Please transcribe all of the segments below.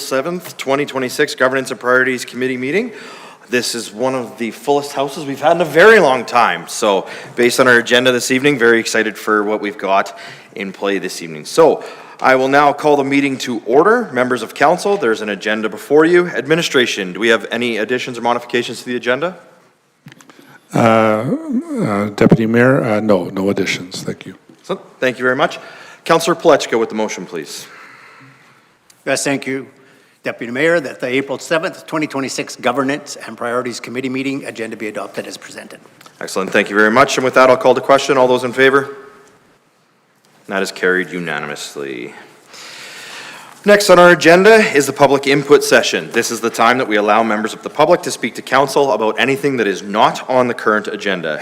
7th, 2026 Governance and Priorities Committee meeting. This is one of the fullest houses we've had in a very long time. So based on our agenda this evening, very excited for what we've got in play this evening. So I will now call the meeting to order. Members of council, there's an agenda before you. Administration, do we have any additions or modifications to the agenda? Deputy Mayor, no additions. Thank you. So, thank you very much. Councillor Palechka with the motion, please. Yes, thank you, Deputy Mayor, that the April 7th, 2026 Governance and Priorities Committee meeting agenda be adopted as presented. Excellent. Thank you very much. And with that, I'll call the question. All those in favor? That is carried unanimously. Next on our agenda is the public input session. This is the time that we allow members of the public to speak to council about anything that is not on the current agenda.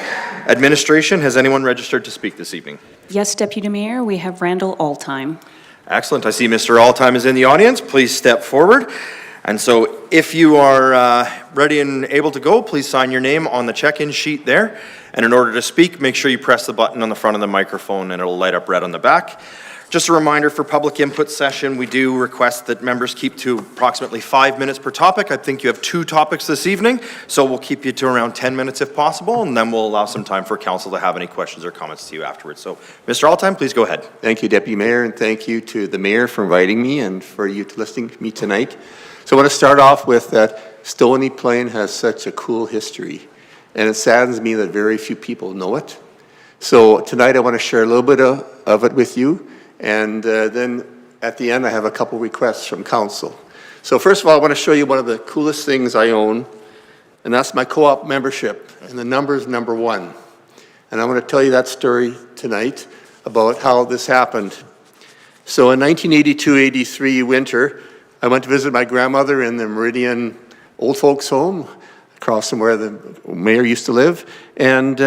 Administration, has anyone registered to speak this evening? Yes, Deputy Mayor, we have Randall Altime. Excellent. I see Mr. Altime is in the audience. Please step forward. And so if you are ready and able to go, please sign your name on the check-in sheet there. And in order to speak, make sure you press the button on the front of the microphone and it'll light up red on the back. Just a reminder for public input session, we do request that members keep to approximately 5 minutes per topic. I think you have 2 topics this evening, so we'll keep you to around 10 minutes if possible, and then we'll allow some time for council to have any questions or comments to you afterwards. So, Mr. Altime, please go ahead. Thank you, Deputy Mayor, and thank you to the Mayor for inviting me and for you listening to me tonight. So I want to start off with that Stony Plain has such a cool history, and it saddens me that very few people know it. So tonight I want to share a little bit of it with you. And then at the end, I have a couple requests from council. So first of all, I want to show you one of the coolest things I own, and that's my co-op membership, and the number is number 1. And I want to tell you that story tonight about how this happened. So in 1982-83 winter, I went to visit my grandmother in the Meridian Old Folks Home, across from where the mayor used to live. And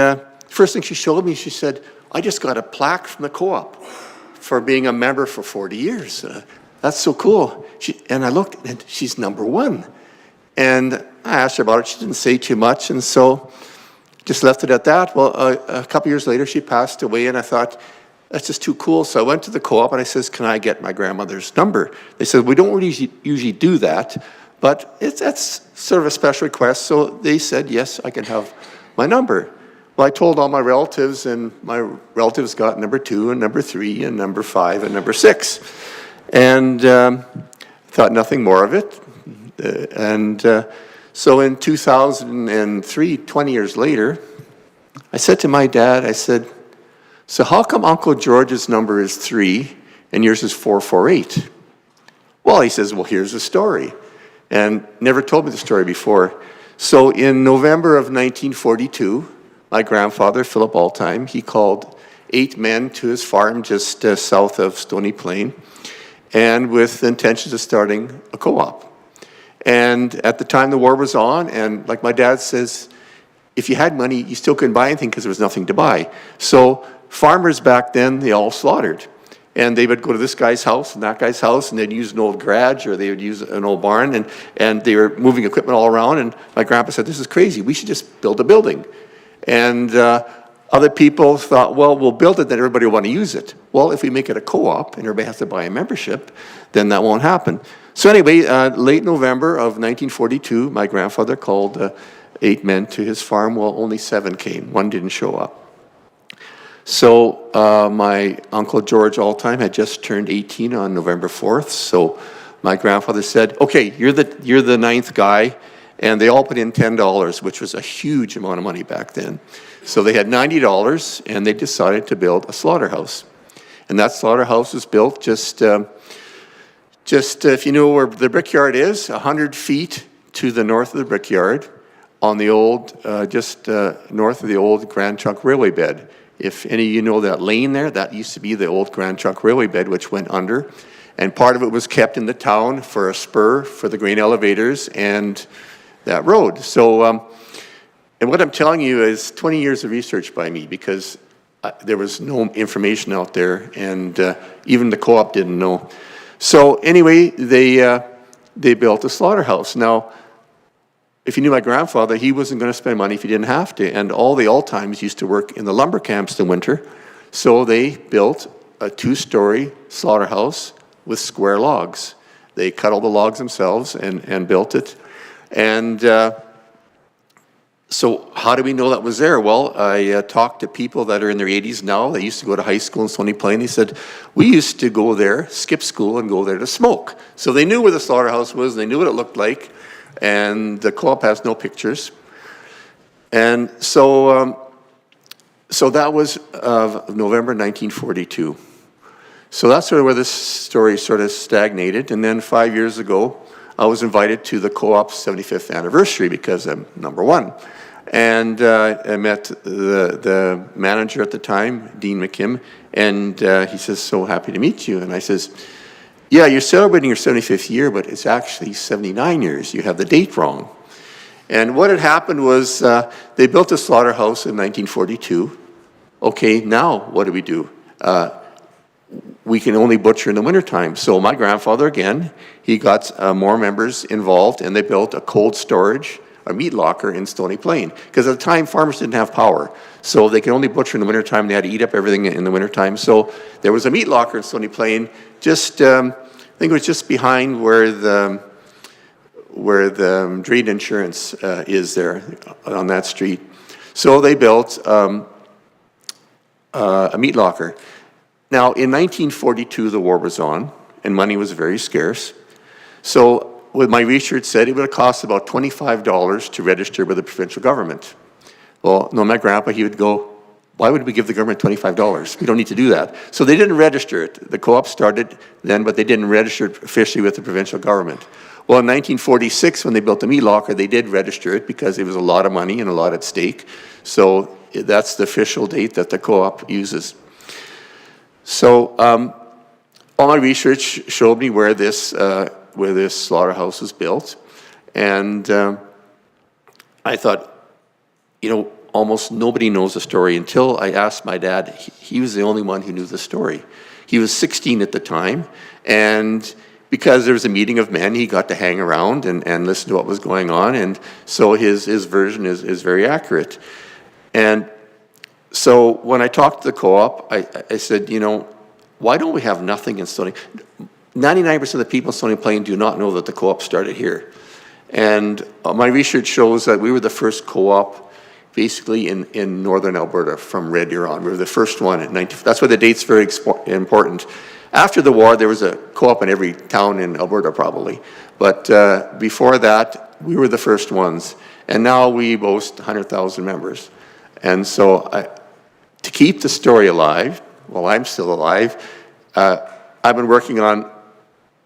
first thing she showed me, she said, "I just got a plaque from the co-op for being a member for 40 years. That's so cool." And I looked, and she's number 1. And I asked her about it. She didn't say too much, and so just left it at that. Well, a couple years later, she passed away, and I thought, that's just too cool. So I went to the co-op, and I says, "Can I get my grandmother's number?" They said, "We don't really usually do that, but that's sort of a special request." So they said, "Yes, I can have my number." Well, I told all my relatives, and my relatives got number 2 and number 3 and number 5 and number 6. And thought nothing more of it. So in 2003, 20 years later, I said to my dad, I said, "So how come Uncle George's number is 3 and yours is 448? Well, he says, "Well, here's the story." And never told me the story before. So in November of 1942, my grandfather, Philip Altime, he called 8 men to his farm just south of Stony Plain, and with the intentions of starting a co-op. And at the time the war was on, and like my dad says, if you had money, you still couldn't buy anything because there was nothing to buy. So farmers back then, they all slaughtered. And they would go to this guy's house and that guy's house, and they'd use an old garage or they would use an old barn, and they were moving equipment all around. And my grandpa said, "This is crazy. We should just build a building." And other people thought, well, we'll build it, then everybody will want to use it. Well, if we make it a co-op and everybody has to buy a membership, then that won't happen. So anyway, late November of 1942, my grandfather called 8 men to his farm. Well, only 7 came. 1 didn't show up. So my Uncle George Altime had just turned 18 on November 4th. So my grandfather said, "Okay, you're the 9th guy." And they all put in $10, which was a huge amount of money back then. So they had $90, and they decided to build a slaughterhouse. And that slaughterhouse was built just if you know where the brickyard is, 100 feet to the north of the brickyard, on the old, north of the old Grand Trunk Railway bed. If any of you know that lane there, that used to be the old Grand Trunk Railway bed, which went under. And part of it was kept in the town for a spur for the grain elevators and that road. So, and what I'm telling you is 20 years of research by me, because there was no information out there, and even the co-op didn't know. So anyway, they built a slaughterhouse. Now, if you knew my grandfather, he wasn't going to spend money if he didn't have to, and all the Altimes used to work in the lumber camps in winter, so they built a 2-story slaughterhouse with square logs. They cut all the logs themselves and built it. And so how do we know that was there? Well, I talked to people that are in their 80s now. They used to go to high school in Stony Plain. They said, we used to go there, skip school, and go there to smoke. So they knew where the slaughterhouse was. They knew what it looked like. And the co-op has no pictures. And so that was November 1942. So that's sort of where this story sort of stagnated. And then 5 years ago, I was invited to the co-op's 75th anniversary because I'm number one. And I met the manager at the time, Dean McKim, and he says, so happy to meet you. And I says, yeah, you're celebrating your 75th year, but it's actually 79 years. You have the date wrong. And what had happened was they built a slaughterhouse in 1942. Okay, now what do we do? We can only butcher in the wintertime. So my grandfather, again, he got more members involved, and they built a cold storage, a meat locker in Stony Plain. Because at the time, farmers didn't have power. So they could only butcher in the wintertime. They had to eat up everything in the wintertime. So there was a meat locker in Stony Plain, just, I think it was just behind where the Drayton Insurance is there on that street. So they built a meat locker. Now, in 1942, the war was on, and money was very scarce. So what my research said, it would have cost about $25 to register with the provincial government. Well, no, my grandpa, he would go, why would we give the government $25? We don't need to do that. So they didn't register it. The co-op started then, but they didn't register it officially with the provincial government. Well, in 1946, when they built the meat locker, they did register it because it was a lot of money and a lot at stake. So that's the official date that the co-op uses. So all my research showed me where this slaughterhouse was built, and I thought, you know, almost nobody knows the story until I asked my dad. He was the only one who knew the story. He was 16 at the time, and because there was a meeting of men, he got to hang around and listen to what was going on, and so his version is very accurate. And so when I talked to the co-op, I said, you know, why don't we have nothing in Stony? 99% of the people in Stony Plain do not know that the co-op started here. And my research shows that we were the first co-op basically in northern Alberta from Red Deer on. We were the first one at 19, that's why the date's very important. After the war, there was a co-op in every town in Alberta probably. But before that, we were the first ones. And now we boast 100,000 members. And so to keep the story alive, while I'm still alive, I've been working on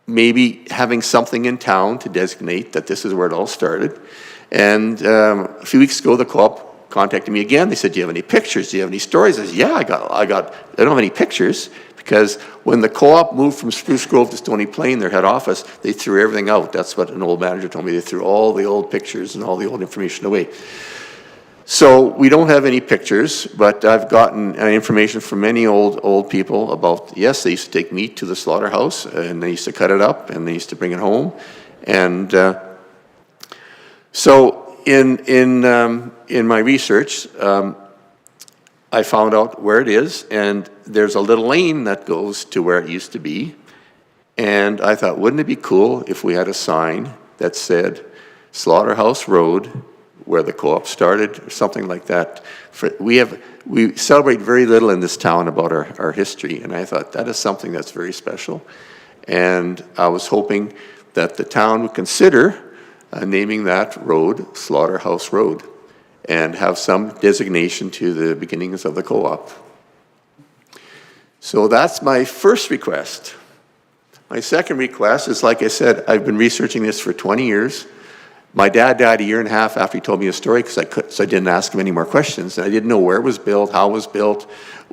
maybe having something in town to designate that this is where it all started. And a few weeks ago, the co-op contacted me again. They said, do you have any pictures? Do you have any stories? I said, yeah, I don't have any pictures, because when the co-op moved from Spruce Grove to Stony Plain, their head office, they threw everything out. That's what an old manager told me. They threw all the old pictures and all the old information away. So we don't have any pictures, but I've gotten information from many old people about, yes, they used to take meat to the slaughterhouse, and they used to cut it up, and they used to bring it home. And so in my research, I found out where it is, and there's a little lane that goes to where it used to be. And I thought, wouldn't it be cool if we had a sign that said Slaughterhouse Road, where the co-op started, or something like that. We celebrate very little in this town about our history, and I thought that is something that's very special. And I was hoping that the town would consider naming that road Slaughterhouse Road and have some designation to the beginnings of the co-op. So that's my first request. My second request is, like I said, I've been researching this for 20 years. My dad died a year and a half after he told me a story, so I didn't ask him any more questions. And I didn't know where it was built, how it was built,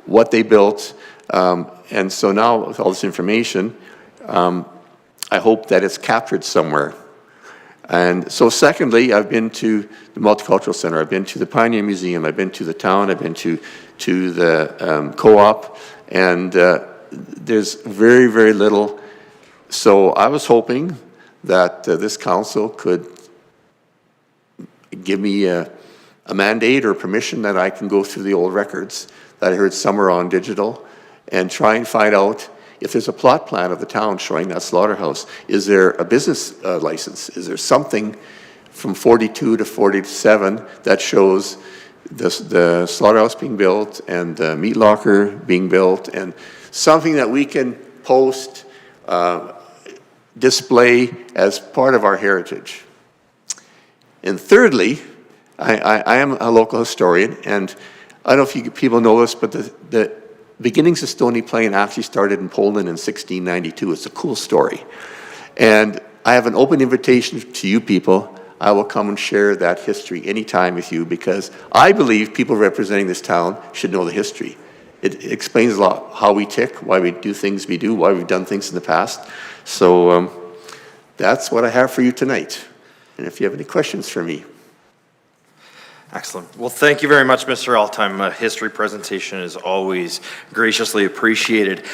what they built. And so now with all this information, I hope that it's captured somewhere. And so secondly, I've been to the Multicultural Center, I've been to the Pioneer Museum, I've been to the town, I've been to the co-op, and there's very, very little. So I was hoping that this council could give me a mandate or permission that I can go through the old records that I heard some are on digital and try and find out if there's a plot plan of the town showing that slaughterhouse, is there a business license? Is there something from 42 to 47 that shows the slaughterhouse being built and the meat locker being built, and something that we can post, display as part of our heritage? And thirdly, I am a local historian, and I don't know if people know this, but the beginnings of Stony Plain actually started in Poland in 1692. It's a cool story. And I have an open invitation to you people. I will come and share that history anytime with you, because I believe people representing this town should know the history. It explains a lot how we tick, why we do things we do, why we've done things in the past. So that's what I have for you tonight. And if you have any questions for me. Excellent. Well, thank you very much, Mr. Altheim. History presentation is always graciously appreciated.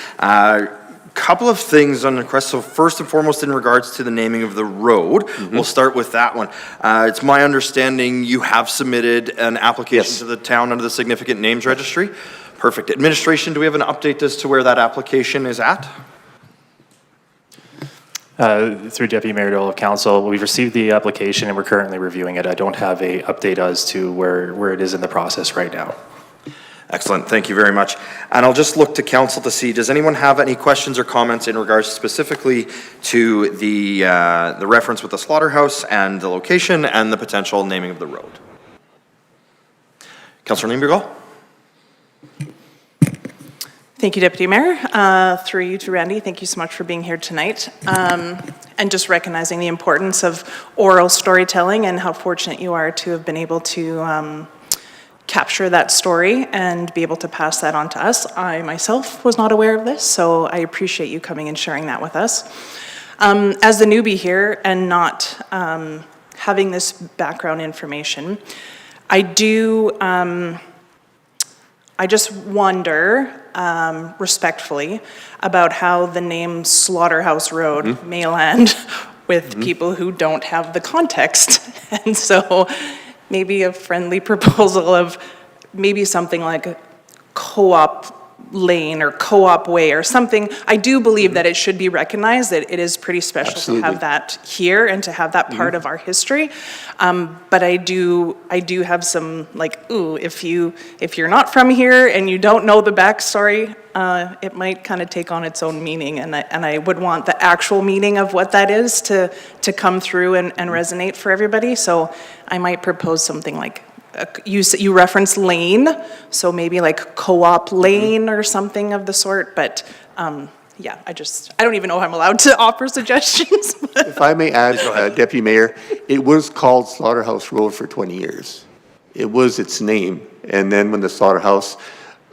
Couple of things on the request. So first and foremost, in regards to the naming of the road, we'll start with that one. It's my understanding you have submitted an application to the town under the Significant Names Registry. Perfect. Administration, do we have an update as to where that application is at? Through Deputy Mayor Dole of Council, we've received the application and we're currently reviewing it. I don't have a update as to where it is in the process right now. Excellent, thank you very much. And I'll just look to council to see, does anyone have any questions or comments in regards specifically to the reference with the slaughterhouse and the location and the potential naming of the road? Councillor Niebergall? Thank you, Deputy Mayor. Through you to Randy, thank you so much for being here tonight. And just recognizing the importance of oral storytelling and how fortunate you are to have been able to capture that story and be able to pass that on to us. I myself was not aware of this, so I appreciate you coming and sharing that with us. As the newbie here and not having this background information, I just wonder, respectfully, about how the name Slaughterhouse Road may land with people who don't have the context. And so maybe a friendly proposal of maybe something like Co-op Lane or Co-op Way or something. I do believe that it should be recognized that it is pretty special to have that here and to have that part of our history. But I do have some like, ooh, if you're not from here and you don't know the backstory, it might kind of take on its own meaning, and I would want the actual meaning of what that is to come through and resonate for everybody. So I might propose something like, you reference lane, so maybe like Co-op Lane or something of the sort, but yeah, I don't even know if I'm allowed to offer suggestions. If I may add, Deputy Mayor, it was called Slaughterhouse Road for 20 years. It was its name, and then when the slaughterhouse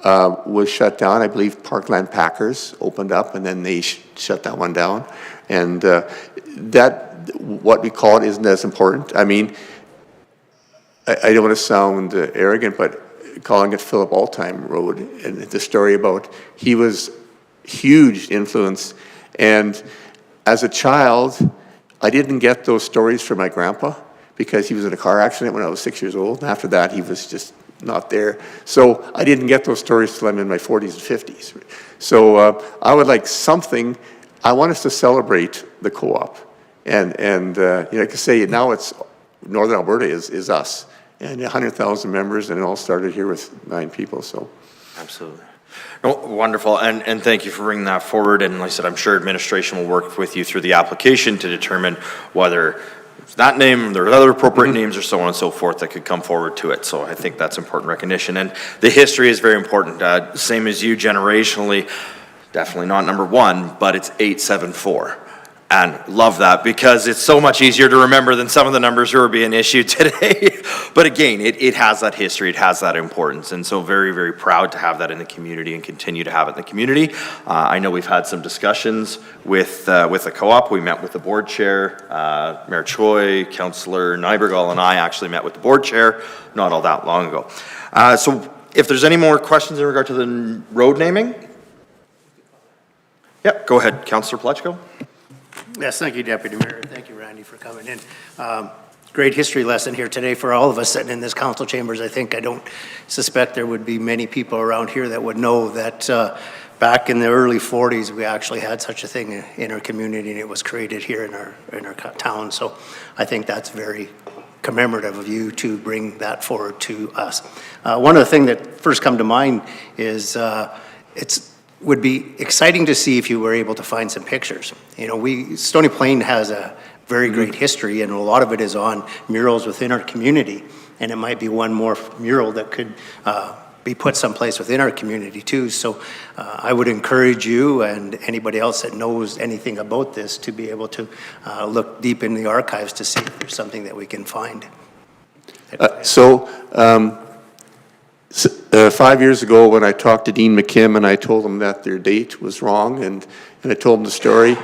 was shut down, I believe Parkland Packers opened up, and then they shut that one down. And what we call it isn't as important. I mean, I don't want to sound arrogant, but calling it Philip Altheim Road, and the story about he was huge influence. And as a child, I didn't get those stories from my grandpa because he was in a car accident when I was 6 years old. And after that, he was just not there. So I didn't get those stories till I'm in my 40s and 50s. So I would like something. I want us to celebrate the co-op, and like I say, now it's Northern Alberta is us, and 100,000 members, and it all started here with 9 people. So, absolutely. No, wonderful, and thank you for bringing that forward. And like I said, I'm sure administration will work with you through the application to determine whether it's that name, there are other appropriate names, or so on and so forth that could come forward to it. So I think that's important recognition, and the history is very important. Same as you, generationally, definitely not number 1, but it's 874. And love that, because it's so much easier to remember than some of the numbers who are being issued today. But again, it has that history, it has that importance, and so very, very proud to have that in the community and continue to have it in the community. I know we've had some discussions with the co-op. We met with the board chair, Mayor Choi, Councillor Niebergall, and I actually met with the board chair not all that long ago. So if there's any more questions in regard to the road naming? Yep, go ahead, Councillor Plechko. Yes, thank you, Deputy Mayor. Thank you, Randy, for coming in. Great history lesson here today for all of us sitting in this council chambers. I don't suspect there would be many people around here that would know that back in the early 40s, we actually had such a thing in our community, and it was created here in our town. So I think that's very commemorative of you to bring that forward to us. One of the things that first come to mind is would be exciting to see if you were able to find some pictures. You know, Stony Plain has a very great history, and a lot of it is on murals within our community, and it might be one more mural that could be put someplace within our community too. So I would encourage you and anybody else that knows anything about this to be able to look deep in the archives to see if there's something that we can find. 5 years ago, when I talked to Dean McKim and I told him that their date was wrong, and I told him the story,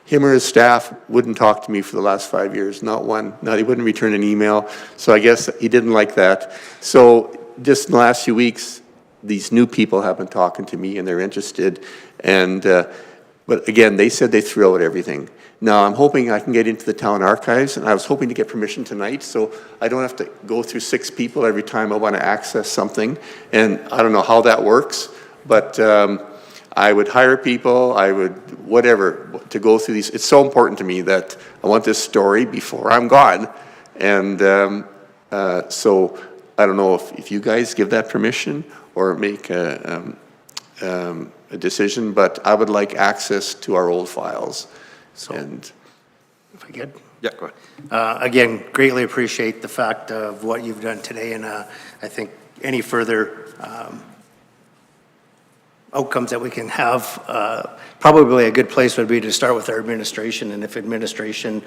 him or his staff wouldn't talk to me for the last 5 years, not one. No, he wouldn't return an email. So I guess he didn't like that. So just in the last few weeks, these new people have been talking to me and they're interested. And but again, they said they threw out everything. Now I'm hoping I can get into the town archives, and I was hoping to get permission tonight, so I don't have to go through 6 people every time I want to access something. And I don't know how that works, but I would hire people, I would whatever, to go through these. It's so important to me that I want this story before I'm gone. And so I don't know if you guys give that permission or make a decision, but I would like access to our old files. So, and if I could. Yeah, go ahead. Again, greatly appreciate the fact of what you've done today, and I think any further outcomes that we can have, probably a good place would be to start with our administration, and if administration,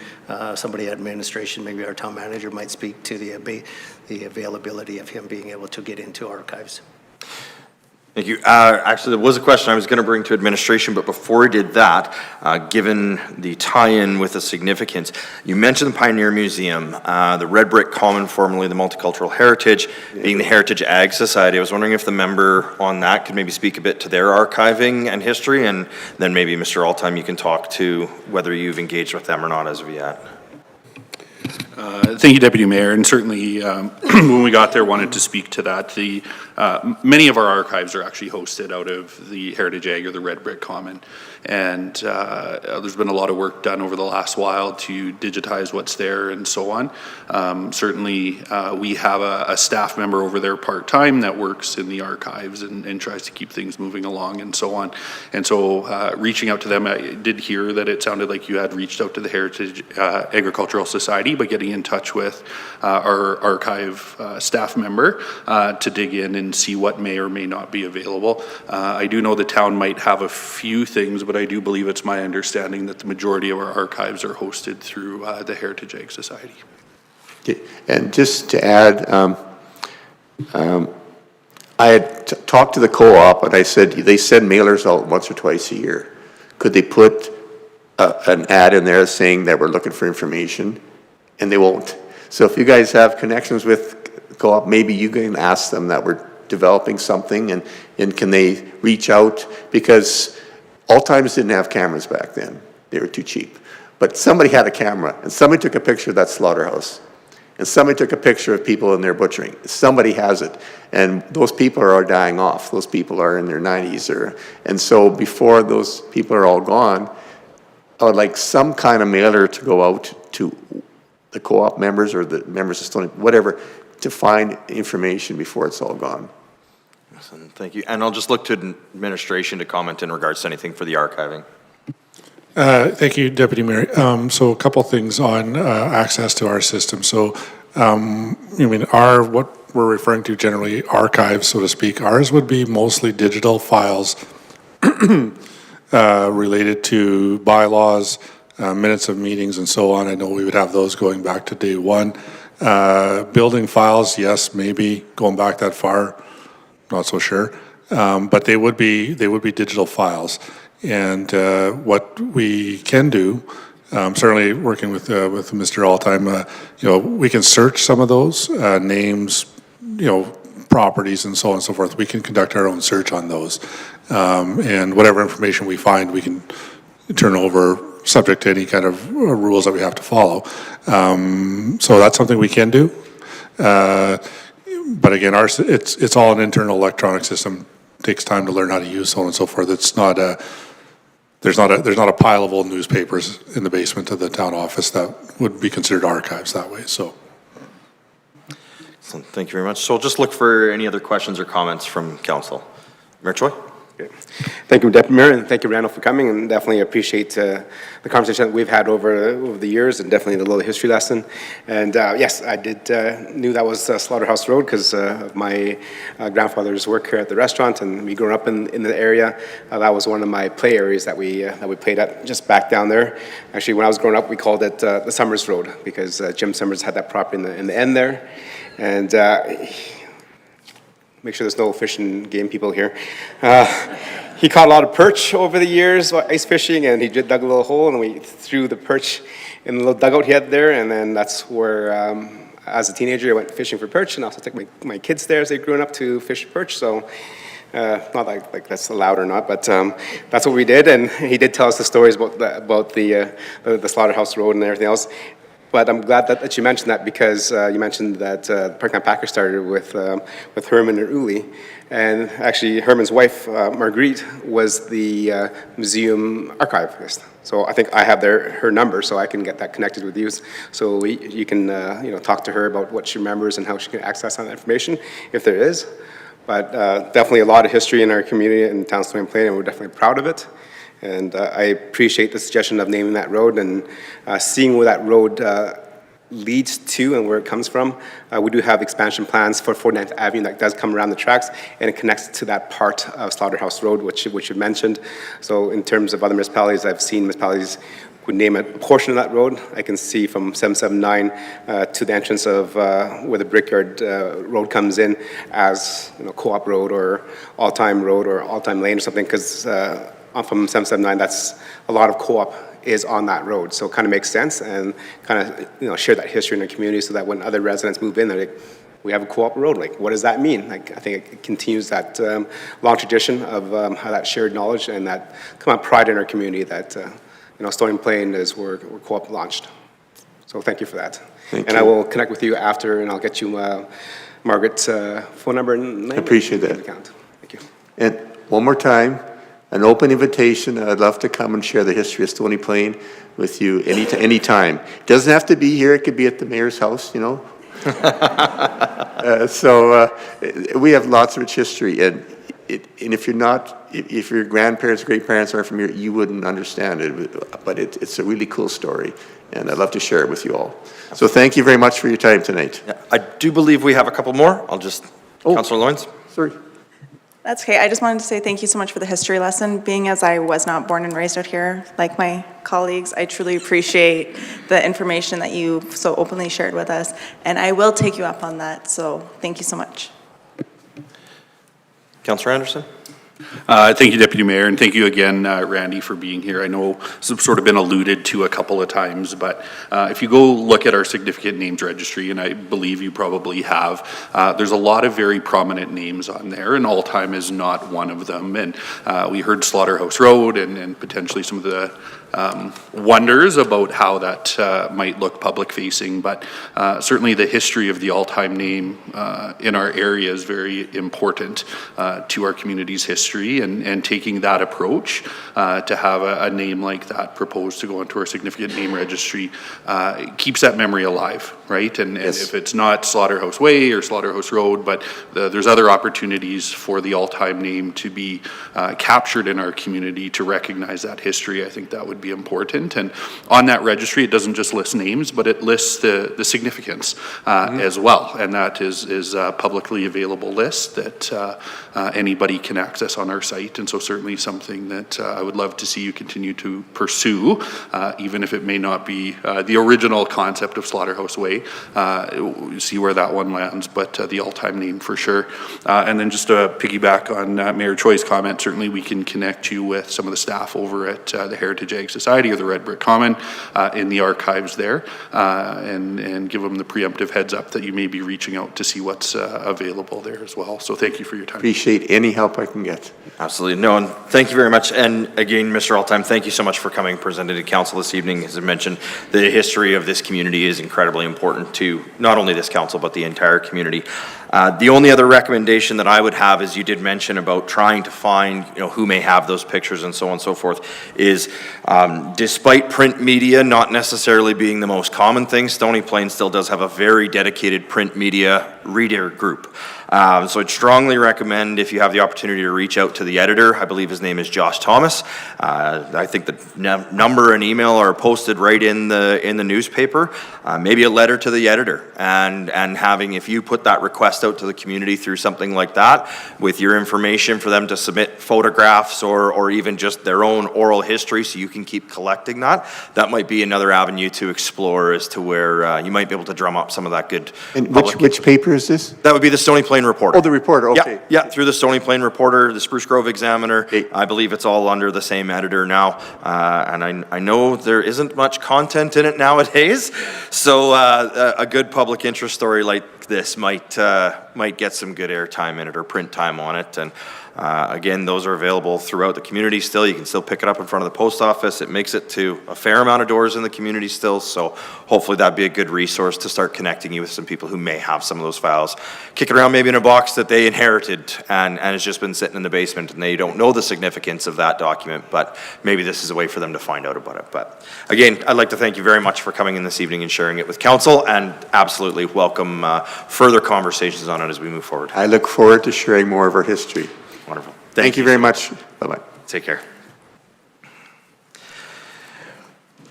somebody at administration, maybe our town manager might speak to the availability of him being able to get into archives. Thank you. Actually, there was a question I was going to bring to administration, but before I did that, given the tie-in with the significance, you mentioned the Pioneer Museum, the Red Brick Common, formerly the Multicultural Heritage, being the Heritage Ag Society. I was wondering if the member on that could maybe speak a bit to their archiving and history, and then maybe Mr. Altheim, you can talk to whether you've engaged with them or not as of yet. Thank you, Deputy Mayor, and certainly when we got there, wanted to speak to that. Many of our archives are actually hosted out of the Heritage Ag or the Red Brick Common, and there's been a lot of work done over the last while to digitize what's there and so on. Certainly, we have a staff member over there part-time that works in the archives and tries to keep things moving along and so on. And so reaching out to them, I did hear that it sounded like you had reached out to the Heritage Agricultural Society, but getting in touch with our archive staff member to dig in and see what may or may not be available. I do know the town might have a few things, but I do believe it's my understanding that the majority of our archives are hosted through the Heritage Ag Society. Okay. And just to add, I had talked to the co-op, and I said, they send mailers out once or twice a year. Could they put an ad in there saying that we're looking for information? And they won't. So if you guys have connections with co-op, maybe you can ask them that we're developing something, and can they reach out? Because Altheims didn't have cameras back then. They were too cheap. But somebody had a camera, and somebody took a picture of that slaughterhouse. And somebody took a picture of people in their butchering. Somebody has it. And those people are dying off. Those people are in their 90s. And so before those people are all gone, I would like some kind of mailer to go out to the co-op members or the members of Stony, whatever, to find information before it's all gone. Thank you. And I'll just look to administration to comment in regards to anything for the archiving. Thank you, Deputy Mayor. So a couple things on access to our system. So, what we're referring to generally, archives, so to speak, ours would be mostly digital files related to bylaws, minutes of meetings and so on. I know we would have those going back to day one. Building files, yes, maybe going back that far, not so sure. But they would be digital files. And what we can do, certainly working with Mr. Altheim, we can search some of those names, properties and so on and so forth. We can conduct our own search on those. And whatever information we find, we can turn over subject to any kind of rules that we have to follow. So that's something we can do. But again, it's all an internal electronic system takes time to learn how to use, so on and so forth. It's not a, there's not a pile of old newspapers in the basement of the town office that would be considered archives that way, so. Excellent. Thank you very much. So we'll just look for any other questions or comments from council. Mayor Choi? Thank you, Deputy Mayor, and thank you, Randall, for coming, and definitely appreciate the conversation that we've had over the years, and definitely the little history lesson. And yes, I knew that was Slaughterhouse Road because of my grandfather's work here at the restaurant, and me growing up in the area. That was one of my play areas that we played at, just back down there. Actually, when I was growing up, we called it the Summers Road because Jim Summers had that property in the end there, and. Make sure there's no fish and game people here. He caught a lot of perch over the years, ice fishing, and he dug a little hole, and we threw the perch in the little dugout he had there, and then that's where, as a teenager, I went fishing for perch, and I also took my kids there as they grew up to fish perch, so not like that's allowed or not, but that's what we did, and he did tell us the stories about the Slaughterhouse Road and everything else. But I'm glad that you mentioned that because you mentioned that Parkland Packers started with Herman and Uli. And actually, Herman's wife, Marguerite, was the museum archivist. So I think I have her number, so I can get that connected with you. So you can talk to her about what she remembers and how she can access that information, if there is. But definitely a lot of history in our community in Town Stony Plain, and we're definitely proud of it. And I appreciate the suggestion of naming that road and seeing where that road leads to and where it comes from. We do have expansion plans for 49th Avenue that does come around the tracks, and it connects to that part of Slaughterhouse Road, which you mentioned. So in terms of other municipalities, I've seen municipalities would name a portion of that road. I can see from 779 to the entrance of where the Brickyard Road comes in as Co-op Road or All-Time Road or All-Time Lane or something, because from 779, that's a lot of co-op is on that road. So it kind of makes sense and kind of, share that history in the community so that when other residents move in, they're like, we have a co-op road. Like, what does that mean? Like, I think it continues that long tradition of how that shared knowledge and that kind of pride in our community that, Stony Plain is where co-op launched. So thank you for that. Thank and you. I will connect with you after, and I'll get you Margaret's phone number and name. I appreciate that. Account. Thank you. And one more time, an open invitation. I'd love to come and share the history of Stony Plain with you any time. It doesn't have to be here. It could be at the mayor's house, So we have lots of rich history. And if if your grandparents, great parents aren't from here, you wouldn't understand it. But it's a really cool story. And I'd love to share it with you all. So thank you very much for your time tonight. Yeah, I do believe we have a couple more. I'll just, Councillor Loynes. Sorry. That's okay. I just wanted to say thank you so much for the history lesson. Being as I was not born and raised out here, like my colleagues, I truly appreciate the information that you so openly shared with us. And I will take you up on that. So thank you so much. Councillor Anderson. Thank you, Deputy Mayor, and thank you again, Randy, for being here. I know it's sort of been alluded to a couple of times, but if you go look at our significant names registry, and I believe you probably have, there's a lot of very prominent names on there, and All-Time is not one of them. And we heard Slaughterhouse Road and potentially some of the wonders about how that might look public-facing, but certainly the history of the All-Time name in our area is very important to our community's history, and taking that approach to have a name like that proposed to go into our significant name registry keeps that memory alive, right? And if it's not Slaughterhouse Way or Slaughterhouse Road, but there's other opportunities for the All-Time name to be captured in our community to recognize that history, I think that would be important. And on that registry, it doesn't just list names, but it lists the significance as well. And that is a publicly available list that anybody can access on our site. And so certainly something that I would love to see you continue to pursue, even if it may not be the original concept of Slaughterhouse Way. See where that one lands, but the All-Time name for sure. And then just to piggyback on Mayor Choi's comment, certainly we can connect you with some of the staff over at the Heritage Ag Jag Society or the Red Brick Common in the archives there, and give them the preemptive heads up that you may be reaching out to see what's available there as well. So thank you for your time. Appreciate any help I can get. Absolutely. No, and thank you very much. And again, Mr. Altheim, thank you so much for coming presented to council this evening. As I mentioned, the history of this community is incredibly important to not only this council, but the entire community. The only other recommendation that I would have is you did mention about trying to find, who may have those pictures and so on and so forth, is despite print media not necessarily being the most common thing, Stony Plain still does have a very dedicated print media reader group. So I'd strongly recommend, if you have the opportunity, to reach out to the editor. I believe his name is Josh Thomas. I think the number and email are posted right in the newspaper. Maybe a letter to the editor, and having, if you put that request out to the community through something like that, with your information for them to submit photographs or even just their own oral history, so you can keep collecting that. That might be another avenue to explore as to where you might be able to drum up some of that good. And which paper is this? That would be the Stony Plain Reporter. Oh, the Reporter, okay. Yeah, through the Stony Plain Reporter, the Spruce Grove Examiner. Okay. I believe it's all under the same editor now. And I know there isn't much content in it nowadays, so a good public interest story like this might get some good airtime in it, or print time on it. And again, those are available throughout the community still. You can still pick it up in front of the post office. It makes it to a fair amount of doors in the community still, so hopefully that'd be a good resource to start connecting you with some people who may have some of those files. Kick it around maybe in a box that they inherited and has just been sitting in the basement, and they don't know the significance of that document, but maybe this is a way for them to find out about it. But again, I'd like to thank you very much for coming in this evening and sharing it with council, and absolutely welcome further conversations on it as we move forward. I look forward to sharing more of our history. Wonderful. Thank you very much. Bye-bye. Take care.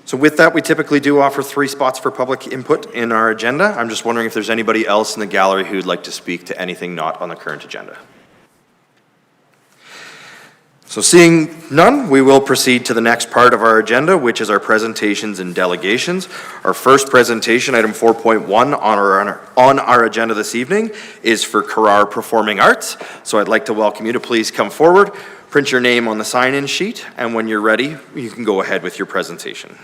So with that, we typically do offer 3 spots for public input in our agenda. I'm just wondering if there's anybody else in the gallery who'd like to speak to anything not on the current agenda. So seeing none, we will proceed to the next part of our agenda, which is our presentations and delegations. Our first presentation, item 4.1 on our agenda this evening, is for Carrar Performing Arts. So I'd like to welcome you to please come forward, print your name on the sign-in sheet, and when you're ready, you can go ahead with your presentation.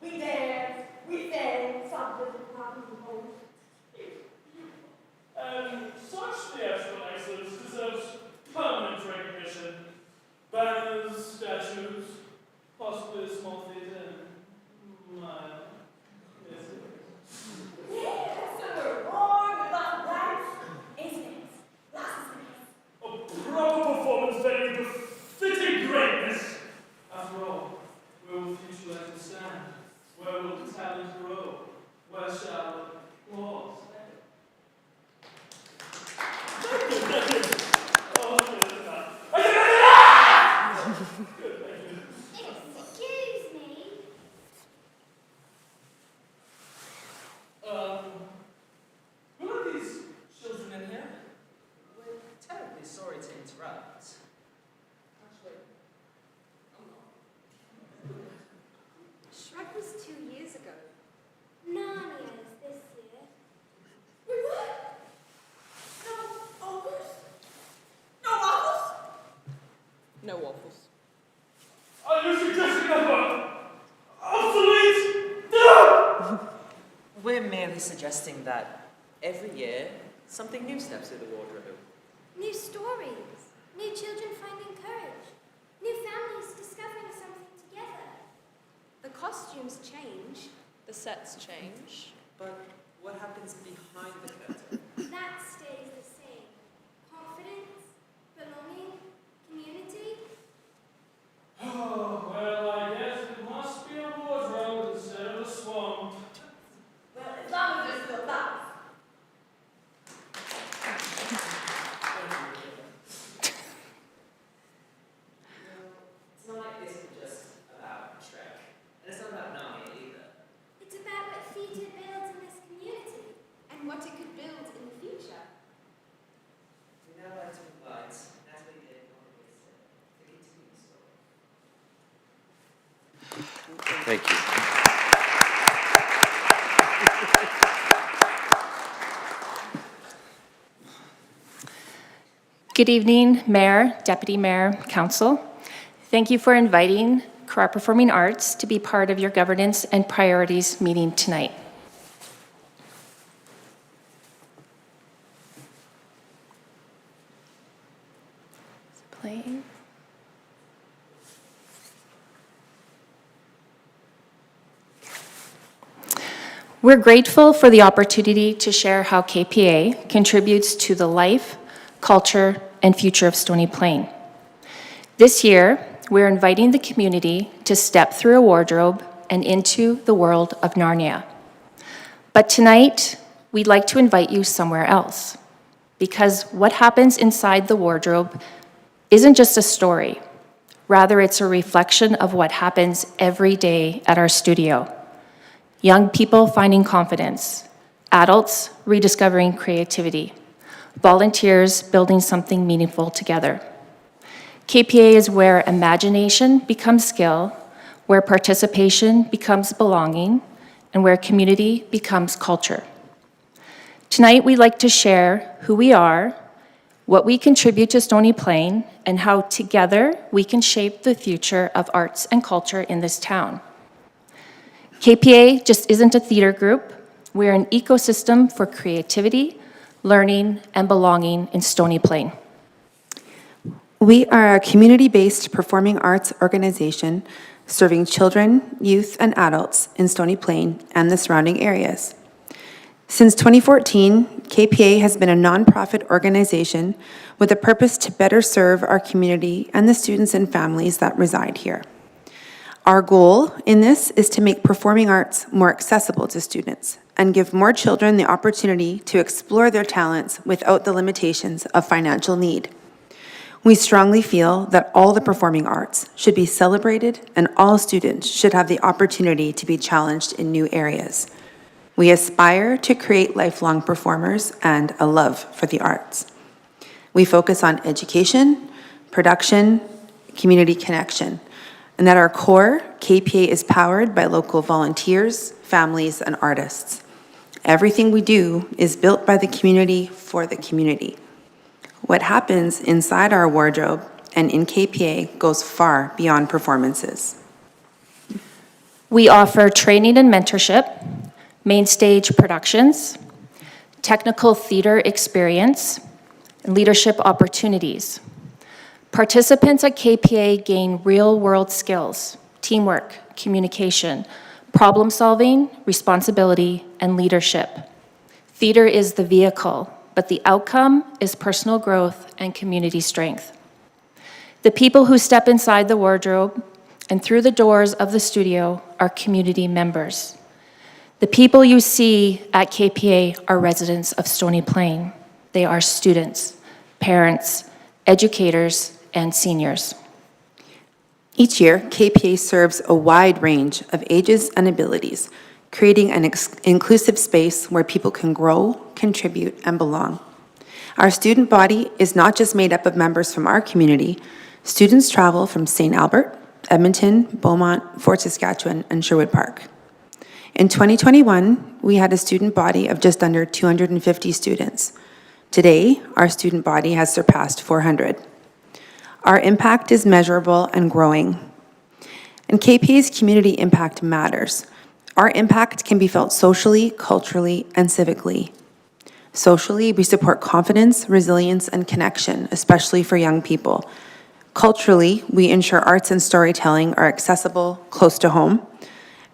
We dance, we sing, something home. And such theatrical excellence deserves permanent recognition. Banners, statues, possibly a small theater in my... Yes, so we're born without rights, instincts, blasphemous. A proper performance venue befitting greatness. After all, where will future legends stand? Where will talent grow? Where shall applause end? Excuse me, No waffles. Are you suggesting that we're obsolete? No! We're merely suggesting that every year, something new steps through the wardrobe. New stories, new children finding courage, new families discovering something together. The costumes change. The sets change. But what happens behind the curtain? That stays the same. Confidence, belonging, community. Oh, well, I guess it must be a wardrobe instead of a swamp. Well, as long as there's still love. It's not like this is just about Shrek. And it's not about Narnia either. It's about what theatre builds in this community and what it could build in the future. We now like to invite Natalie Day to continue the story. Thank you. Good evening, Mayor, Deputy Mayor, Council. Thank you for inviting Carra Performing Arts to be part of your governance and priorities meeting tonight. Is it playing? We're grateful for the opportunity to share how KPA contributes to the life, culture, and future of Stony Plain. This year, we're inviting the community to step through a wardrobe and into the world of Narnia. But tonight, we'd like to invite you somewhere else, because what happens inside the wardrobe isn't just a story. Rather, it's a reflection of what happens every day at our studio. Young people finding confidence, adults rediscovering creativity, volunteers building something meaningful together. KPA is where imagination becomes skill, where participation becomes belonging, and where community becomes culture. Tonight, we'd like to share who we are, what we contribute to Stony Plain, and how together we can shape the future of arts and culture in this town. KPA just isn't a theater group. We're an ecosystem for creativity, learning, and belonging in Stony Plain. We are a community-based performing arts organization serving children, youth, and adults in Stony Plain and the surrounding areas. Since 2014, KPA has been a nonprofit organization with a purpose to better serve our community and the students and families that reside here. Our goal in this is to make performing arts more accessible to students and give more children the opportunity to explore their talents without the limitations of financial need. We strongly feel that all the performing arts should be celebrated and all students should have the opportunity to be challenged in new areas. We aspire to create lifelong performers and a love for the arts. We focus on education, production, community connection, and at our core, KPA is powered by local volunteers, families, and artists. Everything we do is built by the community for the community. What happens inside our wardrobe and in KPA goes far beyond performances. We offer training and mentorship, main stage productions, technical theater experience, and leadership opportunities. Participants at KPA gain real-world skills, teamwork, communication, problem solving, responsibility, and leadership. Theater is the vehicle, but the outcome is personal growth and community strength. The people who step inside the wardrobe and through the doors of the studio are community members. The people you see at KPA are residents of Stony Plain. They are students, parents, educators, and seniors. Each year, KPA serves a wide range of ages and abilities, creating an inclusive space where people can grow, contribute, and belong. Our student body is not just made up of members from our community. Students travel from St. Albert, Edmonton, Beaumont, Fort Saskatchewan, and Sherwood Park. In 2021, we had a student body of just under 250 students. Today, our student body has surpassed 400. Our impact is measurable and growing. And KPA's community impact matters. Our impact can be felt socially, culturally, and civically. Socially, we support confidence, resilience, and connection, especially for young people. Culturally, we ensure arts and storytelling are accessible, close to home.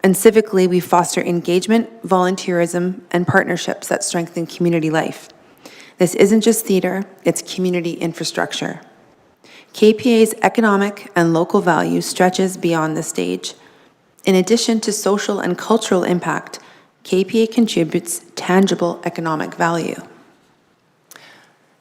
And civically, we foster engagement, volunteerism, and partnerships that strengthen community life. This isn't just theater, it's community infrastructure. KPA's economic and local value stretches beyond the stage. In addition to social and cultural impact, KPA contributes tangible economic value.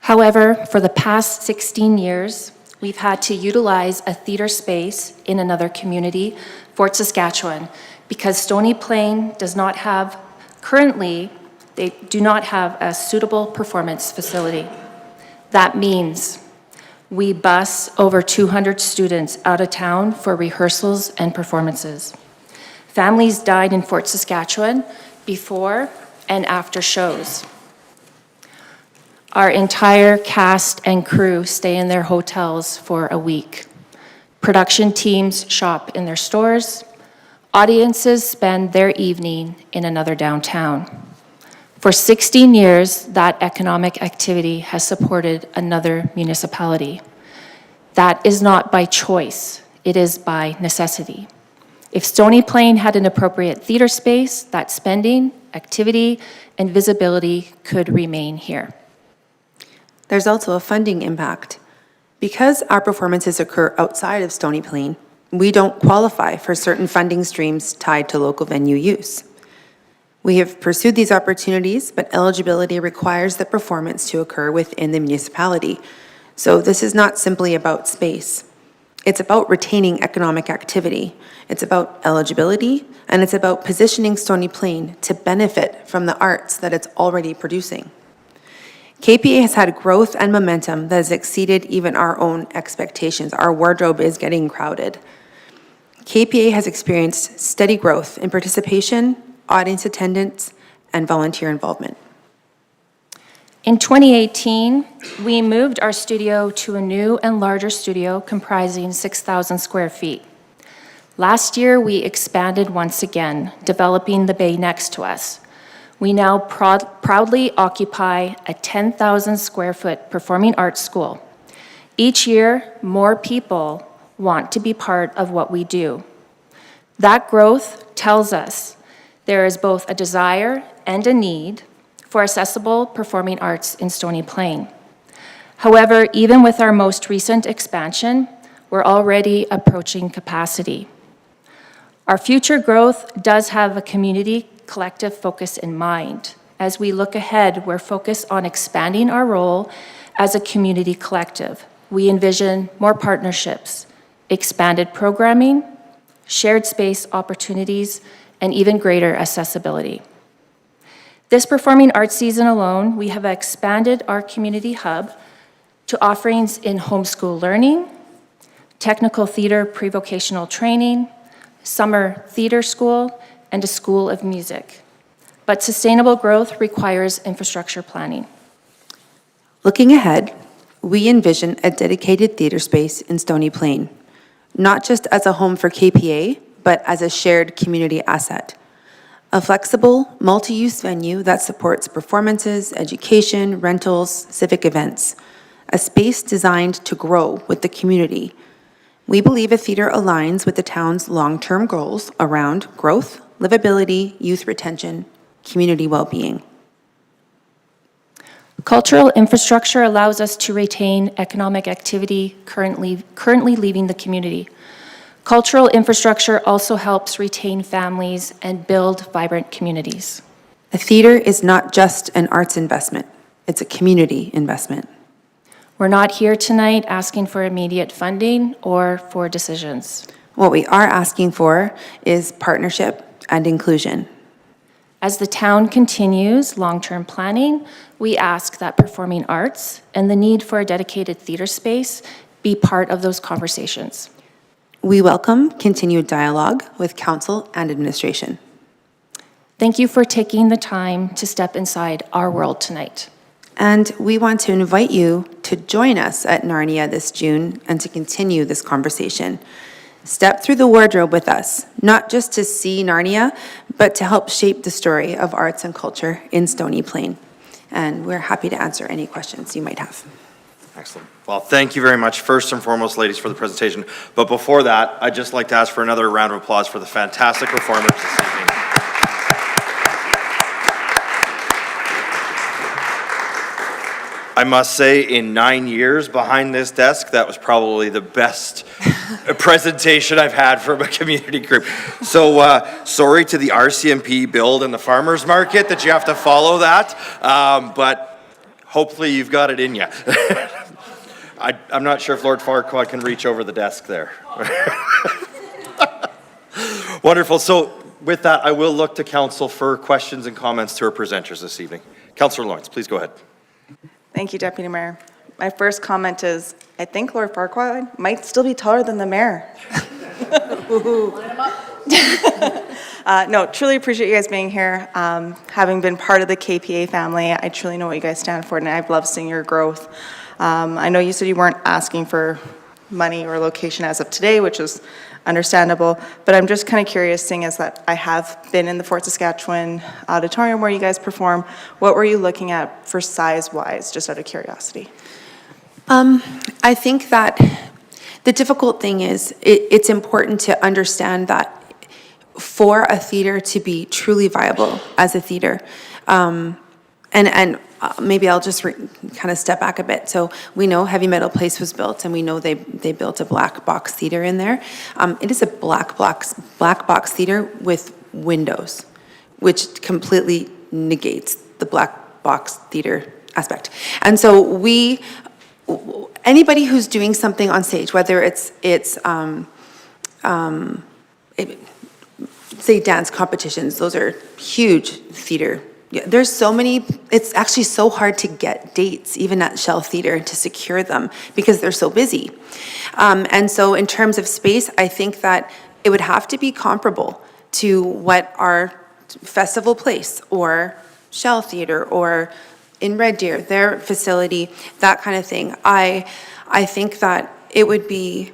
However, for the past 16 years, we've had to utilize a theater space in another community, Fort Saskatchewan, because Stony Plain does not have, currently, they do not have a suitable performance facility. That means we bus over 200 students out of town for rehearsals and performances. Families died in Fort Saskatchewan before and after shows. Our entire cast and crew stay in their hotels for a week. Production teams shop in their stores. Audiences spend their evening in another downtown. For 16 years, that economic activity has supported another municipality. That is not by choice, it is by necessity. If Stony Plain had an appropriate theater space, that spending, activity, and visibility could remain here. There's also a funding impact. Because our performances occur outside of Stony Plain, we don't qualify for certain funding streams tied to local venue use. We have pursued these opportunities, but eligibility requires the performance to occur within the municipality. So this is not simply about space. It's about retaining economic activity. It's about eligibility, and it's about positioning Stony Plain to benefit from the arts that it's already producing. KPA has had growth and momentum that has exceeded even our own expectations. Our wardrobe is getting crowded. KPA has experienced steady growth in participation, audience attendance, and volunteer involvement. In 2018, we moved our studio to a new and larger studio comprising 6,000 square feet. Last year, we expanded once again, developing the bay next to us. We now proudly occupy a 10,000 square foot performing arts school. Each year, more people want to be part of what we do. That growth tells us there is both a desire and a need for accessible performing arts in Stony Plain. However, even with our most recent expansion, we're already approaching capacity. Our future growth does have a community collective focus in mind. As we look ahead, we're focused on expanding our role as a community collective. We envision more partnerships, expanded programming, shared space opportunities, and even greater accessibility. This performing arts season alone, we have expanded our community hub to offerings in homeschool learning, technical theater pre-vocational training, summer theater school, and a school of music. But sustainable growth requires infrastructure planning. Looking ahead, we envision a dedicated theater space in Stony Plain, not just as a home for KPA, but as a shared community asset. A flexible, multi-use venue that supports performances, education, rentals, civic events. A space designed to grow with the community. We believe a theater aligns with the town's long-term goals around growth, livability, youth retention, community well-being. Cultural infrastructure allows us to retain economic activity currently leaving the community. Cultural infrastructure also helps retain families and build vibrant communities. A theater is not just an arts investment, it's a community investment. We're not here tonight asking for immediate funding or for decisions. What we are asking for is partnership and inclusion. As the town continues long-term planning, we ask that performing arts and the need for a dedicated theater space be part of those conversations. We welcome continued dialogue with council and administration. Thank you for taking the time to step inside our world tonight. And we want to invite you to join us at Narnia this June and to continue this conversation. Step through the wardrobe with us, not just to see Narnia, but to help shape the story of arts and culture in Stony Plain. And we're happy to answer any questions you might have. Excellent. Well, thank you very much, first and foremost, ladies, for the presentation. But before that, I'd just like to ask for another round of applause for the fantastic performers this evening. I must say, in 9 years behind this desk, that was probably the best presentation I've had from a community group. So sorry to the RCMP build and the farmers market that you have to follow that, but hopefully you've got it in you. I'm not sure if Lord Farquaad can reach over the desk there. Wonderful. So with that, I will look to council for questions and comments to our presenters this evening. Councillor Lawrence, please go ahead. Thank you, Deputy Mayor. My first comment is, I think Lord Farquaad might still be taller than the mayor. No, truly appreciate you guys being here. Having been part of the KPA family, I truly know what you guys stand for, and I've loved seeing your growth. I know you said you weren't asking for money or location as of today, which is understandable, but I'm just kind of curious, seeing as that I have been in the Fort Saskatchewan auditorium where you guys perform, what were you looking at for size-wise, just out of curiosity? I think that the difficult thing is it's important to understand that for a theater to be truly viable as a theater, maybe I'll just kind of step back a bit. So we know Heavy Metal Place was built, and we know they built a black box theater in there. It is a black box theater with windows, which completely negates the black box theater aspect. And so anybody who's doing something on stage, whether it's say dance competitions, those are huge theater. Yeah, there's so many, it's actually so hard to get dates, even at Shell Theater, to secure them because they're so busy. And so in terms of space, I think that it would have to be comparable to what our Festival Place or Shell Theater or in Red Deer, their facility, that kind of thing. I think that it would be,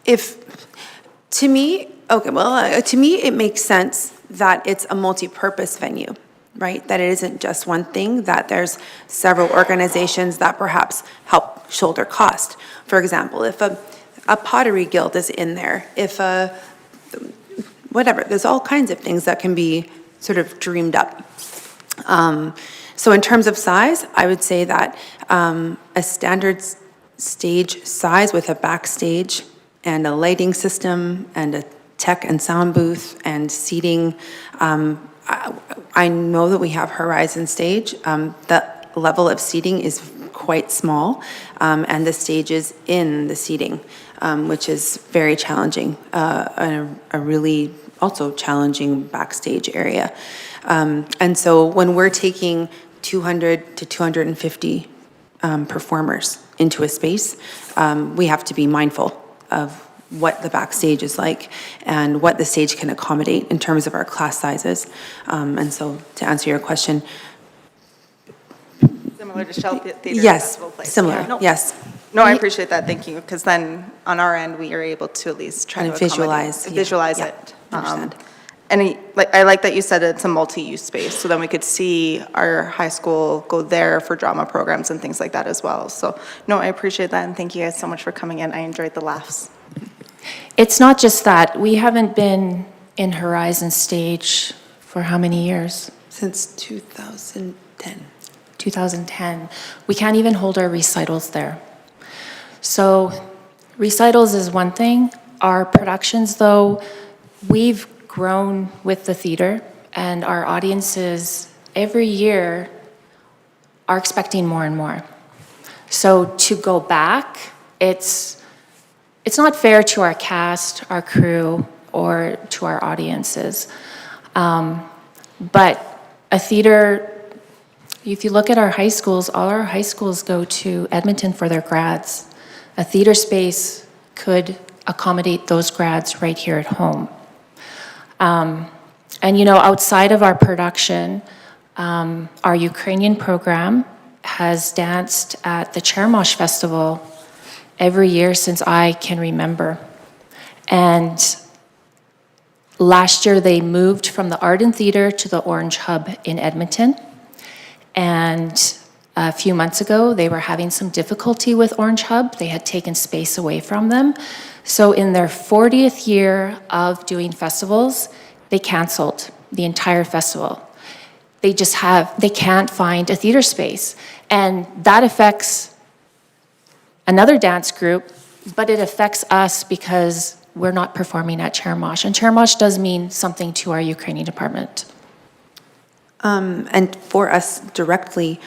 to me, it makes sense that it's a multi-purpose venue, right? That it isn't just one thing, that there's several organizations that perhaps help shoulder cost. For example, if a pottery guild is in there, whatever, there's all kinds of things that can be sort of dreamed up. So in terms of size, I would say that a standard stage size with a backstage and a lighting system and a tech and sound booth and seating. I know that we have Horizon Stage. The level of seating is quite small, and the stage is in the seating, which is very challenging, and a really also challenging backstage area. And so when we're taking 200 to 250 performers into a space, we have to be mindful of what the backstage is like and what the stage can accommodate in terms of our class sizes. And so to answer your question. Similar to Shell Theater? Yes, Festival Place. similar, Yeah, no. yes. No, I appreciate that, thank you, because then on our end, we are able to at least try to Kind of accommodate- visualize, yeah, it. understand. And I like that you said it's a multi-use space, so then we could see our high school go there for drama programs and things like that as well. So, no, I appreciate that, and thank you guys so much for coming in. I enjoyed the laughs. It's not just that. We haven't been in Horizon Stage for how many years? Since 2010. 2010. We can't even hold our recitals there. So recitals is one thing. Our productions, though, we've grown with the theater, and our audiences every year are expecting more and more. So to go back, it's not fair to our cast, our crew, or to our audiences. But a theater, if you look at our high schools, all our high schools go to Edmonton for their grads. A theater space could accommodate those grads right here at home. And outside of our production, our Ukrainian program has danced at the Chermosh Festival every year since I can remember. And last year they moved from the Arden Theatre to the Orange Hub in Edmonton. And a few months ago, they were having some difficulty with Orange Hub. They had taken space away from them. So in their 40th year of doing festivals, they canceled the entire festival. They can't find a theater space. And that affects another dance group, but it affects us because we're not performing at Chermosh. And Chermosh does mean something to our Ukrainian department. And for us directly,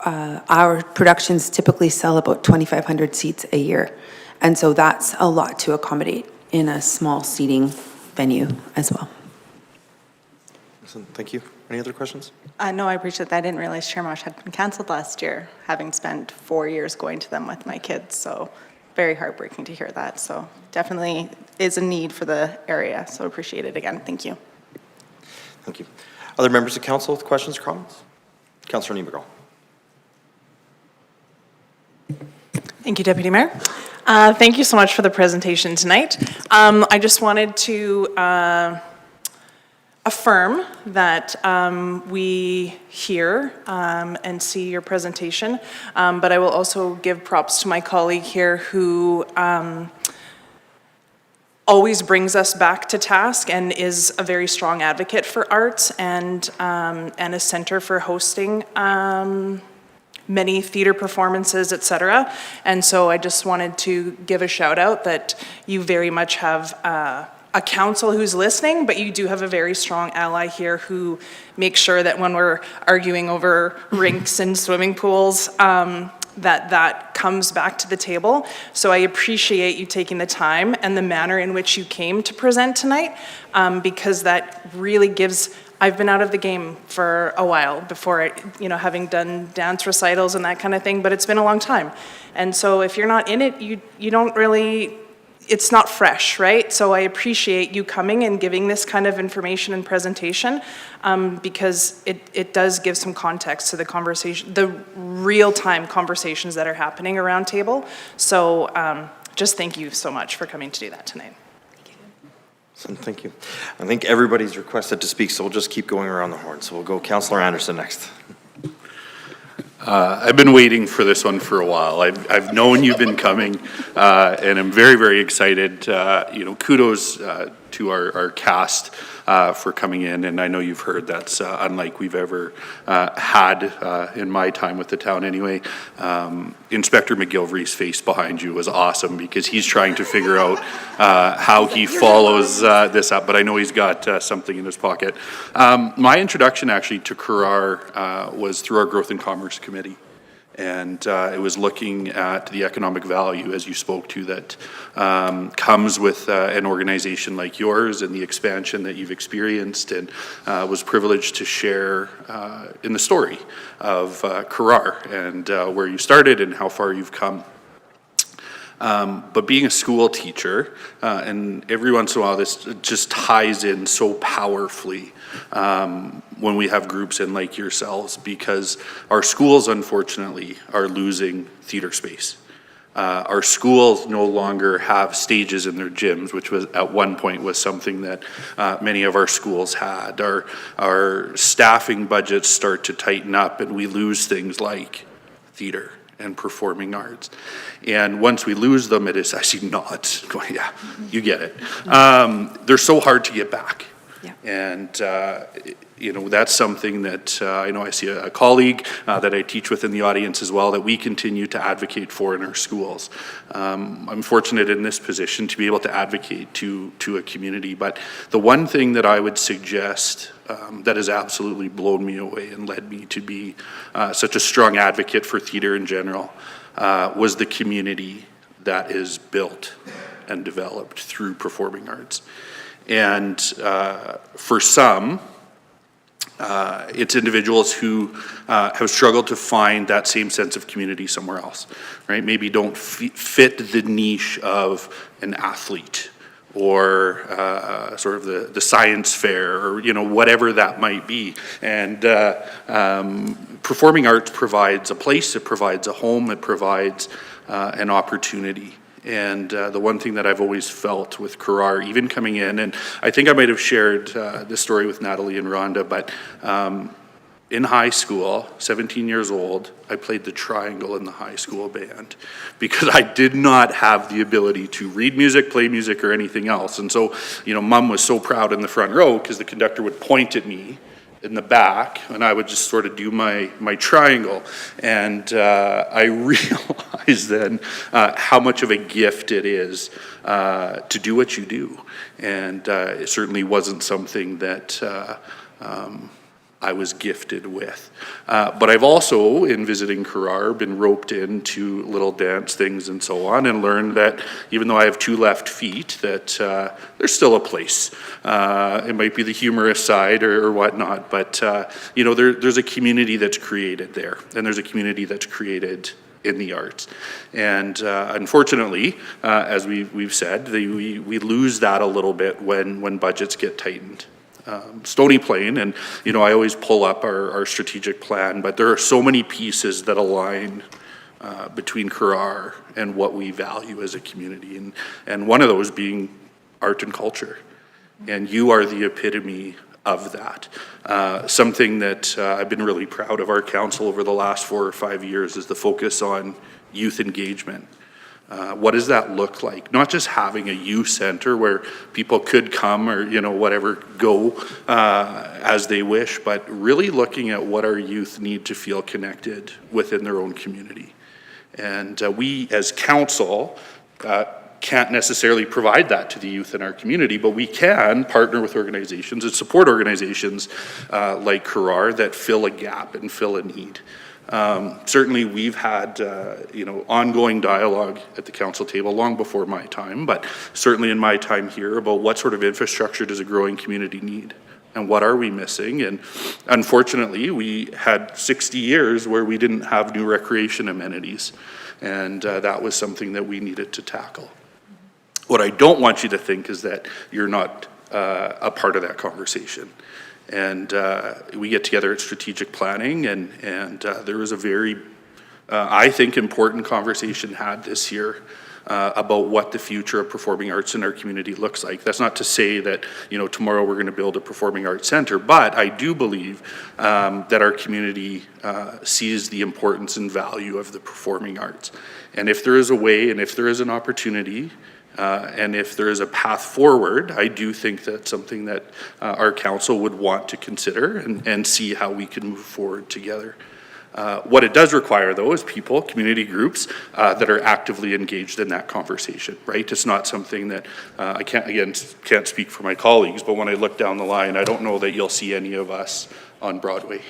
our productions typically sell about 2,500 seats a year. And so that's a lot to accommodate in a small seating venue as well. Listen, thank you. Any other questions? No, I appreciate that. I didn't realize Chermosh had been canceled last year, having spent 4 years going to them with my kids. So very heartbreaking to hear that. So definitely is a need for the area. So appreciate it again. Thank you. Thank you. Other members of council with questions or comments? Councillor Niebergall. Thank you, Deputy Mayor. Thank you so much for the presentation tonight. I just wanted to affirm that we hear and see your presentation, but I will also give props to my colleague here who always brings us back to task and is a very strong advocate for arts and a center for hosting many theater performances, et cetera. And so I just wanted to give a shout out that you very much have a council who's listening, but you do have a very strong ally here who makes sure that when we're arguing over rinks and swimming pools, that comes back to the table. So I appreciate you taking the time and the manner in which you came to present tonight, because that really gives, I've been out of the game for a while before, having done dance recitals and that kind of thing, but it's been a long time. And so if you're not in it, you don't really, it's not fresh, right? So I appreciate you coming and giving this kind of information and presentation, because it does give some context to the conversation, the real-time conversations that are happening around table. So just thank you so much for coming to do that tonight. Thank you. I think everybody's requested to speak, so we'll just keep going around the horn. So we'll go Councillor Anderson next. I've been waiting for this one for a while. I've known you've been coming, and I'm very, very excited. Kudos to our cast for coming in, and I know you've heard that's unlike we've ever had in my time with the town anyway. Inspector McGilvery's face behind you was awesome because he's trying to figure out how he follows this up, but I know he's got something in his pocket. My introduction actually to Currar was through our Growth and Commerce Committee. And it was looking at the economic value, as you spoke to, that comes with an organization like yours and the expansion that you've experienced, and was privileged to share in the story of Currar and where you started and how far you've come. But being a school teacher, and every once in a while this just ties in so powerfully when we have groups in like yourselves, because our schools unfortunately are losing theater space. Our schools no longer have stages in their gyms, which was at one point was something that many of our schools had. Our staffing budgets start to tighten up and we lose things like theater and performing arts. And once we lose them, it is actually not going, yeah, you get it. They're so hard to get back. Yeah. And, that's something that I know I see a colleague that I teach with in the audience as well, that we continue to advocate for in our schools. I'm fortunate in this position to be able to advocate to a community, but the one thing that I would suggest that has absolutely blown me away and led me to be such a strong advocate for theater in general was the community that is built and developed through performing arts. And for some, it's individuals who have struggled to find that same sense of community somewhere else, right? Maybe don't fit the niche of an athlete or sort of the science fair, or, you know, whatever that might be. And performing arts provides a place, it provides a home, it provides an opportunity. And the one thing that I've always felt with Currar, even coming in, and I think I might have shared this story with Natalie and Rhonda, but in high school, 17 years old, I played the triangle in the high school band because I did not have the ability to read music, play music, or anything else. And so, you know, Mom was so proud in the front row because the conductor would point at me in the back, and I would just sort of do my triangle. And I realized then how much of a gift it is to do what you do. And it certainly wasn't something that I was gifted with. But I've also, in visiting Currar, been roped into little dance things and so on, and learned that even though I have 2 left feet, that there's still a place. It might be the humorous side or whatnot, but you know, there's a community that's created there, and there's a community that's created in the arts. And unfortunately, as we've said, we lose that a little bit when budgets get tightened. Stony Plain, and you know, I always pull up our strategic plan, but there are so many pieces that align between Currar and what we value as a community, and one of those being art and culture. And you are the epitome of that. Something that I've been really proud of our council over the last 4 or 5 years is the focus on youth engagement. What does that look like? Not just having a youth center where people could come or, you know, whatever, go as they wish, but really looking at what our youth need to feel connected within their own community. And we as council can't necessarily provide that to the youth in our community, but we can partner with organizations and support organizations like Currar that fill a gap and fill a need. Certainly we've had, you know, ongoing dialogue at the council table long before my time, but certainly in my time here about what sort of infrastructure does a growing community need and what are we missing. And unfortunately, we had 60 years where we didn't have new recreation amenities, and that was something that we needed to tackle. What I don't want you to think is that you're not a part of that conversation. And we get together at strategic planning, and there was a very, I think, important conversation had this year about what the future of performing arts in our community looks like. That's not to say that, you know, tomorrow we're going to build a performing arts center, but I do believe that our community sees the importance and value of the performing arts. And if there is a way, and if there is an opportunity, and if there is a path forward, I do think that's something that our council would want to consider and see how we can move forward together. What it does require, though, is people, community groups that are actively engaged in that conversation, right? It's not something that, I can't speak for my colleagues, but when I look down the line, I don't know that you'll see any of us on Broadway.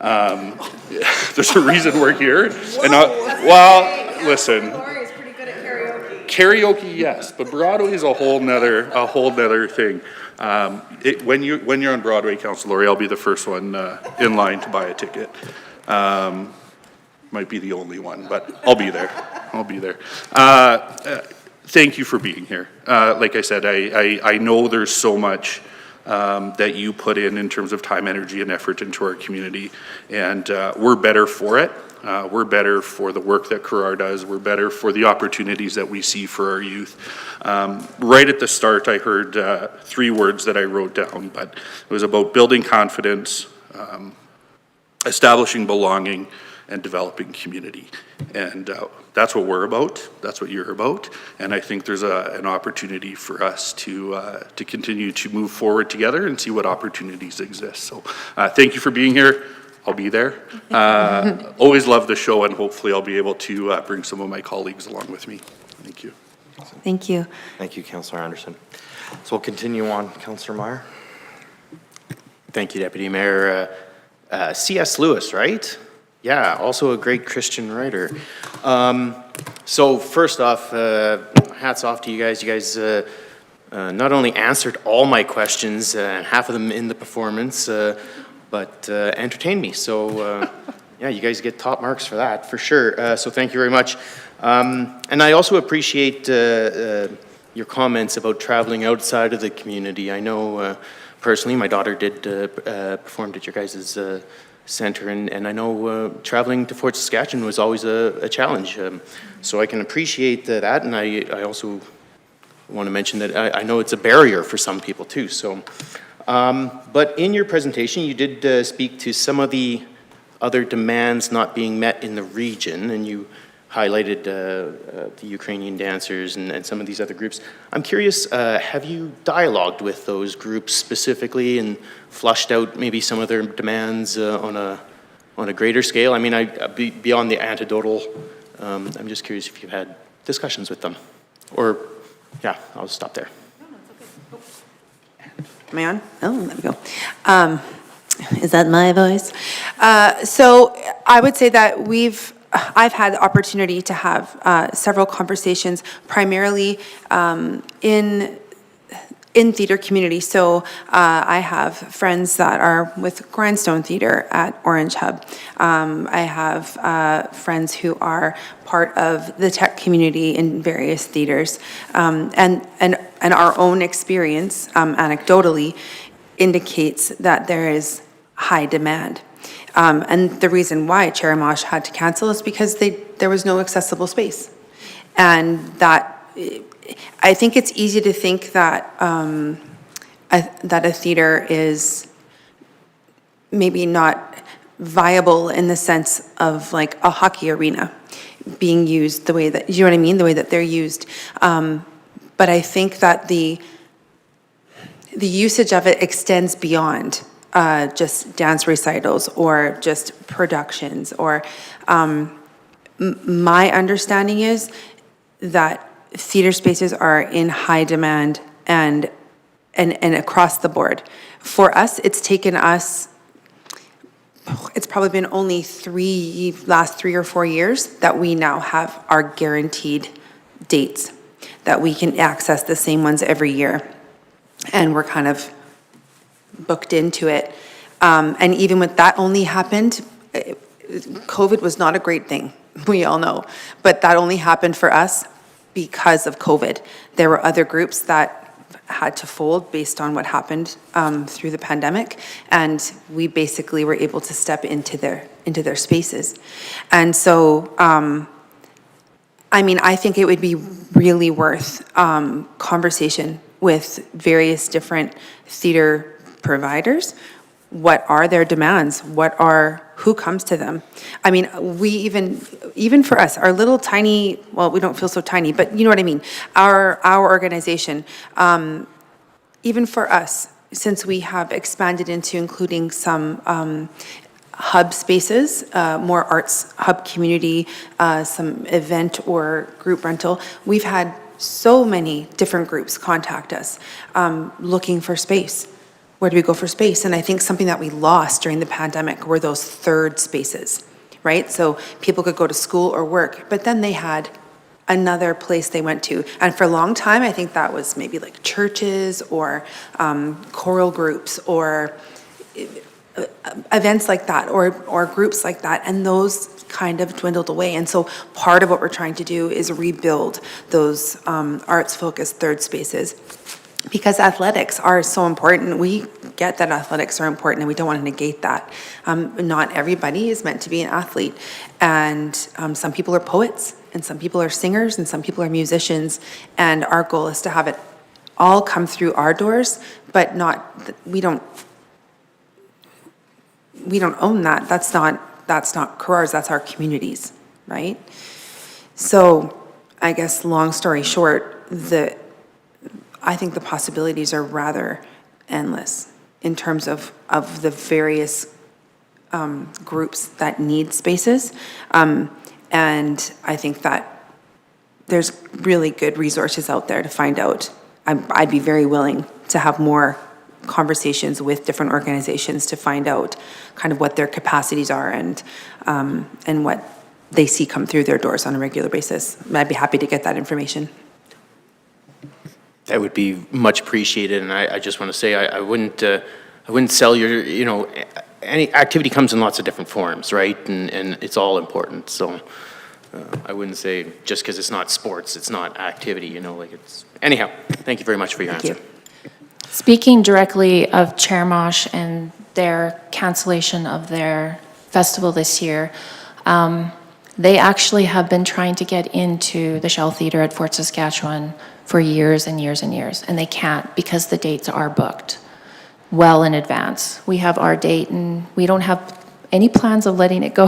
There's a reason we're here. And well, listen. Karaoke, yes, but Broadway is a whole nother thing. When you're on Broadway, Councilor Laurie, I'll be the first one in line to buy a ticket. Might be the only one, but I'll be there. Thank you for being here. Like I said, I know there's so much that you put in terms of time, energy, and effort into our community, and we're better for it. We're better for the work that Currar does. We're better for the opportunities that we see for our youth. Right at the start, I heard 3 words that I wrote down, but it was about building confidence, establishing belonging, and developing community. And that's what we're about. That's what you're about. And I think there's an opportunity for us to continue to move forward together and see what opportunities exist. So thank you for being here. I'll be there. Always love the show, and hopefully I'll be able to bring some of my colleagues along with me. Thank you. Thank you. Thank you, Councillor Anderson. So we'll continue on. Councillor Meyer. Thank you, Deputy Mayor. C.S. Lewis, right? Yeah, also a great Christian writer. So first off, hats off to you guys. You guys not only answered all my questions, and half of them in the performance, but entertained me. So yeah, you guys get top marks for that, for sure. So thank you very much. And I also appreciate your comments about traveling outside of the community. I know personally, my daughter did performed at your guys' center, and I know traveling to Fort Saskatchewan was always a challenge. So I can appreciate that, and I also want to mention that I know it's a barrier for some people too. So, but in your presentation, you did speak to some of the other demands not being met in the region, and you highlighted the Ukrainian dancers and some of these other groups. I'm curious, have you dialogued with those groups specifically and flushed out maybe some of their demands on a greater scale? I mean, beyond the anecdotal, I'm just curious if you've had discussions with them. Or, yeah, I'll stop there. Am I on? Oh, there we go. Is that my voice? So I would say that I've had the opportunity to have several conversations, primarily in theater community. So I have friends that are with Grindstone Theater at Orange Hub. I have friends who are part of the tech community in various theaters. And our own experience, anecdotally, indicates that there is high demand. And the reason why Cherimosh had to cancel is because there was no accessible space. And that, I think it's easy to think that that a theater is maybe not viable in the sense of like a hockey arena being used the way that, you know what I mean? The way that they're used. But I think that the usage of it extends beyond just dance recitals or just productions, or my understanding is that theater spaces are in high demand and across the board. For us, it's taken us, it's probably been only last 3 or 4 years that we now have our guaranteed dates, that we can access the same ones every year. And we're kind of booked into it. And even with that only happened, COVID was not a great thing, we all know. But that only happened for us because of COVID. There were other groups that had to fold based on what happened through the pandemic, and we basically were able to step into their spaces. And so, I mean, I think it would be really worth conversation with various different theater providers. What are their demands? Who comes to them? I mean, we even for us, our little tiny, well, we don't feel so tiny, but you know what I mean? Our organization, even for us, since we have expanded into including some hub spaces, more arts hub community, some event or group rental, we've had so many different groups contact us looking for space. Where do we go for space? And I think something that we lost during the pandemic were those third spaces, right? So people could go to school or work, but then they had another place they went to. And for a long time, I think that was maybe like churches or choral groups or events like that, or groups like that. And those kind of dwindled away. And so part of what we're trying to do is rebuild those arts-focused third spaces. Because athletics are so important. We get that athletics are important and we don't want to negate that. Not everybody is meant to be an athlete. And some people are poets, and some people are singers, and some people are musicians. And our goal is to have it all come through our doors, but we don't own that. That's not Currars, that's our communities, right? So I guess long story short, I think the possibilities are rather endless in terms of the various groups that need spaces. And I think that there's really good resources out there to find out. I'd be very willing to have more conversations with different organizations to find out kind of what their capacities are and what they see come through their doors on a regular basis. I'd be happy to get that information. That would be much appreciated, and I just want to say I wouldn't sell your, any activity comes in lots of different forms, right? And it's all important. So I wouldn't say just because it's not sports, it's not activity, you know, like it's, anyhow, thank you very much for your answer. Speaking directly of Chair Mosh and their cancellation of their festival this year, they actually have been trying to get into the Shell Theatre at Fort Saskatchewan for years and years and years, and they can't because the dates are booked well in advance. We have our date, and we don't have any plans of letting it go.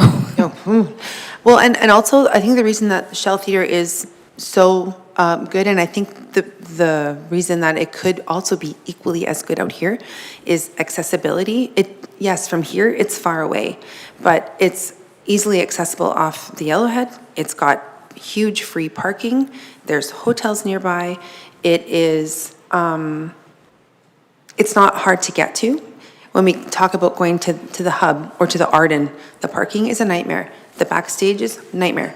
Well, and also, I think the reason that the Shell Theatre is so good, and I think the reason that it could also be equally as good out here is accessibility. Yes, from here, it's far away, but it's easily accessible off the Yellowhead. It's got huge free parking. There's hotels nearby. It is, it's not hard to get to. When we talk about going to the hub or to the Arden, the parking is a nightmare. The backstage is nightmare.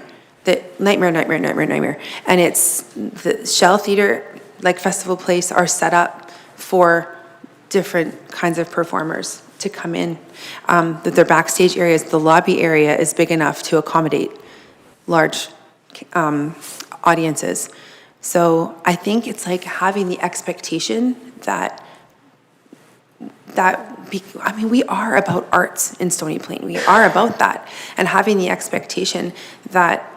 Nightmare. And it's the Shell Theatre, like Festival Place, are set up for different kinds of performers to come in. Their backstage areas, the lobby area is big enough to accommodate large audiences. So I think it's like having the expectation that we are about arts in Stony Plain. We are about that. And having the expectation that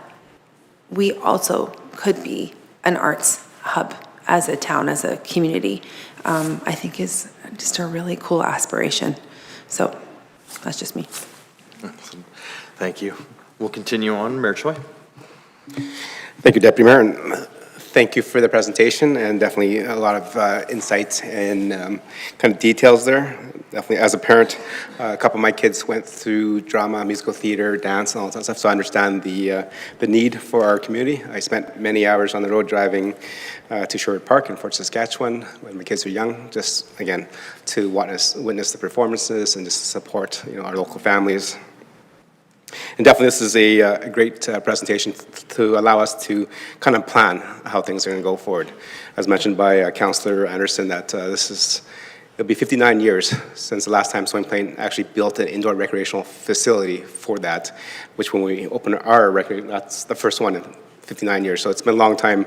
we also could be an arts hub as a town, as a community, I think is just a really cool aspiration. So that's just me. Thank you. We'll continue on. Mayor Choi. Thank you, Deputy Mayor, and thank you for the presentation, and definitely a lot of insights and kind of details there. Definitely, as a parent, a couple of my kids went through drama, musical theater, dance, and all that stuff, so I understand the need for our community. I spent many hours on the road driving to Sherwood Park in Fort Saskatchewan when my kids were young, just, again, to witness the performances and just support, our local families. And definitely this is a great presentation to allow us to kind of plan how things are going to go forward. As mentioned by Councillor Anderson, that it'll be 59 years since the last time Stony Plain actually built an indoor recreational facility for that, which when we opened that's the first one in 59 years. So it's been a long time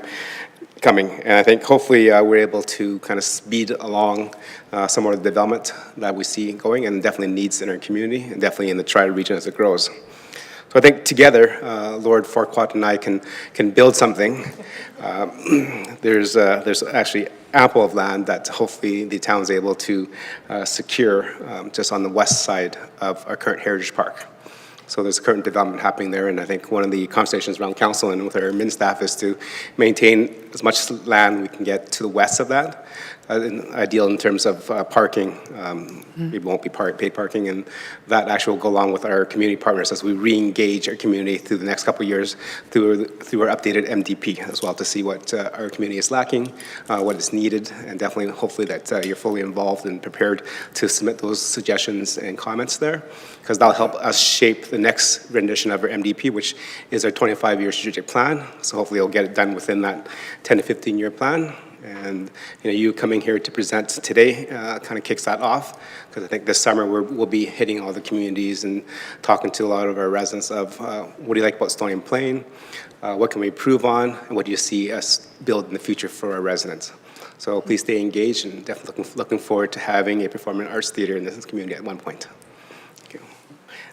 coming. And I think hopefully we're able to kind of speed along some more of the development that we see going, and definitely needs in our community, and definitely in the Tri region as it grows. So I think together, Lord Farquhar and I can build something. There's actually ample of land that hopefully the town's able to secure just on the west side of our current Heritage Park. So there's current development happening there, and I think one of the conversations around council and with our admin staff is to maintain as much land we can get to the west of that. Ideal in terms of parking. People won't be paid parking, and that actually will go along with our community partners as we re-engage our community through the next couple of years through our updated MDP as well, to see what our community is lacking, what is needed, and definitely hopefully that you're fully involved and prepared to submit those suggestions and comments there, because that'll help us shape the next rendition of our MDP, which is our 25-year strategic plan. So hopefully we'll get it done within that 10 to 15-year plan. And you coming here to present today kind of kicks that off, because I think this summer we'll be hitting all the communities and talking to a lot of our residents of what do you like about Stony Plain, what can we improve on, and what do you see us build in the future for our residents. So please stay engaged, and definitely looking forward to having a performing arts theater in this community at one point. Thank you.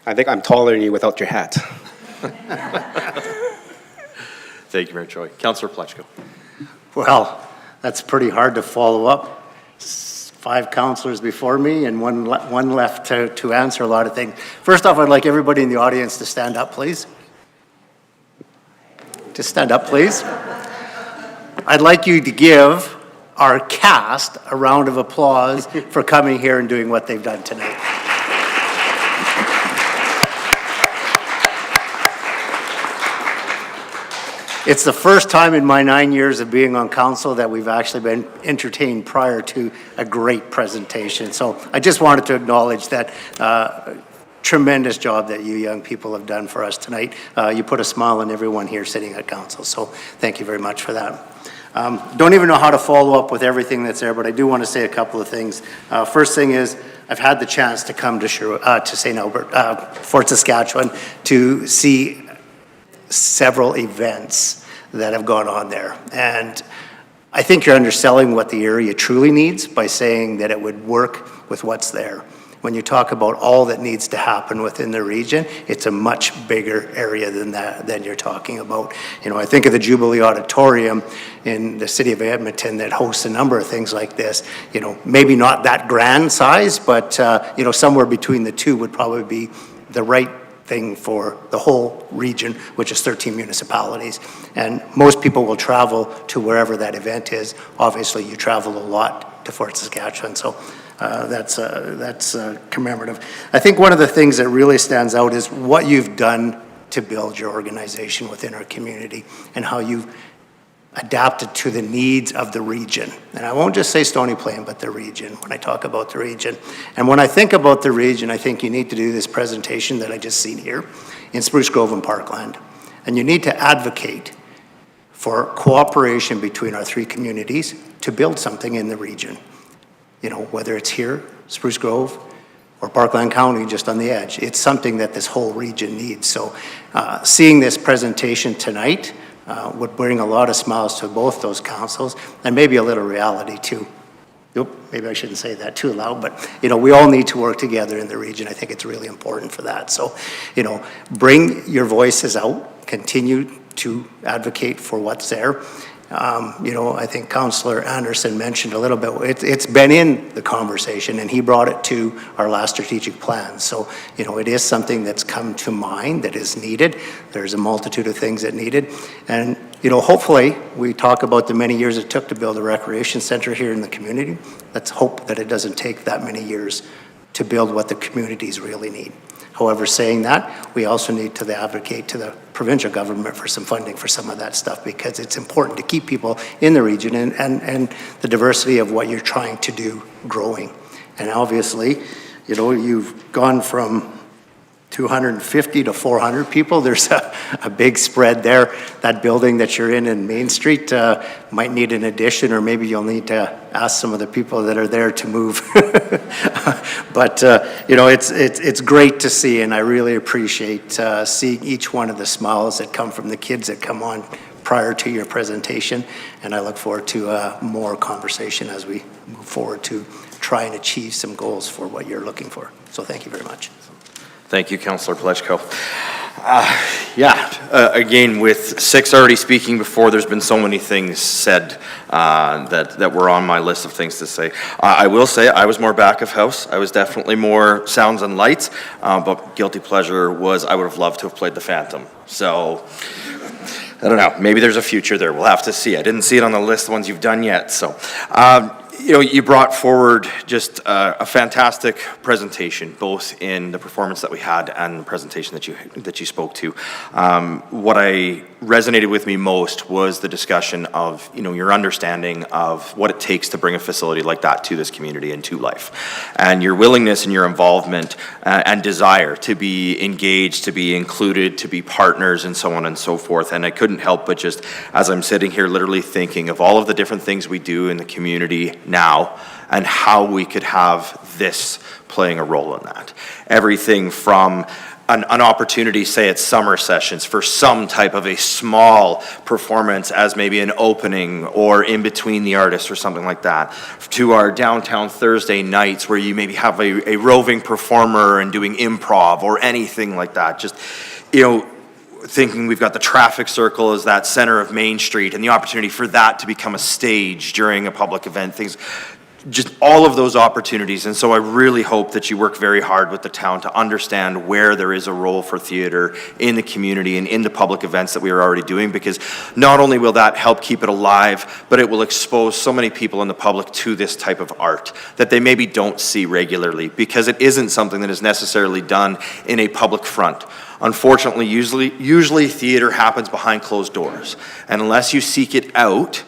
I think I'm taller than you without your hat. Thank you, Mayor Choi. Councillor Plechko. Well, that's pretty hard to follow up. 5 councillors before me and one left to answer a lot of things. First off, I'd like everybody in the audience to stand up, please. Just stand up, please. I'd like you to give our cast a round of applause for coming here and doing what they've done tonight. It's the first time in my 9 years of being on council that we've actually been entertained prior to a great presentation. So I just wanted to acknowledge that tremendous job that you young people have done for us tonight. You put a smile on everyone here sitting at council. So thank you very much for that. Don't even know how to follow up with everything that's there, but I do want to say a couple of things. First thing is, I've had the chance to come to St. Albert, Fort Saskatchewan, to see several events that have gone on there. And I think you're underselling what the area truly needs by saying that it would work with what's there. When you talk about all that needs to happen within the region, it's a much bigger area than that, than you're talking about. You know, I think of the Jubilee Auditorium in the city of Edmonton that hosts a number of things like this. You know, maybe not that grand size, but, you know, somewhere between the two would probably be the right thing for the whole region, which is 13 municipalities. And most people will travel to wherever that event is. Obviously, you travel a lot to Fort Saskatchewan, so that's commemorative. I think one of the things that really stands out is what you've done to build your organization within our community and how you've adapted to the needs of the region. And I won't just say Stony Plain, but the region when I talk about the region. And when I think about the region, I think you need to do this presentation that I just seen here in Spruce Grove and Parkland. And you need to advocate for cooperation between our three communities to build something in the region. You know, whether it's here, Spruce Grove, or Parkland County, just on the edge. It's something that this whole region needs. So seeing this presentation tonight would bring a lot of smiles to both those councils and maybe a little reality too. Maybe I shouldn't say that too loud, but you know, we all need to work together in the region. I think it's really important for that. So, you know, bring your voices out, continue to advocate for what's there. You know, I think Councillor Anderson mentioned a little bit, it's been in the conversation and he brought it to our last strategic plan. So, you know, it is something that's come to mind that is needed. There's a multitude of things that needed. And, you know, hopefully we talk about the many years it took to build a recreation center here in the community. Let's hope that it doesn't take that many years to build what the communities really need. However, saying that, we also need to advocate to the provincial government for some funding for some of that stuff because it's important to keep people in the region and the diversity of what you're trying to do growing. And obviously, you know, you've gone from 250 to 400 people. There's a big spread there. That building that you're in Main Street might need an addition, or maybe you'll need to ask some of the people that are there to move. But you know, it's great to see, and I really appreciate seeing each one of the smiles that come from the kids that come on prior to your presentation, and I look forward to more conversation as we move forward to try and achieve some goals for what you're looking for. So thank you very much. Thank you, Councillor Plechko. Again, with 6 already speaking before, there's been so many things said that were on my list of things to say. I will say I was more back of house. I was definitely more sounds and lights, but guilty pleasure was I would have loved to have played the Phantom. So, I don't know, maybe there's a future there. We'll have to see. I didn't see it on the list, the ones you've done yet. So, you know, you brought forward just a fantastic presentation, both in the performance that we had and the presentation that you spoke to. What resonated with me most was the discussion of, you know, your understanding of what it takes to bring a facility like that to this community and to life, and your willingness and your involvement and desire to be engaged, to be included, to be partners, and so on and so forth. And I couldn't help but just, as I'm sitting here literally thinking of all of the different things we do in the community now and how we could have this playing a role in that. Everything from an opportunity, say at summer sessions, for some type of a small performance as maybe an opening or in between the artists or something like that, to our downtown Thursday nights where you maybe have a roving performer and doing improv or anything like that. Just, you know, thinking we've got the traffic circle as that center of Main Street and the opportunity for that to become a stage during a public event, things, just all of those opportunities. And so I really hope that you work very hard with the town to understand where there is a role for theater in the community and in the public events that we are already doing, because not only will that help keep it alive, but it will expose so many people in the public to this type of art that they maybe don't see regularly, because it isn't something that is necessarily done in a public front. Unfortunately, usually theater happens behind closed doors, and unless you seek it out,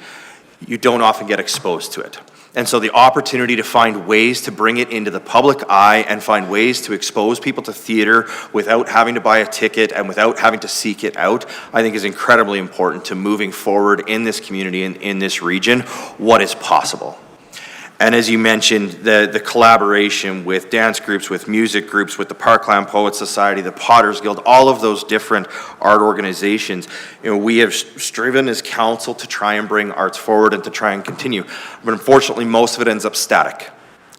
you don't often get exposed to it. And so the opportunity to find ways to bring it into the public eye and find ways to expose people to theater without having to buy a ticket and without having to seek it out, I think is incredibly important to moving forward in this community and in this region, what is possible. And as you mentioned, the collaboration with dance groups, with music groups, with the Parkland Poets Society, the Potters Guild, all of those different art organizations, we have striven as council to try and bring arts forward and to try and continue. But unfortunately, most of it ends up static.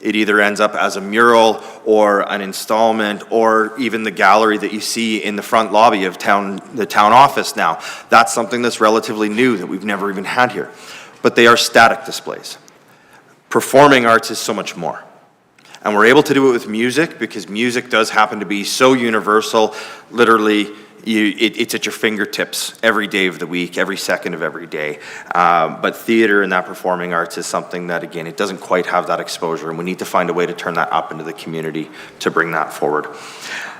It either ends up as a mural or an installment or even the gallery that you see in the front lobby of the town office now. That's something that's relatively new that we've never even had here. But they are static displays. Performing arts is so much more. And we're able to do it with music because music does happen to be so universal. Literally, it's at your fingertips every day of the week, every second of every day. But theater and that performing arts is something that, again, it doesn't quite have that exposure, and we need to find a way to turn that up into the community to bring that forward.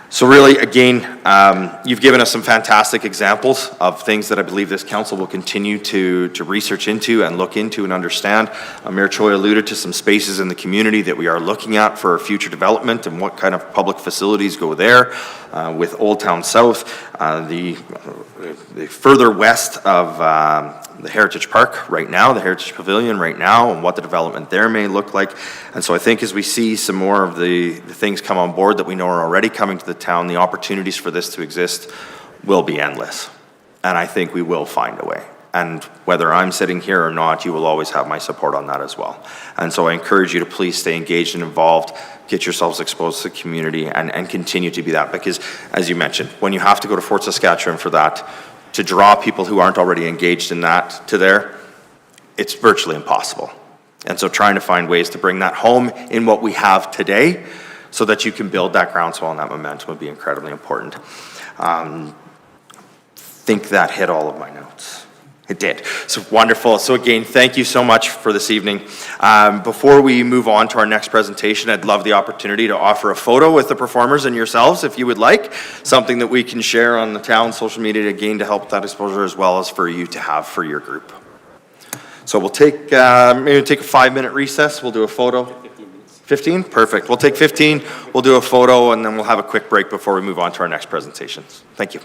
So really, again, you've given us some fantastic examples of things that I believe this council will continue to research into and look into and understand. Mayor Choi alluded to some spaces in the community that we are looking at for future development and what kind of public facilities go there. With Old Town South, the further west of the Heritage Park right now, the Heritage Pavilion right now, and what the development there may look like. And so I think as we see some more of the things come on board that we know are already coming to the town, the opportunities for this to exist will be endless. And I think we will find a way. And whether I'm sitting here or not, you will always have my support on that as well. And so I encourage you to please stay engaged and involved, get yourselves exposed to the community, and continue to be that. Because, as you mentioned, when you have to go to Fort Saskatchewan for that, to draw people who aren't already engaged in that to there, it's virtually impossible. And so trying to find ways to bring that home in what we have today so that you can build that groundswell and that momentum would be incredibly important. Think that hit all of my notes. It did. So wonderful. So again, thank you so much for this evening. Before we move on to our next presentation, I'd love the opportunity to offer a photo with the performers and yourselves if you would like. Something that we can share on the town social media again to help that exposure as well as for you to have for your group. So we'll take maybe take a 5-minute recess. We'll do a photo. 15? Perfect. We'll take 15. We'll do a photo and then we'll have a quick break before we move on to our next presentations. Thank you.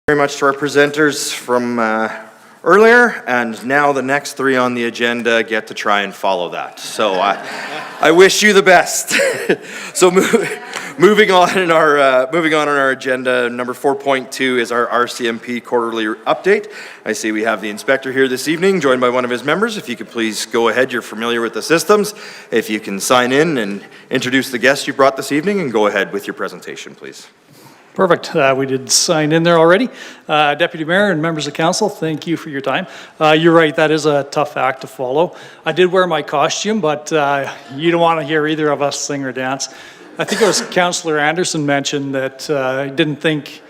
Very much to our presenters from earlier, and now the next three on the agenda get to try and follow that. So I wish you the best. So moving on in our agenda, number 4.2 is our RCMP quarterly update. I see we have the inspector here this evening, joined by one of his members. If you could please go ahead, you're familiar with the systems. If you can sign in and introduce the guests you brought this evening, and go ahead with your presentation, please. Perfect. We did sign in there already. Deputy Mayor and members of council, thank you for your time. You're right, that is a tough act to follow. I did wear my costume, but you don't want to hear either of us sing or dance. I think it was Councillor Anderson mentioned that he didn't think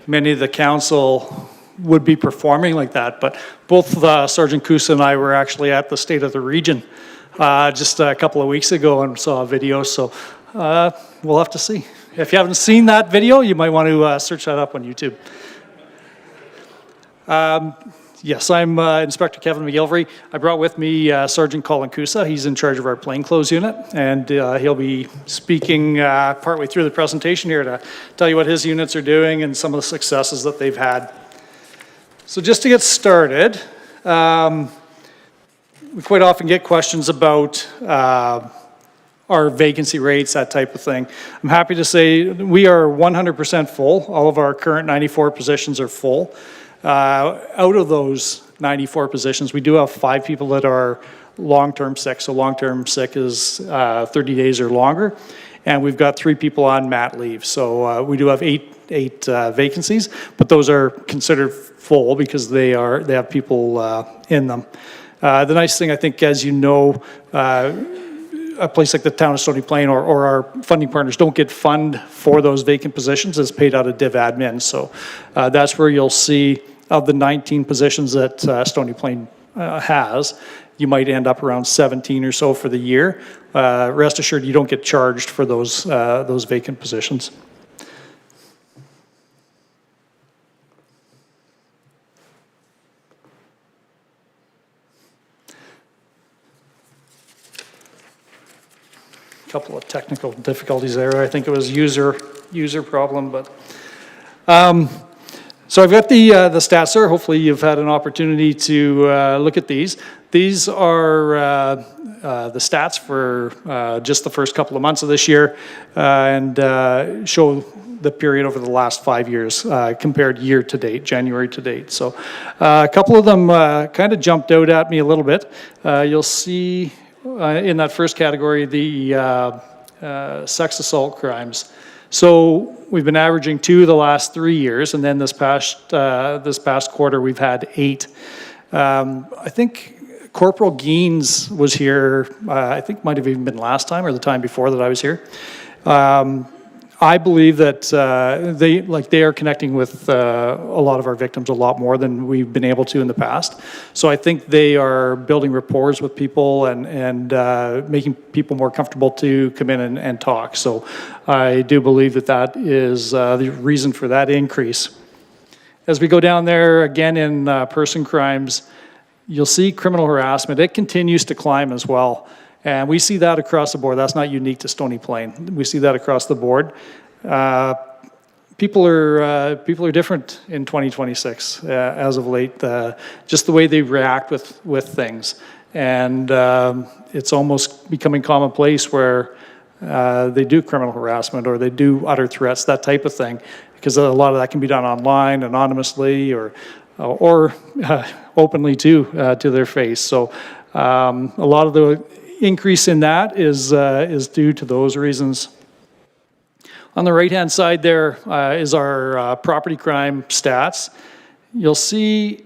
many of the council would be performing like that, but both Sergeant Kusa and I were actually at the State of the Region just a couple of weeks ago and saw a video, so we'll have to see. If you haven't seen that video, you might want to search that up on YouTube. Yes, I'm Inspector Kevin McGilvery. I brought with me Sergeant Colin Kusa. He's in charge of our plainclothes unit, and he'll be speaking partway through the presentation here to tell you what his units are doing and some of the successes that they've had. So just to get started, we quite often get questions about our vacancy rates, that type of thing. I'm happy to say we are 100% full. All of our current 94 positions are full. Out of those 94 positions, we do have 5 people that are long-term sick. So long-term sick is 30 days or longer. And we've got 3 people on mat leave. So we do have eight vacancies, but those are considered full because they have people in them. The nice thing, I think, as you know, a place like the town of Stony Plain or our funding partners don't get fund for those vacant positions. It's paid out of Div Admin. So that's where you'll see of the 19 positions that Stony Plain has, you might end up around 17 or so for the year. Rest assured, you don't get charged for those vacant positions. Couple of technical difficulties there. I think it was user problem, but so I've got the stats there. Hopefully you've had an opportunity to look at these. These are the stats for just the first couple of months of this year and show the period over the last 5 years compared year to date, January to date. So a couple of them kind of jumped out at me a little bit. You'll see in that first category, the sex assault crimes. So we've been averaging 2 the last 3 years, and then this past quarter we've had 8. I think Corporal Geens was here. I think might have even been last time or the time before that I was here. I believe that they are connecting with a lot of our victims a lot more than we've been able to in the past. So I think they are building rapport with people and making people more comfortable to come in and talk. So I do believe that is the reason for that increase. As we go down there again in person crimes, you'll see criminal harassment. It continues to climb as well. And we see that across the board. That's not unique to Stony Plain. We see that across the board. People are different in 2026 as of late. Just the way they react with things, and it's almost becoming commonplace where they do criminal harassment or they do utter threats, that type of thing, because a lot of that can be done online, anonymously, or openly to their face. So a lot of the increase in that is due to those reasons. On the right-hand side there is our property crime stats. You'll see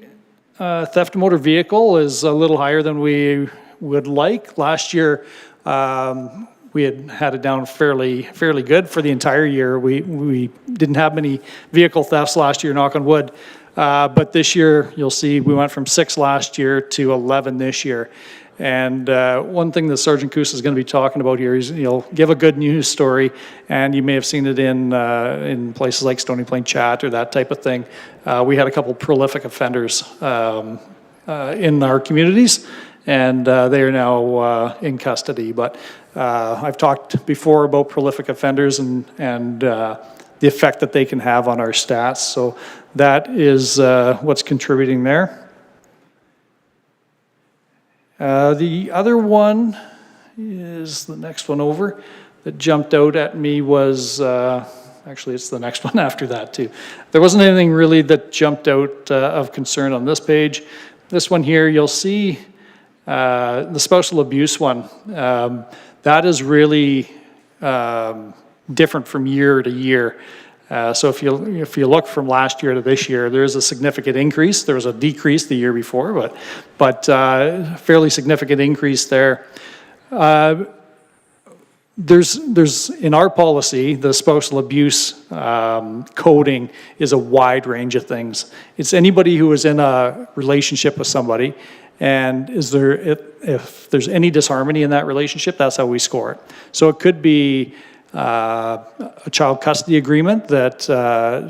theft of motor vehicle is a little higher than we would like. Last year, we had it down fairly good for the entire year. We didn't have many vehicle thefts last year, knock on wood. But this year, you'll see we went from 6 last year to 11 this year. And one thing that Sergeant Kusa is going to be talking about here is he'll give a good news story, and you may have seen it in places like Stony Plain Chat or that type of thing. We had a couple prolific offenders in our communities, and they are now in custody. But I've talked before about prolific offenders and the effect that they can have on our stats. So that is what's contributing there. The other one is the next one over that jumped out at me was, actually it's the next one after that too. There wasn't anything really that jumped out of concern on this page. This one here, you'll see the spousal abuse one. That is really different from year to year. So if you look from last year to this year, there is a significant increase. There was a decrease the year before, but fairly significant increase there. There's in our policy, the spousal abuse coding is a wide range of things. It's anybody who is in a relationship with somebody, and if there's any disharmony in that relationship, that's how we score it. So it could be a child custody agreement that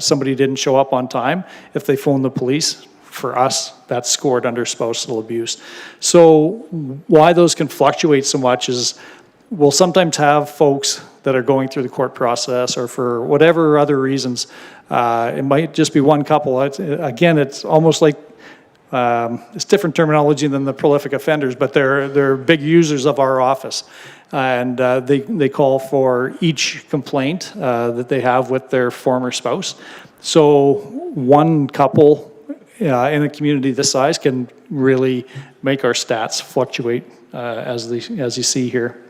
somebody didn't show up on time. If they phone the police, for us, that's scored under spousal abuse. So why those can fluctuate so much is we'll sometimes have folks that are going through the court process, or for whatever other reasons, it might just be one couple. Again, it's almost like it's different terminology than the prolific offenders, but they're big users of our office. And they call for each complaint that they have with their former spouse. So one couple in a community this size can really make our stats fluctuate as you see here.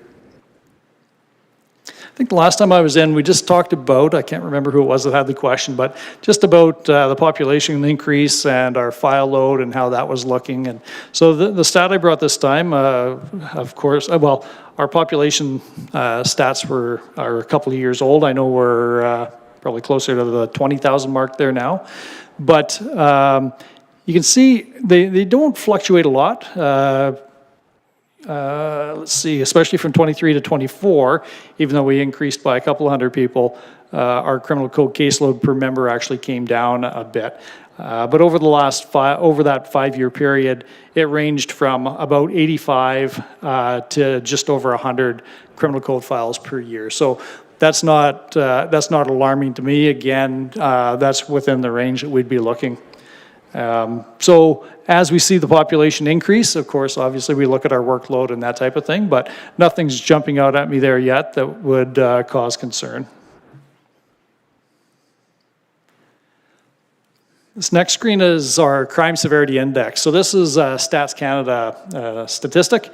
I think the last time I was in, we just talked about, I can't remember who it was that had the question, but just about the population increase and our file load and how that was looking. And so the stat I brought this time, of course, well, our population stats are a couple of years old. I know we're probably closer to the 20,000 mark there now. But you can see they don't fluctuate a lot. Let's see, especially from 23 to 24, even though we increased by a couple of hundred people, our criminal code caseload per member actually came down a bit. But over the last over that 5-year period, it ranged from about 85 to just over 100 criminal code files per year. So that's not alarming to me. Again, that's within the range that we'd be looking. So as we see the population increase, of course, obviously we look at our workload and that type of thing, but nothing's jumping out at me there yet that would cause concern. This next screen is our crime severity index. So this is Stats Canada statistic.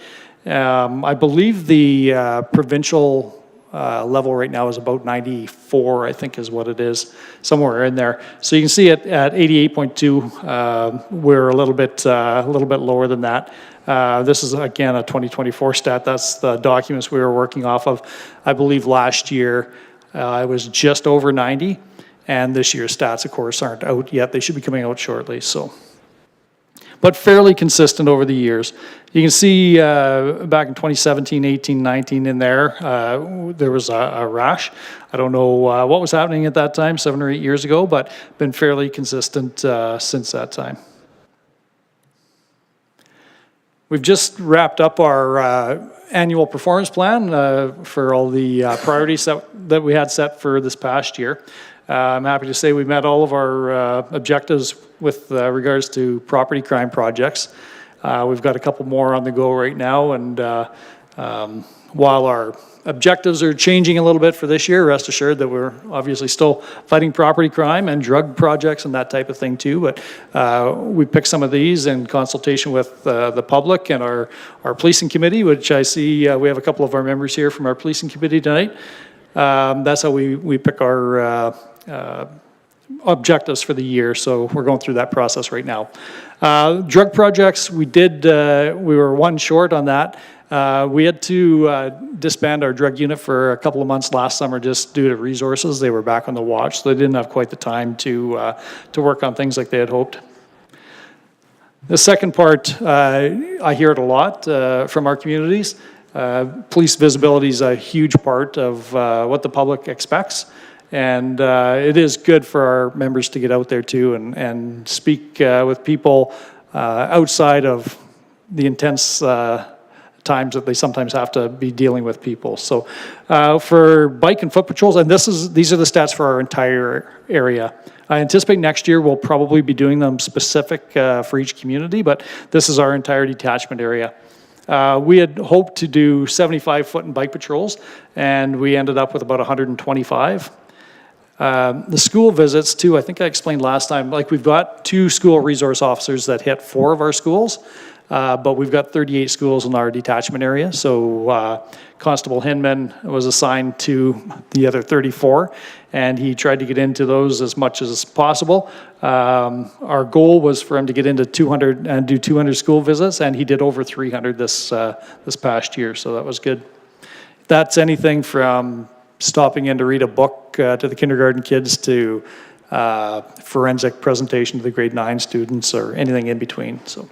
I believe the provincial level right now is about 94, I think is what it is, somewhere in there. So you can see it at 88.2. We're a little bit lower than that. This is again a 2024 stat. That's the documents we were working off of. I believe last year I was just over 90, and this year's stats, of course, aren't out yet. They should be coming out shortly. So, but fairly consistent over the years. You can see back in 2017, 18, 19 in there, there was a rash. I don't know what was happening at that time, 7 or 8 years ago, but been fairly consistent since that time. We've just wrapped up our annual performance plan for all the priorities that we had set for this past year. I'm happy to say we met all of our objectives with regards to property crime projects. We've got a couple more on the go right now, and while our objectives are changing a little bit for this year, rest assured that we're obviously still fighting property crime and drug projects and that type of thing too, but we picked some of these in consultation with the public and our policing committee, which I see we have a couple of our members here from our policing committee tonight. That's how we pick our objectives for the year, so we're going through that process right now. Drug projects, we were one short on that. We had to disband our drug unit for a couple of months last summer just due to resources. They were back on the watch, so they didn't have quite the time to work on things like they had hoped. The second part, I hear it a lot from our communities. Police visibility is a huge part of what the public expects. And it is good for our members to get out there too and speak with people outside of the intense times that they sometimes have to be dealing with people. So for bike and foot patrols, and these are the stats for our entire area. I anticipate next year we'll probably be doing them specific for each community, but this is our entire detachment area. We had hoped to do 75 foot and bike patrols, and we ended up with about 125. The school visits too, I think I explained last time, like we've got 2 school resource officers that hit 4 of our schools, but we've got 38 schools in our detachment area. So Constable Hinman was assigned to the other 34, and he tried to get into those as much as possible. Our goal was for him to get into 200 and do 200 school visits, and he did over 300 this past year, so that was good. That's anything from stopping in to read a book to the kindergarten kids to forensic presentation to the grade 9 students or anything in between. So,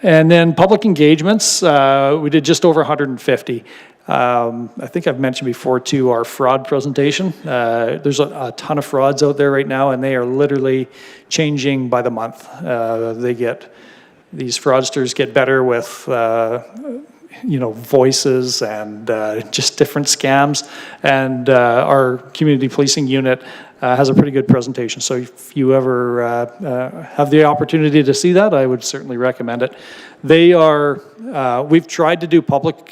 and then public engagements, we did just over 150. I think I've mentioned before too our fraud presentation. There's a ton of frauds out there right now, and they are literally changing by the month. These fraudsters get better with voices and just different scams. And our community policing unit has a pretty good presentation. So if you ever have the opportunity to see that, I would certainly recommend it. We've tried to do public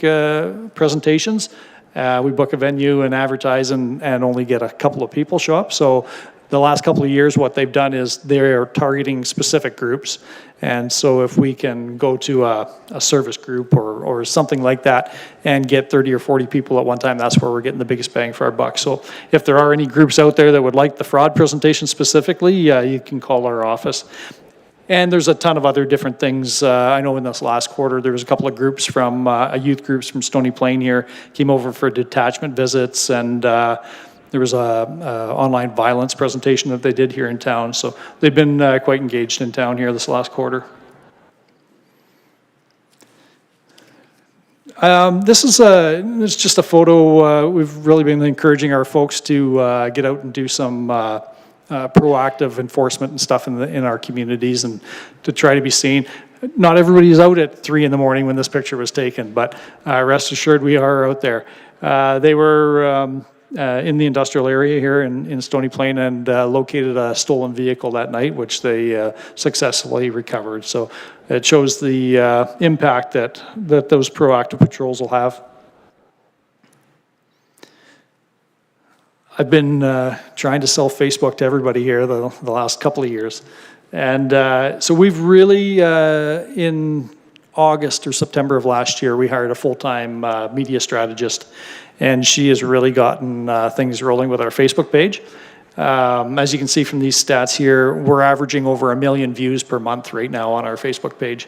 presentations. We book a venue and advertise and only get a couple of people show up. So the last couple of years, what they've done is they're targeting specific groups. And so if we can go to a service group or something like that and get 30 or 40 people at one time, that's where we're getting the biggest bang for our buck. So if there are any groups out there that would like the fraud presentation specifically, you can call our office. And there's a ton of other different things. I know in this last quarter, there was a couple of groups from, youth groups from Stony Plain here, came over for detachment visits, and there was a online violence presentation that they did here in town. So they've been quite engaged in town here this last quarter. This is just a photo. We've really been encouraging our folks to get out and do some proactive enforcement and stuff in our communities and to try to be seen. Not everybody is out at 3 in the morning when this picture was taken, but rest assured we are out there. They were in the industrial area here in Stony Plain and located a stolen vehicle that night, which they successfully recovered. So it shows the impact that those proactive patrols will have. I've been trying to sell Facebook to everybody here the last couple of years. And so we've really, in August or September of last year, we hired a full-time media strategist, and she has really gotten things rolling with our Facebook page. As you can see from these stats here, we're averaging over 1 million views per month right now on our Facebook page.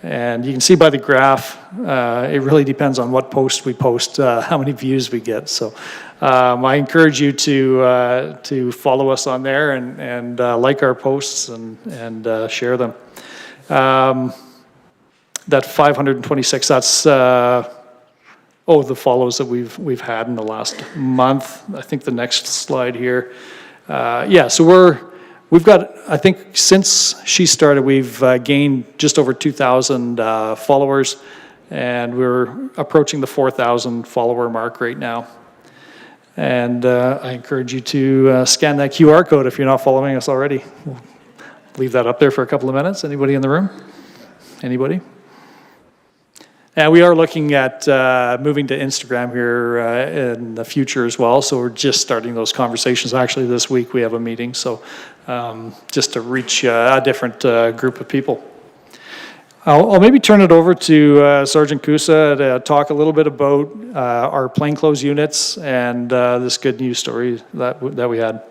And you can see by the graph, it really depends on what post we post, how many views we get. So I encourage you to follow us on there and like our posts and share them. That 526, that's the follows that we've had in the last month. I think the next slide here. So we've got, I think since she started, we've gained just over 2,000 followers, and we're approaching the 4,000 follower mark right now. And I encourage you to scan that QR code if you're not following us already. We'll leave that up there for a couple of minutes. Anybody in the room? Anybody? And we are looking at moving to Instagram here in the future as well. So we're just starting those conversations. Actually, this week we have a meeting. So just to reach a different group of people. I'll maybe turn it over to Sergeant Kusa to talk a little bit about our plainclothes units and this good news story that we had.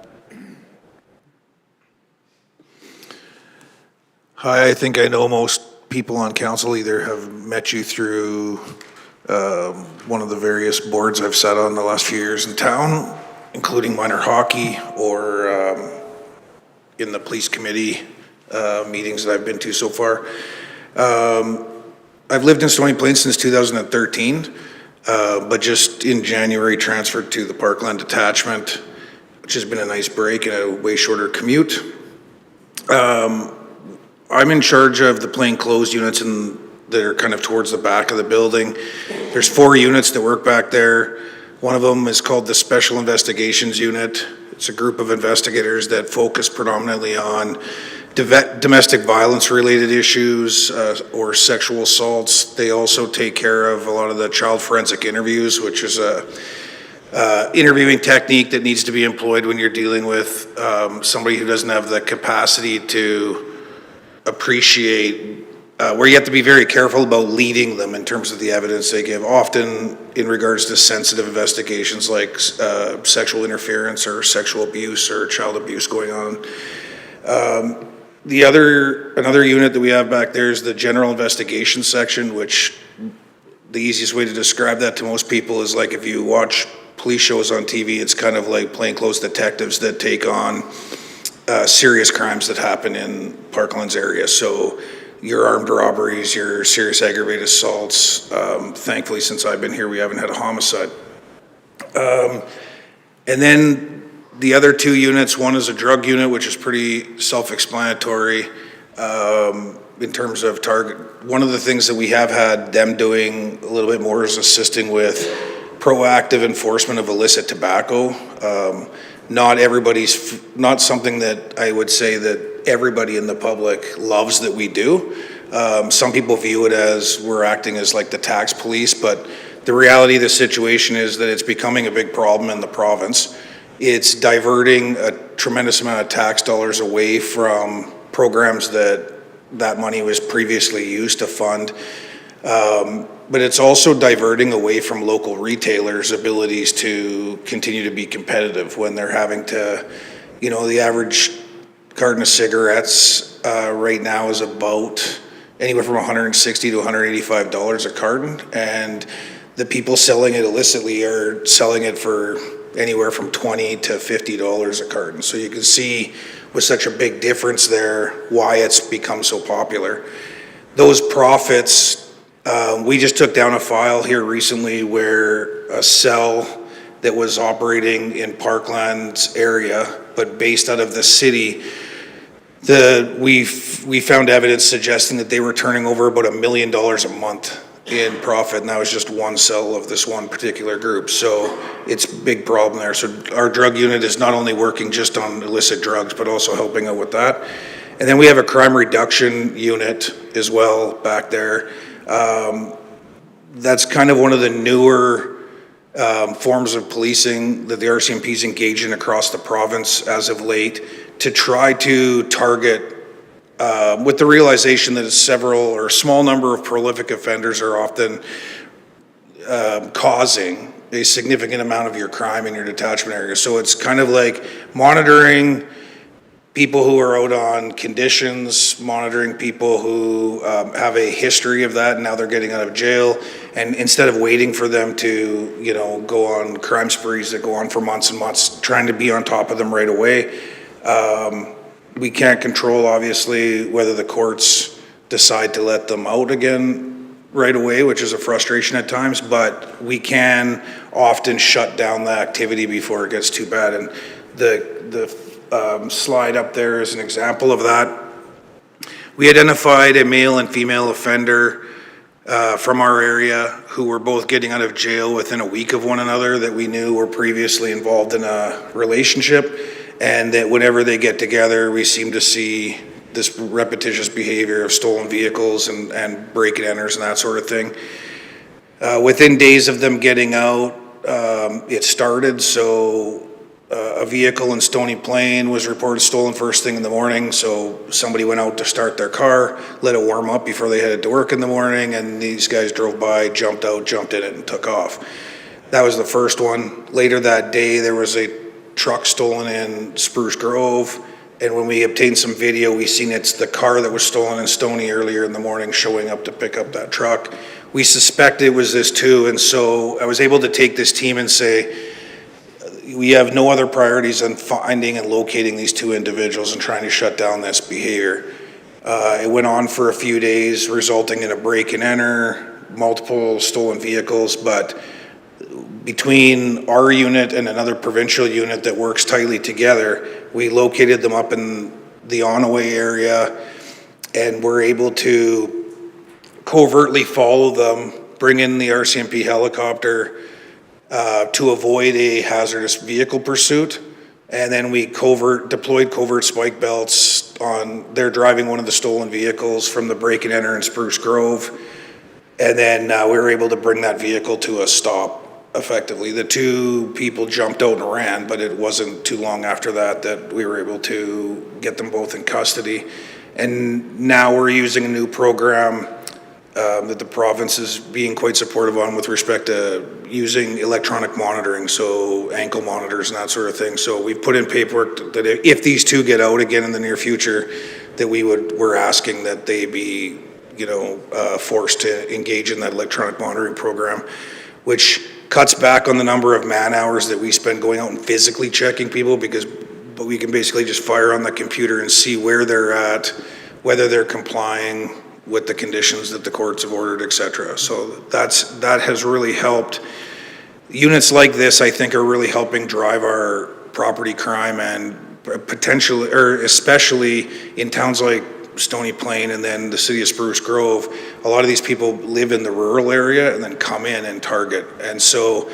Hi, I think I know most people on council either have met you through one of the various boards I've sat on the last few years in town, including minor hockey or in the police committee meetings that I've been to so far. I've lived in Stony Plain since 2013, but just in January transferred to the Parkland Detachment, which has been a nice break and a way shorter commute. I'm in charge of the plainclothes units in that are kind of towards the back of the building. There's 4 units that work back there. One of them is called the Special Investigations Unit. It's a group of investigators that focus predominantly on domestic violence related issues or sexual assaults. They also take care of a lot of the child forensic interviews, which is a interviewing technique that needs to be employed when you're dealing with somebody who doesn't have the capacity to appreciate, where you have to be very careful about leading them in terms of the evidence they give, often in regards to sensitive investigations like sexual interference or sexual abuse or child abuse going on. Another unit that we have back there is the General Investigation Section, which the easiest way to describe that to most people is like if you watch police shows on TV, it's kind of like plainclothes detectives that take on serious crimes that happen in Parklands area. So your armed robberies, your serious aggravated assaults. Thankfully, since I've been here, we haven't had a homicide. And then the other 2 units, one is a drug unit, which is pretty self-explanatory in terms of target. One of the things that we have had them doing a little bit more is assisting with proactive enforcement of illicit tobacco. Not something that I would say that everybody in the public loves that we do. Some people view it as we're acting as like the tax police, but the reality of the situation is that it's becoming a big problem in the province. It's diverting a tremendous amount of tax dollars away from programs that money was previously used to fund. But it's also diverting away from local retailers' abilities to continue to be competitive when they're having to, the average carton of cigarettes right now is about anywhere from $160 to $185 a carton. And the people selling it illicitly are selling it for anywhere from $20 to $50 a carton. So you can see with such a big difference there why it's become so popular. Those profits, we just took down a file here recently where a cell that was operating in Parklands area, but based out of the city, we found evidence suggesting that they were turning over about $1 million a month in profit, and that was just one cell of this one particular group. So it's a big problem there. So our drug unit is not only working just on illicit drugs, but also helping out with that. And then we have a crime reduction unit as well back there. That's kind of one of the newer forms of policing that the RCMP is engaged in across the province as of late to try to target with the realization that a small number of prolific offenders are often causing a significant amount of your crime in your detachment area. So it's kind of like monitoring people who are out on conditions, monitoring people who have a history of that and now they're getting out of jail. And instead of waiting for them to, go on crime sprees that go on for months and months, trying to be on top of them right away. We can't control, obviously, whether the courts decide to let them out again right away, which is a frustration at times, but we can often shut down the activity before it gets too bad. And the slide up there is an example of that. We identified a male and female offender from our area who were both getting out of jail within a week of one another that we knew were previously involved in a relationship. And that whenever they get together, we seem to see this repetitious behavior of stolen vehicles and break-and-enters and that sort of thing. Within days of them getting out, it started. So a vehicle in Stony Plain was reported stolen first thing in the morning. So somebody went out to start their car, let it warm up before they headed to work in the morning, and these guys drove by, jumped out, jumped in it, and took off. That was the first one. Later that day, there was a truck stolen in Spruce Grove, and when we obtained some video, we seen it's the car that was stolen in Stony earlier in the morning showing up to pick up that truck. We suspect it was this too, and so I was able to take this team and say, we have no other priorities than finding and locating these 2 individuals and trying to shut down this behavior. It went on for a few days, resulting in a break and enter, multiple stolen vehicles, but between our unit and another provincial unit that works tightly together, we located them up in the Onaway area and were able to covertly follow them, bring in the RCMP helicopter to avoid a hazardous vehicle pursuit. And then we deployed covert spike belts on, they're driving one of the stolen vehicles from the break and enter in Spruce Grove. And then we were able to bring that vehicle to a stop effectively. The two people jumped out and ran, but it wasn't too long after that we were able to get them both in custody. And now we're using a new program that the province is being quite supportive on with respect to using electronic monitoring, so ankle monitors and that sort of thing. So we've put in paperwork that if these two get out again in the near future, that we're asking that they be, forced to engage in that electronic monitoring program, which cuts back on the number of man hours that we spend going out and physically checking people, but we can basically just fire on the computer and see where they're at, whether they're complying with the conditions that the courts have ordered, et cetera. So that has really helped. Units like this, I think, are really helping drive our property crime, and potentially, or especially in towns like Stony Plain and then the city of Spruce Grove, a lot of these people live in the rural area and then come in and target. And so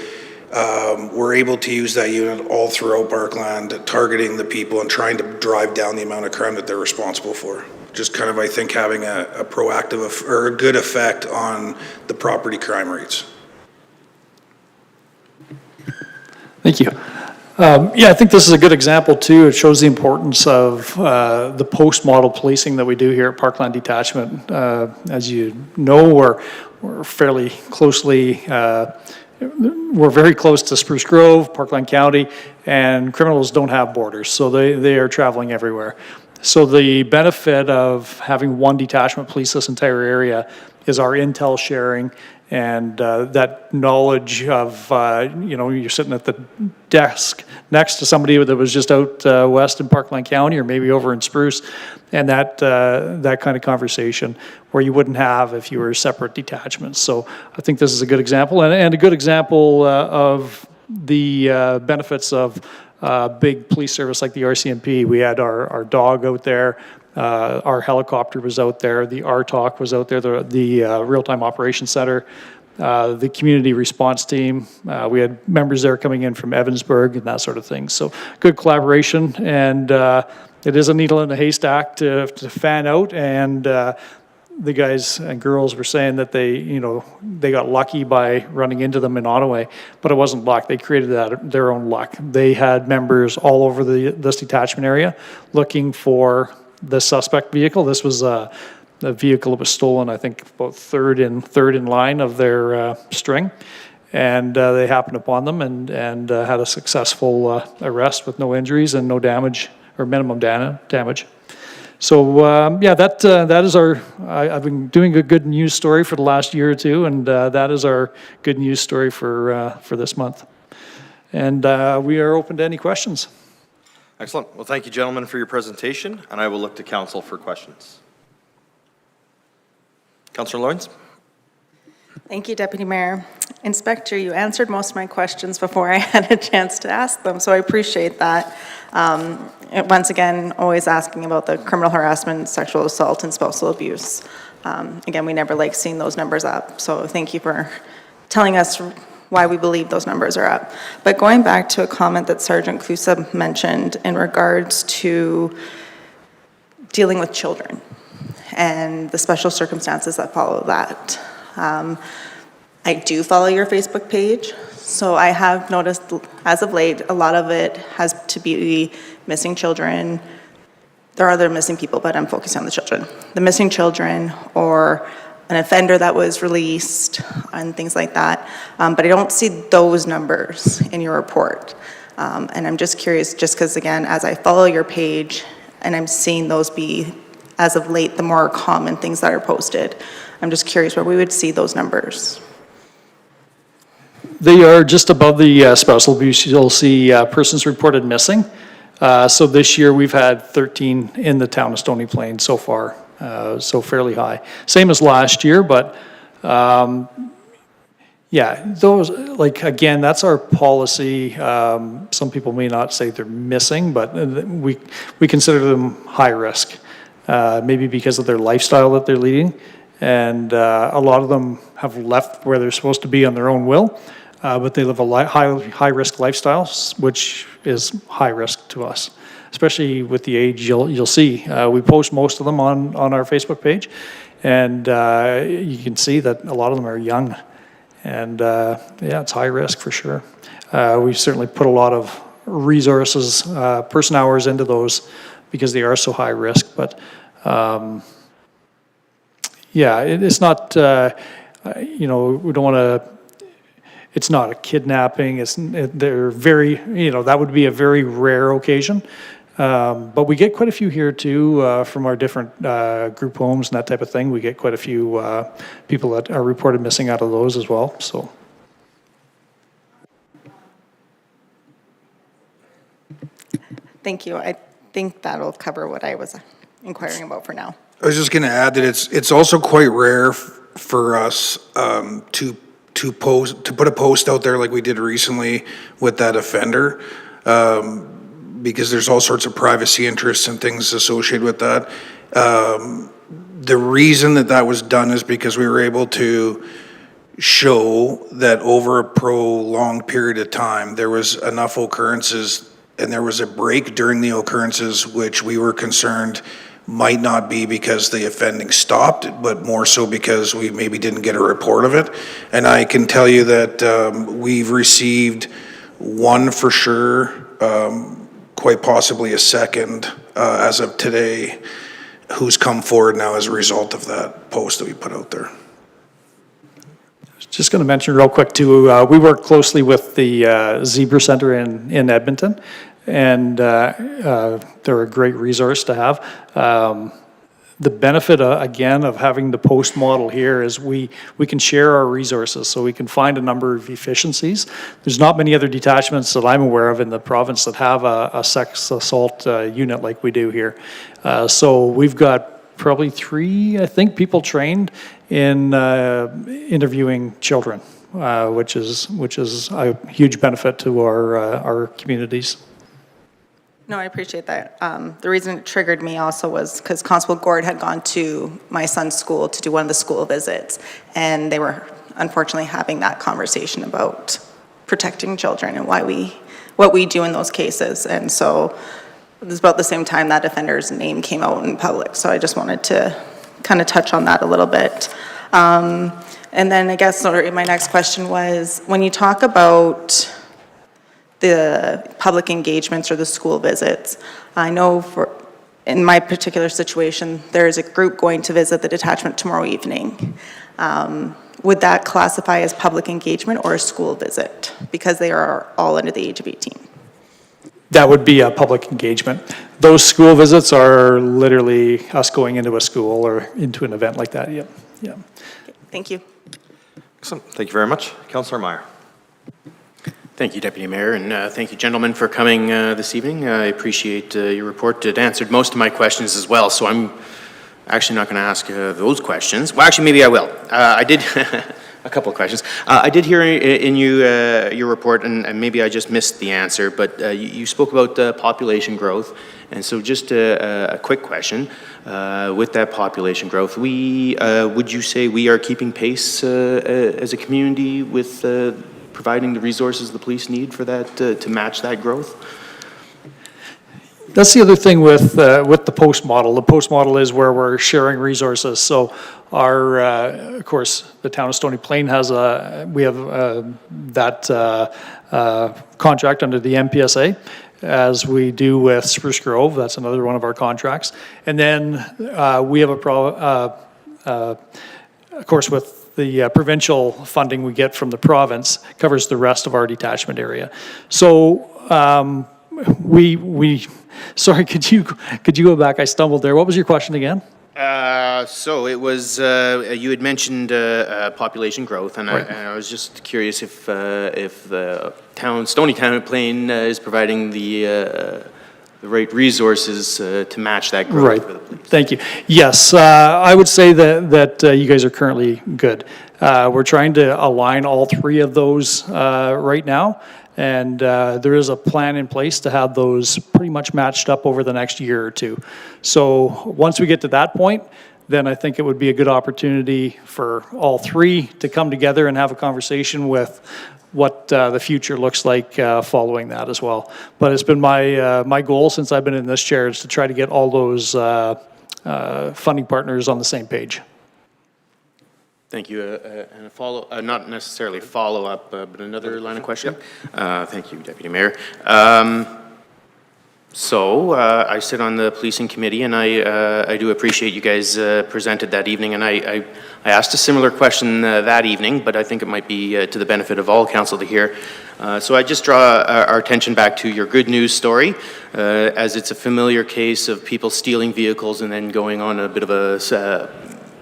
we're able to use that unit all throughout Parkland, targeting the people and trying to drive down the amount of crime that they're responsible for. Just kind of, I think, having a proactive or a good effect on the property crime rates. Thank you. Yeah, I think this is a good example too. It shows the importance of the post-model policing that we do here at Parkland Detachment. As you know, we're fairly closely, we're very close to Spruce Grove, Parkland County, and criminals don't have borders, so they are traveling everywhere. So the benefit of having one detachment police this entire area is our intel sharing and that knowledge of, you're sitting at the desk next to somebody that was just out west in Parkland County or maybe over in Spruce, and that kind of conversation where you wouldn't have if you were separate detachments. So I think this is a good example, and a good example of the benefits of big police service like the RCMP. We had our dog out there, our helicopter was out there, the RTOC was out there, the Real-Time Operations Center, the community response team. We had members there coming in from Evansburg and that sort of thing. So good collaboration, and it is a needle in a haystack to fan out, and the guys and girls were saying that they got lucky by running into them in Ottawa, but it wasn't luck. They created their own luck. They had members all over this detachment area looking for the suspect vehicle. This was a vehicle that was stolen, I think, about third in line of their string, and they happened upon them and had a successful arrest with no injuries and no damage or minimum damage. So yeah, that is our. I've been doing a good news story for the last year or two, and that is our good news story for this month. And we are open to any questions. Excellent. Well, thank you, gentlemen, for your presentation, and I will look to council for questions. Councillor Lawrence. Thank you, Deputy Mayor. Inspector, you answered most of my questions before I had a chance to ask them, so I appreciate that. Once again, always asking about the criminal harassment, sexual assault, and spousal abuse. Again, we never like seeing those numbers up, so thank you for telling us why we believe those numbers are up. But going back to a comment that Sergeant Klusa mentioned in regards to dealing with children and the special circumstances that follow that. I do follow your Facebook page, so I have noticed as of late, a lot of it has to be missing children. There are other missing people, but I'm focusing on the children. The missing children or an offender that was released and things like that. But I don't see those numbers in your report. And I'm just curious, just because again, as I follow your page and I'm seeing those be, as of late, the more common things that are posted. I'm just curious where we would see those numbers. They are just above the spousal abuse. You'll see persons reported missing. So this year we've had 13 in the town of Stony Plain so far, so fairly high. Same as last year, but yeah, those, like, again, that's our policy. Some people may not say they're missing, but we consider them high risk, maybe because of their lifestyle that they're leading. And a lot of them have left where they're supposed to be on their own will, but they live a high-risk lifestyle, which is high risk to us, especially with the age you'll see. We post most of them on our Facebook page, and you can see that a lot of them are young. And yeah, it's high risk for sure. We certainly put a lot of resources, person hours into those because they are so high risk. But yeah, it's not, we don't want to, it's not a kidnapping. They're very, that would be a very rare occasion. But we get quite a few here too, from our different group homes and that type of thing. We get quite a few people that are reported missing out of those as well, so. Thank you. I think that'll cover what I was inquiring about for now. I was just going to add that it's also quite rare for us to put a post out there like we did recently with that offender, because there's all sorts of privacy interests and things associated with that. The reason that was done is because we were able to show that over a prolonged period of time, there was enough occurrences and there was a break during the occurrences which we were concerned might not be because the offending stopped, but more so because we maybe didn't get a report of it. And I can tell you that we've received one for sure, quite possibly a second as of today, who's come forward now as a result of that post that we put out there. Just going to mention real quick too, we work closely with the Zebra Center in Edmonton, and they're a great resource to have. The benefit, again, of having the post model here is we can share our resources, so we can find a number of efficiencies. There's not many other detachments that I'm aware of in the province that have a sex assault unit like we do here. So we've got probably 3, I think, people trained in interviewing children, which is a huge benefit to our communities. No, I appreciate that. The reason it triggered me also was because Constable Gord had gone to my son's school to do one of the school visits, and they were unfortunately having that conversation about protecting children and what we do in those cases. And so it was about the same time that offender's name came out in public. So I just wanted to kind of touch on that a little bit. And then I guess my next question was, when you talk about the public engagements or the school visits, I know in my particular situation, there's a group going to visit the detachment tomorrow evening. Would that classify as public engagement or a school visit? Because they are all under the age of 18. That would be a public engagement. Those school visits are literally us going into a school or into an event like that, yeah. Okay, thank you. Excellent, thank you very much. Councillor Meyer. Thank you, Deputy Mayor, and thank you, gentlemen, for coming this evening. I appreciate your report. It answered most of my questions as well, so I'm actually not going to ask those questions. Well, actually, maybe I will. I did a couple of questions. I did hear in your report, and maybe I just missed the answer, but you spoke about population growth, and so just a quick question. With that population growth, would you say we are keeping pace as a community with providing the resources the police need for that to match that growth? That's the other thing with the post model. The post model is where we're sharing resources. So our, of course, the town of Stony Plain has we have that contract under the MPSA, as we do with Spruce Grove. That's another one of our contracts. And then we have of course, with the provincial funding we get from the province covers the rest of our detachment area. So sorry, could you go back? I stumbled there. What was your question again? So it was, you had mentioned population growth, and, right. I was just curious if the Stony Plain is providing the right resources to match that growth right. for the police. Thank you. Yes, I would say that you guys are currently good. We're trying to align all 3 of those right now, and there is a plan in place to have those pretty much matched up over the next year or 2. So once we get to that point, then I think it would be a good opportunity for all three to come together and have a conversation with what the future looks like following that as well. But it's been my goal since I've been in this chair is to try to get all those funding partners on the same page. Thank you. And a follow, not necessarily follow-up, but another line of questioning. Thank you, Deputy Mayor. So I sit on the policing committee, and I do appreciate you guys presented that evening, and I asked a similar question that evening, but I think it might be to the benefit of all council to hear. So I just draw our attention back to your good news story, as it's a familiar case of people stealing vehicles and then going on a bit of a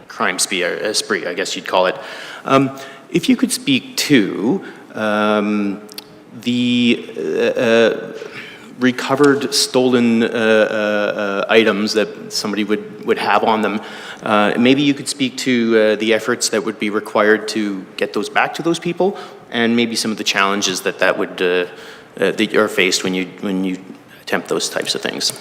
crime spree, I guess you'd call it. If you could speak to the recovered stolen items that somebody would have on them. Maybe you could speak to the efforts that would be required to get those back to those people, and maybe some of the challenges that would that you're faced when you attempt those types of things.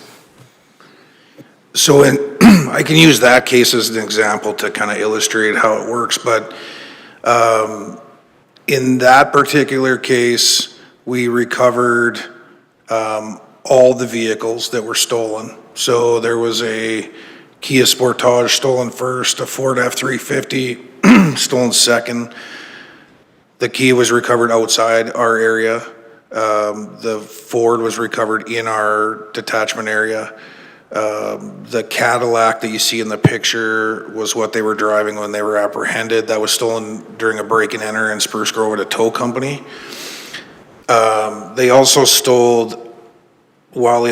So I can use that case as an example to kind of illustrate how it works, but in that particular case, we recovered all the vehicles that were stolen. So there was a Kia Sportage stolen first, a Ford F-350 stolen second. The Kia was recovered outside our area. The Ford was recovered in our detachment area. The Cadillac that you see in the picture was what they were driving when they were apprehended. That was stolen during a break and enter in Spruce Grove at a tow company. They also stole, while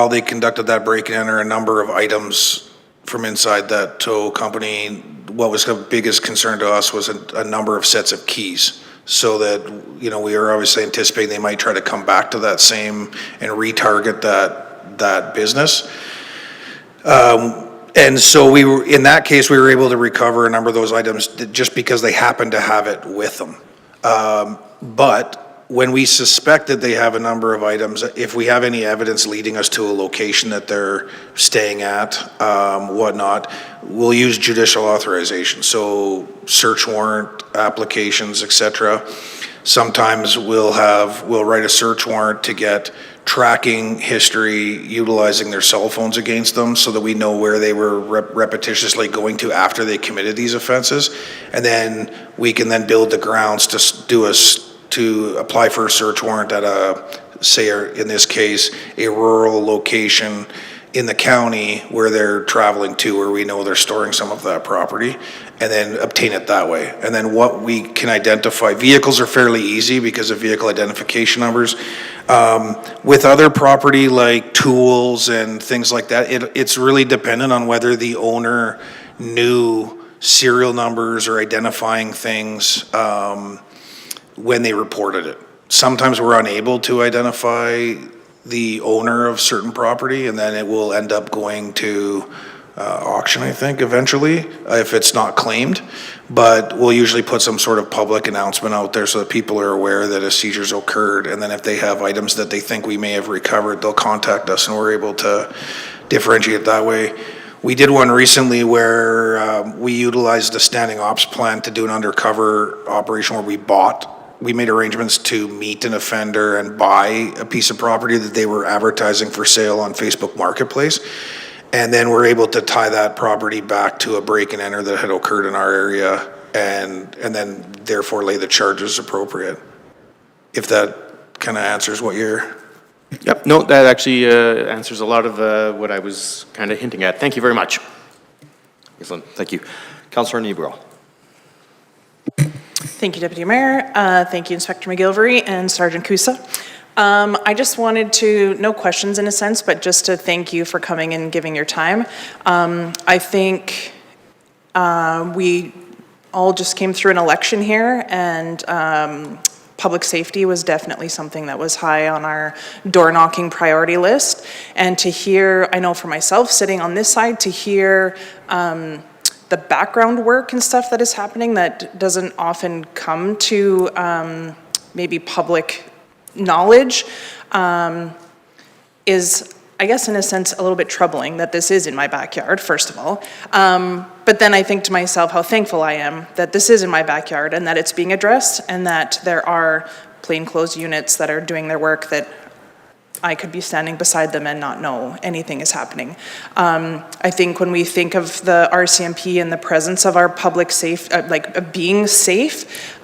they conducted that break and enter, a number of items from inside that tow company. What was the biggest concern to us was a number of sets of keys, so that, you know, we were obviously anticipating they might try to come back to that same and retarget that business. And so in that case, we were able to recover a number of those items just because they happened to have it with them. But when we suspect that they have a number of items, if we have any evidence leading us to a location that they're staying at, whatnot, we'll use judicial authorization. So search warrant applications, etc. Sometimes we'll write a search warrant to get tracking history utilizing their cell phones against them, so that we know where they were repetitiously going to after they committed these offenses. And then we can then build the grounds to apply for a search warrant at in this case, a rural location in the county where they're traveling to, where we know they're storing some of that property, and then obtain it that way. And then what we can identify, vehicles are fairly easy because of vehicle identification numbers. With other property like tools and things like that, it's really dependent on whether the owner knew serial numbers or identifying things when they reported it. Sometimes we're unable to identify the owner of certain property, and then it will end up going to auction, I think, eventually, if it's not claimed. But we'll usually put some sort of public announcement out there so that people are aware that a seizure's occurred, and then if they have items that they think we may have recovered, they'll contact us, and we're able to differentiate that way. We did one recently where we utilized a standing ops plan to do an undercover operation where we made arrangements to meet an offender and buy a piece of property that they were advertising for sale on Facebook Marketplace. And then we're able to tie that property back to a break and enter that had occurred in our area, and then therefore lay the charges appropriate. If that kind of answers what you're... Yep, no, that actually answers a lot of what I was kind of hinting at. Thank you very much. Excellent, thank you. Councillor Niebrough. Thank you, Deputy Mayor. Thank you, Inspector McGilvery and Sergeant Kusa. I just wanted to, no questions in a sense, but just to thank you for coming and giving your time. I think we all just came through an election here, and public safety was definitely something that was high on our door-knocking priority list. And to hear, I know for myself, sitting on this side, to hear the background work and stuff that is happening that doesn't often come to maybe public knowledge is I guess in a sense, a little bit troubling that this is in my backyard, first of all. But then I think to myself how thankful I am that this is in my backyard and that it's being addressed and that there are plainclothes units that are doing their work that I could be standing beside them and not know anything is happening. I think when we think of the RCMP and the presence of our public safe, being safe,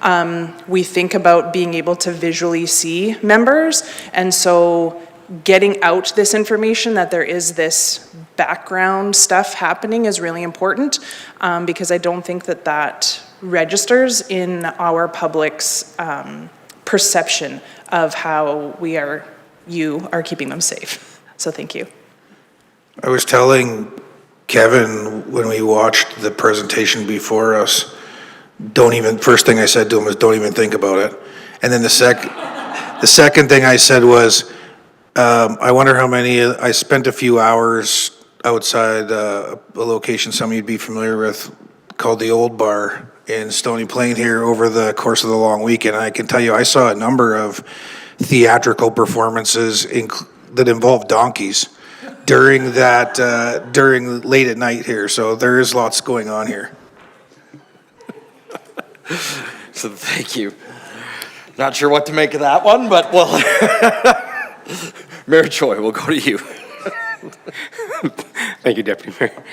we think about being able to visually see members. And so getting out this information that there is this background stuff happening is really important, because I don't think that that registers in our public's perception of how you are keeping them safe. So thank you. I was telling Kevin when we watched the presentation before us, first thing I said to him was, don't even think about it. And then the second thing I said was, I wonder how many, I spent a few hours outside a location some of you'd be familiar with called the Old Bar in Stony Plain here over the course of the long weekend. I can tell you, I saw a number of theatrical performances that involved donkeys during late at night here. So there is lots going on here. So thank you. Not sure what to make of that one, but well, Mayor Choi, we'll go to you. Thank you, Deputy Mayor.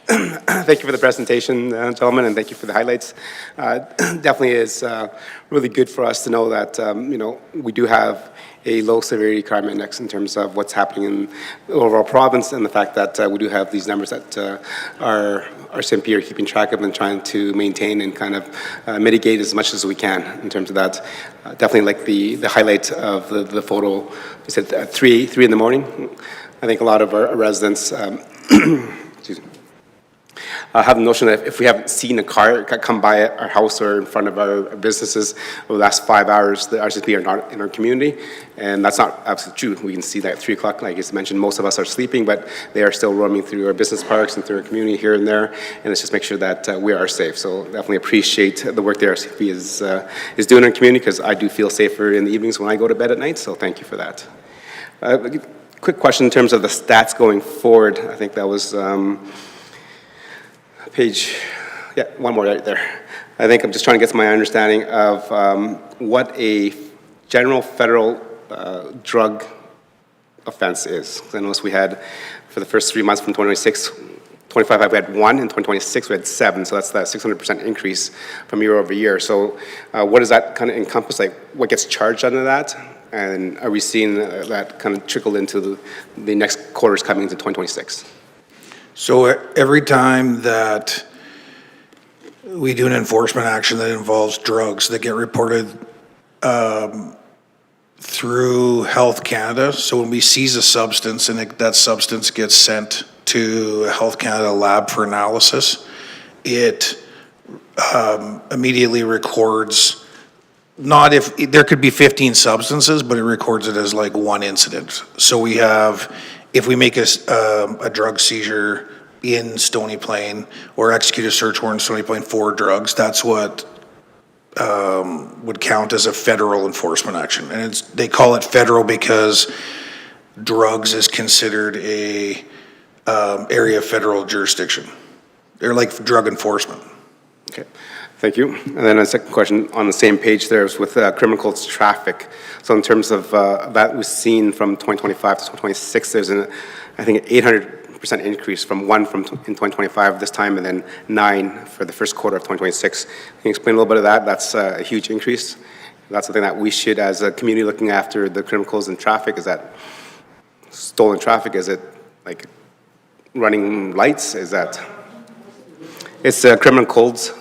Thank you for the presentation, gentlemen, and thank you for the highlights. Definitely is really good for us to know that, we do have a low severity crime index in terms of what's happening in the overall province, and the fact that we do have these numbers that our CMP are keeping track of and trying to maintain and kind of mitigate as much as we can in terms of that. Definitely like the highlight of the photo. You said 3 in the morning. I think a lot of our residents excuse me, have the notion that if we haven't seen a car come by our house or in front of our businesses over the last 5 hours, the RCMP are not in our community, and that's not absolutely true. We can see that at 3 o'clock, like I mentioned, most of us are sleeping, but they are still roaming through our business parks and through our community here and there, and let's just make sure that we are safe. So definitely appreciate the work the RCMP is doing in our community, because I do feel safer in the evenings when I go to bed at night, so thank you for that. Quick question in terms of the stats going forward. I think that was one more right there. I think I'm just trying to get to my understanding of what a general federal drug offense is. I noticed we had, for the first 3 months from 2026, 25 we had 1, and 2026 we had 7, so that's that 600% increase from year over year. So what does that kind of encompass? Like, what gets charged under that? And are we seeing that kind of trickle into the next quarters coming into 2026? So every time that we do an enforcement action that involves drugs that get reported through Health Canada, so when we seize a substance and that substance gets sent to a Health Canada lab for analysis, it immediately records, not if, there could be 15 substances, but it records it as like one incident. So we have, if we make a drug seizure in Stony Plain or execute a search warrant in Stony Plain for drugs, that's what would count as a federal enforcement action. And they call it federal because drugs is considered a area of federal jurisdiction. They're like drug enforcement. Okay. Thank you. And then a second question on the same page there is with criminal codes traffic. So in terms of that was seen from 2025 to 2026, there's I think an 800% increase from 1 in 2025 this time, and then 9 for the first quarter of 2026. Can you explain a little bit of that? That's a huge increase. That's something that we should, as a community looking after the criminal codes and traffic, is that stolen traffic? Is it like running lights? Is that? It's criminal codes.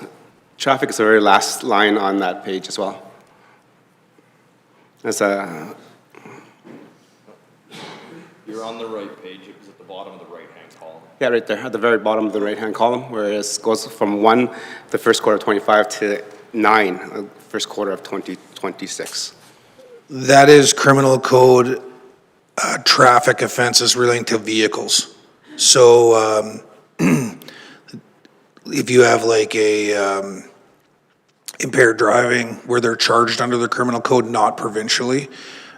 Traffic is the very last line on that page as well. It's You're on the right page. It was at the bottom of the right-hand column. Yeah, right there, at the very bottom of the right-hand column, where it goes from 1, the first quarter of 25, to 9, first quarter of 2026. That is criminal code traffic offenses relating to vehicles. So if you have like a impaired driving where they're charged under the criminal code, not provincially,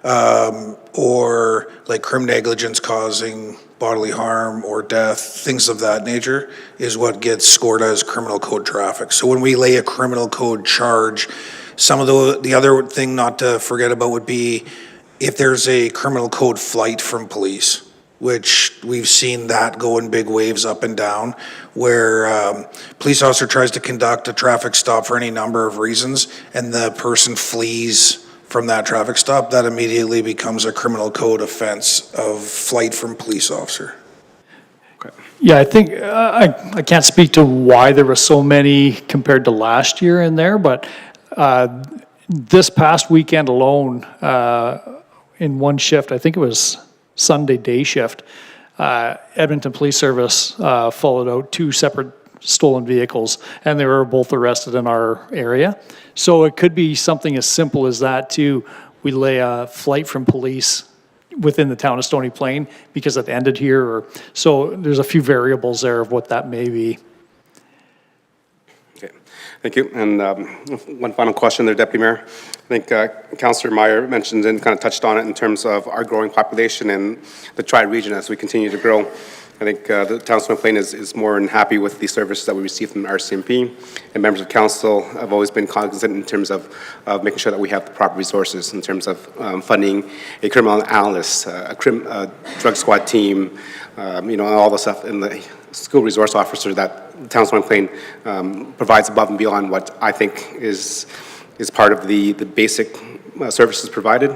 or for like crim negligence causing bodily harm or death, things of that nature, is what gets scored as criminal code traffic. So when we lay a criminal code charge, some of the other thing not to forget about would be if there's a criminal code flight from police, which we've seen that go in big waves up and down, where police officer tries to conduct a traffic stop for any number of reasons, and the person flees from that traffic stop, that immediately becomes a criminal code offense of flight from police officer. Yeah, I think, I can't speak to why there were so many compared to last year in there, but this past weekend alone, in one shift, I think it was Sunday day shift, Edmonton Police Service followed out 2 separate stolen vehicles, and they were both arrested in our area. So it could be something as simple as that too. We lay a flight from police within the town of Stony Plain because it ended here, or so there's a few variables there of what that may be. Okay, thank you. And one final question there, Deputy Mayor. I think Councillor Meyer mentioned and kind of touched on it in terms of our growing population and the tri-region as we continue to grow. I think the town of Stony Plain is more than happy with the services that we receive from RCMP, and members of council have always been cognizant in terms of making sure that we have the proper resources in terms of funding a criminal analyst, a drug squad team, and all the stuff in the school resource officer that the town of Stony Plain provides above and beyond what I think is part of the basic services provided.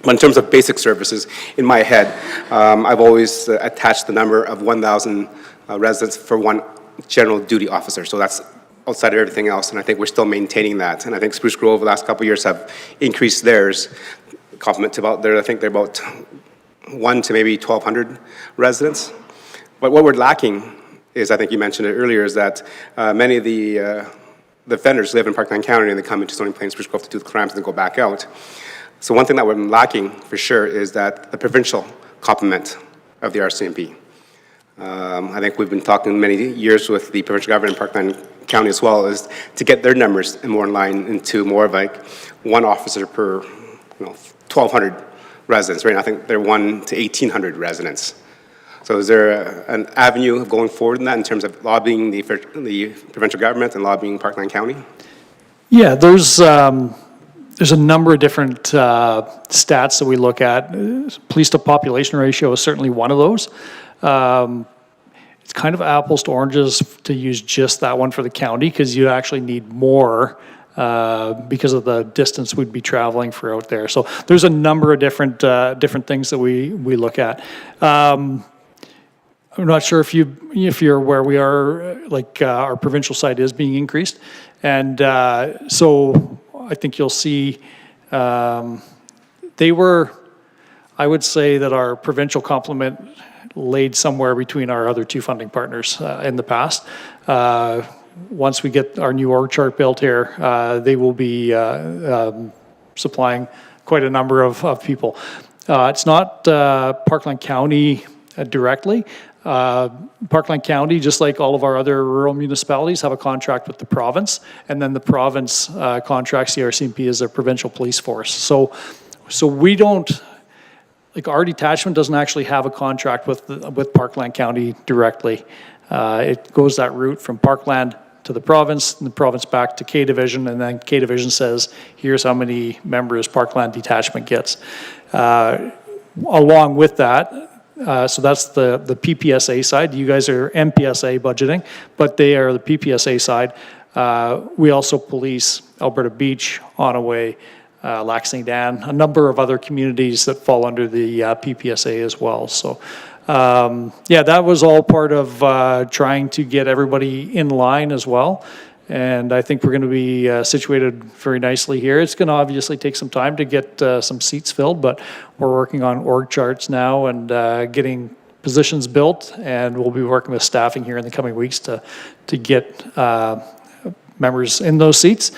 But in terms of basic services, in my head, I've always attached the number of 1,000 residents for one general duty officer. So that's outside of everything else, and I think we're still maintaining that. And I think Spruce Grove, the last couple of years, have increased theirs. Complement to about, I think they're about 1 to maybe 1,200 residents. But what we're lacking is, I think you mentioned it earlier, is that many of the offenders live in Parkland County and they come into Stony Plain, Spruce Grove to do the crimes and then go back out. So one thing that we're lacking for sure is that the provincial complement of the RCMP. I think we've been talking many years with the provincial government in Parkland County as well, is to get their numbers more in line into more of like one officer per 1,200 residents. Right now I think they're 1 to 1,800 residents. So is there an avenue of going forward in that in terms of lobbying the provincial government and lobbying Parkland County? Yeah, there's a number of different stats that we look at. Police to population ratio is certainly one of those. It's kind of apples to oranges to use just that one for the county because you actually need more because of the distance we'd be traveling for out there. So there's a number of different things that we look at. I'm not sure if you're where we are, like our provincial side is being increased, and so I think you'll see they were, I would say that our provincial complement laid somewhere between our other 2 funding partners in the past. Once we get our new org chart built here, they will be supplying quite a number of people. It's not Parkland County directly. Parkland County, just like all of our other rural municipalities, have a contract with the province, and then the province contracts the RCMP as their provincial police force. So we don't, like our detachment doesn't actually have a contract with Parkland County directly. It goes that route from Parkland to the province, and the province back to K Division, and then K Division says, here's how many members Parkland detachment gets. Along with that, so that's the PPSA side. You guys are MPSA budgeting, but they are the PPSA side. We also police Alberta Beach, Onaway, Lac St. Anne, a number of other communities that fall under the PPSA as well. So yeah, that was all part of trying to get everybody in line as well. And I think we're going to be situated very nicely here. It's going to obviously take some time to get some seats filled, but we're working on org charts now and getting positions built, and we'll be working with staffing here in the coming weeks to get members in those seats.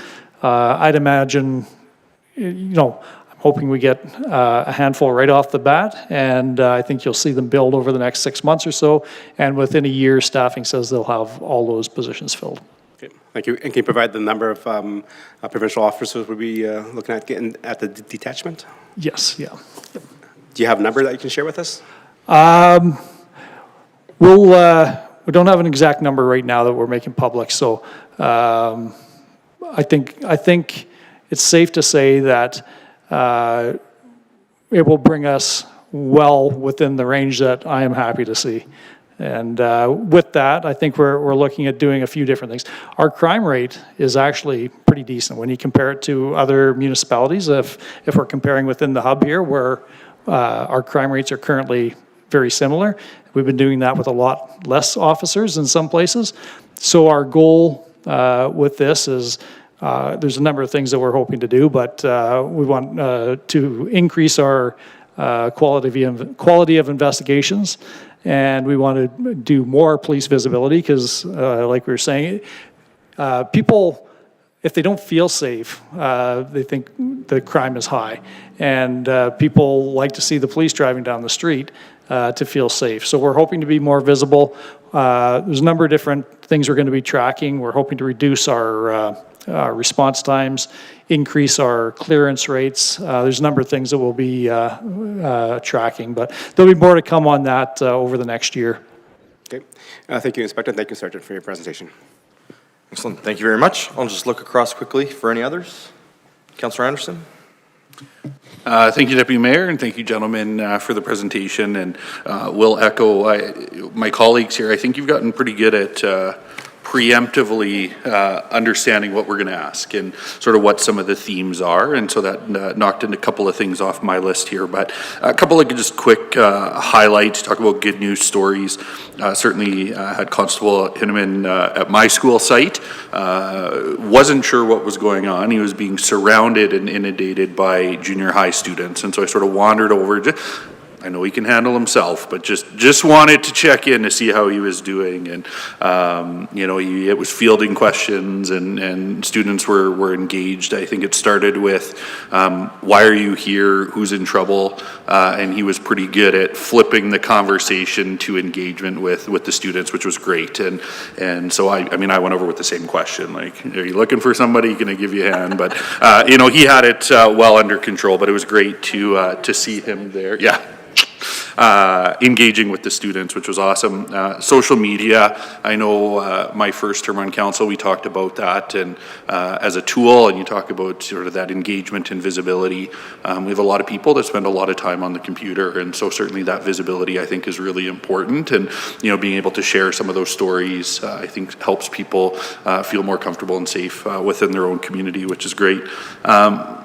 I'd imagine, I'm hoping we get a handful right off the bat, and I think you'll see them build over the next 6 months or so, and within a year, staffing says they'll have all those positions filled. Okay, thank you. And can you provide the number of provincial officers we'll be looking at getting at the detachment? Yes, yeah. Do you have a number that you can share with us? We don't have an exact number right now that we're making public, so I think it's safe to say that it will bring us well within the range that I am happy to see. And with that, I think we're looking at doing a few different things. Our crime rate is actually pretty decent when you compare it to other municipalities. If we're comparing within the hub here, where our crime rates are currently very similar, we've been doing that with a lot less officers in some places. So our goal with this is there's a number of things that we're hoping to do, but we want to increase our quality of investigations, and we want to do more police visibility because, like we were saying, people, if they don't feel safe, they think the crime is high, and people like to see the police driving down the street to feel safe. So we're hoping to be more visible. There's a number of different things we're going to be tracking. We're hoping to reduce our response times, increase our clearance rates. There's a number of things that we'll be tracking, but there'll be more to come on that over the next year. Okay. Thank you, Inspector. Thank you, Sergeant, for your presentation. Excellent. Thank you very much. I'll just look across quickly for any others. Councillor Anderson? Thank you, Deputy Mayor, and thank you, gentlemen, for the presentation. And we'll echo my colleagues here. I think you've gotten pretty good at preemptively understanding what we're going to ask and sort of what some of the themes are. And so that knocked in a couple of things off my list here. But a couple of just quick highlights, talk about good news stories. Certainly had Constable Hinneman at my school site. Wasn't sure what was going on. He was being surrounded and inundated by junior high students. And so I sort of wandered over. I know he can handle himself, but just wanted to check in to see how he was doing. And, it was fielding questions and students were engaged. I think it started with, why are you here? Who's in trouble? And he was pretty good at flipping the conversation to engagement with the students, which was great. And so I went over with the same question, like, are you looking for somebody? Can I give you a hand? But, he had it well under control, but it was great to see him there. Yeah. Engaging with the students, which was awesome. Social media, I know my first term on council, we talked about that and as a tool, and you talk about sort of that engagement and visibility. We have a lot of people that spend a lot of time on the computer, and so certainly that visibility I think is really important, and being able to share some of those stories I think helps people feel more comfortable and safe within their own community, which is great.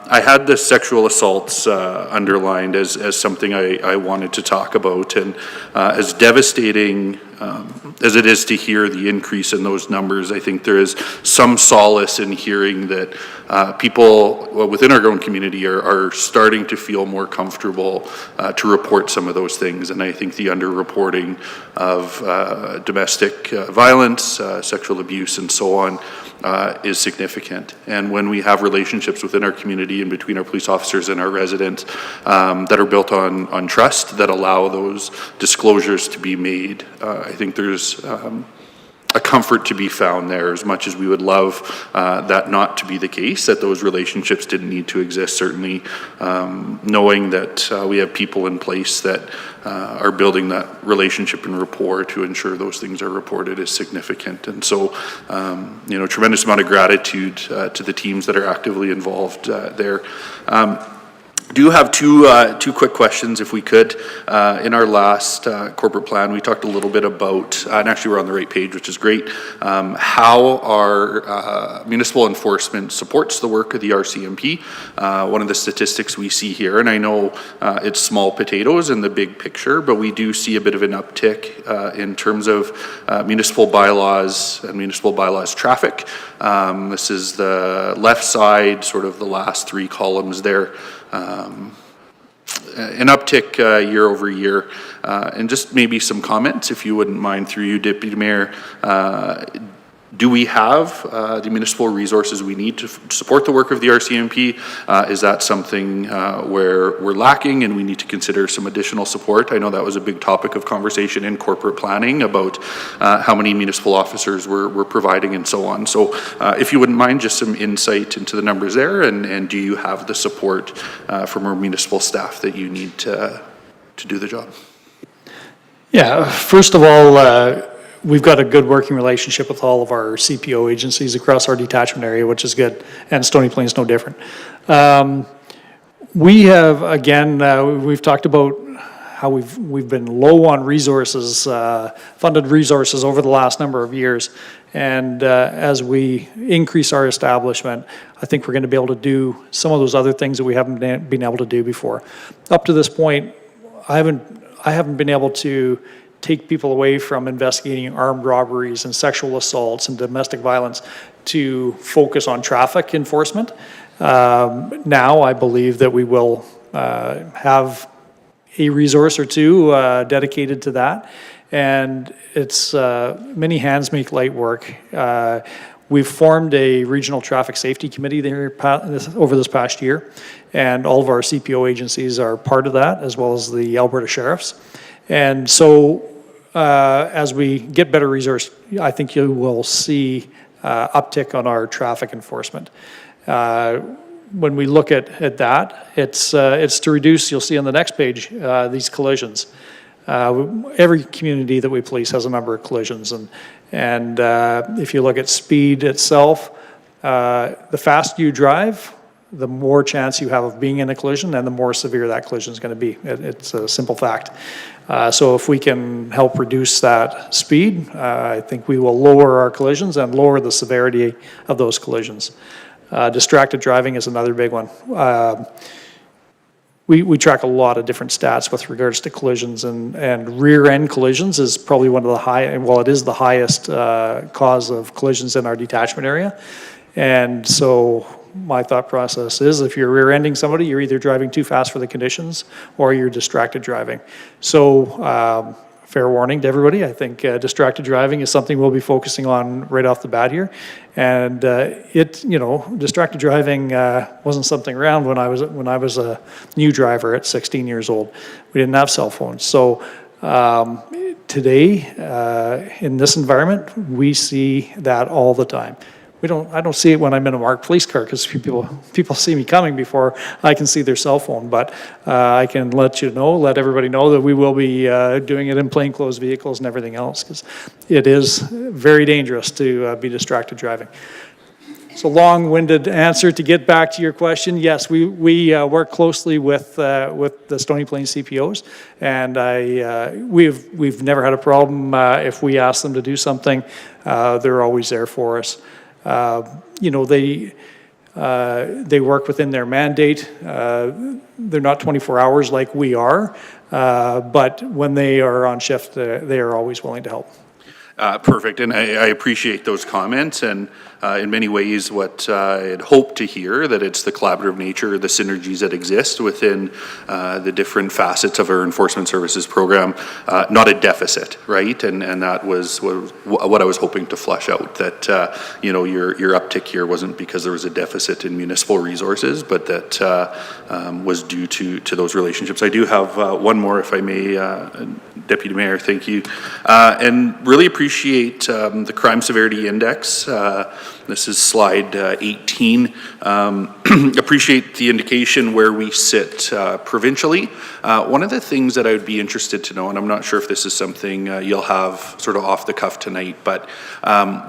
I had the sexual assaults underlined as something I wanted to talk about, and as devastating as it is to hear the increase in those numbers, I think there is some solace in hearing that people within our own community are starting to feel more comfortable to report some of those things. And I think the underreporting of domestic violence, sexual abuse, and so on is significant. And when we have relationships within our community and between our police officers and our residents that are built on trust, that allow those disclosures to be made, I think there's a comfort to be found there, as much as we would love that not to be the case, that those relationships didn't need to exist. Certainly knowing that we have people in place that are building that relationship and rapport to ensure those things are reported is significant. And so, tremendous amount of gratitude to the teams that are actively involved there. Do have two quick questions, if we could. In our last corporate plan, we talked a little bit about, and actually we're on the right page, which is great, how our municipal enforcement supports the work of the RCMP. One of the statistics we see here, and I know it's small potatoes in the big picture, but we do see a bit of an uptick in terms of municipal bylaws and municipal bylaws traffic. This is the left side, sort of the last three columns there. An uptick year over year, and just maybe some comments, if you wouldn't mind, through you, Deputy Mayor. Do we have the municipal resources we need to support the work of the RCMP? Is that something where we're lacking and we need to consider some additional support? I know that was a big topic of conversation in corporate planning about how many municipal officers we're providing and so on. So if you wouldn't mind, just some insight into the numbers there, and do you have the support from our municipal staff that you need to do the job. Yeah, first of all, we've got a good working relationship with all of our CPO agencies across our detachment area, which is good, and Stony Plain's no different. We have, again, we've talked about how we've been low on resources, funded resources over the last number of years. And as we increase our establishment, I think we're going to be able to do some of those other things that we haven't been able to do before. Up to this point, I haven't been able to take people away from investigating armed robberies and sexual assaults and domestic violence to focus on traffic enforcement. Now I believe that we will have a resource or two dedicated to that. And it's many hands make light work. We've formed a regional traffic safety committee there over this past year, and all of our CPO agencies are part of that, as well as the Alberta Sheriffs. And so as we get better resource, I think you will see uptick on our traffic enforcement. When we look at that, it's to reduce, you'll see on the next page, these collisions. Every community that we police has a number of collisions, and if you look at speed itself, the faster you drive, the more chance you have of being in a collision, and the more severe that collision is going to be. It's a simple fact. So if we can help reduce that speed, I think we will lower our collisions and lower the severity of those collisions. Distracted driving is another big one. We track a lot of different stats with regards to collisions, and rear end collisions is probably one of the it is the highest cause of collisions in our detachment area. And so my thought process is, if you're rear-ending somebody, you're either driving too fast for the conditions or you're distracted driving. So fair warning to everybody, I think distracted driving is something we'll be focusing on right off the bat here. And distracted driving wasn't something around when I was a new driver at 16 years old. We didn't have cell phones. So today, in this environment, we see that all the time. I don't see it when I'm in a marked police car, because people see me coming before I can see their cell phone. But I can let everybody know that we will be doing it in plainclothes vehicles and everything else, because it is very dangerous to be distracted driving. It's a long-winded answer to get back to your question. Yes, we work closely with the Stony Plain CPOs, and we've never had a problem. If we ask them to do something, they're always there for us. They work within their mandate. They're not 24 hours like we are, but when they are on shift, they are always willing to help. Perfect, and I appreciate those comments, and in many ways what I'd hoped to hear, that it's the collaborative nature, the synergies that exist within the different facets of our enforcement services program, not a deficit, right? And that was what I was hoping to flush out, that your uptick here wasn't because there was a deficit in municipal resources, but that was due to those relationships. I do have one more, if I may, Deputy Mayor, thank you. And really appreciate the Crime Severity Index. This is slide 18. Appreciate the indication where we sit provincially. One of the things that I would be interested to know, and I'm not sure if this is something you'll have sort of off the cuff tonight, but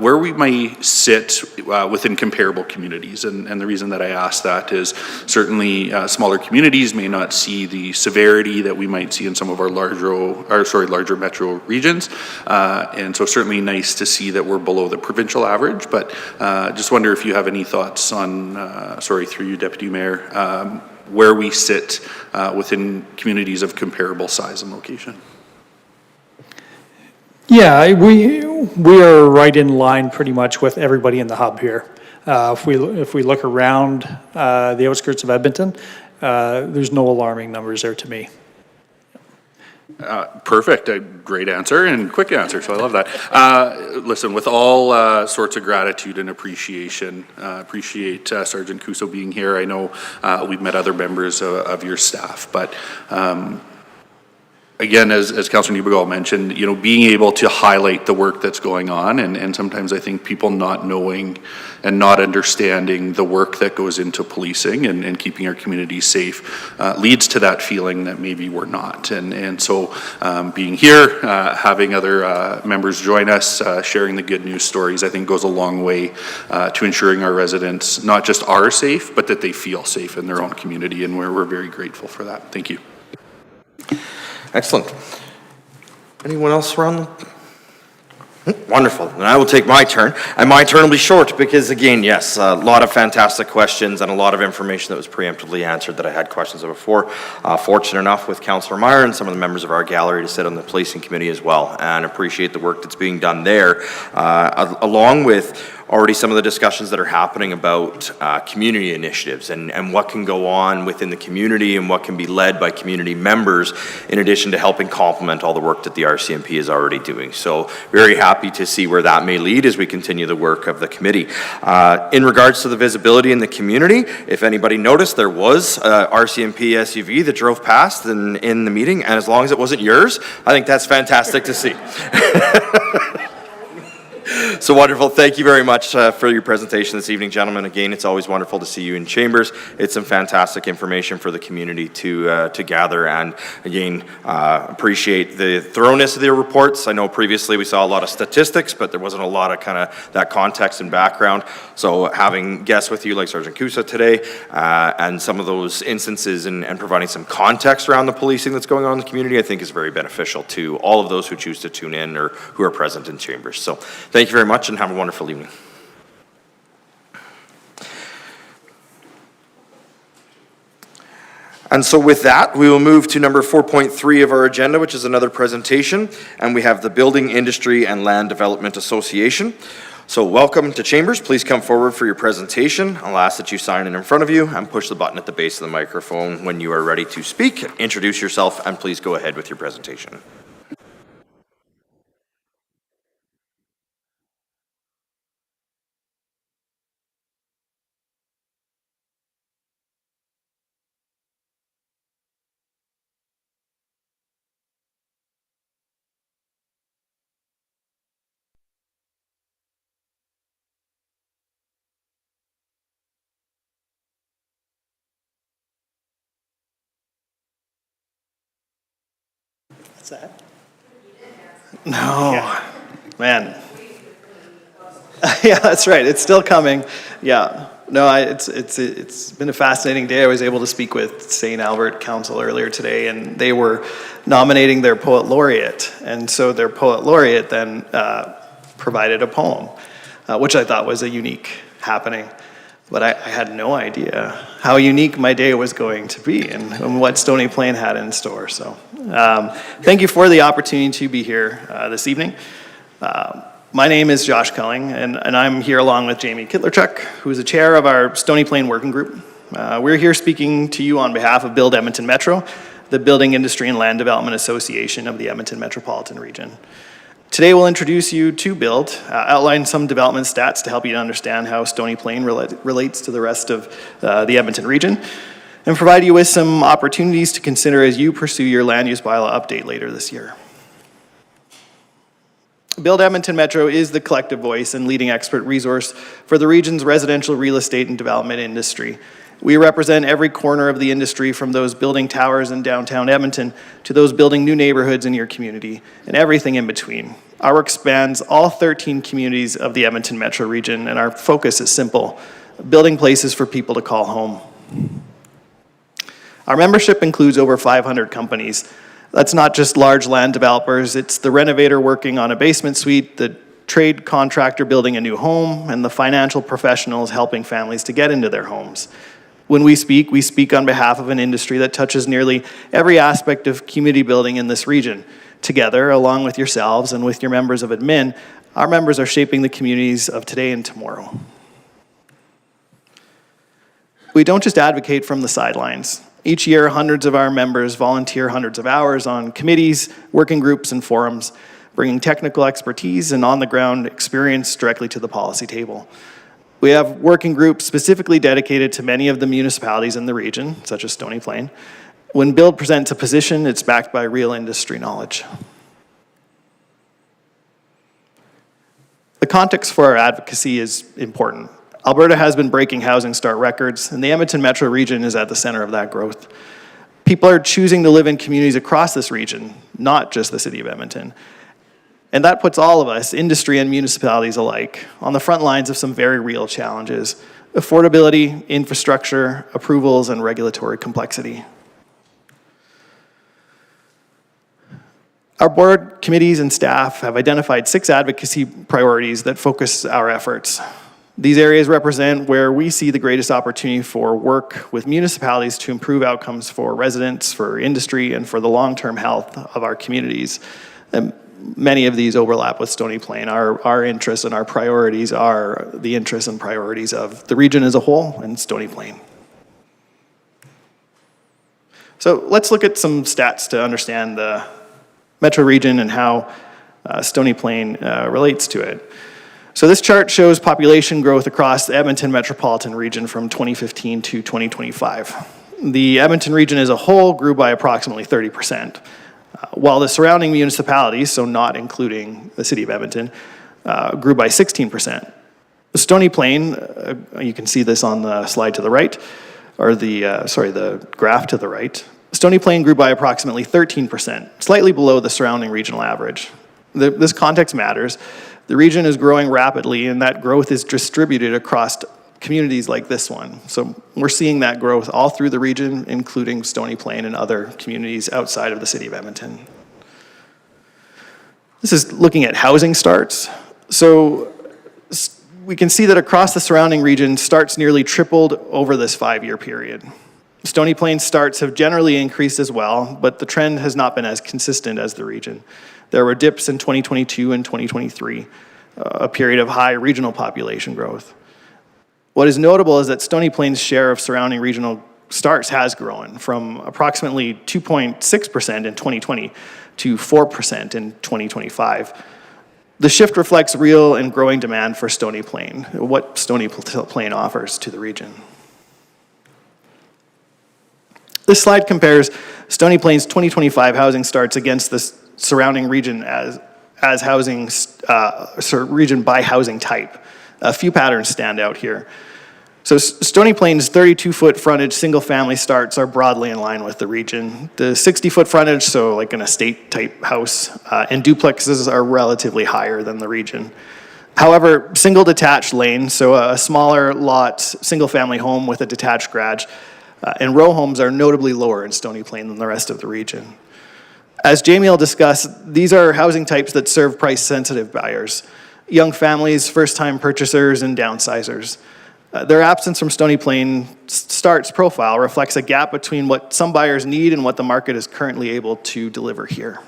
where we might sit within comparable communities. And the reason that I ask that is certainly smaller communities may not see the severity that we might see in some of our larger metro regions. And so certainly nice to see that we're below the provincial average, but just wonder if you have any thoughts on, through you, Deputy Mayor, where we sit within communities of comparable size and location. Yeah, we are right in line pretty much with everybody in the hub here. If we look around the outskirts of Edmonton, there's no alarming numbers there to me. Perfect. A great answer and quick answer, so I love that. Listen, with all sorts of gratitude and appreciation, appreciate Sergeant Cuso being here. I know we've met other members of your staff, but again, as Councilor Niebergall mentioned, you know, being able to highlight the work that's going on, and sometimes I think people not knowing and not understanding the work that goes into policing and keeping our communities safe leads to that feeling that maybe we're not. And so being here, having other members join us, sharing the good news stories, I think goes a long way to ensuring our residents not just are safe, but that they feel safe in their own community, and we're very grateful for that. Thank you. Excellent. Anyone else around? Wonderful. And I will take my turn. And my turn will be short because, again, yes, a lot of fantastic questions and a lot of information that was preemptively answered that I had questions of before. Fortunate enough with Councillor Meyer and some of the members of our gallery to sit on the policing committee as well, and appreciate the work that's being done there, along with already some of the discussions that are happening about community initiatives and what can go on within the community and what can be led by community members, in addition to helping complement all the work that the RCMP is already doing. So very happy to see where that may lead as we continue the work of the committee. In regards to the visibility in the community, if anybody noticed, there was a RCMP SUV that drove past in the meeting, and as long as it wasn't yours, I think that's fantastic to see. So wonderful. Thank you very much for your presentation this evening, gentlemen. Again, it's always wonderful to see you in chambers. It's some fantastic information for the community to gather, and again, appreciate the thoroughness of the reports. I know previously we saw a lot of statistics, but there wasn't a lot of kind of that context and background. So having guests with you like Sergeant Cusa today, and some of those instances and providing some context around the policing that's going on in the community, I think is very beneficial to all of those who choose to tune in or who are present in chambers. So thank you very much and have a wonderful evening. And so with that, we will move to number 4.3 of our agenda, which is another presentation, and we have the Building Industry and Land Development Association. So welcome to chambers. Please come forward for your presentation. I'll ask that you sign in front of you and push the button at the base of the microphone when you are ready to speak. Introduce yourself and please go ahead with your presentation. What's that? No, man. Yeah, that's right. It's still coming. Yeah. No, it's been a fascinating day. I was able to speak with St. Albert Council earlier today, and they were nominating their poet laureate. And so their poet laureate then provided a poem, which I thought was a unique happening. But I had no idea how unique my day was going to be and what Stony Plain had in store. So thank you for the opportunity to be here this evening. My name is Josh Culling, and I'm here along with Jamie Kitlerchuk, who is the chair of our Stony Plain Working Group. We're here speaking to you on behalf of Build Edmonton Metro, the Building Industry and Land Development Association of the Edmonton Metropolitan Region. Today we'll introduce you to Build, outline some development stats to help you understand how Stony Plain relates to the rest of the Edmonton region, and provide you with some opportunities to consider as you pursue your land use bylaw update later this year. Build Edmonton Metro is the collective voice and leading expert resource for the region's residential real estate and development industry. We represent every corner of the industry, from those building towers in downtown Edmonton to those building new neighborhoods in your community and everything in between. Our work spans all 13 communities of the Edmonton Metro region, and our focus is simple: building places for people to call home. Our membership includes over 500 companies. That's not just large land developers, it's the renovator working on a basement suite, the trade contractor building a new home, and the financial professionals helping families to get into their homes. When we speak on behalf of an industry that touches nearly every aspect of community building in this region. Together, along with yourselves and with your members of admin, our members are shaping the communities of today and tomorrow. We don't just advocate from the sidelines. Each year, hundreds of our members volunteer hundreds of hours on committees, working groups, and forums, bringing technical expertise and on-the-ground experience directly to the policy table. We have working groups specifically dedicated to many of the municipalities in the region, such as Stony Plain, When Build presents a position, it's backed by real industry knowledge. The context for our advocacy is important. Alberta has been breaking housing start records, and the Edmonton metro region is at the center of that growth. People are choosing to live in communities across this region, not just the city of Edmonton. And that puts all of us, industry and municipalities alike, on the front lines of some very real challenges: affordability, infrastructure, approvals, and regulatory complexity. Our board, committees, and staff have identified 6 advocacy priorities that focus our efforts. These areas represent where we see the greatest opportunity for work with municipalities to improve outcomes for residents, for industry, and for the long-term health of our communities. And many of these overlap with Stony Plain. Our interests and our priorities are the interests and priorities of the region as a whole and Stony Plain. So let's look at some stats to understand the metro region and how Stony Plain relates to it. So this chart shows population growth across the Edmonton metropolitan region from 2015 to 2025. The Edmonton region as a whole grew by approximately 30%, while the surrounding municipalities, so not including the city of Edmonton, grew by 16%. Stony Plain, you can see this on the slide to the right, or the graph to the right. Stony Plain grew by approximately 13%, slightly below the surrounding regional average. This context matters. The region is growing rapidly, and that growth is distributed across communities like this one. So we're seeing that growth all through the region, including Stony Plain and other communities outside of the city of Edmonton. This is looking at housing starts. So we can see that across the surrounding region, starts nearly tripled over this 5-year period. Stony Plain starts have generally increased as well, but the trend has not been as consistent as the region. There were dips in 2022 and 2023, a period of high regional population growth. What is notable is that Stony Plain's share of surrounding regional starts has grown from approximately 2.6% in 2020 to 4% in 2025. The shift reflects real and growing demand for Stony Plain, what Stony Plain offers to the region. This slide compares Stony Plain's 2025 housing starts against the surrounding region as housing, region by housing type. A few patterns stand out here. So Stony Plain's 32-foot frontage single-family starts are broadly in line with the region. The 60-foot frontage, so like an estate-type house, and duplexes are relatively higher than the region. However, single detached lane, so a smaller lot, single-family home with a detached garage, and row homes are notably lower in Stony Plain than the rest of the region. As Jamie will discuss, these are housing types that serve price-sensitive buyers, young families, first-time purchasers, and downsizers. Their absence from Stony Plain starts profile reflects a gap between what some buyers need and what the market is currently able to deliver here.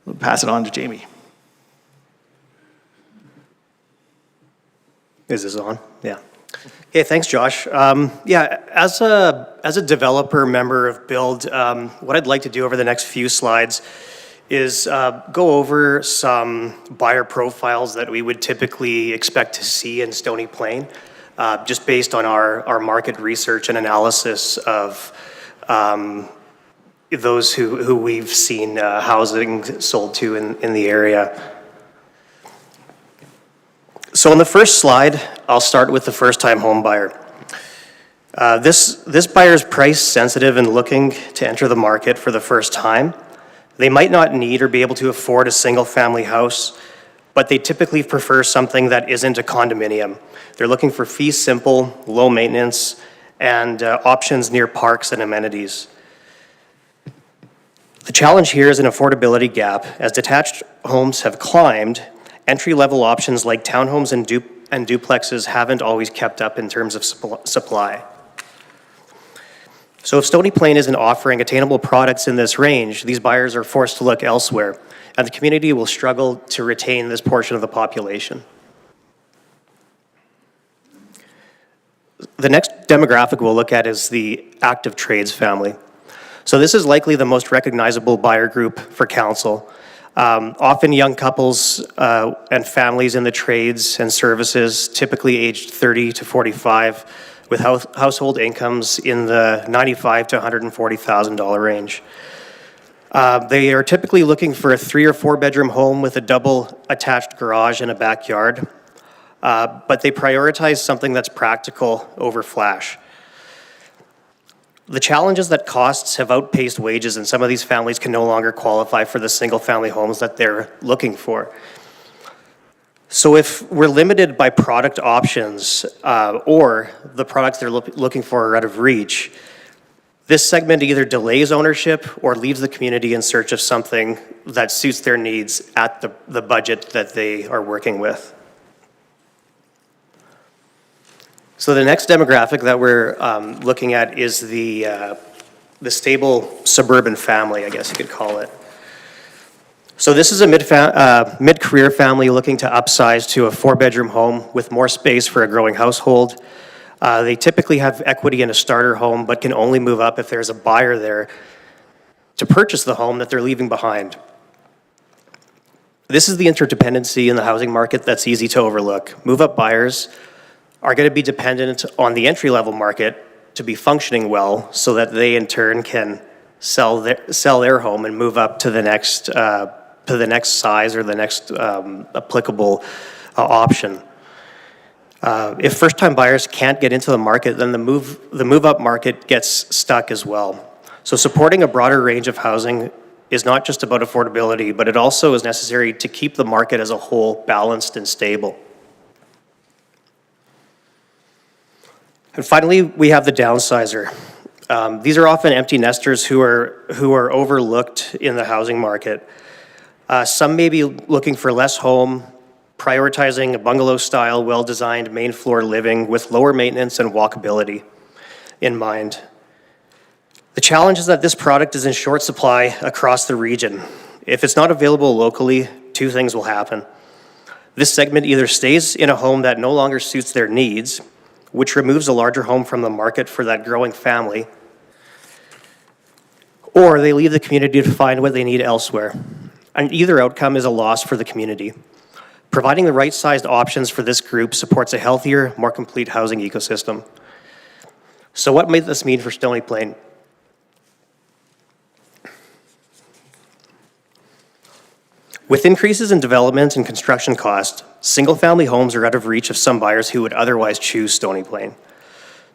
We'll pass it on to Jamie. Is this on? Yeah. Okay, thanks, Josh. As a developer member of Build, what I'd like to do over the next few slides is go over some buyer profiles that we would typically expect to see in Stony Plain, just based on our market research and analysis of those who we've seen housing sold to in the area. So on the first slide, I'll start with the first-time home buyer. This buyer is price sensitive and looking to enter the market for the first time. They might not need or be able to afford a single-family house, but they typically prefer something that isn't a condominium. They're looking for fee simple, low maintenance, and options near parks and amenities. The challenge here is an affordability gap. As detached homes have climbed, entry-level options like townhomes and duplexes haven't always kept up in terms of supply. So if Stony Plain isn't offering attainable products in this range, these buyers are forced to look elsewhere, and the community will struggle to retain this portion of the population. The next demographic we'll look at is the active trades family. So this is likely the most recognizable buyer group for council. Often young couples and families in the trades and services, typically aged 30 to 45, with household incomes in the $95,000 to $140,000 range. They are typically looking for a 3 or 4 bedroom home with a double attached garage and a backyard, but they prioritize something that's practical over flash. The challenge is that costs have outpaced wages, and some of these families can no longer qualify for the single-family homes that they're looking for. So if we're limited by product options or the products they're looking for are out of reach, this segment either delays ownership or leaves the community in search of something that suits their needs at the budget that they are working with. So the next demographic that we're looking at is the stable suburban family, I guess you could call it. So this is a mid-career family looking to upsize to a 4-bedroom home with more space for a growing household. They typically have equity in a starter home, but can only move up if there's a buyer there to purchase the home that they're leaving behind. This is the interdependency in the housing market that's easy to overlook. Move-up buyers are going to be dependent on the entry-level market to be functioning well, so that they in turn can sell their home and move up to the next size or the next applicable option. If first-time buyers can't get into the market, then the move-up market gets stuck as well. So supporting a broader range of housing is not just about affordability, but it also is necessary to keep the market as a whole balanced and stable. And finally, we have the downsizer. These are often empty nesters who are overlooked in the housing market. Some may be looking for less home, prioritizing a bungalow-style, well-designed main floor living with lower maintenance and walkability in mind. The challenge is that this product is in short supply across the region. If it's not available locally, 2 things will happen. This segment either stays in a home that no longer suits their needs, which removes a larger home from the market for that growing family, or they leave the community to find what they need elsewhere. And either outcome is a loss for the community. Providing the right-sized options for this group supports a healthier, more complete housing ecosystem. So what might this mean for Stony Plain? With increases in development and construction costs, single-family homes are out of reach of some buyers who would otherwise choose Stony Plain.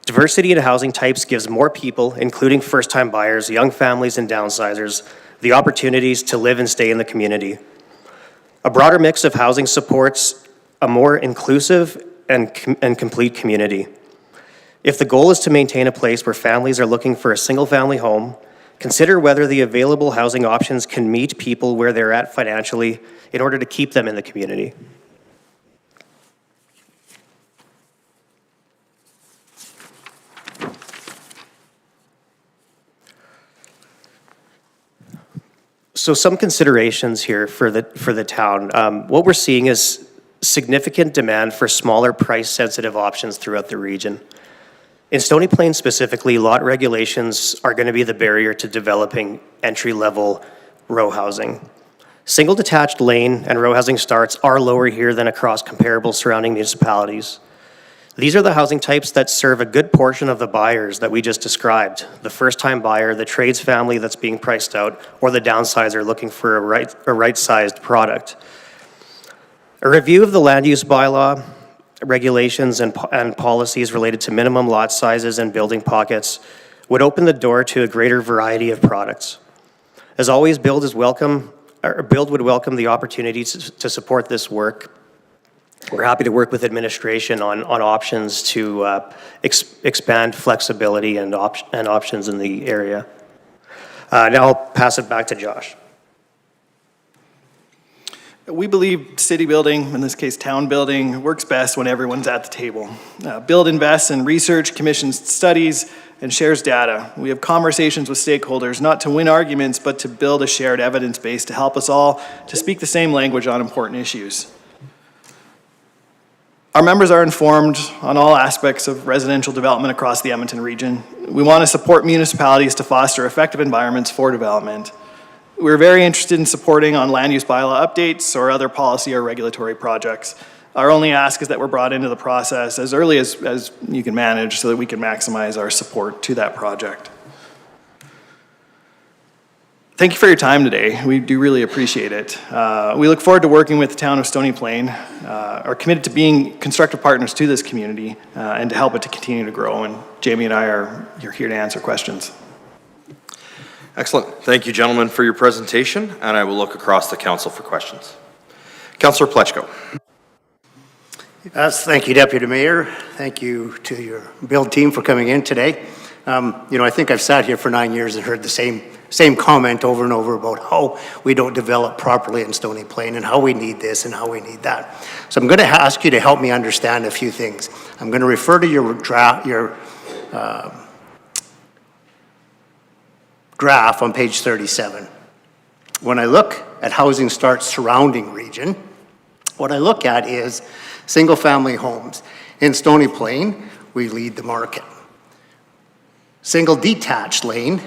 Diversity in housing types gives more people, including first-time buyers, young families, and downsizers, the opportunities to live and stay in the community. A broader mix of housing supports a more inclusive and complete community. If the goal is to maintain a place where families are looking for a single-family home, consider whether the available housing options can meet people where they're at financially in order to keep them in the community. So some considerations here for the town. What we're seeing is significant demand for smaller price-sensitive options throughout the region. In Stony Plain specifically, lot regulations are going to be the barrier to developing entry-level row housing. Single detached lane and row housing starts are lower here than across comparable surrounding municipalities. These are the housing types that serve a good portion of the buyers that we just described: the first-time buyer, the trades family that's being priced out, or the downsizer looking for a right-sized product. A review of the land use bylaw, regulations and policies related to minimum lot sizes and building pockets would open the door to a greater variety of products. As always, Build would welcome the opportunity to support this work. We're happy to work with administration on options to expand flexibility and options in the area. Now I'll pass it back to Josh. We believe city building, in this case town building, works best when everyone's at the table. Build invests in research, commissions studies, and shares data. We have conversations with stakeholders, not to win arguments, but to build a shared evidence base to help us all to speak the same language on important issues. Our members are informed on all aspects of residential development across the Edmonton region. We want to support municipalities to foster effective environments for development. We're very interested in supporting on land use bylaw updates or other policy or regulatory projects. Our only ask is that we're brought into the process as early as you can manage so that we can maximize our support to that project. Thank you for your time today. We do really appreciate it. We look forward to working with the town of Stony Plain, are committed to being constructive partners to this community and to help it to continue to grow. And Jamie and I are here to answer questions. Excellent. Thank you, gentlemen, for your presentation, and I will look across the council for questions. Councillor Plechko. Yes, thank you, Deputy Mayor. Thank you to your build team for coming in today. I think I've sat here for 9 years and heard the same comment over and over about how we don't develop properly in Stony Plain and how we need this and how we need that. So I'm going to ask you to help me understand a few things. I'm going to refer to your graph on page 37. When I look at housing starts surrounding region, what I look at is single-family homes. In Stony Plain, we lead the market. Single detached lane,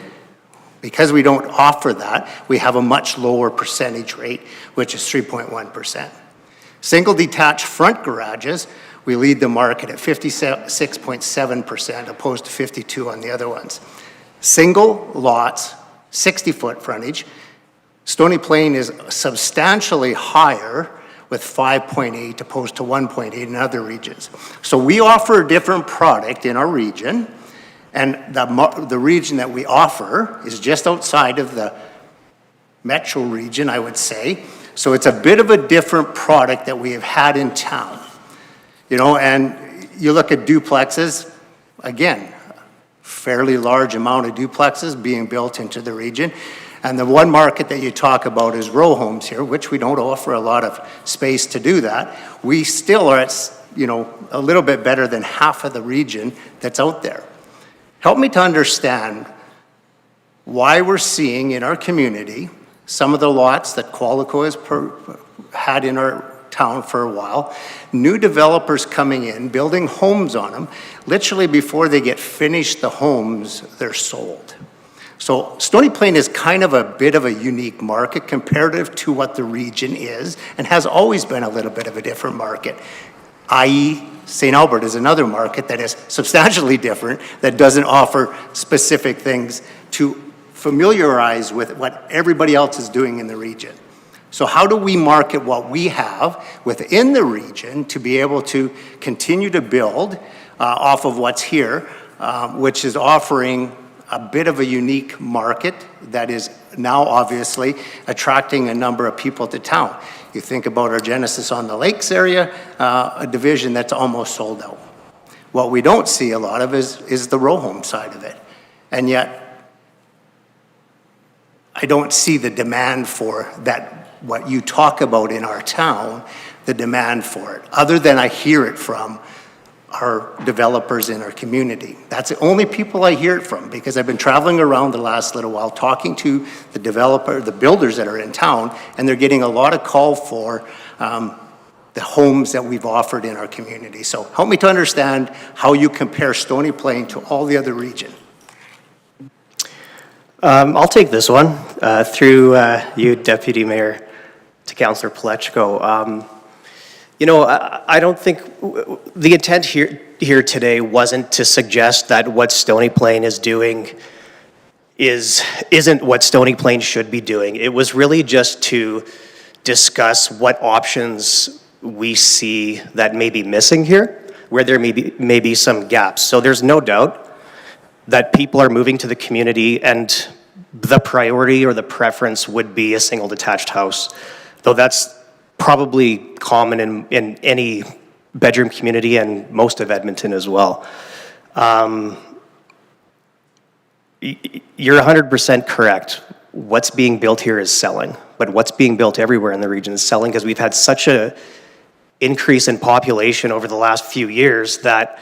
because we don't offer that, we have a much lower percentage rate, which is 3.1%. Single detached front garages, we lead the market at 56.7% opposed to 52 on the other ones. Single lots, 60-foot frontage, Stony Plain is substantially higher with 5.8 opposed to 1.8 in other regions. So we offer a different product in our region, and the region that we offer is just outside of the metro region, I would say. So it's a bit of a different product that we have had in town. And you look at duplexes, again, fairly large amount of duplexes being built into the region. And the one market that you talk about is row homes here, which we don't offer a lot of space to do that. We still are at, a little bit better than half of the region that's out there. Help me to understand why we're seeing in our community some of the lots that Qualico has had in our town for a while, new developers coming in, building homes on them, literally before they get finished the homes, they're sold. So Stony Plain is kind of a bit of a unique market comparative to what the region is and has always been a little bit of a different market, i.e. St. Albert is another market that is substantially different, that doesn't offer specific things to familiarize with what everybody else is doing in the region. So how do we market what we have within the region to be able to continue to build off of what's here, which is offering a bit of a unique market that is now obviously attracting a number of people to town. You think about our Genesis on the Lakes area, a division that's almost sold out. What we don't see a lot of is the row home side of it. And yet, I don't see the demand for that, what you talk about in our town, the demand for it, other than I hear it from our developers in our community. That's the only people I hear it from, because I've been traveling around the last little while talking to the builders that are in town, and they're getting a lot of call for the homes that we've offered in our community. So help me to understand how you compare Stony Plain to all the other region. I'll take this one through you, Deputy Mayor, to Councillor Plechko. I don't think the intent here today wasn't to suggest that what Stony Plain is doing isn't what Stony Plain should be doing. It was really just to discuss what options we see that may be missing here, where there may be some gaps. So there's no doubt that people are moving to the community, and the priority or the preference would be a single detached house, though that's probably common in any bedroom community and most of Edmonton as well. You're 100% correct. What's being built here is selling, but what's being built everywhere in the region is selling because we've had such a increase in population over the last few years that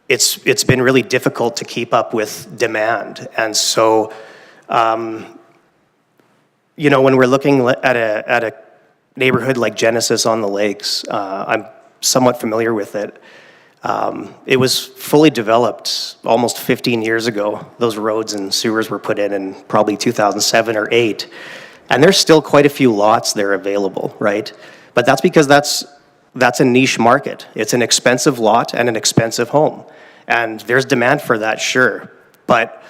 it's been really difficult to keep up with demand. And so, when we're looking at a neighborhood like Genesis on the Lakes, I'm somewhat familiar with it. It was fully developed almost 15 years ago. Those roads and sewers were put in probably 2007 or 8. And there's still quite a few lots there available, right? But that's because that's that's a niche market. It's an expensive lot and an expensive home. And there's demand for that, sure. But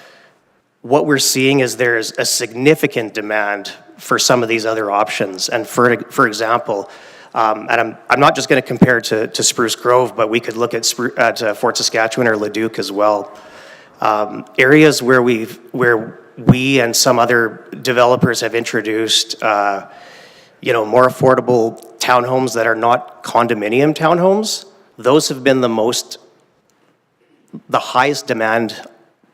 what we're seeing is there's a significant demand for some of these other options. And for example, and I'm not just going to compare to Spruce Grove, but we could look at Fort Saskatchewan or Leduc as well. Areas where we and some other developers have introduced, more affordable townhomes that are not condominium townhomes. Those have been the highest demand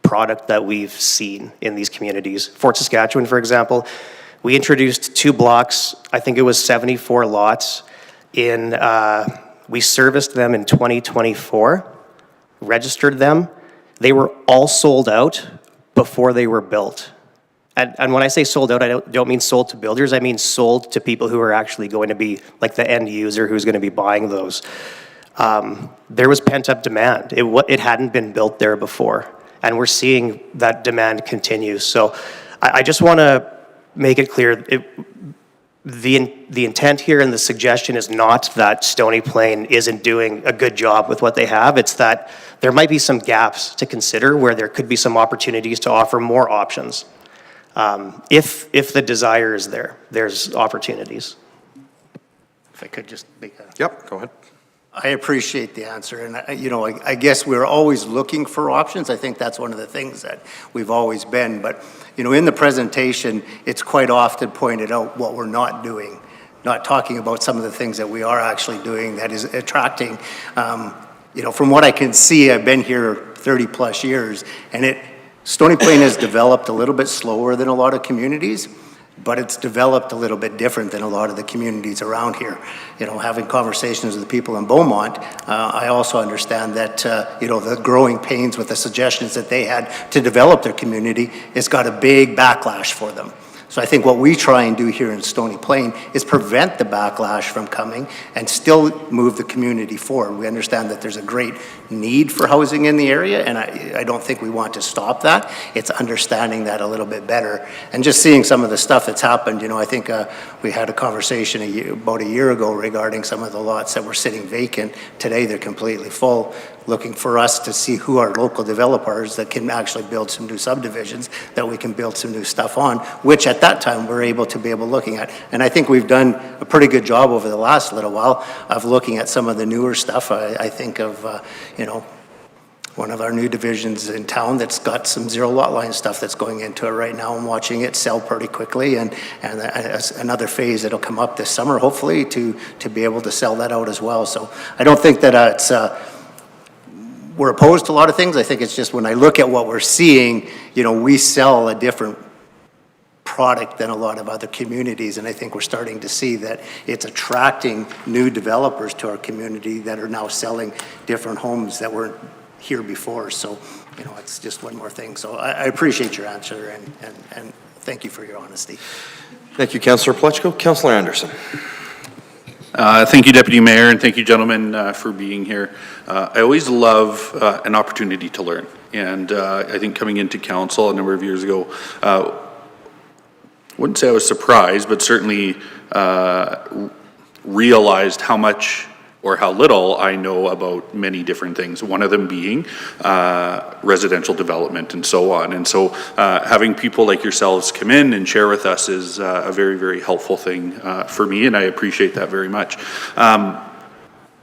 product that we've seen in these communities. Fort Saskatchewan, for example, we introduced 2 blocks, I think it was 74 lots, we serviced them in 2024, registered them. They were all sold out before they were built. And when I say sold out, I don't mean sold to builders, I mean sold to people who are actually going to be like the end user who's going to be buying those. There was pent-up demand. It hadn't been built there before, and we're seeing that demand continue. So I just want to make it clear, the intent here and the suggestion is not that Stony Plain isn't doing a good job with what they have. It's that there might be some gaps to consider where there could be some opportunities to offer more options. If the desire is there, there's opportunities. If I could just make a... Yep, go ahead. I appreciate the answer, and I guess we're always looking for options. I think that's one of the things that we've always been, but in the presentation, it's quite often pointed out what we're not doing, not talking about some of the things that we are actually doing that is attracting. From what I can see, I've been here 30 plus years, and Stony Plain has developed a little bit slower than a lot of communities, but it's developed a little bit different than a lot of the communities around here. Having conversations with the people in Beaumont, I also understand that, the growing pains with the suggestions that they had to develop their community, it's got a big backlash for them. So I think what we try and do here in Stony Plain is prevent the backlash from coming and still move the community forward. We understand that there's a great need for housing in the area, and I don't think we want to stop that. It's understanding that a little bit better. And just seeing some of the stuff that's happened, I think we had a conversation about a year ago regarding some of the lots that were sitting vacant. Today they're completely full, looking for us to see who are local developers that can actually build some new subdivisions that we can build some new stuff on, which at that time we're able to be looking at. And I think we've done a pretty good job over the last little while of looking at some of the newer stuff. I think of, one of our new divisions in town that's got some zero lot line stuff that's going into it right now. I'm watching it sell pretty quickly, and another phase that'll come up this summer, hopefully, to be able to sell that out as well. So I don't think that we're opposed to a lot of things. I think it's just when I look at what we're seeing, we sell a different product than a lot of other communities, and I think we're starting to see that it's attracting new developers to our community that are now selling different homes that weren't here before. So, it's just one more thing. So I appreciate your answer, and thank you for your honesty. Thank you, Councillor Plechko. Councillor Anderson. Thank you, Deputy Mayor, and thank you, gentlemen, for being here. I always love an opportunity to learn, and I think coming into council a number of years ago, wouldn't say I was surprised, but certainly realized how much or how little I know about many different things, one of them being residential development and so on. And so having people like yourselves come in and share with us is a very, very helpful thing for me, and I appreciate that very much.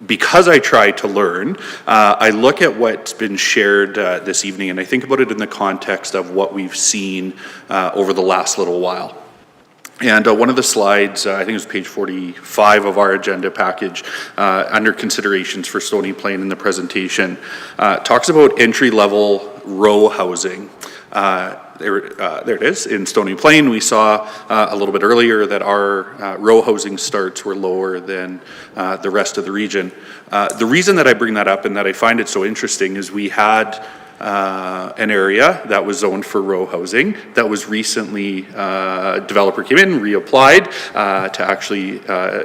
Because I try to learn, I look at what's been shared this evening, and I think about it in the context of what we've seen over the last little while. And one of the slides, I think it was page 45 of our agenda package, under considerations for Stony Plain in the presentation, talks about entry-level row housing. There it is, in Stony Plain. We saw a little bit earlier that our row housing starts were lower than the rest of the region. The reason that I bring that up and that I find it so interesting is we had an area that was zoned for row housing that was recently, developer came in, reapplied to actually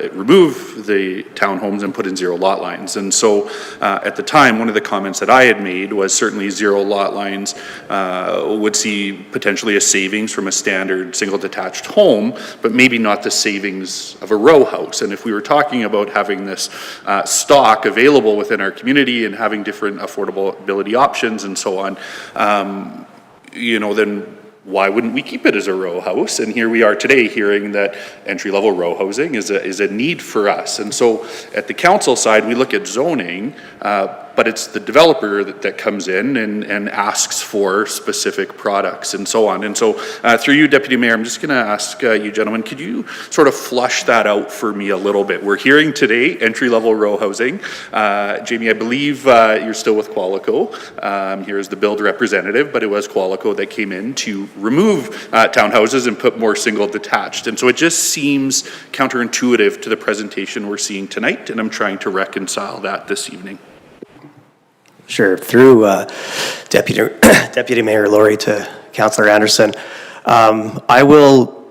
remove the townhomes and put in zero lot lines. And so at the time, one of the comments that I had made was certainly zero lot lines would see potentially a savings from a standard single detached home, but maybe not the savings of a row house. And if we were talking about having this stock available within our community and having different affordability options and so on, you know, then why wouldn't we keep it as a row house? And here we are today hearing that entry-level row housing is a need for us. And so at the council side, we look at zoning, but it's the developer that comes in and asks for specific products and so on. And so through you, Deputy Mayor, I'm just going to ask you gentlemen, could you sort of flush that out for me a little bit? We're hearing today entry-level row housing. Jamie, I believe you're still with Qualico. Here is the build representative, but it was Qualico that came in to remove townhouses and put more single detached. And so it just seems counterintuitive to the presentation we're seeing tonight, and I'm trying to reconcile that this evening. Sure. Through Deputy Mayor Laurie to Councillor Anderson, I will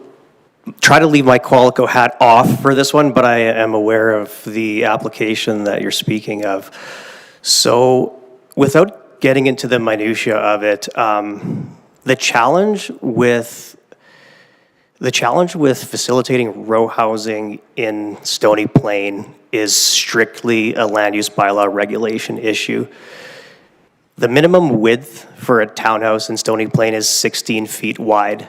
try to leave my Qualico hat off for this one, but I am aware of the application that you're speaking of. So without getting into the minutia of it, the challenge with facilitating row housing in Stony Plain is strictly a land use bylaw regulation issue. The minimum width for a townhouse in Stony Plain is 16 feet wide.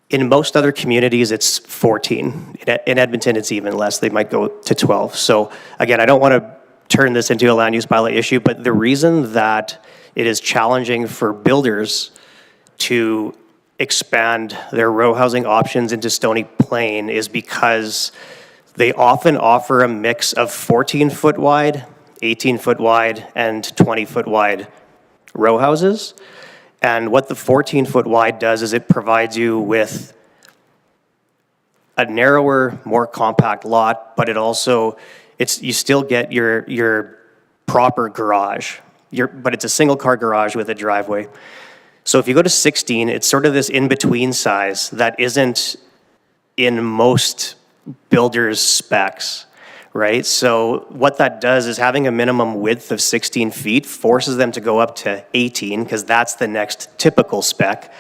In most other communities, it's 14. In Edmonton, it's even less. They might go to 12. So again, I don't want to turn this into a land use bylaw issue, but the reason that it is challenging for builders to expand their row housing options into Stony Plain is because they often offer a mix of 14-foot wide, 18-foot wide, and 20-foot wide row houses. And what the 14-foot wide does is it provides you with a narrower, more compact lot, but it also, you still get your proper garage, but it's a single-car garage with a driveway. So if you go to 16, it's sort of this in-between size that isn't in most builders' specs, right? So what that does is having a minimum width of 16 feet forces them to go up to 18 because that's the next typical spec.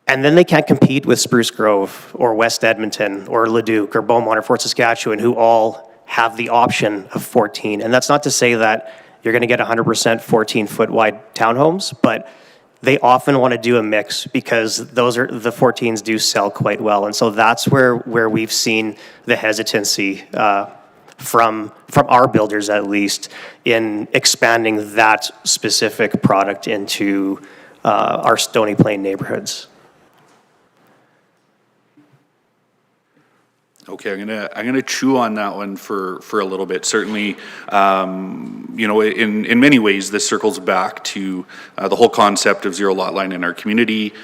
And then they can't compete with Spruce Grove or West Edmonton or Leduc or Beaumont or Fort Saskatchewan, who all have the option of 14. And that's not to say that you're going to get 100% 14-foot wide townhomes, but they often want to do a mix because the 14s do sell quite well. And so that's where we've seen the hesitancy from our builders, at least, in expanding that specific product into our Stony Plain neighborhoods. Okay, I'm gonna chew on that one for a little bit. Certainly, you know, in many ways, this circles back to the whole concept of zero lot line in our community.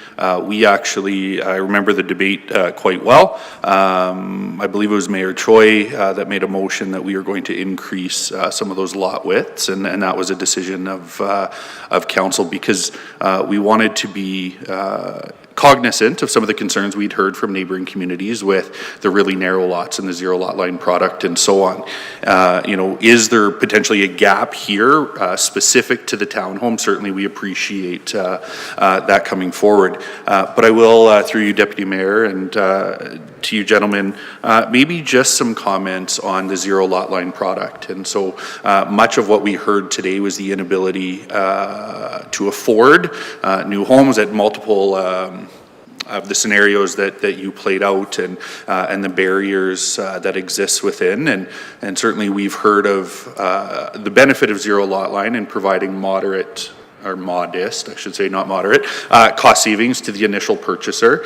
We actually, I remember the debate quite well. I believe it was Mayor Choi that made a motion that we are going to increase some of those lot widths, and that was a decision of council because we wanted to be cognizant of some of the concerns we'd heard from neighboring communities with the really narrow lots and the zero lot line product and so on. You know, is there potentially a gap here specific to the townhome? Certainly we appreciate that coming forward. But I will, through you, Deputy Mayor, and to you gentlemen, maybe just some comments on the zero lot line product. And so much of what we heard today was the inability to afford new homes at multiple of the scenarios that you played out and the barriers that exist within. And certainly we've heard of the benefit of zero lot line in providing moderate or modest, I should say, not moderate, cost savings to the initial purchaser.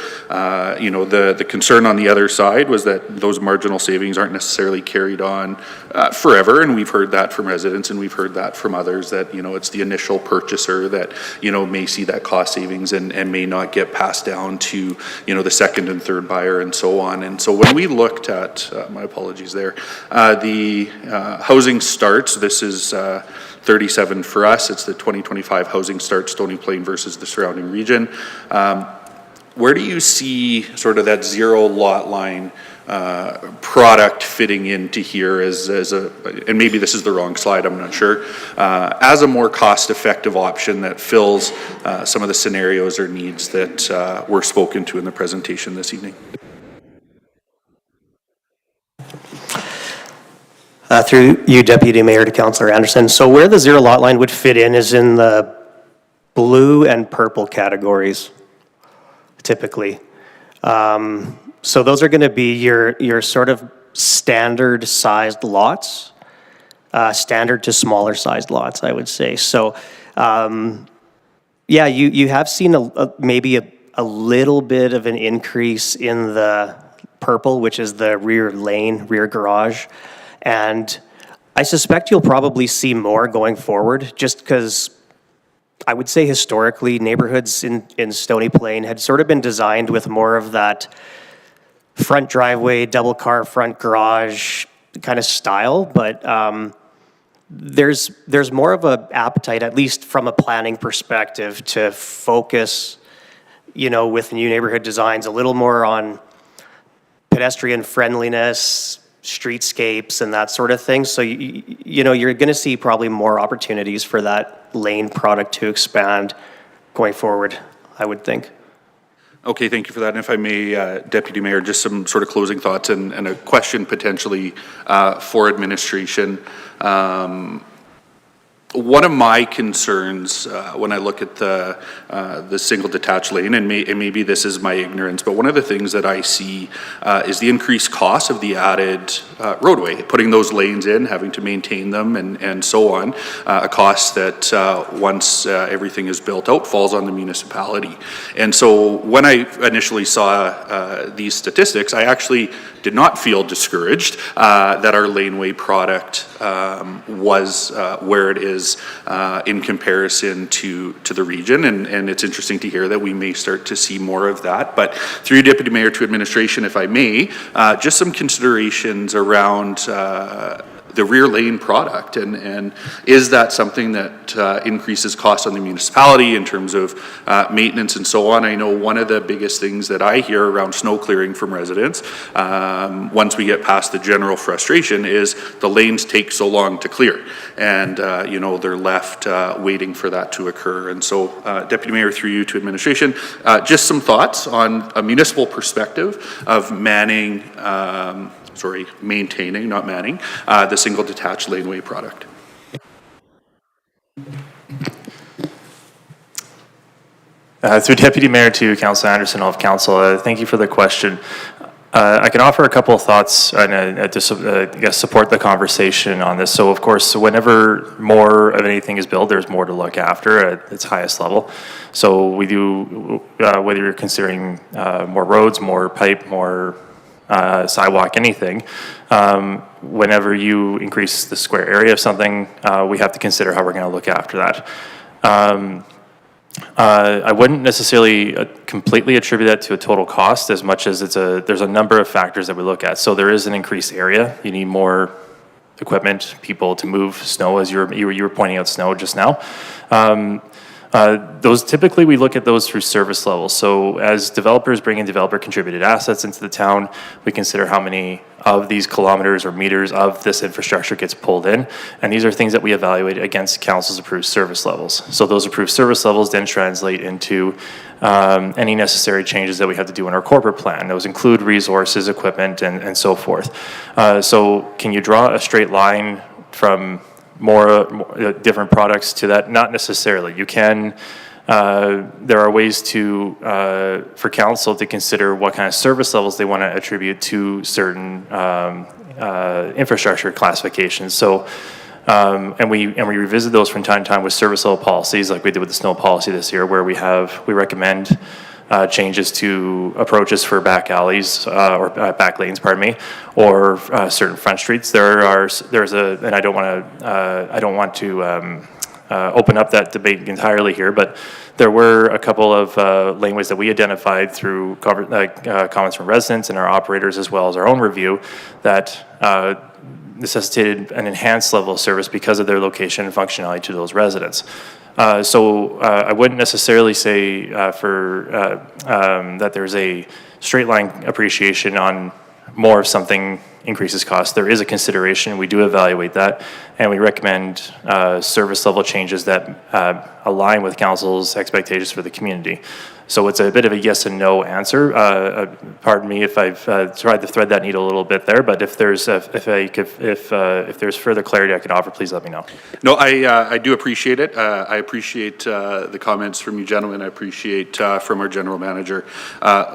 You know, the concern on the other side was that those marginal savings aren't necessarily carried on forever, and we've heard that from residents and we've heard that from others that, you know, it's the initial purchaser that, you know, may see that cost savings and may not get passed down to, you know, the second and third buyer and so on. And so when we looked at, my apologies there, the housing starts, this is 37 for us. It's the 2025 housing start, Stony Plain versus the surrounding region. Where do you see sort of that zero lot line product fitting into here as a, and maybe this is the wrong slide, I'm not sure, as a more cost-effective option that fills some of the scenarios or needs that were spoken to in the presentation this evening? Through you, Deputy Mayor, to Councillor Anderson. So where the zero lot line would fit in is in the blue and purple categories, typically. So those are going to be your sort of standard sized lots, standard to smaller sized lots, I would say. So yeah, you have seen maybe a little bit of an increase in the purple, which is the rear lane, rear garage. And I suspect you'll probably see more going forward, just because I would say historically neighborhoods in Stony Plain had sort of been designed with more of that front driveway, double car front garage kind of style, but there's more of an appetite, at least from a planning perspective, to focus, you know, with new neighborhood designs a little more on pedestrian friendliness, streetscapes, and that sort of thing. So you know, you're going to see probably more opportunities for that lane product to expand going forward, I would think. Okay, thank you for that. And if I may, Deputy Mayor, just some sort of closing thoughts and a question potentially for administration. One of my concerns when I look at the single detached lane, and maybe this is my ignorance, but one of the things that I see is the increased cost of the added roadway, putting those lanes in, having to maintain them, and so on, a cost that once everything is built out falls on the municipality. And so when I initially saw these statistics, I actually did not feel discouraged that our laneway product was where it is in comparison to the region, and it's interesting to hear that we may start to see more of that. But through you, Deputy Mayor, to administration, if I may, just some considerations around the rear lane product, and is that something that increases costs on the municipality in terms of maintenance and so on? I know one of the biggest things that I hear around snow clearing from residents, once we get past the general frustration, is the lanes take so long to clear, and you know, they're left waiting for that to occur. And so, Deputy Mayor, through you to administration, just some thoughts on a municipal perspective of manning, maintaining, not manning, the single detached laneway product. Through Deputy Mayor to Councillor Anderson of Council, thank you for the question. I can offer a couple of thoughts and to I guess support the conversation on this. So of course, whenever more of anything is built, there's more to look after at its highest level. So we do, whether you're considering more roads, more pipe, more sidewalk, anything, whenever you increase the square area of something, we have to consider how we're going to look after that. I wouldn't necessarily completely attribute that to a total cost as much as there's a number of factors that we look at. So there is an increased area. You need more equipment, people to move snow, as you were pointing out snow just now. Those typically we look at those through service levels. So as developers bring in developer contributed assets into the town, we consider how many of these kilometers or meters of this infrastructure gets pulled in. And these are things that we evaluate against council's approved service levels. So those approved service levels then translate into any necessary changes that we have to do in our corporate plan. Those include resources, equipment, and so forth. So can you draw a straight line from more different products to that? Not necessarily. You can, there are ways to, for council to consider what kind of service levels they want to attribute to certain infrastructure classifications. So, and we revisit those from time to time with service level policies, like we did with the snow policy this year, where we recommend changes to approaches for back alleys or back lanes, pardon me, or certain front streets. And I don't want to open up that debate entirely here, but there were a couple of laneways that we identified through comments from residents and our operators, as well as our own review, that necessitated an enhanced level of service because of their location and functionality to those residents. So I wouldn't necessarily say that there's a straight line appreciation on more of something increases cost. There is a consideration. We do evaluate that, and we recommend service level changes that align with council's expectations for the community. So it's a bit of a yes and no answer. Pardon me if I've tried to thread that needle a little bit there, but if there's further clarity I can offer, please let me know. No, I do appreciate it. I appreciate the comments from you gentlemen. I appreciate from our general manager.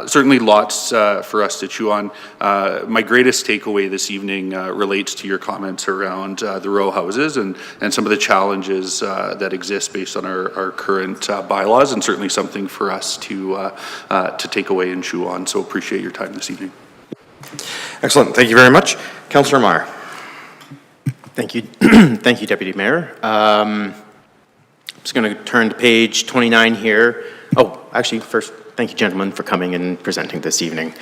Certainly lots for us to chew on. My greatest takeaway this evening relates to your comments around the row houses and some of the challenges that exist based on our current bylaws, and certainly something for us to take away and chew on. So appreciate your time this evening. Excellent. Thank you very much. Councillor Meyer. Thank you. Thank you, Deputy Mayor. I'm just going to turn to page 29 here. Oh, actually, first, thank you, gentlemen, for coming and presenting this evening.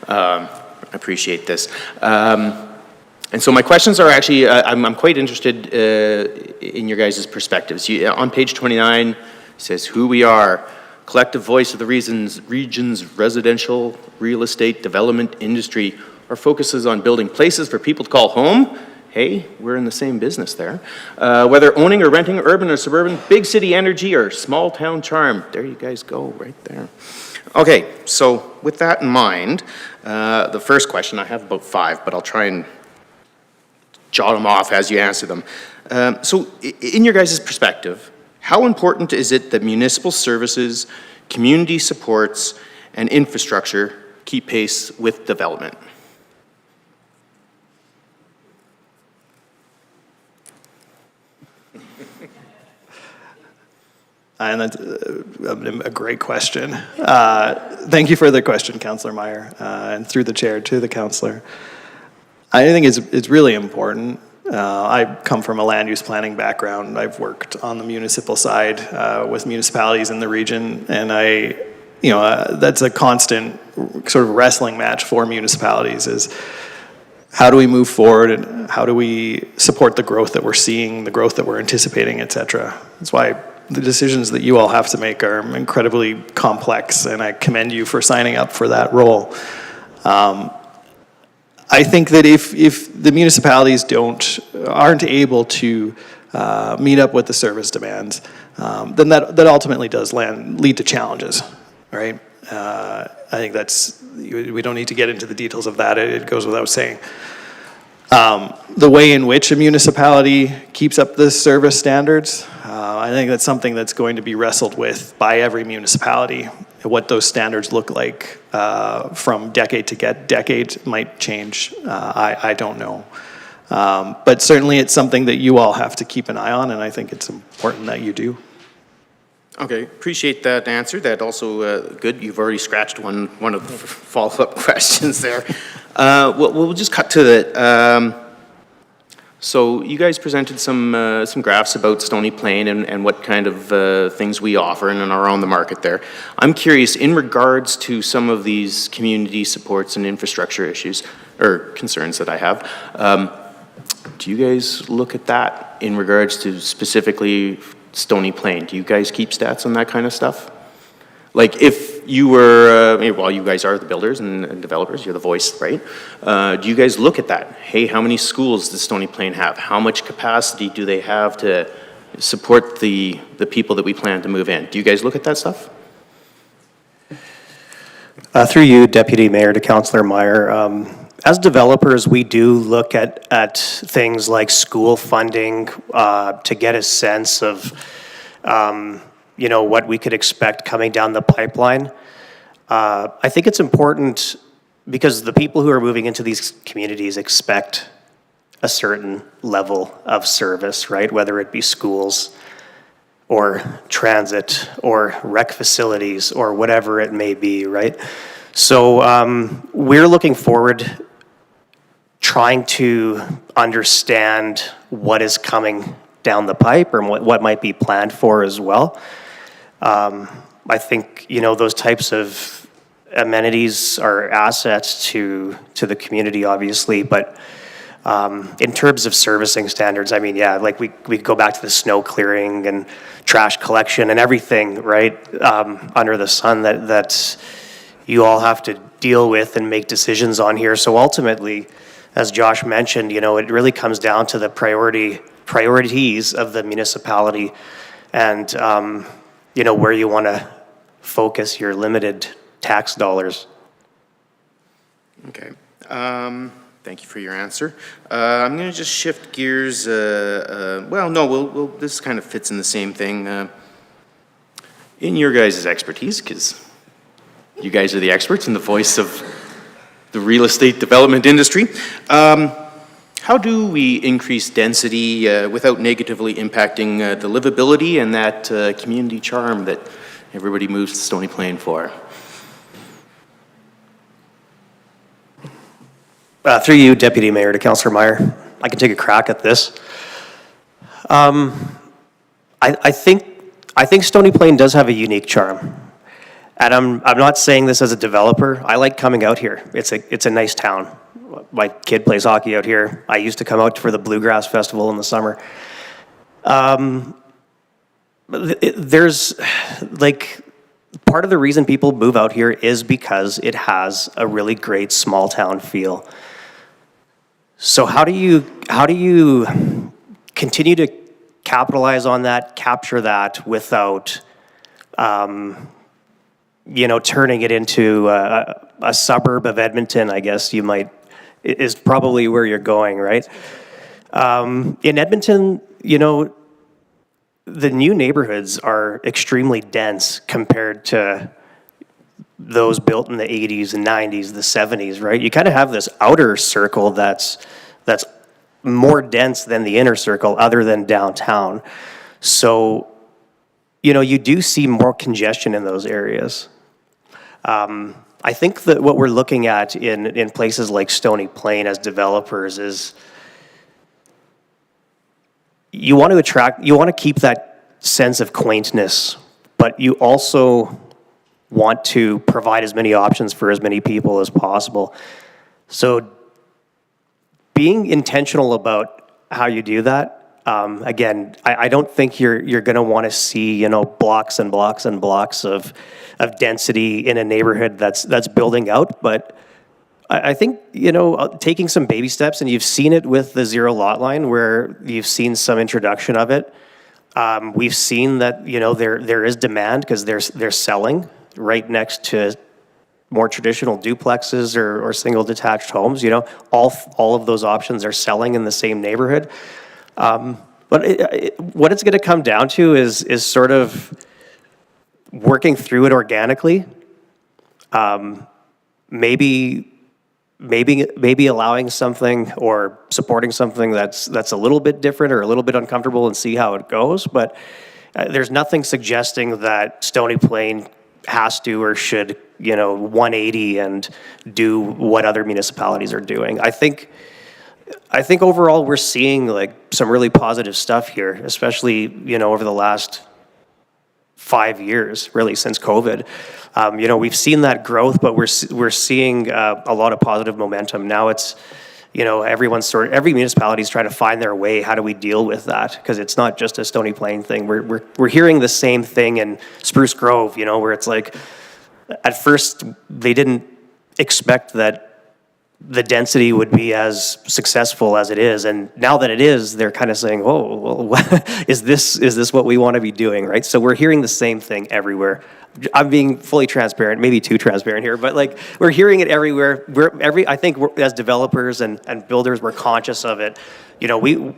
I appreciate this. And so my questions are actually, I'm quite interested in your guys' perspectives. On page 29, it says who we are. Collective voice of the region's residential real estate development industry. Our focus is on building places for people to call home. Hey, we're in the same business there. Whether owning or renting, urban or suburban, big city energy or small town charm. There you guys go, right there. Okay, so with that in mind, the first question, I have about 5, but I'll try and jot them off as you answer them. So in your guys' perspective, how important is it that municipal services, community supports, and infrastructure keep pace with development? And that's a great question. Thank you for the question, Councillor Meyer, and through the chair to the councillor. I think it's really important. I come from a land use planning background. I've worked on the municipal side with municipalities in the region, and that's a constant sort of wrestling match for municipalities is how do we move forward and how do we support the growth that we're seeing, the growth that we're anticipating, et cetera. That's why the decisions that you all have to make are incredibly complex, and I commend you for signing up for that role. I think that if the municipalities aren't able to meet up with the service demands, then that ultimately does lead to challenges, right? I think we don't need to get into the details of that. It goes without saying. The way in which a municipality keeps up the service standards, I think that's something that's going to be wrestled with by every municipality. What those standards look like from decade to decade might change. I don't know. But certainly it's something that you all have to keep an eye on, and I think it's important that you do. Okay, appreciate that answer. That also good. You've already scratched one of the follow-up questions there. We'll just cut to it. So you guys presented some graphs about Stony Plain and what kind of things we offer and are on the market there. I'm curious, in regards to some of these community supports and infrastructure issues or concerns that I have, do you guys look at that in regards to specifically Stony Plain? Do you guys keep stats on that kind of stuff? Like if you were, well, you guys are the builders and developers, you're the voice, right? Do you guys look at that? Hey, how many schools does Stony Plain have? How much capacity do they have to support the people that we plan to move in? Do you guys look at that stuff? Through you, Deputy Mayor, to Councillor Meyer, as developers, we do look at things like school funding to get a sense of what we could expect coming down the pipeline. I think it's important because the people who are moving into these communities expect a certain level of service, right? Whether it be schools or transit or rec facilities or whatever it may be, right? So we're looking forward trying to understand what is coming down the pipe or what might be planned for as well. I think, those types of amenities are assets to the community, obviously, but In terms of servicing standards, I mean, yeah, like we go back to the snow clearing and trash collection and everything, right, under the sun that you all have to deal with and make decisions on here. So ultimately, as Josh mentioned, you know, it really comes down to the priorities of the municipality and, you know, where you want to focus your limited tax dollars. Okay. Thank you for your answer. I'm going to just shift gears. Well, no, this kind of fits in the same thing. In your guys' expertise, because you guys are the experts and the voice of the real estate development industry. How do we increase density without negatively impacting the livability and that community charm that everybody moves to Stony Plain for? Through you, Deputy Mayor, to Councillor Meyer, I can take a crack at this. I think Stony Plain does have a unique charm. And I'm not saying this as a developer. I like coming out here. It's a nice town. My kid plays hockey out here. I used to come out for the Bluegrass Festival in the summer. There's like, part of the reason people move out here is because it has a really great small town feel. So how do you continue to capitalize on that, capture that without, you know, turning it into a suburb of Edmonton, I guess you might, is probably where you're going, right? In Edmonton, you know, the new neighborhoods are extremely dense compared to those built in the 80s and 90s, the 70s, right? You kind of have this outer circle that's more dense than the inner circle other than downtown. So, you know, you do see more congestion in those areas. I think that what we're looking at in places like Stony Plain as developers is you want to keep that sense of quaintness, but you also want to provide as many options for as many people as possible. So being intentional about how you do that, again, I don't think you're going to want to see, you know, blocks and blocks and blocks of density in a neighborhood that's building out. But I think, you know, taking some baby steps, and you've seen it with the zero lot line where you've seen some introduction of it. We've seen that, you know, there is demand because they're selling right next to more traditional duplexes or single detached homes. You know, all of those options are selling in the same neighborhood. But what it's going to come down to is sort of working through it organically. Maybe allowing something or supporting something that's a little bit different or a little bit uncomfortable and see how it goes. But there's nothing suggesting that Stony Plain has to or should, you know, 180 and do what other municipalities are doing. I think overall we're seeing like some really positive stuff here, especially, you know, over the last 5 years, really since COVID. You know, we've seen that growth, but we're seeing a lot of positive momentum. Now it's, you know, every municipality is trying to find their way. How do we deal with that? Because it's not just a Stony Plain thing. We're hearing the same thing in Spruce Grove, you know, where it's like, at first they didn't expect that the density would be as successful as it is, and now that it is, they're kind of saying, "Oh, well, is this what we want to be doing?" Right? So we're hearing the same thing everywhere. I'm being fully transparent, maybe too transparent here, but like we're hearing it everywhere. I think as developers and builders, we're conscious of it. You know,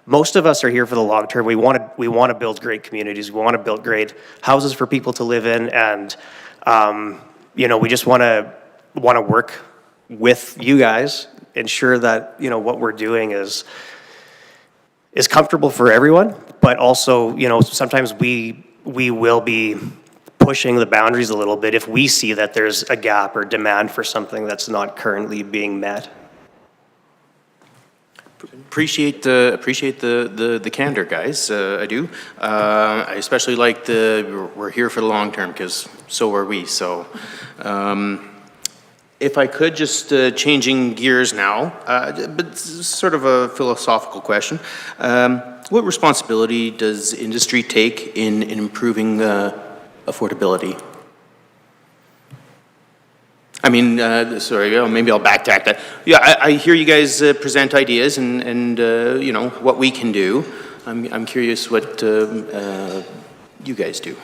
most of us are here for the long term. We want to build great communities. We want to build great houses for people to live in, and you know, we just want to work with you guys, ensure that, you know, what we're doing is comfortable for everyone, but also, you know, sometimes we will be pushing the boundaries a little bit if we see that there's a gap or demand for something that's not currently being met. Appreciate the candor, guys. I do. I especially like we're here for the long term, because so are we. So If I could, just changing gears now, but it's sort of a philosophical question. What responsibility does industry take in improving affordability? I mean, sorry, maybe I'll backtrack that. Yeah, I hear you guys present ideas and you know, what we can do. I'm curious what you guys do.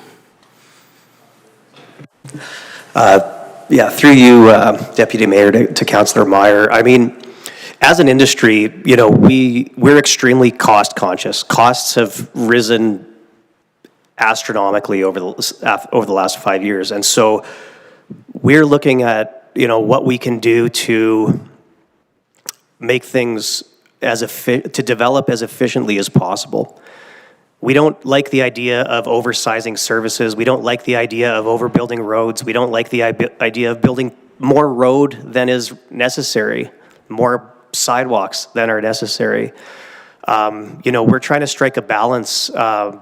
Yeah, through you, Deputy Mayor, to Councillor Meyer. I mean, as an industry, you know, we're extremely cost conscious. Costs have risen astronomically over the last 5 years, and so we're looking at, you know, what we can do to make things to develop as efficiently as possible. We don't like the idea of oversizing services. We don't like the idea of overbuilding roads. We don't like the idea of building more road than is necessary, more sidewalks than are necessary. You know, we're trying to strike a balance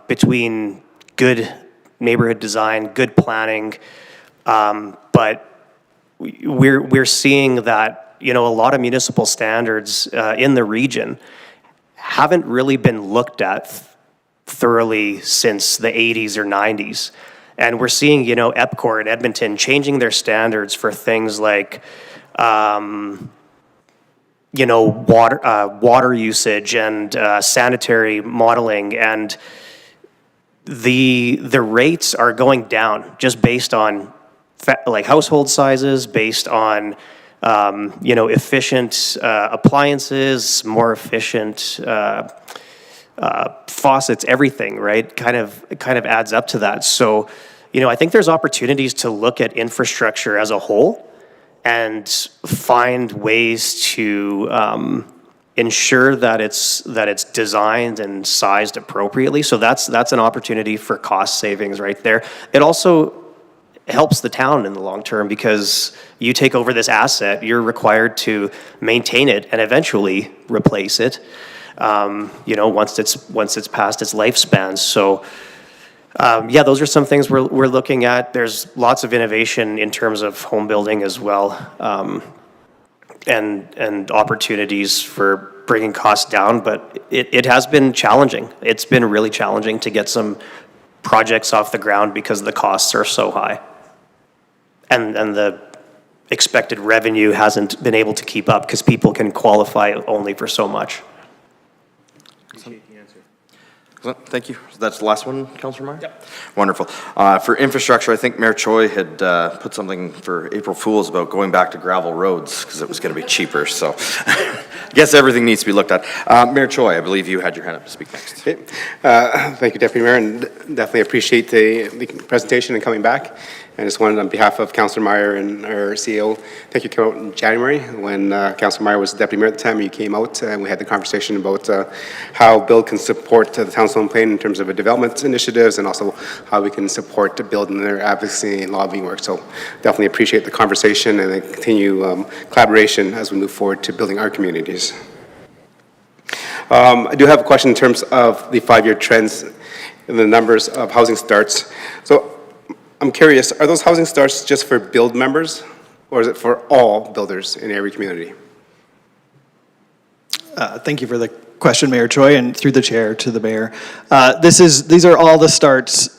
between good neighborhood design, good planning, but we're seeing that, you know, a lot of municipal standards in the region haven't really been looked at thoroughly since the 80s or 90s. And we're seeing, you know, EPCOR in Edmonton changing their standards for things like, you know, water usage and sanitary modeling, and the rates are going down just based on like household sizes, based on you know, efficient appliances, more efficient faucets, everything, right? Kind of adds up to that. So, you know, I think there's opportunities to look at infrastructure as a whole and find ways to ensure that it's designed and sized appropriately. So that's an opportunity for cost savings right there. It also helps the town in the long term, because you take over this asset, you're required to maintain it and eventually replace it. You know, once it's past its lifespan. So, yeah, those are some things we're looking at. There's lots of innovation in terms of home building as well, and opportunities for bringing costs down. But it has been challenging. It's been really challenging to get some projects off the ground because the costs are so high, and the expected revenue hasn't been able to keep up because people can qualify only for so much. Thank you. That's the last one, Councillor Meyer? Yep. Wonderful. For infrastructure, I think Mayor Choi had put something for April Fools about going back to gravel roads because it was going to be cheaper. So I guess everything needs to be looked at. Mayor Choi, I believe you had your hand up to speak next. Okay. Thank you, Deputy Mayor, and definitely appreciate the presentation and coming back. And just wanted, on behalf of Councillor Meyer and our CEO, thank you. Came out in January when Councillor Meyer was the Deputy Mayor at the time. You came out and we had the conversation about how Build can support the Town of Stony Plain in terms of development initiatives, and also how we can support Build in their advocacy and lobbying work. So definitely appreciate the conversation and the continued collaboration as we move forward to building our communities. I do have a question in terms of the 5-year trends in the numbers of housing starts. So I'm curious, are those housing starts just for Build members, or is it for all builders in every community? Thank you for the question, Mayor Choi, and through the chair to the mayor. These are all the starts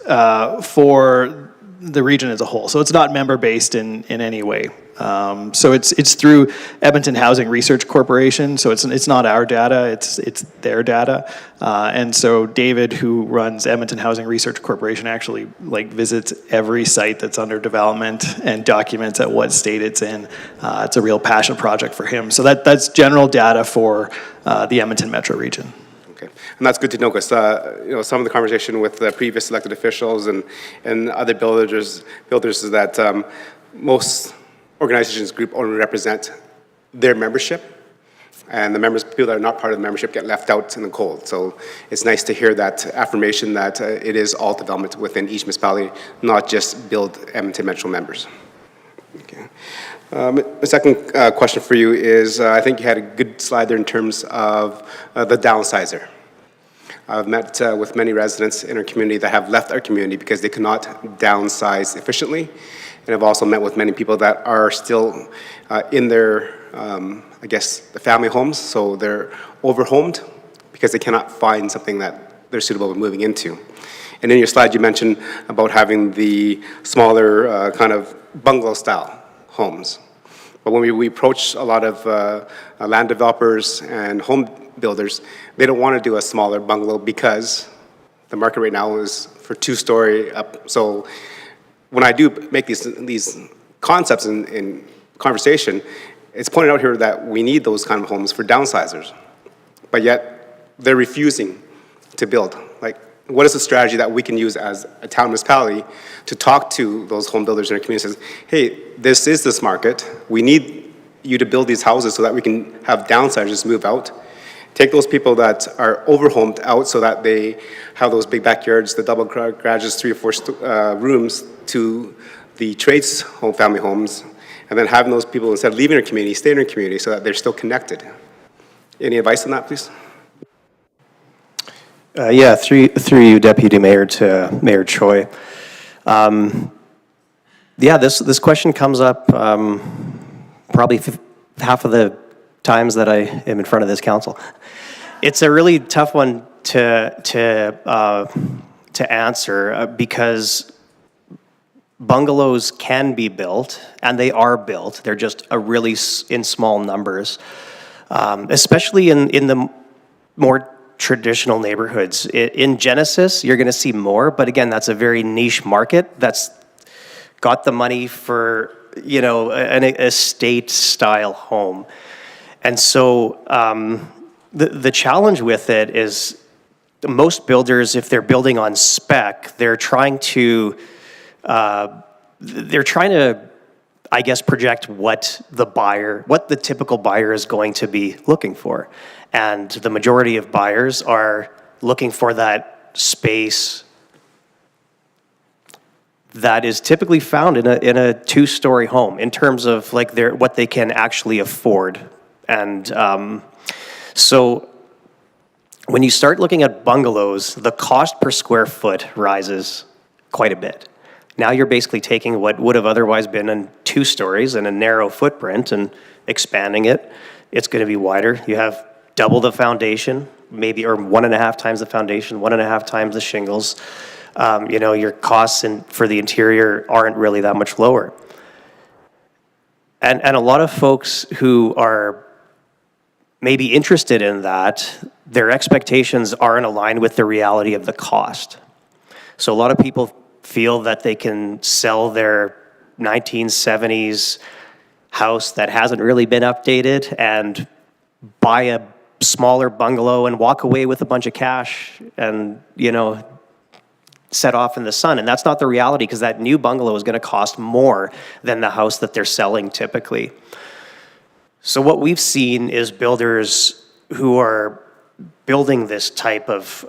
for the region as a whole, so it's not member-based in any way. So it's through Edmonton Housing Research Corporation, so it's not our data, it's their data. And so David, who runs Edmonton Housing Research Corporation, actually visits every site that's under development and documents at what state it's in. It's a real passion project for him. So that's general data for the Edmonton Metro region. Okay, and that's good to know, because you know, some of the conversation with the previous elected officials and other builders is that most organizations group only represent their membership, and the people that are not part of the membership get left out in the cold. So it's nice to hear that affirmation that it is all development within each municipality, not just Build Edmonton Metro members. Okay. The second question for you is, I think you had a good slide there in terms of the downsizer. I've met with many residents in our community that have left our community because they cannot downsize efficiently. And I've also met with many people that are still in their, I guess, the family homes, so they're overhomed because they cannot find something that they're suitable with moving into. And in your slide, you mentioned about having the smaller kind of bungalow-style homes. But when we approach a lot of land developers and home builders, they don't want to do a smaller bungalow because the market right now is for two-story up. So when I do make these concepts in conversation, it's pointed out here that we need those kind of homes for downsizers, but yet they're refusing to build. Like, what is the strategy that we can use as a town municipality to talk to those home builders in our community? Says, hey, this is this market. We need you to build these houses so that we can have downsizers move out. Take those people that are overhomed out so that they have those big backyards, the double garages, 3 or 4 rooms to the trades home, family homes, and then having those people, instead of leaving our community, stay in our community so that they're still connected. Any advice on that, please? Yeah, through you, Deputy Mayor, to Mayor Choi. Yeah, this question comes up probably half of the times that I am in front of this council. It's a really tough one to answer because bungalows can be built, and they are built. They're just really in small numbers, especially in the more traditional neighborhoods. In Genesis, you're going to see more, but again, that's a very niche market that's got the money for, you know, an estate-style home. And so the challenge with it is most builders, if they're building on spec, they're trying to, I guess, project what the typical buyer is going to be looking for. And the majority of buyers are looking for that space that is typically found in a 2-story home in terms of like what they can actually afford. And so when you start looking at bungalows, the cost per square foot rises quite a bit. Now you're basically taking what would have otherwise been in 2 stories and a narrow footprint and expanding it. It's going to be wider. You have double the foundation, maybe, or 1.5 times the foundation, 1.5 times the shingles. You know, your costs for the interior aren't really that much lower. And a lot of folks who are maybe interested in that, their expectations aren't aligned with the reality of the cost. So a lot of people feel that they can sell their 1970s house that hasn't really been updated and buy a smaller bungalow and walk away with a bunch of cash and, you know, set off in the sun. And that's not the reality, because that new bungalow is going to cost more than the house that they're selling typically. So what we've seen is builders who are building this type of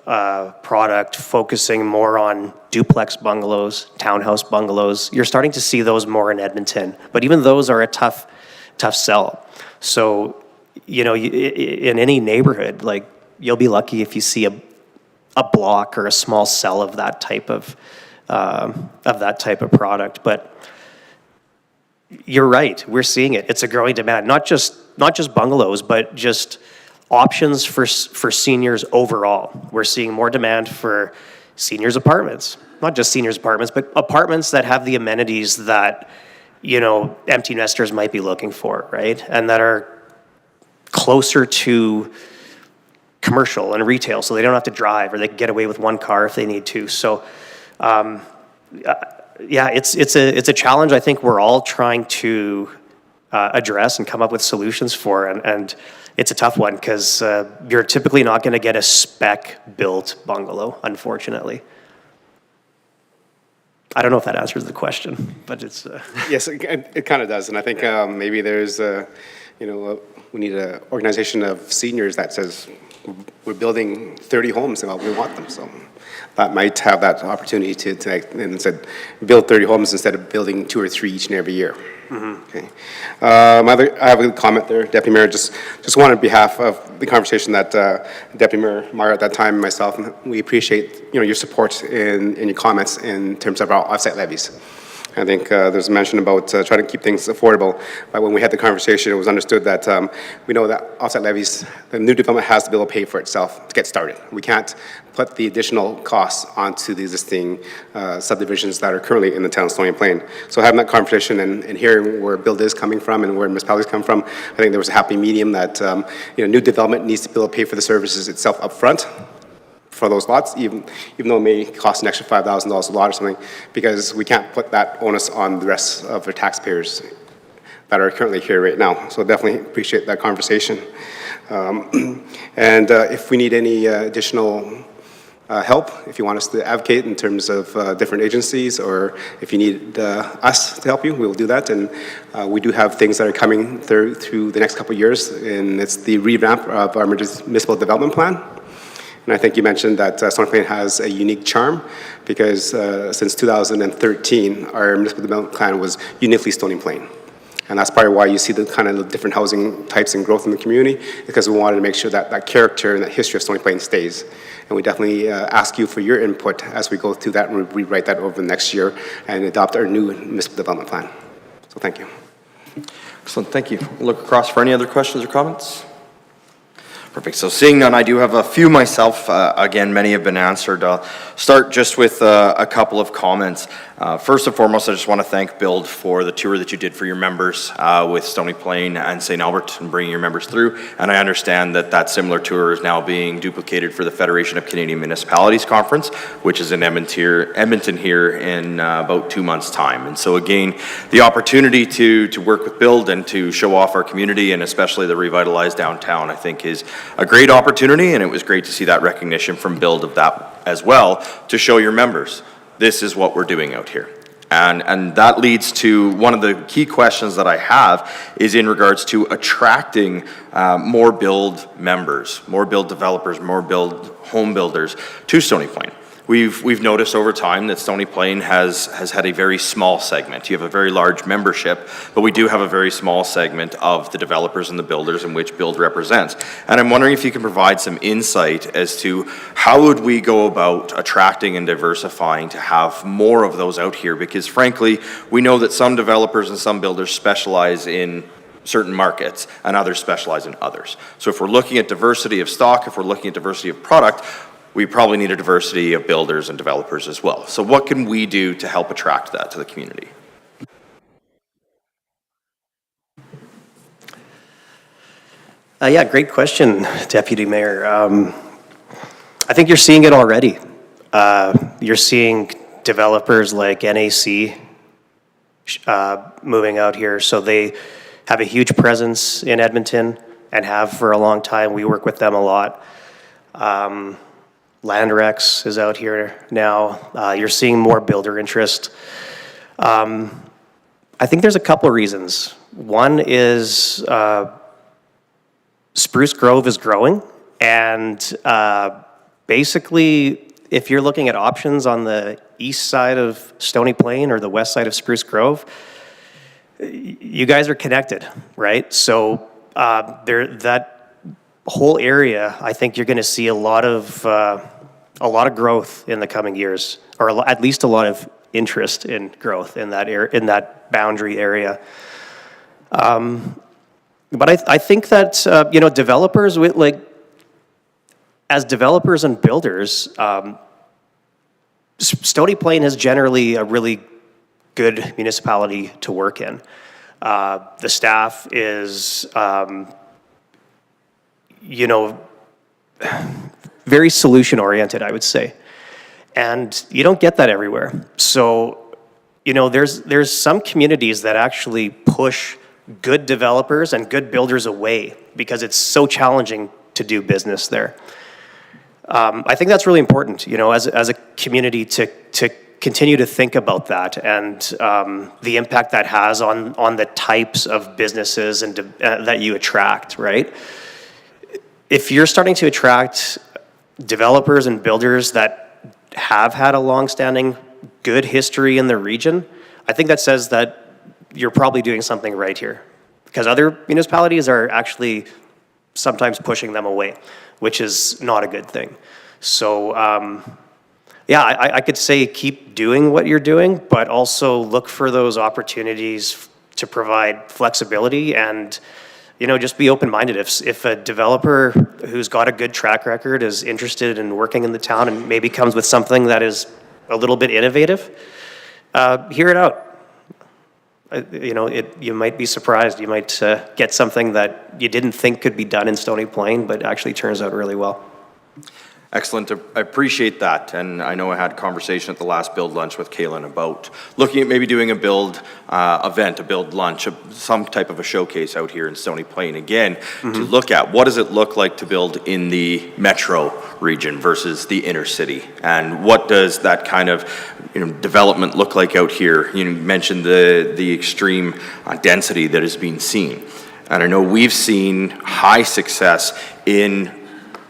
product, focusing more on duplex bungalows, townhouse bungalows. You're starting to see those more in Edmonton, but even those are a tough sell. So, you know, in any neighborhood, like, you'll be lucky if you see a block or a small cell of that type of product. But you're right, we're seeing it. It's a growing demand, not just bungalows, but just options for seniors overall. We're seeing more demand for seniors apartments, not just seniors apartments, but apartments that have the amenities that, you know, empty nesters might be looking for, right? And that are closer to commercial and retail, so they don't have to drive, or they can get away with one car if they need to. So, yeah, it's a challenge I think we're all trying to address and come up with solutions for, and it's a tough one because you're typically not going to get a spec-built bungalow, unfortunately. I don't know if that answers the question, but it's... Yes, it kind of does, and I think maybe there's, we need an organization of seniors that says, we're building 30 homes and we want them, so that might have that opportunity to instead build 30 homes instead of building 2 or 3 each and every year. Mm-hmm. Okay. I have a comment there, Deputy Mayor. Just want on behalf of the conversation that Deputy Mayor Meyer at that time and myself, we appreciate your support in your comments in terms of our offsite levies. I think there's mention about trying to keep things affordable. But when we had the conversation, it was understood that we know that offset levies, the new development has to be able to pay for itself to get started. We can't put the additional costs onto the existing subdivisions that are currently in the town of Stony Plain. So having that conversation and hearing where build is coming from and where municipalities come from, I think there was a happy medium that new development needs to be able to pay for the services itself up front for those lots, even though it may cost an extra $5,000 a lot or something, because we can't put that onus on the rest of the taxpayers that are currently here right now. So definitely appreciate that conversation. And if we need any additional help, if you want us to advocate in terms of different agencies, or if you need us to help you, we will do that. And we do have things that are coming through the next couple of years, and it's the revamp of our municipal development plan. And I think you mentioned that Stony Plain has a unique charm because since 2013, our municipal development plan was uniquely Stony Plain. And that's probably why you see the kind of different housing types and growth in the community, because we wanted to make sure that that character and that history of Stony Plain stays. And we definitely ask you for your input as we go through that and rewrite that over the next year and adopt our new municipal development plan. So thank you. Excellent, thank you. Look across for any other questions or comments. Perfect. So seeing none, I do have a few myself. Again, many have been answered. I'll start just with a couple of comments. First and foremost, I just want to thank Build for the tour that you did for your members with Stony Plain and St. Albert and bringing your members through. And I understand that that similar tour is now being duplicated for the Federation of Canadian Municipalities Conference, which is in Edmonton here in about 2 months' time. And so again, the opportunity to work with Build and to show off our community and especially the revitalized downtown, I think is a great opportunity, and it was great to see that recognition from Build of that as well, to show your members, this is what we're doing out here. And that leads to one of the key questions that I have is in regards to attracting more Build members, more Build developers, more Build home builders to Stony Plain. We've noticed over time that Stony Plain has had a very small segment. You have a very large membership, but we do have a very small segment of the developers and the builders in which Build represents. And I'm wondering if you can provide some insight as to how would we go about attracting and diversifying to have more of those out here, because frankly, we know that some developers and some builders specialize in certain markets and others specialize in others. So if we're looking at diversity of stock, if we're looking at diversity of product, we probably need a diversity of builders and developers as well. So what can we do to help attract that to the community? Yeah, great question, Deputy Mayor. I think you're seeing it already. You're seeing developers like NAC moving out here, so they have a huge presence in Edmonton and have for a long time. We work with them a lot. Landrex is out here now. You're seeing more builder interest. I think there's a couple of reasons. One is Spruce Grove is growing, and basically, if you're looking at options on the east side of Stony Plain or the west side of Spruce Grove, you guys are connected, right? So that whole area, I think you're going to see a lot of growth in the coming years, or at least a lot of interest in growth in that boundary area. But I think that developers as developers and builders, Stony Plain is generally a really good municipality to work in. The staff is very solution-oriented, I would say. And you don't get that everywhere. So, there's some communities that actually push good developers and good builders away because it's so challenging to do business there. I think that's really important, as a community to continue to think about that and the impact that has on the types of businesses and that you attract, right? If you're starting to attract developers and builders that have had a long-standing good history in the region, I think that says that you're probably doing something right here, because other municipalities are actually sometimes pushing them away, which is not a good thing. So yeah, I could say keep doing what you're doing, but also look for those opportunities to provide flexibility and, you know, just be open-minded. If a developer who's got a good track record is interested in working in the town and maybe comes with something that is a little bit innovative, hear it out. You know, you might be surprised. You might get something that you didn't think could be done in Stony Plain, but actually turns out really well. Excellent. I appreciate that. And I know I had a conversation at the last Build Lunch with Kaylin about looking at maybe doing a build event, a build lunch, some type of a showcase out here in Stony Plain again, to look at what does it look like to build in the metro region versus the inner city, and what does that kind of development look like out here. You mentioned the extreme density that is being seen, and I know we've seen high success in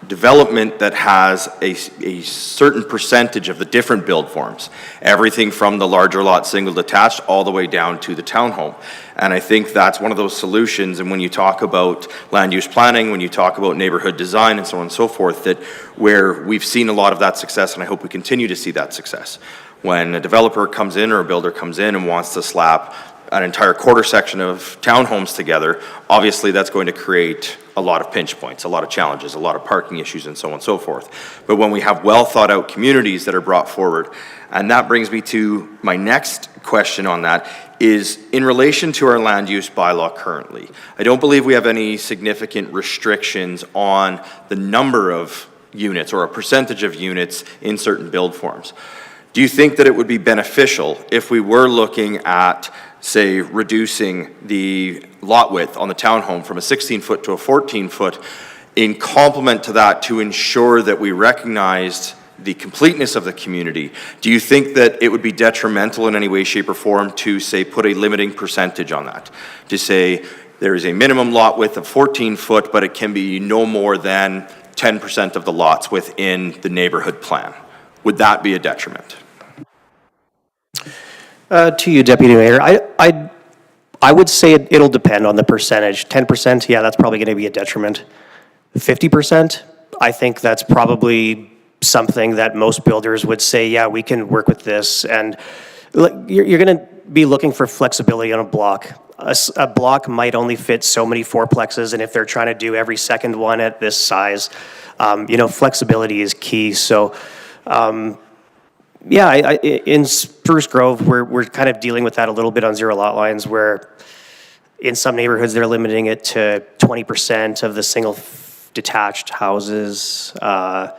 development that has a certain percentage of the different build forms, everything from the larger lot single detached all the way down to the townhome. And I think that's one of those solutions. And when you talk about land use planning, when you talk about neighborhood design and so on and so forth, that where we've seen a lot of that success, and I hope we continue to see that success. When a developer comes in or a builder comes in and wants to slap an entire quarter section of townhomes together, obviously that's going to create a lot of pinch points, a lot of challenges, a lot of parking issues, and so on and so forth. But when we have well thought out communities that are brought forward, and that brings me to my next question on that, is in relation to our land use bylaw currently. I don't believe we have any significant restrictions on the number of units or a percentage of units in certain build forms. Do you think that it would be beneficial if we were looking at, say, reducing the lot width on the townhome from a 16-foot to a 14-foot, in complement to that, to ensure that we recognized the completeness of the community? Do you think that it would be detrimental in any way, shape, or form to, say, put a limiting percentage on that? To say there is a minimum lot width of 14 foot, but it can be no more than 10% of the lots within the neighborhood plan. Would that be a detriment? To you, Deputy Mayor, I would say it'll depend on the percentage. 10%, yeah, that's probably going to be a detriment. 50%, I think that's probably something that most builders would say, yeah, we can work with this. And you're going to be looking for flexibility on a block. A block might only fit so many fourplexes, and if they're trying to do every second one at this size, flexibility is key. So, yeah, in Spruce Grove, we're kind of dealing with that a little bit on zero lot lines, where in some neighborhoods they're limiting it to 20% of the single detached houses. And,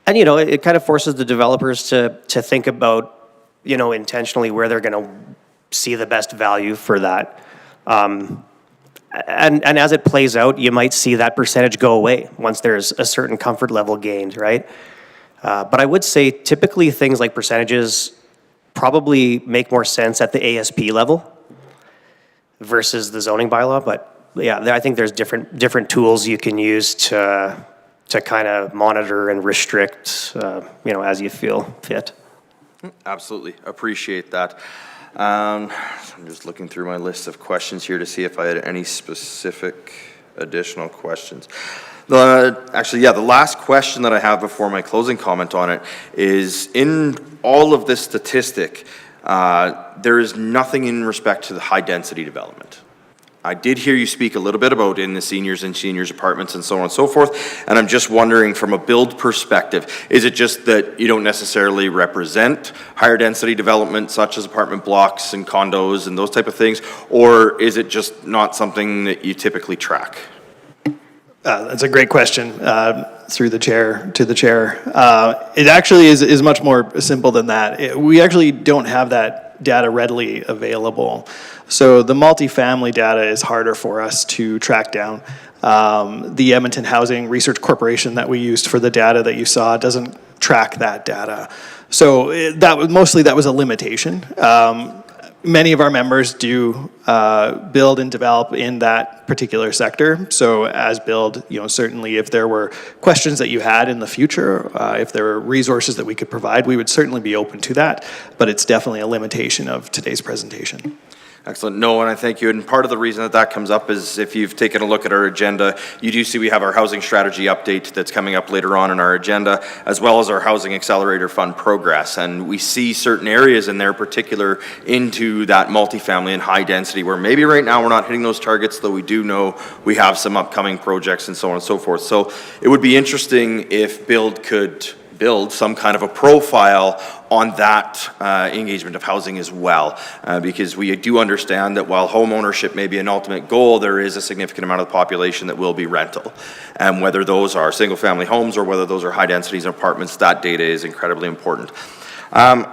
it kind of forces the developers to think about, intentionally where they're going to see the best value for that. And as it plays out, you might see that percentage go away once there's a certain comfort level gained, right? But I would say typically things like percentages probably make more sense at the ASP level versus the zoning bylaw. But yeah, I think there's different tools you can use to kind of monitor and restrict, as you feel fit. Absolutely, appreciate that. I'm just looking through my list of questions here to see if I had any specific additional questions. Actually, the last question that I have before my closing comment on it is, in all of this statistic, there is nothing in respect to the high density development. I did hear you speak a little bit about in the seniors and seniors apartments and so on and so forth, and I'm just wondering from a build perspective, is it just that you don't necessarily represent higher density development such as apartment blocks and condos and those type of things, or is it just not something that you typically track? That's a great question through the chair to the chair. It actually is much more simple than that. We actually don't have that data readily available. So the multifamily data is harder for us to track down. The Edmonton Housing Research Corporation that we used for the data that you saw doesn't track that data. So that was a limitation. Many of our members do build and develop in that particular sector. So as build, certainly if there were questions that you had in the future, if there were resources that we could provide, we would certainly be open to that. But it's definitely a limitation of today's presentation. Excellent. No, and I thank you. And part of the reason that that comes up is if you've taken a look at our agenda, you do see we have our housing strategy update that's coming up later on in our agenda, as well as our Housing Accelerator Fund progress. And we see certain areas in there, particular into that multifamily and high density, where maybe right now we're not hitting those targets, though we do know we have some upcoming projects and so on and so forth. So it would be interesting if Build could build some kind of a profile on that engagement of housing as well, because we do understand that while home ownership may be an ultimate goal, there is a significant amount of the population that will be rental. And whether those are single-family homes or whether those are high densities apartments, that data is incredibly important.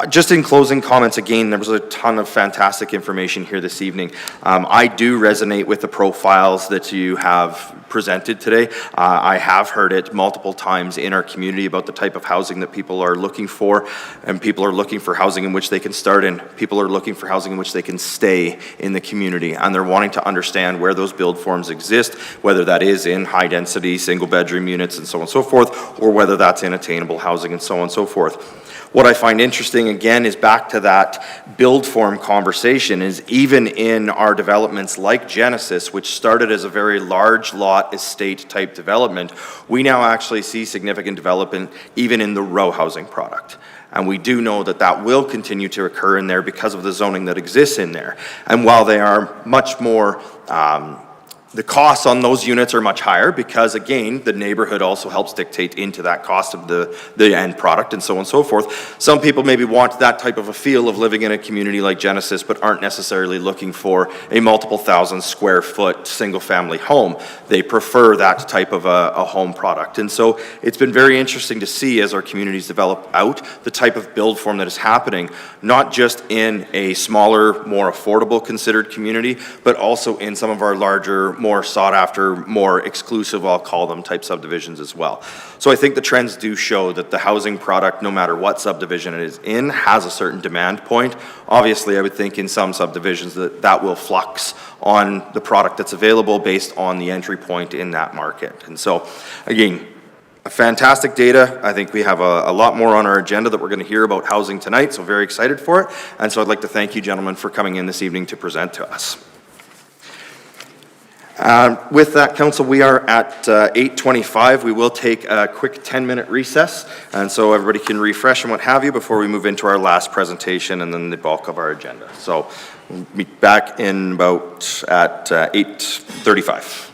Just in closing comments, again, there was a ton of fantastic information here this evening. I do resonate with the profiles that you have presented today. I have heard it multiple times in our community about the type of housing that people are looking for, and people are looking for housing in which they can start in. People are looking for housing in which they can stay in the community, and they're wanting to understand where those build forms exist, whether that is in high density, single bedroom units and so on and so forth, or whether that's in attainable housing and so on and so forth. What I find interesting, again, is back to that build form conversation, is even in our developments like Genesis, which started as a very large lot estate type development, we now actually see significant development even in the row housing product. And we do know that that will continue to occur in there because of the zoning that exists in there. And while they are much more, the costs on those units are much higher because, again, the neighborhood also helps dictate into that cost of the end product and so on and so forth. Some people maybe want that type of a feel of living in a community like Genesis, but aren't necessarily looking for a multiple thousand square foot single family home. They prefer that type of a home product. And so it's been very interesting to see as our communities develop out the type of build form that is happening, not just in a smaller, more affordable considered community, but also in some of our larger, more sought after, more exclusive, I'll call them, type subdivisions as well. So I think the trends do show that the housing product, no matter what subdivision it is in, has a certain demand point. Obviously, I would think in some subdivisions that will flux on the product that's available based on the entry point in that market. And so, again, fantastic data. I think we have a lot more on our agenda that we're going to hear about housing tonight, so very excited for it. And so I'd like to thank you, gentlemen, for coming in this evening to present to us. With that, council, we are at 8:25. We will take a quick 10-minute recess, and so everybody can refresh and what have you before we move into our last presentation and then the bulk of our agenda. So we'll meet back in about at 8:35.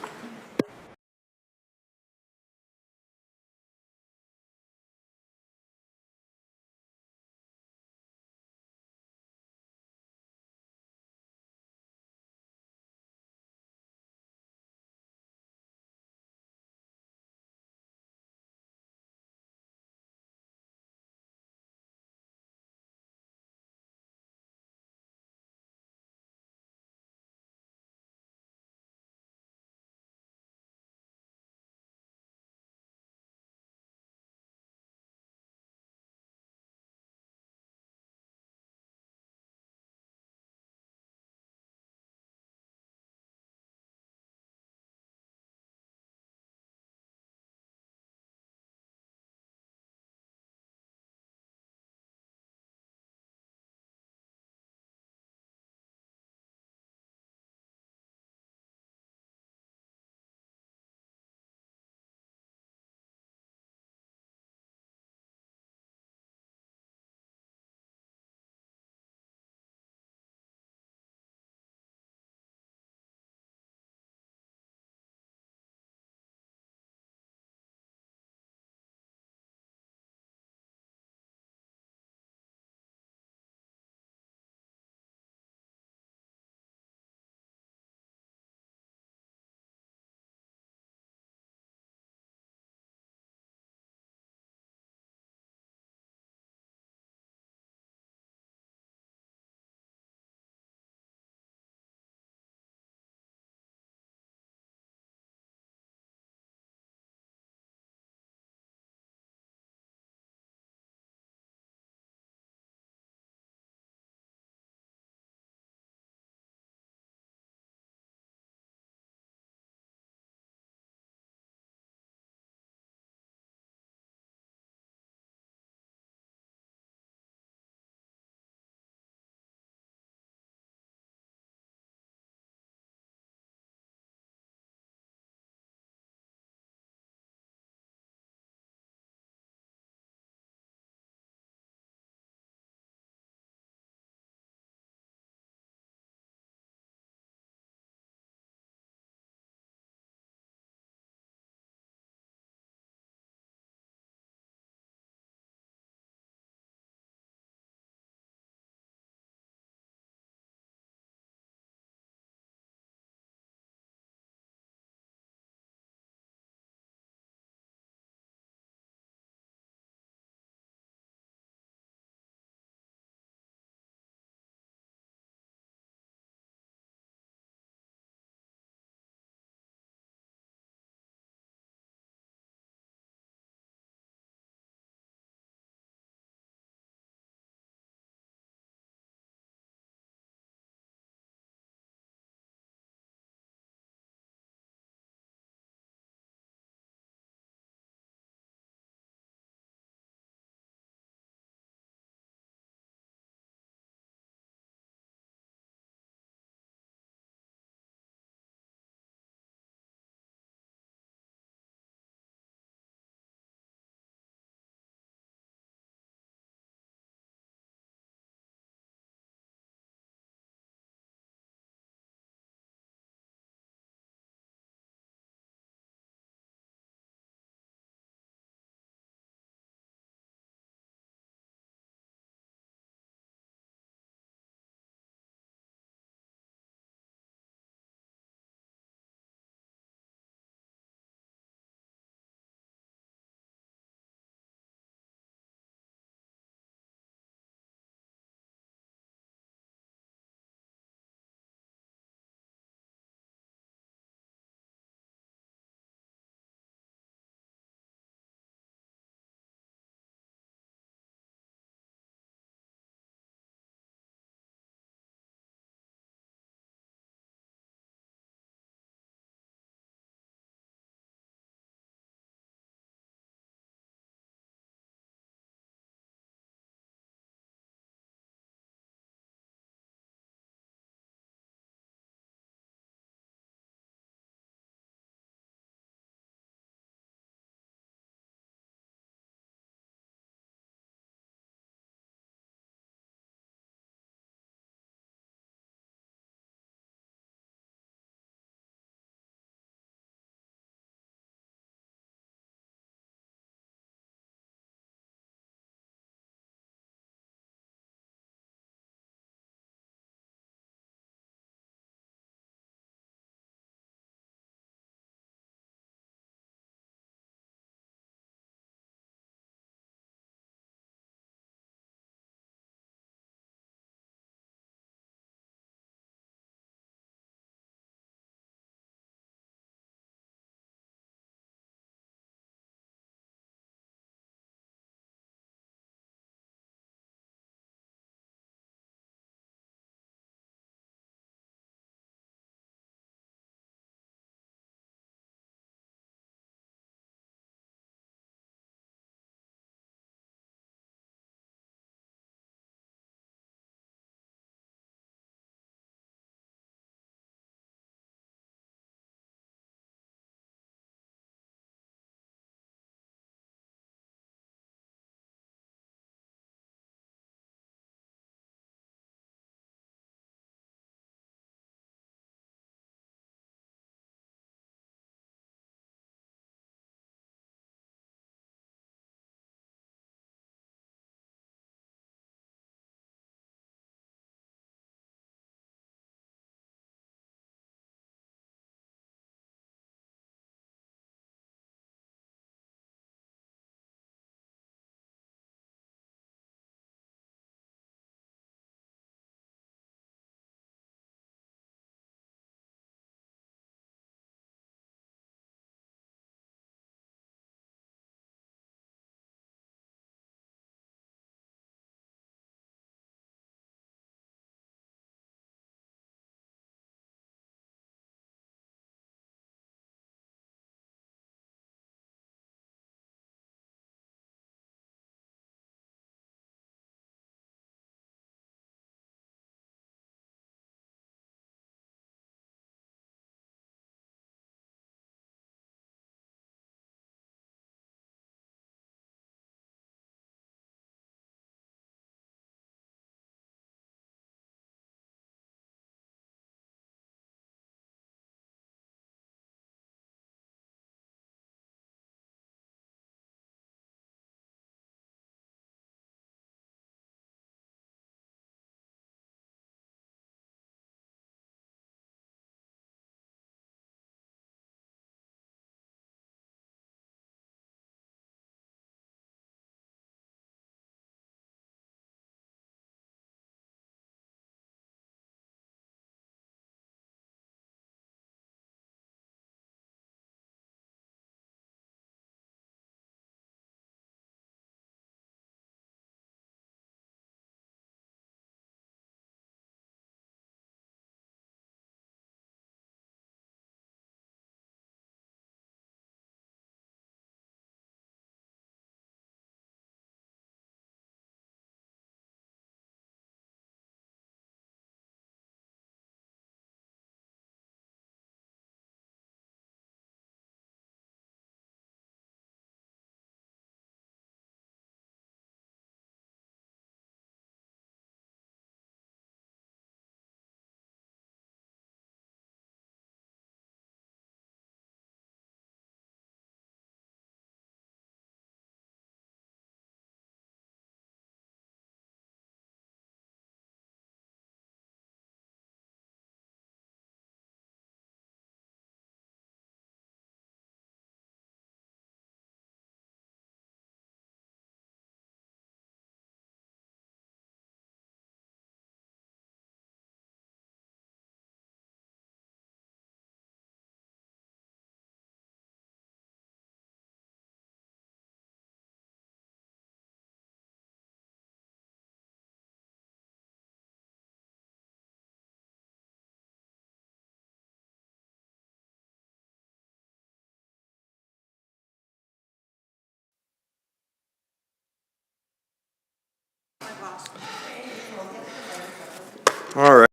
All right.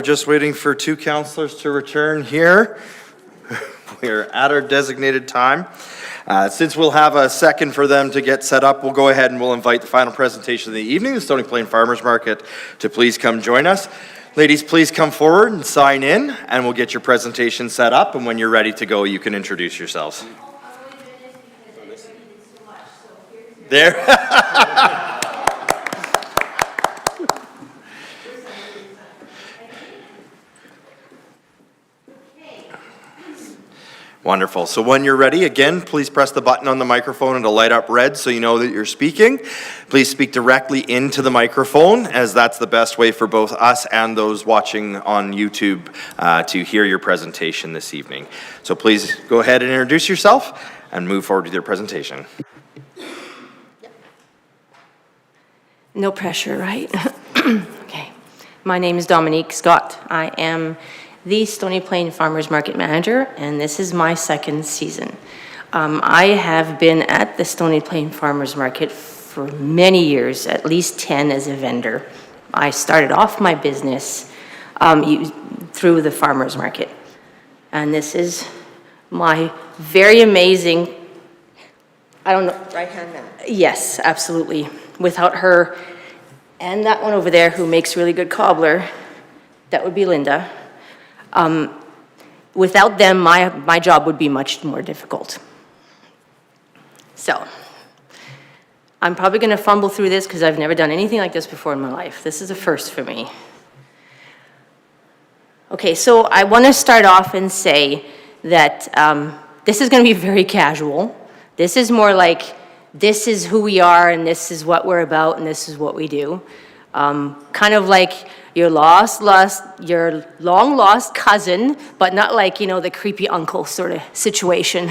Just waiting for two councillors to return here. We're at our designated time. Since we'll have a second for them to get set up, we'll go ahead and we'll invite the final presentation of the evening, the Stony Plain Farmers Market, to please come join us. Ladies, please come forward and sign in, and we'll get your presentation set up, and when you're ready to go, you can introduce yourselves. There. Wonderful. So when you're ready, again, please press the button on the microphone and it'll light up red so you know that you're speaking. Please speak directly into the microphone, as that's the best way for both us and those watching on YouTube to hear your presentation this evening. So please go ahead and introduce yourself and move forward with your presentation. No pressure, right? Okay. My name is Dominique Scott. I am the Stony Plain Farmers Market Manager, and this is my second season. I have been at the Stony Plain Farmers Market for many years, at least 10 as a vendor. I started off my business through the farmers market. And this is my very amazing, I don't know. Right-hand man. Yes, absolutely. Without her and that one over there who makes really good cobbler, that would be Linda. Without them, my job would be much more difficult. So, I'm probably going to fumble through this because I've never done anything like this before in my life. This is a first for me. Okay, so I want to start off and say that this is going to be very casual. This is more like, this is who we are and this is what we're about and this is what we do. Kind of like your your long-lost cousin, but not like, you know, the creepy uncle sort of situation,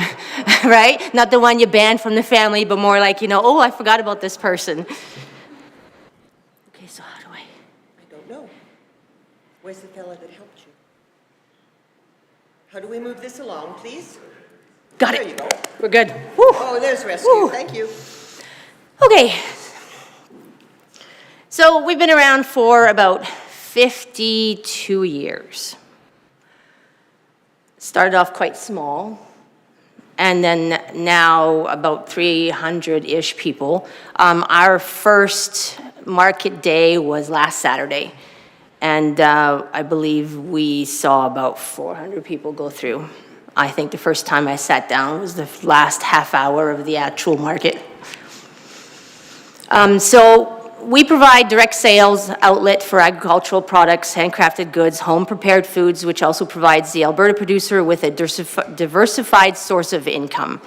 right? Not the one you banned from the family, but more like, you know, oh, I forgot about this person. Okay, so how do I don't know. Where's the fella that helped you? How do we move this along, please? Got it. There you go. We're good. Oh, there's rescue. Woo. Thank you. Okay. So we've been around for about 52 years. Started off quite small, and then now about 300-ish people. Our first market day was last Saturday, and I believe we saw about 400 people go through. I think the first time I sat down was the last half hour of the actual market. So we provide direct sales outlet for agricultural products, handcrafted goods, home-prepared foods, which also provides the Alberta producer with a diversified source of income.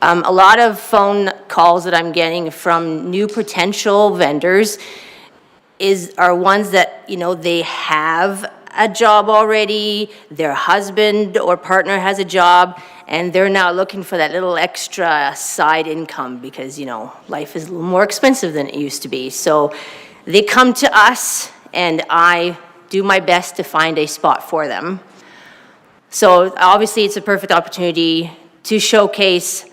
A lot of phone calls that I'm getting from new potential vendors are ones that, you know, they have a job already, their husband or partner has a job, and they're now looking for that little extra side income because, you know, life is a little more expensive than it used to be. So they come to us, and I do my best to find a spot for them. So obviously, it's a perfect opportunity to showcase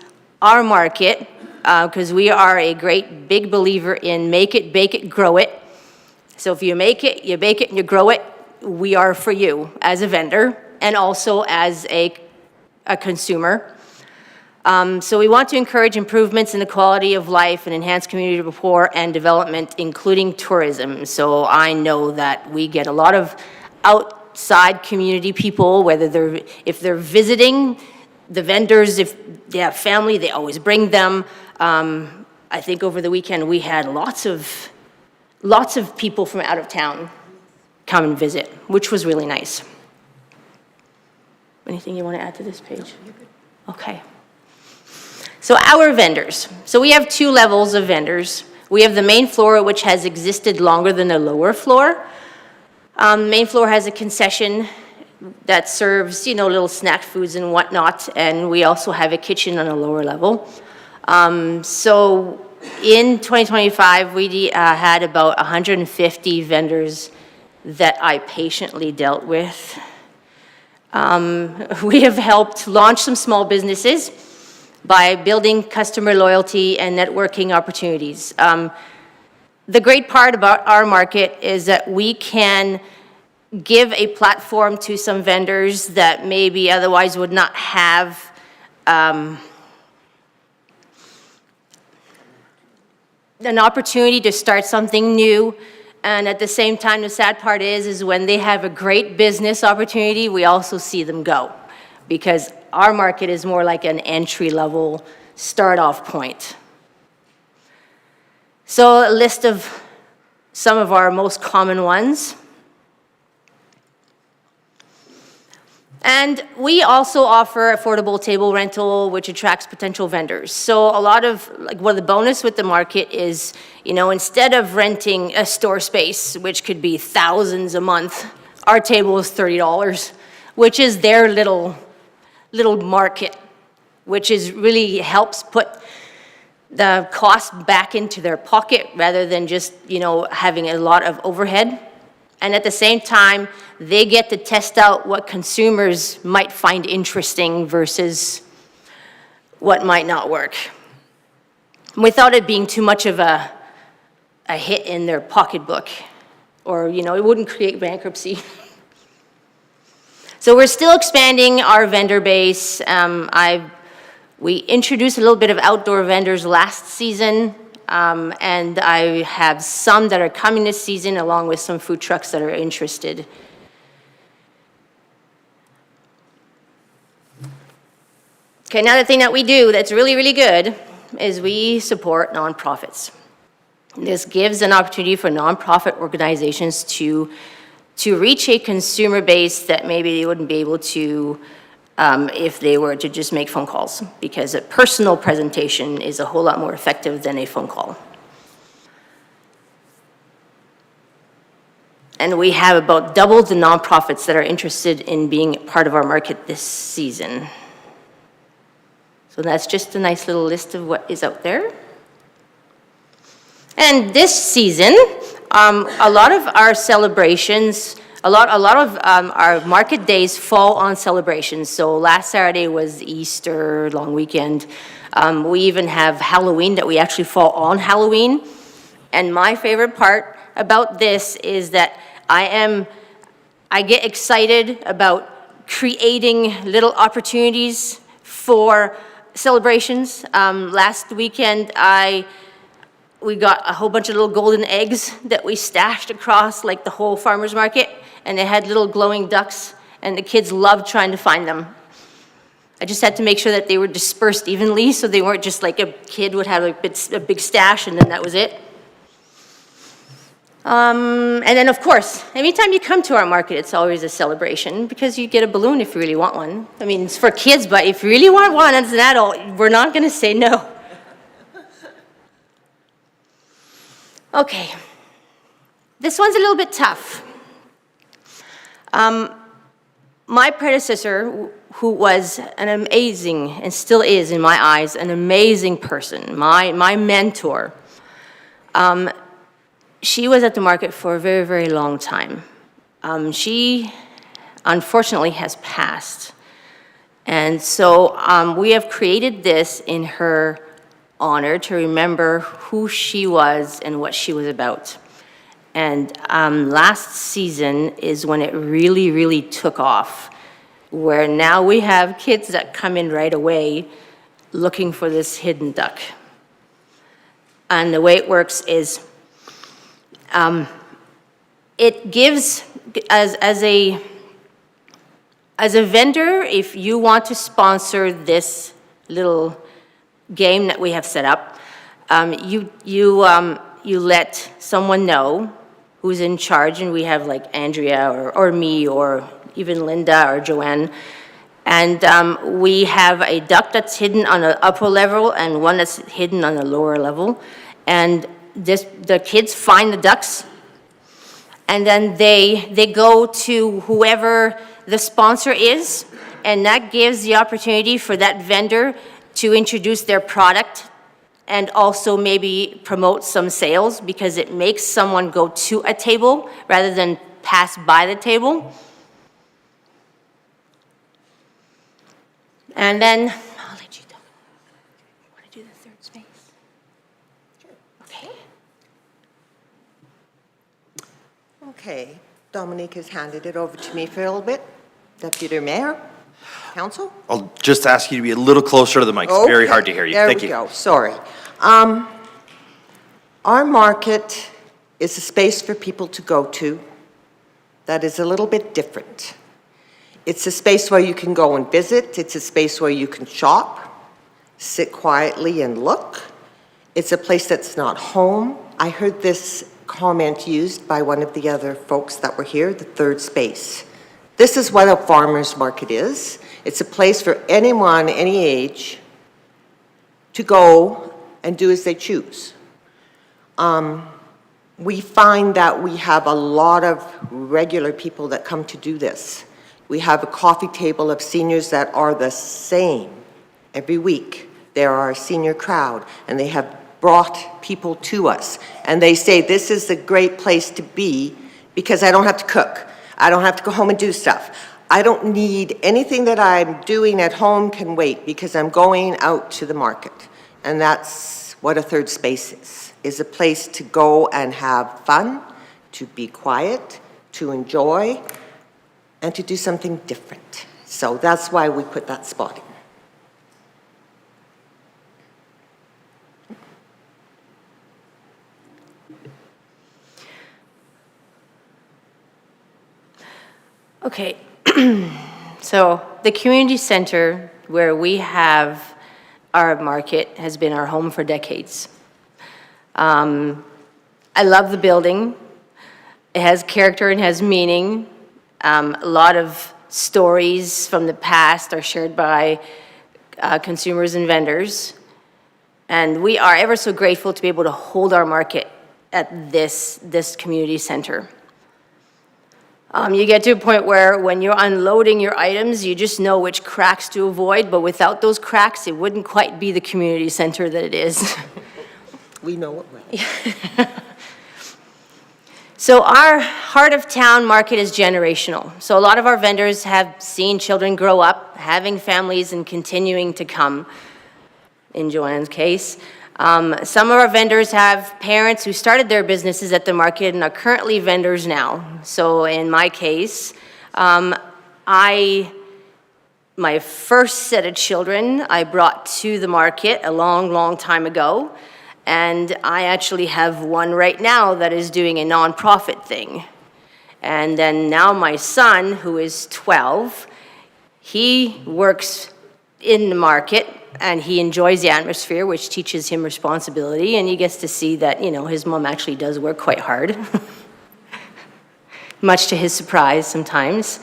our market because we are a great big believer in make it, bake it, grow it. So if you make it, you bake it, and you grow it, we are for you as a vendor and also as a consumer. So we want to encourage improvements in the quality of life and enhance community rapport and development, including tourism. So I know that we get a lot of outside community people, whether if they're visiting the vendors, if they have family, they always bring them. I think over the weekend we had lots of people from out of town come and visit, which was really nice. Anything you want to add to this page? Okay. So our vendors. So we have two levels of vendors. We have the main floor, which has existed longer than the lower floor. Main floor has a concession that serves, you know, little snack foods and whatnot, and we also have a kitchen on a lower level. So in 2025, we had about 150 vendors that I patiently dealt with. We have helped launch some small businesses. by building customer loyalty and networking opportunities. The great part about our market is that we can give a platform to some vendors that maybe otherwise would not have an opportunity to start something new. And at the same time, the sad part is when they have a great business opportunity, we also see them go. Because our market is more like an entry-level start-off point. So a list of some of our most common ones. And we also offer affordable table rental, which attracts potential vendors. So a lot of, the bonus with the market is, instead of renting a store space, which could be thousands a month, our table is $30, which is their little market, which really helps put the cost back into their pocket rather than just, having a lot of overhead. And at the same time, they get to test out what consumers might find interesting versus what might not work, without it being too much of a hit in their pocketbook, or, it wouldn't create bankruptcy. So we're still expanding our vendor base. We introduced a little bit of outdoor vendors last season, and I have some that are coming this season, along with some food trucks that are interested. Okay, another thing that we do that's really, really good is we support nonprofits. This gives an opportunity for nonprofit organizations to reach a consumer base that maybe they wouldn't be able to if they were to just make phone calls, because a personal presentation is a whole lot more effective than a phone call. And we have about double the nonprofits that are interested in being part of our market this season. So that's just a nice little list of what is out there. And this season, a lot of our celebrations, a lot of our market days fall on celebrations. So last Saturday was Easter, long weekend. We even have Halloween that we actually fall on Halloween. And my favorite part about this is that I get excited about creating little opportunities for celebrations. Last weekend, we got a whole bunch of little golden eggs that we stashed across the whole farmer's market, and they had little glowing ducks, and the kids loved trying to find them. I just had to make sure that they were dispersed evenly, so they weren't just like a kid would have a big stash and then that was it. And then of course, anytime you come to our market, it's always a celebration, because you get a balloon if you really want one. I mean, it's for kids, but if you really want one as an adult, we're not gonna say no. Okay, this one's a little bit tough. My predecessor, who was an amazing, and still is in my eyes, an amazing person, my mentor, she was at the market for a very, very long time. She unfortunately has passed. And so we have created this in her honor to remember who she was and what she was about. And last season is when it really, really took off, where now we have kids that come in right away looking for this hidden duck. And the way it works is it gives, as a vendor, if you want to sponsor this little game that we have set up, you let someone know who's in charge, and we have like Andrea or me or even Linda or Joanne, and we have a duck that's hidden on the upper level and one that's hidden on the lower level, and the kids find the ducks, and then they go to whoever the sponsor is, and that gives the opportunity for that vendor to introduce their product and also maybe promote some sales, because it makes someone go to a table rather than pass by the table. And then, I'll let you talk. Dominique has handed it over to me for a little bit. Deputy Mayor, Council? I'll just ask you to be a little closer to the mic. It's very hard to hear you. Thank you. There we go, sorry. Our market is a space for people to go to that is a little bit different. It's a space where you can go and visit. It's a space where you can shop, sit quietly and look. It's a place that's not home. I heard this comment used by one of the other folks that were here, the third space. This is what a farmer's market is. It's a place for anyone, any age, to go and do as they choose. We find that we have a lot of regular people that come to do this. We have a coffee table of seniors that are the same every week. There are a senior crowd, and they have brought people to us. And they say, this is a great place to be because I don't have to cook. I don't have to go home and do stuff. I don't need anything that I'm doing at home can wait because I'm going out to the market. And that's what a third space is a place to go and have fun, to be quiet, to enjoy, and to do something different. So that's why we put that spot in. Okay, so the community center where we have our market has been our home for decades. I love the building. It has character and has meaning. A lot of stories from the past are shared by consumers and vendors. And we are ever so grateful to be able to hold our market at this community center. You get to a point where when you're unloading your items, you just know which cracks to avoid, but without those cracks, it wouldn't quite be the community center that it is. We know it well. So our heart of town market is generational. So a lot of our vendors have seen children grow up, having families and continuing to come, in Joanne's case. Some of our vendors have parents who started their businesses at the market and are currently vendors now. So in my case, my first set of children I brought to the market a long, long time ago. And I actually have one right now that is doing a nonprofit thing. And then now my son, who is 12, he works in the market and he enjoys the atmosphere, which teaches him responsibility, and he gets to see that, you know, his mom actually does work quite hard, much to his surprise sometimes.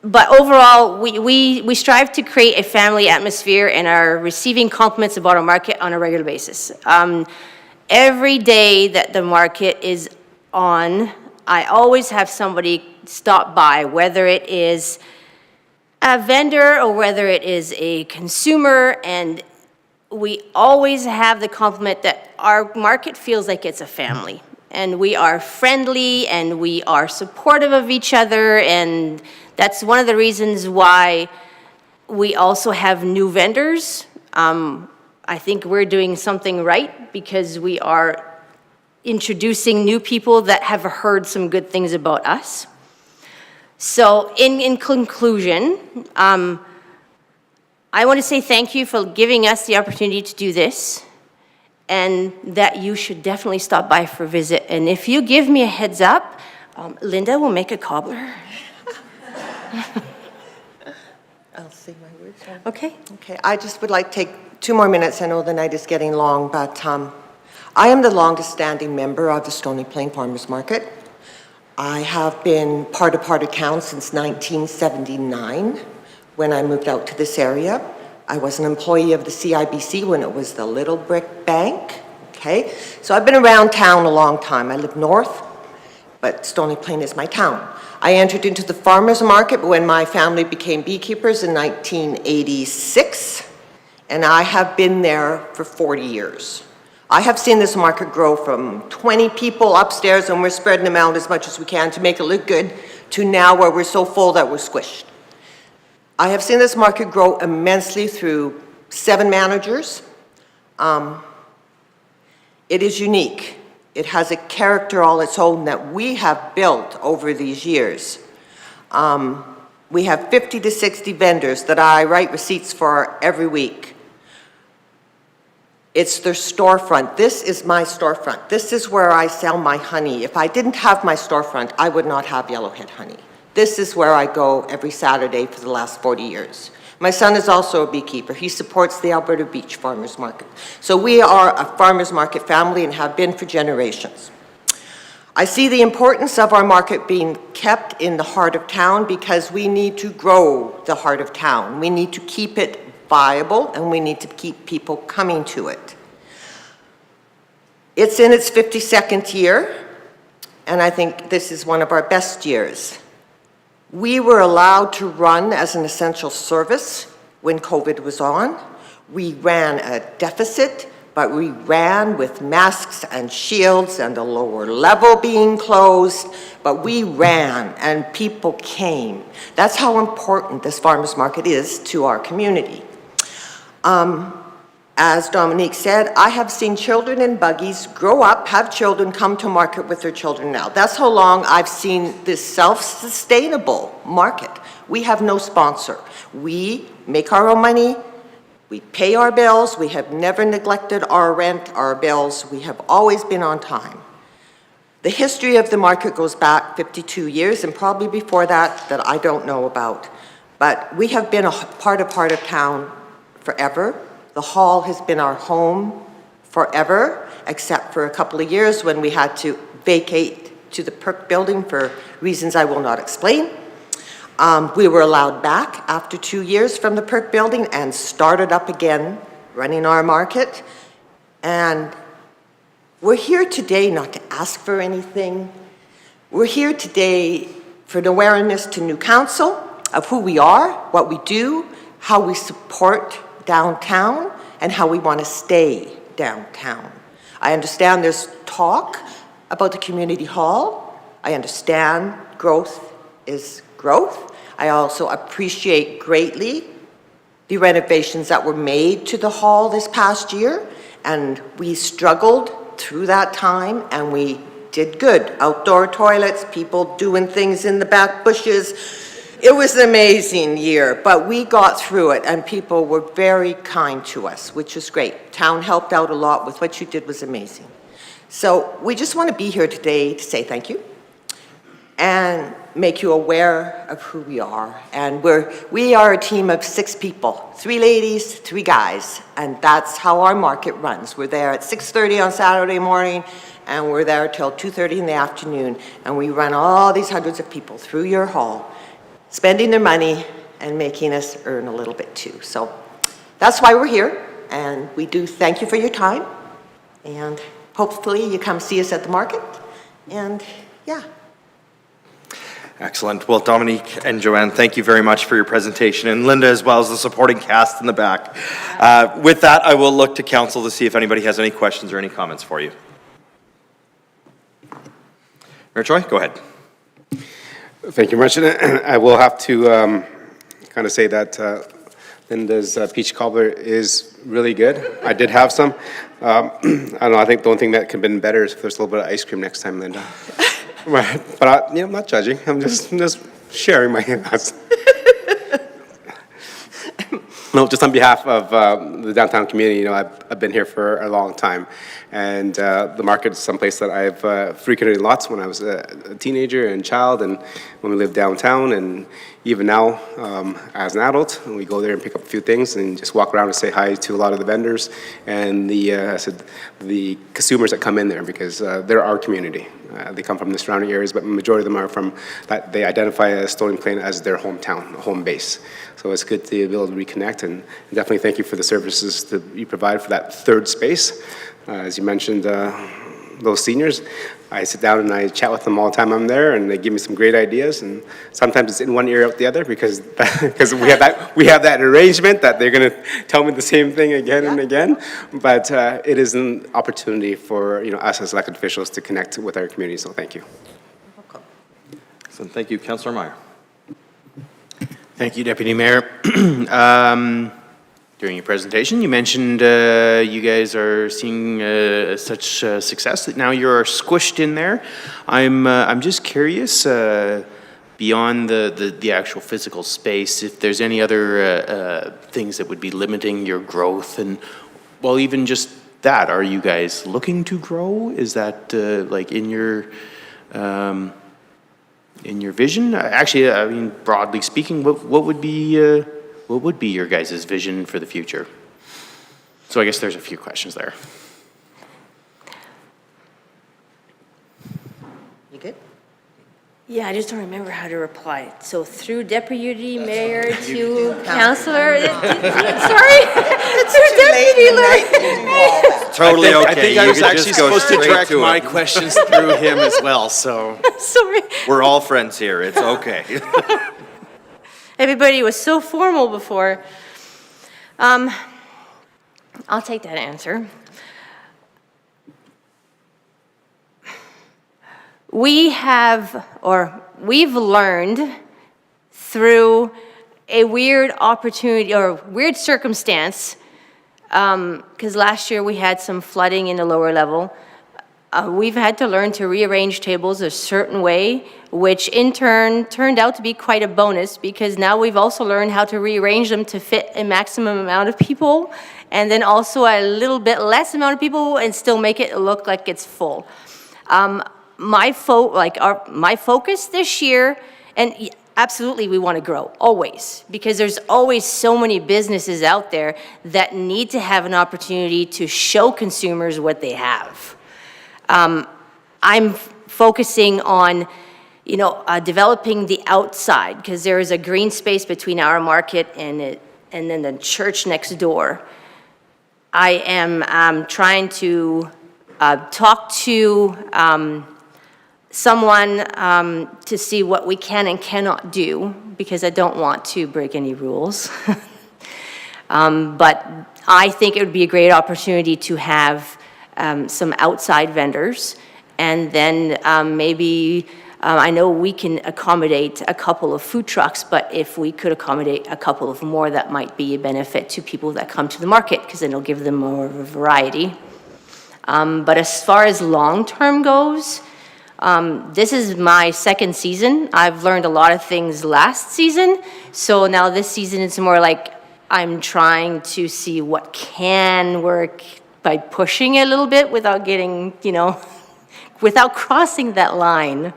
But overall, we strive to create a family atmosphere and are receiving compliments about our market on a regular basis. Every day that the market is on, I always have somebody stop by, whether it is a vendor or whether it is a consumer, and we always have the compliment that our market feels like it's a family. And we are friendly and we are supportive of each other, and that's one of the reasons why we also have new vendors. I think we're doing something right because we are introducing new people that have heard some good things about us. So in conclusion, I want to say thank you for giving us the opportunity to do this, and that you should definitely stop by for a visit. And if you give me a heads up, Linda will make a cobbler. I'll say my words. Okay. Okay, I just would like to take 2 more minutes. I know the night is getting long, but I am the longest standing member of the Stony Plain Farmers Market. I have been part of town since 1979 when I moved out to this area. I was an employee of the CIBC when it was the Little Brick Bank, okay? So I've been around town a long time. I live north, but Stony Plain is my town. I entered into the farmers market when my family became beekeepers in 1986, and I have been there for 40 years. I have seen this market grow from 20 people upstairs, and we're spreading them out as much as we can to make it look good, to now where we're so full that we're squished. I have seen this market grow immensely through 7 managers. It is unique. It has a character all its own that we have built over these years. We have 50 to 60 vendors that I write receipts for every week. It's their storefront. This is my storefront. This is where I sell my honey. If I didn't have my storefront, I would not have Yellowhead honey. This is where I go every Saturday for the last 40 years. My son is also a beekeeper. He supports the Alberta Beach Farmers Market. So we are a farmers market family and have been for generations. I see the importance of our market being kept in the heart of town because we need to grow the heart of town. We need to keep it viable and we need to keep people coming to it. It's in its 52nd year, and I think this is one of our best years. We were allowed to run as an essential service when COVID was on. We ran a deficit, but we ran with masks and shields and the lower level being closed, but we ran and people came. That's how important this farmers market is to our community. As Dominique said, I have seen children in buggies grow up, have children, come to market with their children now. That's how long I've seen this self-sustainable market. We have no sponsor. We make our own money. We pay our bills. We have never neglected our rent, our bills. We have always been on time. The history of the market goes back 52 years, and probably before that I don't know about. But we have been a part of town forever. The hall has been our home forever, except for a couple of years when we had to vacate to the Perk building for reasons I will not explain. We were allowed back after 2 years from the Perk building and started up again running our market. And we're here today not to ask for anything. We're here today for an awareness to new council of who we are, what we do, how we support downtown, and how we want to stay downtown. I understand there's talk about the community hall. I understand growth is growth. I also appreciate greatly the renovations that were made to the hall this past year, and we struggled through that time and we did good. Outdoor toilets, people doing things in the back bushes. It was an amazing year, but we got through it and people were very kind to us, which was great. Town helped out a lot with what you did was amazing. So we just want to be here today to say thank you and make you aware of who we are. And we are a team of 6 people, 3 ladies, 3 guys, and that's how our market runs. We're there at 6:30 on Saturday morning and we're there till 2:30 in the afternoon, and we run all these hundreds of people through your hall, spending their money and making us earn a little bit too. So that's why we're here, and we do thank you for your time, and hopefully you come see us at the market, and yeah. Excellent. Well, Dominique and Joanne, thank you very much for your presentation, and Linda as well as the supporting cast in the back. With that, I will look to council to see if anybody has any questions or any comments for you. Mayor Choi, go ahead. Thank you very much. I will have to kind of say that Linda's peach cobbler is really good. I did have some. I don't know, I think the only thing that could have been better is if there's a little bit of ice cream next time, Linda. Right. But I'm not judging. I'm just sharing my thoughts. No, just on behalf of the downtown community, I've been here for a long time. And the market is someplace that I've frequented lots when I was a teenager and child, and when we lived downtown, and even now as an adult. And we go there and pick up a few things and just walk around and say hi to a lot of the vendors and the consumers that come in there, because they're our community. They come from the surrounding areas, but the majority of them are from, they identify Stony Plain as their hometown, home base. So it's good to be able to reconnect, and definitely thank you for the services that you provide for that third space. As you mentioned, those seniors, I sit down and I chat with them all the time I'm there, and they give me some great ideas, and sometimes it's in one ear out the other because we have that arrangement that they're going to tell me the same thing again and again. But it is an opportunity for us as elected officials to connect with our community. So thank you. So thank you, Councillor Meyer. Thank you, Deputy Mayor. Do during your presentation. You mentioned you guys are seeing such success that now you're squished in there. I'm just curious, beyond the actual physical space, if there's any other things that would be limiting your growth, and well, even just that, are you guys looking to grow? Is that like in your vision? Actually, I mean, broadly speaking, what would be your guys' vision for the future? So I guess there's a few questions there. You good? Yeah, I just don't remember how to reply. So through deputy mayor to councillor, sorry, through deputy mayor. Totally okay. I think I You was could actually just go supposed to straight direct to my it. questions through him as well, so. Sorry. We're all friends here. It's okay. Everybody was so formal before. I'll take that answer. We've learned through a weird opportunity or weird circumstance, because last year we had some flooding in the lower level. We've had to learn to rearrange tables a certain way, which in turn turned out to be quite a bonus, because now we've also learned how to rearrange them to fit a maximum amount of people, and then also a little bit less amount of people and still make it look like it's full. My focus this year, and absolutely we want to grow, always, because there's always so many businesses out there that need to have an opportunity to show consumers what they have. I'm focusing on, developing the outside, because there is a green space between our market and then the church next door. I am trying to talk to someone to see what we can and cannot do, because I don't want to break any rules. But I think it would be a great opportunity to have some outside vendors, and then maybe, I know we can accommodate a couple of food trucks, but if we could accommodate a couple of more, that might be a benefit to people that come to the market, because then it'll give them more of a variety. But as far as long-term goes, this is my second season. I've learned a lot of things last season, so now this season it's more like I'm trying to see what can work by pushing it a little bit without getting, without crossing that line.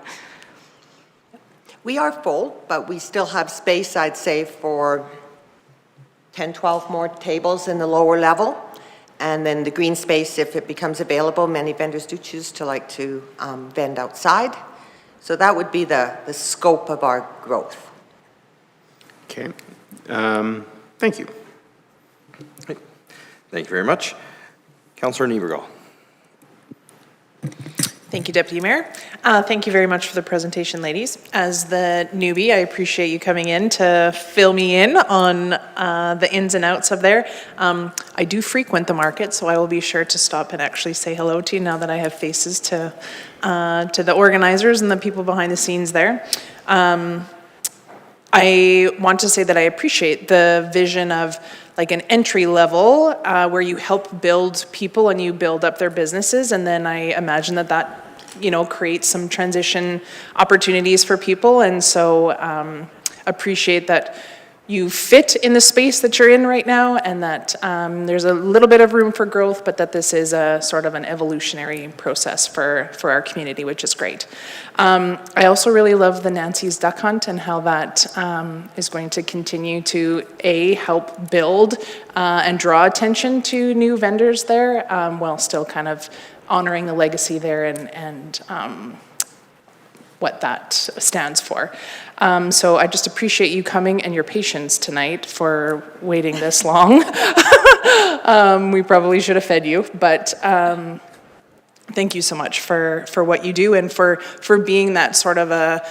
We are full, but we still have space, I'd say, for 10, 12 more tables in the lower level. And then the green space, if it becomes available, many vendors do choose to like to vend outside. So that would be the scope of our growth. Okay. Thank you. Thank you very much. Councillor Niebergall. Thank you, Deputy Mayor. Thank you very much for the presentation, ladies. As the newbie, I appreciate you coming in to fill me in on the ins and outs of there. I do frequent the market, so I will be sure to stop and actually say hello to you now that I have faces to the organizers and the people behind the scenes there. I want to say that I appreciate the vision of like an entry level where you help build people and you build up their businesses, and then I imagine that creates some transition opportunities for people, and so appreciate that you fit in the space that you're in right now, and that there's a little bit of room for growth, but that this is a sort of an evolutionary process for our community, which is great. I also really love the Nancy's Duck Hunt and how that is going to continue to help build and draw attention to new vendors there, while still kind of honoring the legacy there and what that stands for. So I just appreciate you coming and your patience tonight for waiting this long. We probably should have fed you, but thank you so much for what you do and for being that sort of a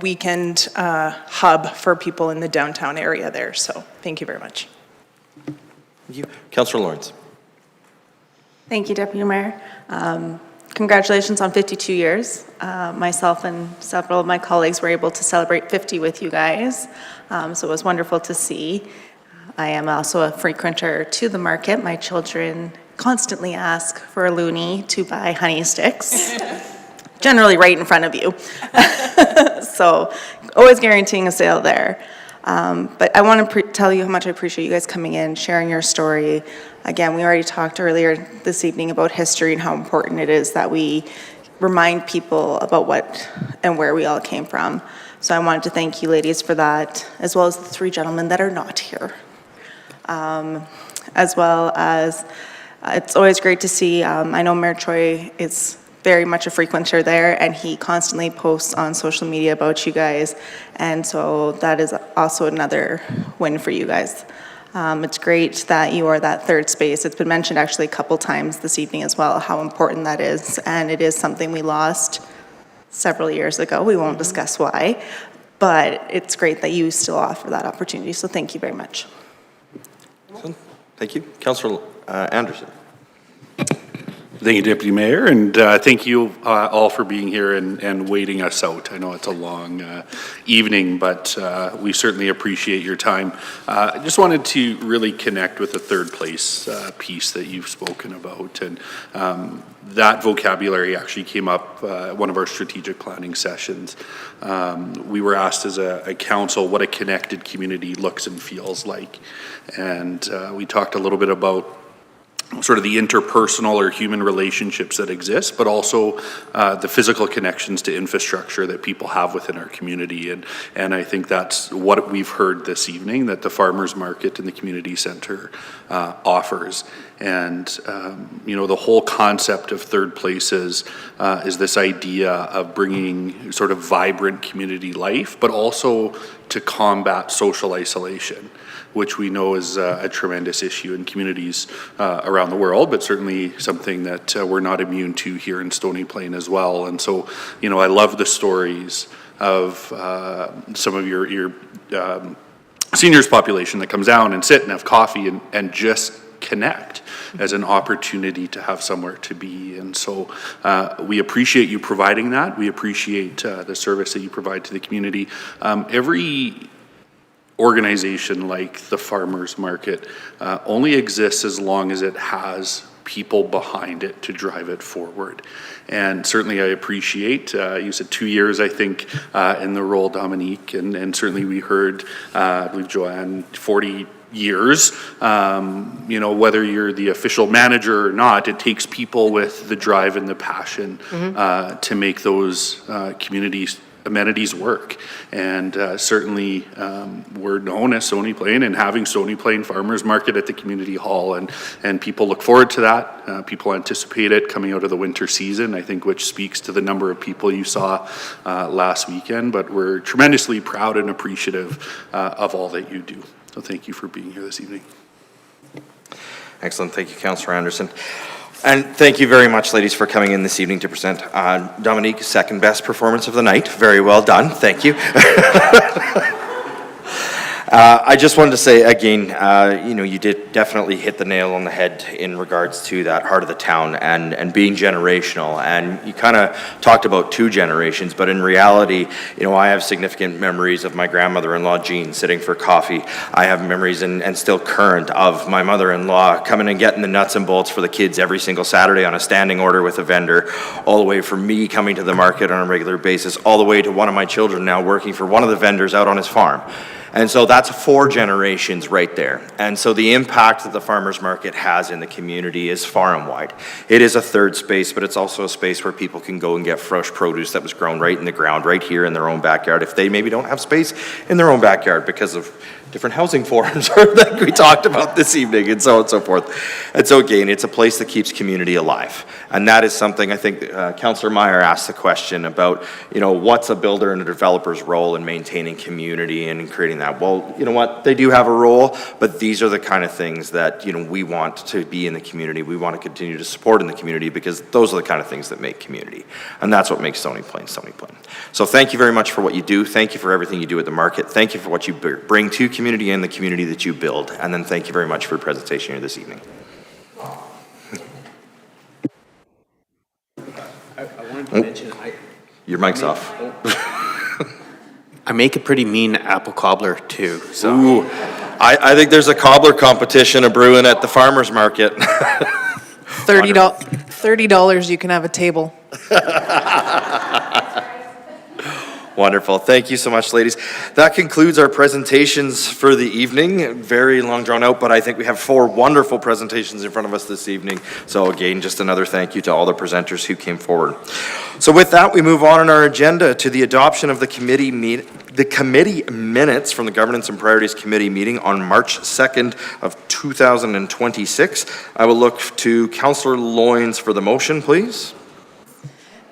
weekend hub for people in the downtown area there. So thank you very much. Thank you. Councillor Lawrence. Thank you, Deputy Mayor. Congratulations on 52 years. Myself and several of my colleagues were able to celebrate 50 with you guys, so it was wonderful to see. I am also a frequenter to the market. My children constantly ask for a loonie to buy honey sticks, generally right in front of you. So always guaranteeing a sale there. But I want to tell you how much I appreciate you guys coming in, sharing your story. Again, we already talked earlier this evening about history and how important it is that we remind people about what and where we all came from. So I wanted to thank you ladies for that, as well as the three gentlemen that are not here. As well as, it's always great to see, I know Mayor Choi is very much a frequenter there, and he constantly posts on social media about you guys, and so that is also another win for you guys. It's great that you are that third space. It's been mentioned actually a couple times this evening as well, how important that is, and it is something we lost several years ago. We won't discuss why, but it's great that you still offer that opportunity, so thank you very much. Thank you. Councillor Anderson. Thank you, Deputy Mayor, and thank you all for being here and waiting us out. I know it's a long evening, but we certainly appreciate your time. I just wanted to really connect with the third place piece that you've spoken about, and that vocabulary actually came up at one of our strategic planning sessions. We were asked as a council what a connected community looks and feels like, and we talked a little bit about sort of the interpersonal or human relationships that exist, but also the physical connections to infrastructure that people have within our community. And I think that's what we've heard this evening, that the farmers market and the community center offers. And, you know, the whole concept of third places is this idea of bringing sort of vibrant community life, but also to combat social isolation, which we know is a tremendous issue in communities around the world, but certainly something that we're not immune to here in Stony Plain as well. And so, you know, I love the stories of some of your seniors population that comes down and sit and have coffee and just connect as an opportunity to have somewhere to be. And so we appreciate you providing that. We appreciate the service that you provide to the community. Every organization like the farmers market only exists as long as it has people behind it to drive it forward. And certainly I appreciate, you said 2 years, I think, in the role, Dominique, and certainly we heard, I believe Joanne, 40 years. You know, whether you're the official manager or not, it takes people with the drive and the passion to make those communities amenities work. And certainly we're known as Stony Plain and having Stony Plain Farmers Market at the community hall, and people look forward to that. People anticipate it coming out of the winter season, I think, which speaks to the number of people you saw last weekend. But we're tremendously proud and appreciative of all that you do. So thank you for being here this evening. Excellent. Thank you, Councillor Anderson. And thank you very much, ladies, for coming in this evening to present Dominique's second best performance of the night. Very well done. Thank you. I just wanted to say again, you know, you did definitely hit the nail on the head in regards to that heart of the town and being generational. And you kind of talked about 2 generations, but in reality, you know, I have significant memories of my grandmother-in-law, Jean, sitting for coffee. I have memories and still current of my mother-in-law coming and getting the nuts and bolts for the kids every single Saturday on a standing order with a vendor, all the way from me coming to the market on a regular basis, all the way to one of my children now working for one of the vendors out on his farm. And so that's 4 generations right there. And so the impact that the farmers market has in the community is far and wide. It is a third space, but it's also a space where people can go and get fresh produce that was grown right in the ground, right here in their own backyard, if they maybe don't have space in their own backyard because of different housing forms like we talked about this evening, and so on and so forth. And so again, it's a place that keeps community alive. And that is something I think Councillor Meyer asked the question about, you know, what's a builder and a developer's role in maintaining community and creating that? Well, you know what, they do have a role, but these are the kind of things that, you know, we want to be in the community. We want to continue to support in the community because those are the kind of things that make community. And that's what makes Stony Plain Stony Plain. So thank you very much for what you do. Thank you for everything you do at the market. Thank you for what you bring to community and the community that you build. And then thank you very much for your presentation here this evening. I wanted to mention, your mic's off. I make a pretty mean apple cobbler too, so. Ooh, I think there's a cobbler competition a brewing at the farmer's market. $30 you can have a table. Wonderful. Thank you so much, ladies. That concludes our presentations for the evening. Very long drawn out, but I think we have 4 wonderful presentations in front of us this evening. So again, just another thank you to all the presenters who came forward. So with that, we move on in our agenda to the adoption of the committee minutes from the Governance and Priorities Committee meeting on March 2nd of 2026. I will look to Councillor Loynes for the motion, please.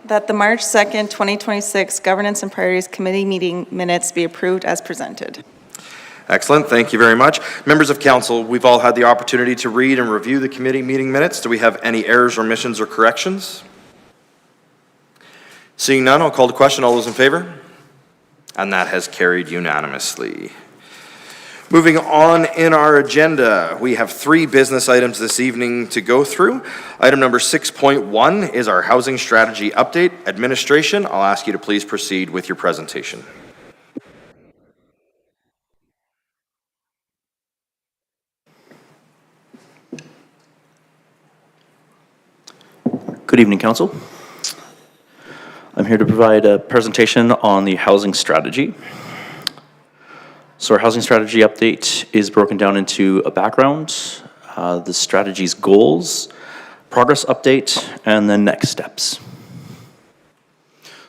That the March 2nd, 2026 Governance and Priorities Committee meeting minutes be approved as presented. Excellent, thank you very much. Members of council, we've all had the opportunity to read and review the committee meeting minutes. Do we have any errors, omissions, or corrections? Seeing none, I'll call the question. All those in favor? And that has carried unanimously. Moving on in our agenda, we have 3 business items this evening to go through. Item number 6.1 is our housing strategy update. Administration, I'll ask you to please proceed with your presentation. Good evening, Council. I'm here to provide a presentation on the housing strategy. So our housing strategy update is broken down into a background, the strategy's goals, progress update, and then next steps.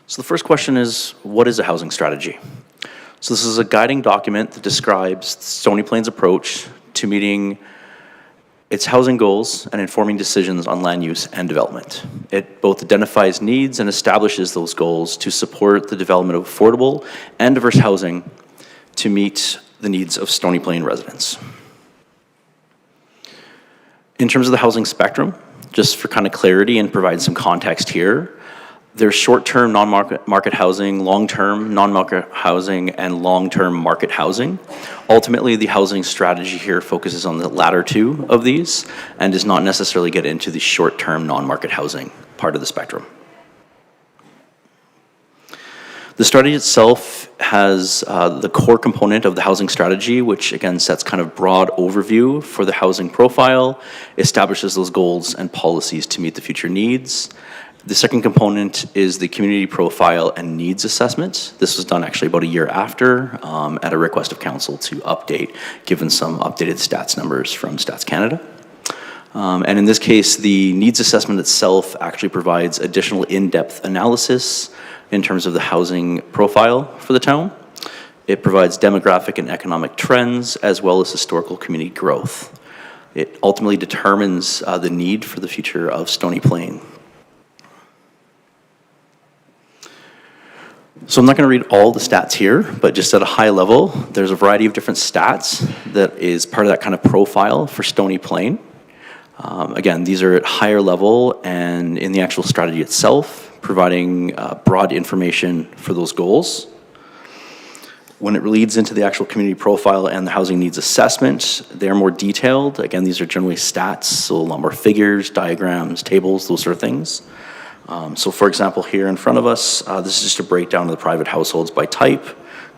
So the first question is, what is a housing strategy? So this is a guiding document that describes Stony Plains' approach to meeting its housing goals and informing decisions on land use and development. It both identifies needs and establishes those goals to support the development of affordable and diverse housing to meet the needs of Stony Plain residents. In terms of the housing spectrum, just for kind of clarity and provide some context here, there's short-term non-market housing, long-term non-market housing, and long-term market housing. Ultimately, the housing strategy here focuses on the latter 2 of these and does not necessarily get into the short-term non-market housing part of the spectrum. The strategy itself has the core component of the housing strategy, which again sets kind of broad overview for the housing profile, establishes those goals and policies to meet the future needs. The second component is the community profile and needs assessment. This was done actually about a year after at a request of council to update, given some updated stats numbers from Stats Canada. And in this case, the needs assessment itself actually provides additional in-depth analysis in terms of the housing profile for the town. It provides demographic and economic trends as well as historical community growth. It ultimately determines the need for the future of Stony Plain. So I'm not going to read all the stats here, but just at a high level, there's a variety of different stats that is part of that kind of profile for Stony Plain. Again, these are at higher level and in the actual strategy itself, providing broad information for those goals. When it leads into the actual community profile and the housing needs assessment, they're more detailed. Again, these are generally stats, so a lot more figures, diagrams, tables, those sort of things. So for example, here in front of us, this is just a breakdown of the private households by type,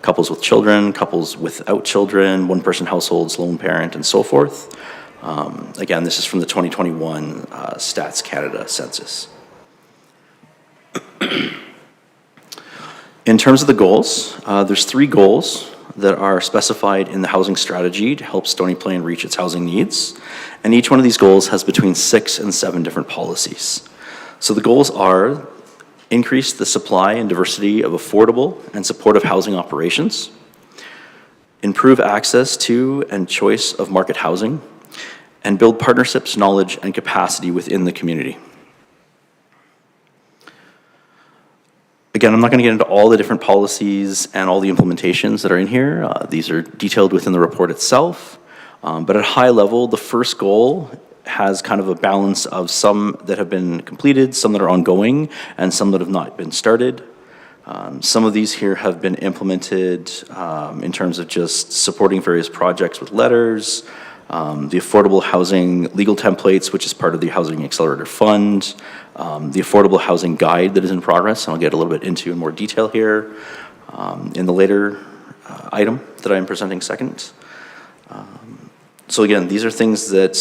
couples with children, couples without children, one-person households, lone parent, and so forth. Again, this is from the 2021 Stats Canada census. In terms of the goals, there's 3 goals that are specified in the housing strategy to help Stony Plain reach its housing needs. And each one of these goals has between 6 and 7 different policies. So the goals are increase the supply and diversity of affordable and supportive housing operations, improve access to and choice of market housing, and build partnerships, knowledge, and capacity within the community. Again, I'm not going to get into all the different policies and all the implementations that are in here. These are detailed within the report itself. But at a high level, the first goal has kind of a balance of some that have been completed, some that are ongoing, and some that have not been started. Some of these here have been implemented in terms of just supporting various projects with letters, the affordable housing legal templates, which is part of the Housing Accelerator Fund, the affordable housing guide that is in progress, and I'll get a little bit into in more detail here. In the later item that I'm presenting second, so again, these are things that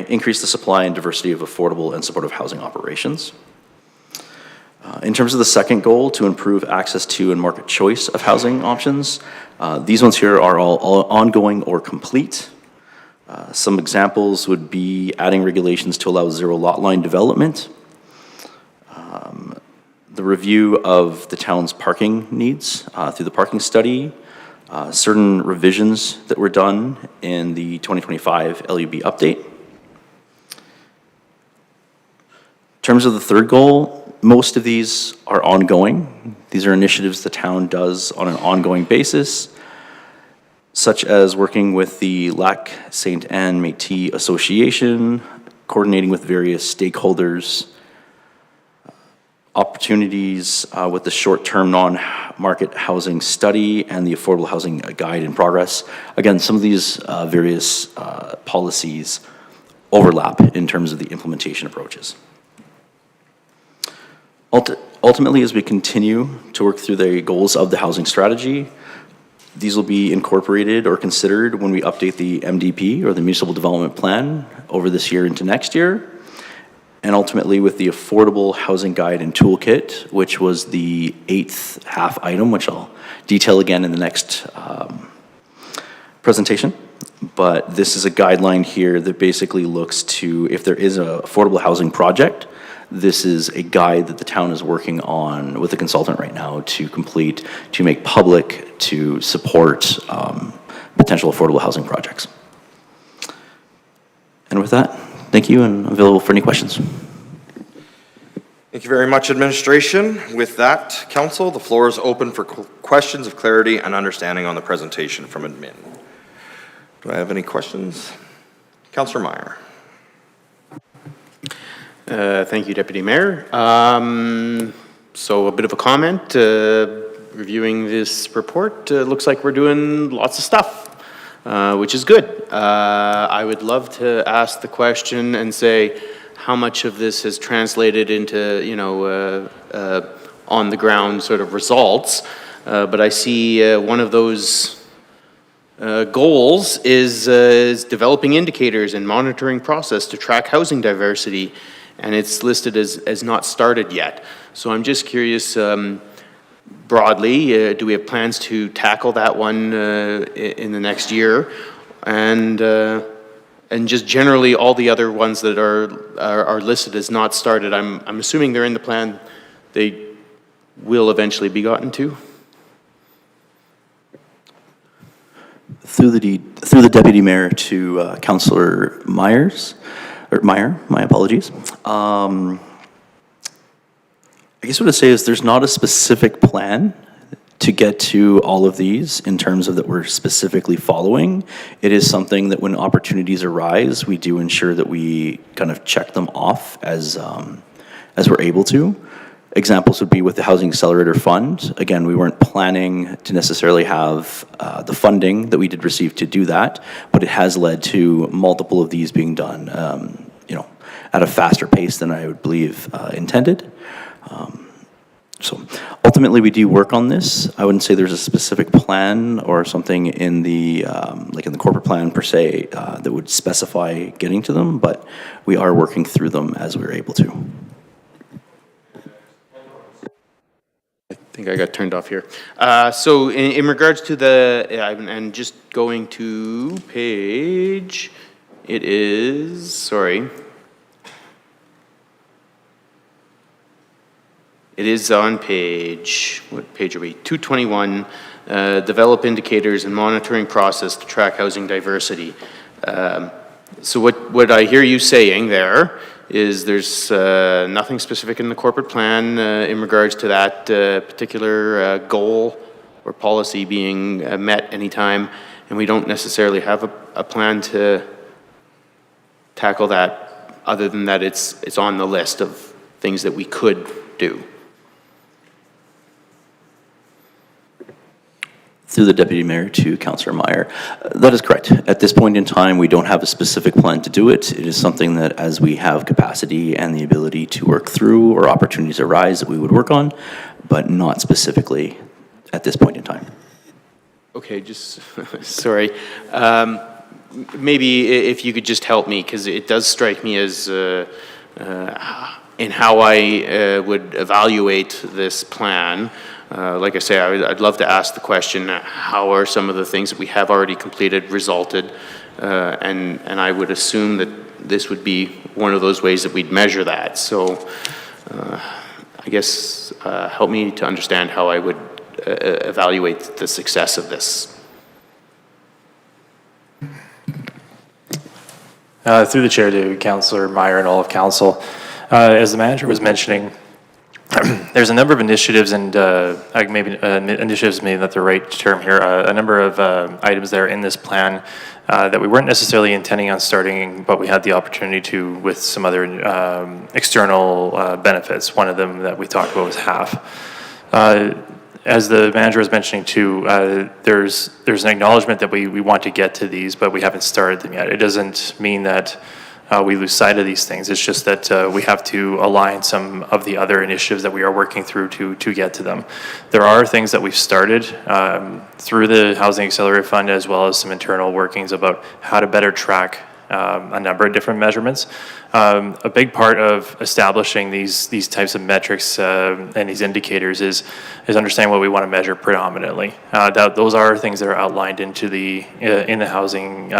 increase the supply and diversity of affordable and supportive housing operations. In terms of the second goal, to improve access to and market choice of housing options, these ones here are all ongoing or complete. Some examples would be adding regulations to allow zero lot line development, the review of the town's parking needs through the parking study, certain revisions that were done in the 2025 LUB update. In terms of the third goal, most of these are ongoing. These are initiatives the town does on an ongoing basis, such as working with the Lac Sainte Anne Métis Association, coordinating with various stakeholders, opportunities with the short-term non-market housing study and the affordable housing guide in progress. Again, some of these various policies overlap in terms of the implementation approaches. Ultimately, as we continue to work through the goals of the housing strategy, these will be incorporated or considered when we update the MDP or the Municipal Development Plan over this year into next year. And ultimately with the Affordable Housing Guide and Toolkit, which was the 8th half item, which I'll detail again in the next presentation. But this is a guideline here that basically looks to, if there is an affordable housing project, this is a guide that the town is working on with a consultant right now to complete, to make public, to support potential affordable housing projects. And with that, thank you, and available for any questions. Thank you very much, administration. With that, council, the floor is open for questions of clarity and understanding on the presentation from admin. Do I have any questions? Councillor Meyer. Thank you, Deputy Mayor. So a bit of a comment. Reviewing this report, looks like we're doing lots of stuff, which is good. I would love to ask the question and say how much of this has translated into, you know, on the ground sort of results. But I see one of those goals is developing indicators and monitoring process to track housing diversity, and it's listed as not started yet. So I'm just curious, broadly, do we have plans to tackle that one in the next year? And just generally all the other ones that are listed as not started, I'm assuming they're in the plan, they will eventually be gotten to? Through the Deputy Mayor to Councillor Meyer, my apologies. I guess what I'd say is there's not a specific plan to get to all of these in terms of that we're specifically following. It is something that when opportunities arise, we do ensure that we kind of check them off as we're able to. Examples would be with the Housing Accelerator Fund. Again, we weren't planning to necessarily have the funding that we did receive to do that, but it has led to multiple of these being done, you know, at a faster pace than I would believe intended. So ultimately, we do work on this. I wouldn't say there's a specific plan or something in the like in the corporate plan per se that would specify getting to them, but we are working through them as we're able to. I think I got turned off here. So in regards to the, and just going to page, it is, sorry. It is on page, what page are we? 221, develop indicators and monitoring process to track housing diversity. So what I hear you saying there is there's nothing specific in the corporate plan in regards to that particular goal or policy being met anytime, and we don't necessarily have a plan to tackle that other than that it's on the list of things that we could do. Through the Deputy Mayor to Councillor Meyer. That is correct. At this point in time, we don't have a specific plan to do it. It is something that as we have capacity and the ability to work through or opportunities arise that we would work on, but not specifically at this point in time. Okay, just, sorry. Maybe if you could just help me, because it does strike me as in how I would evaluate this plan. Like I say, I'd love to ask the question, how are some of the things that we have already completed resulted? And I would assume that this would be one of those ways that we'd measure that. So I guess help me to understand how I would evaluate the success of this. Through the chair to Councillor Meyer and all of council, as the manager was mentioning, there's a number of initiatives and initiatives, maybe not the right term here, a number of items that are in this plan that we weren't necessarily intending on starting, but we had the opportunity to with some other external benefits. One of them that we talked about was HAF. As the manager was mentioning too, there's an acknowledgement that we want to get to these, but we haven't started them yet. It doesn't mean that we lose sight of these things. It's just that we have to align some of the other initiatives that we are working through to get to them. There are things that we've started through the Housing Accelerator Fund, as well as some internal workings about how to better track a number of different measurements. A big part of establishing these types of metrics and these indicators is understanding what we want to measure predominantly. Those are things that are outlined into in the housing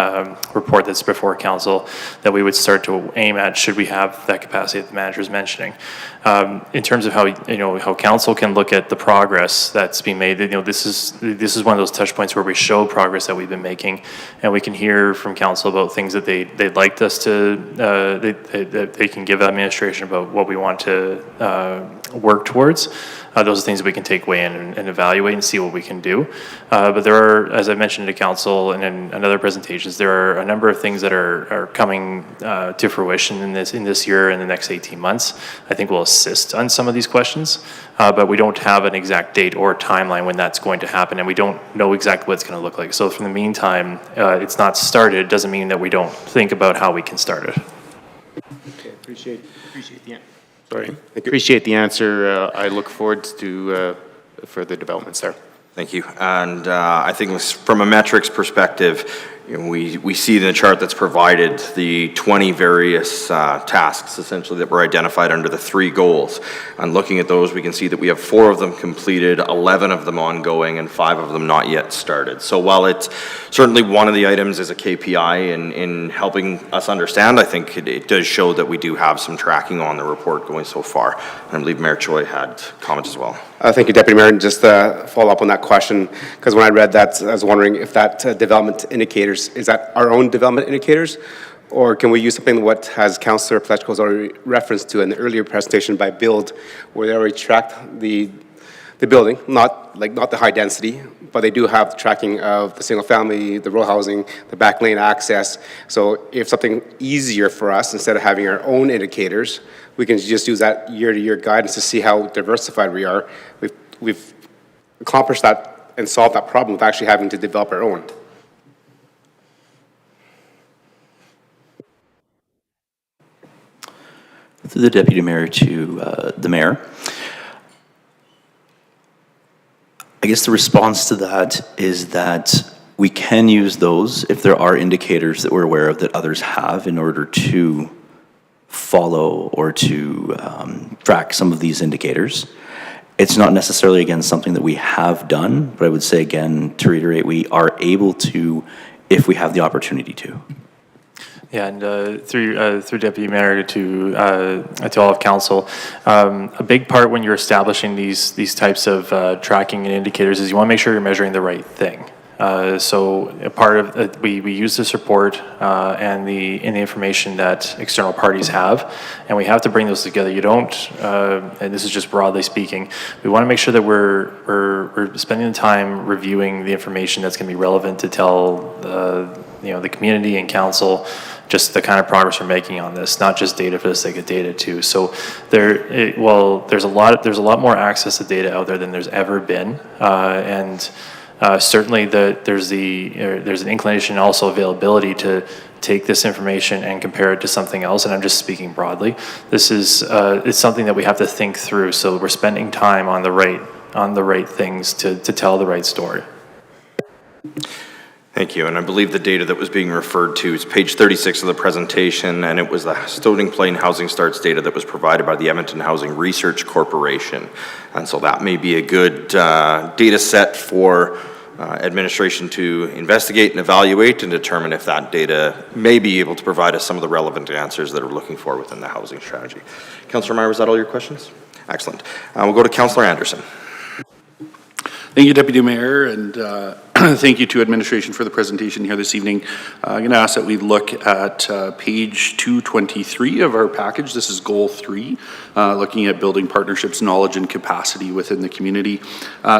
report that's before council that we would start to aim at should we have that capacity that the manager is mentioning. In terms of how council can look at the progress that's being made, this is one of those touch points where we show progress that we've been making, and we can hear from council about things that they'd liked us to that they can give administration about what we want to work towards. Those are things that we can take away and evaluate and see what we can do. But there are, as I mentioned to council and in other presentations, there are a number of things that are coming to fruition in this year and the next 18 months. I think will assist on some of these questions, but we don't have an exact date or timeline when that's going to happen, and we don't know exactly what it's going to look like. So for the meantime, it's not started. Doesn't mean that we don't think about how we can start it. Okay, appreciate the answer. Sorry. Appreciate the answer. I look forward to further developments there. Thank you. And I think from a metrics perspective, we see in the chart that's provided the 20 various tasks essentially that were identified under the 3 goals. And looking at those, we can see that we have 4 of them completed, 11 of them ongoing, and 5 of them not yet started. So while it's certainly one of the items is a KPI in helping us understand, I think it does show that we do have some tracking on the report going so far. And I believe Mayor Choi had comments as well. Thank you, Deputy Mayor. And just to follow up on that question, because when I read that, I was wondering if that development indicators, is that our own development indicators? Or can we use something what has Councillor Pletchko has already referenced to in the earlier presentation by Build, where they already tracked the building, not the high density, but they do have tracking of the single family, the row housing, the back lane access. So if something easier for us, instead of having our own indicators, we can just use that year-to-year guidance to see how diversified we are. We've accomplished that and solved that problem with actually having to develop our own. Through the Deputy Mayor to the Mayor. I guess the response to that is that we can use those if there are indicators that we're aware of that others have in order to follow or to track some of these indicators. It's not necessarily, again, something that we have done, but I would say, again, to reiterate, we are able to if we have the opportunity to. Yeah, and through Deputy Mayor to all of council, a big part when you're establishing these types of tracking and indicators is you want to make sure you're measuring the right thing. So a part of we use this report and the information that external parties have, and we have to bring those together. You don't, and this is just broadly speaking, we want to make sure that we're spending the time reviewing the information that's going to be relevant to tell the community and council just the kind of progress we're making on this, not just data for the sake of data too. So there's a lot more access to data out there than there's ever been, and certainly there's an inclination and also availability to take this information and compare it to something else, and I'm just speaking broadly. This is it's something that we have to think through, so we're spending time on the right on the right things to tell the right story. Thank you, and I believe the data that was being referred to is page 36 of the presentation, and it was the Stony Plain housing starts data that was provided by the Edmonton Housing Research Corporation. And so that may be a good data set for administration to investigate and evaluate and determine if that data may be able to provide us some of the relevant answers that we're looking for within the housing strategy. Councillor Meyer, was that all your questions? Excellent. We'll go to Councillor Anderson. Thank you, Deputy Mayor, and thank you to administration for the presentation here this evening. I'm going to ask that we look at page 223 of our package. This is goal 3, looking at building partnerships, knowledge, and capacity within the community.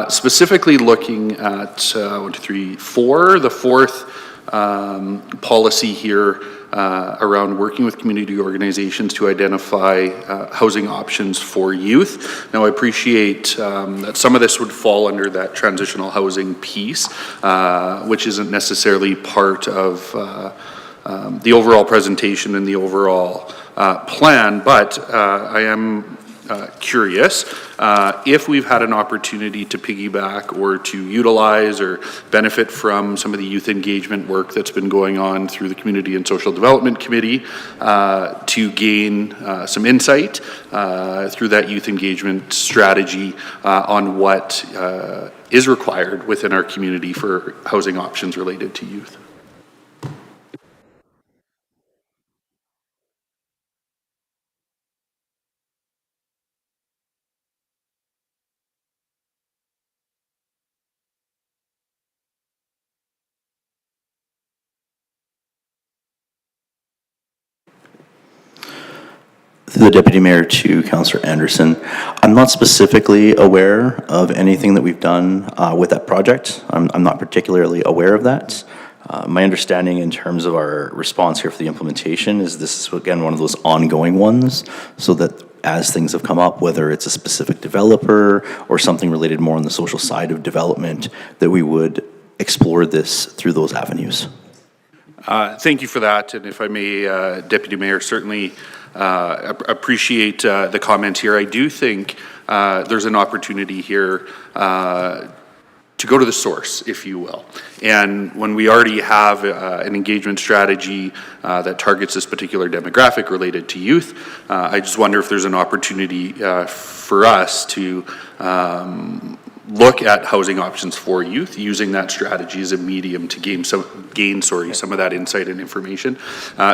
Specifically looking at 4, the fourth policy here around working with community organizations to identify housing options for youth. Now, I appreciate that some of this would fall under that transitional housing piece, which isn't necessarily part of the overall presentation and the overall plan, but I am curious if we've had an opportunity to piggyback or to utilize or benefit from some of the youth engagement work that's been going on through the Community and Social Development Committee to gain some insight through that youth engagement strategy on what is required within our community for housing options related to youth. Through the Deputy Mayor to Councillor Anderson, I'm not specifically aware of anything that we've done with that project. I'm not particularly aware of that. My understanding in terms of our response here for the implementation is this is, again, one of those ongoing ones, so that as things have come up, whether it's a specific developer or something related more on the social side of development, that we would explore this through those avenues. Thank you for that, and if I may, Deputy Mayor, certainly appreciate the comment here. I do think there's an opportunity here to go to the source, if you will. And when we already have an engagement strategy that targets this particular demographic related to youth, I just wonder if there's an opportunity for us to look at housing options for youth using that strategy as a medium to gain some of that insight and information.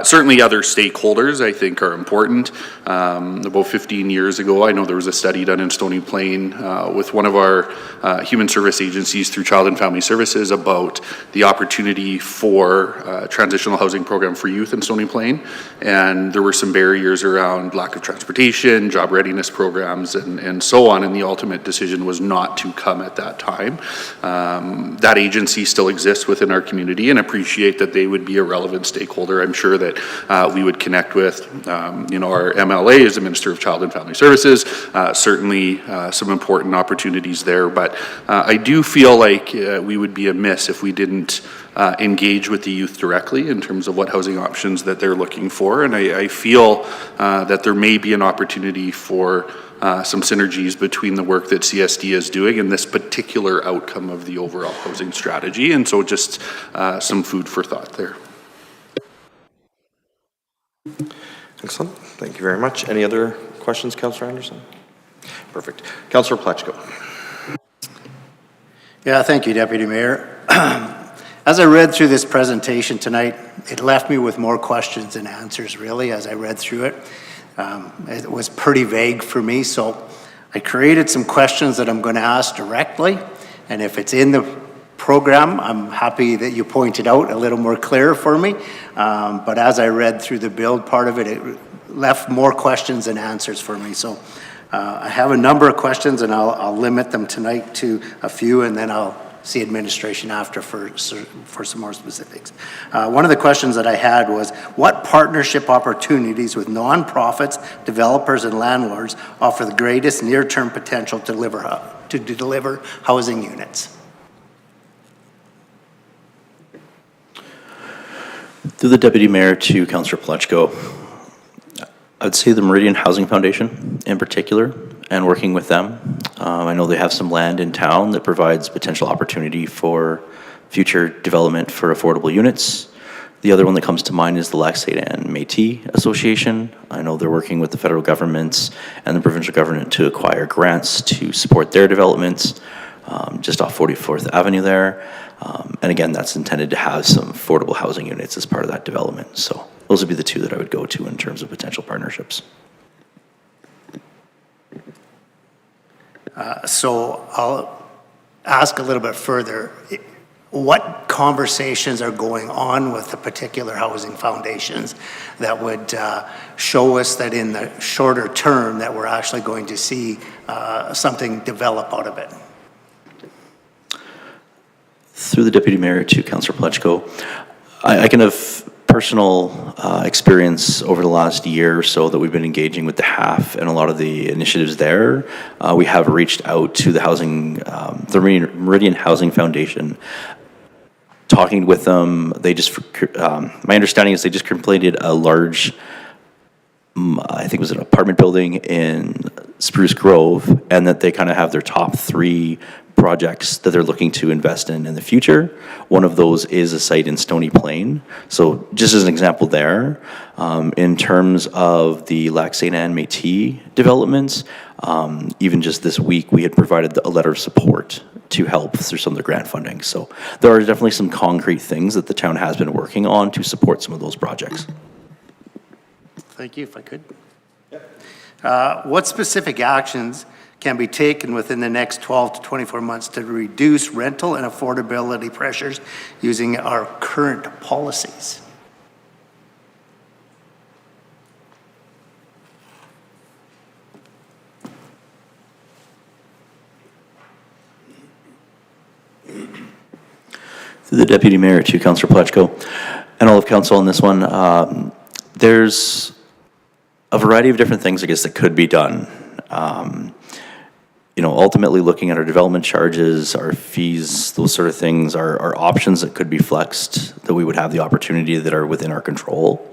Certainly other stakeholders I think are important. About 15 years ago, I know there was a study done in Stony Plain with one of our human service agencies through Child and Family Services about the opportunity for a transitional housing program for youth in Stony Plain. And there were some barriers around lack of transportation, job readiness programs, and so on. And the ultimate decision was not to come at that time. That agency still exists within our community, and appreciate that they would be a relevant stakeholder. I'm sure that we would connect with, our MLA as the Minister of Child and Family Services. Certainly some important opportunities there, but I do feel like we would be amiss if we didn't engage with the youth directly in terms of what housing options that they're looking for. And I feel that there may be an opportunity for some synergies between the work that CSD is doing and this particular outcome of the overall housing strategy. And so just some food for thought there. Excellent. Thank you very much. Any other questions, Councillor Anderson? Perfect. Councillor Plechko. Yeah, thank you, Deputy Mayor. As I read through this presentation tonight, it left me with more questions than answers, really, as I read through it. It was pretty vague for me, so I created some questions that I'm going to ask directly, and if it's in the program, I'm happy that you pointed out a little more clear for me, but as I read through the build part of it, it left more questions than answers for me. So I have a number of questions, and I'll limit them tonight to a few, and then I'll see administration after for some more specifics. One of the questions that I had was, what partnership opportunities with nonprofits, developers, and landlords offer the greatest near-term potential to deliver housing units? Through the Deputy Mayor to Councillor Plechko, I'd say the Meridian Housing Foundation in particular and working with them. I know they have some land in town that provides potential opportunity for future development for affordable units. The other one that comes to mind is the Lac Ste. Anne Métis Association. I know they're working with the federal government and the provincial government to acquire grants to support their developments just off 44th Avenue there. And again, that's intended to have some affordable housing units as part of that development. So those would be the two that I would go to in terms of potential partnerships. So I'll ask a little bit further. What conversations are going on with the particular housing foundations that would show us that in the shorter term that we're actually going to see something develop out of it? Through the Deputy Mayor to Councillor Plechko, I can have personal experience over the last year or so that we've been engaging with the HAF and a lot of the initiatives there. We have reached out to the Meridian Housing Foundation, talking with them. They just, my understanding is they just completed a large, I think it was an apartment building in Spruce Grove, and that they kind of have their top 3 projects that they're looking to invest in the future. One of those is a site in Stony Plain. So just as an example there, in terms of the Lac Ste. Anne Métis developments, even just this week, we had provided a letter of support to help through some of the grant funding. So there are definitely some concrete things that the town has been working on to support some of those projects. Thank you, if I could. What specific actions can be taken within the next 12 to 24 months to reduce rental and affordability pressures using our current policies? Through the Deputy Mayor to Councillor Plechko and all of Council on this one, there's a variety of different things, I guess, that could be done. You know, ultimately looking at our development charges, our fees, those sort of things are options that could be flexed, that we would have the opportunity that are within our control.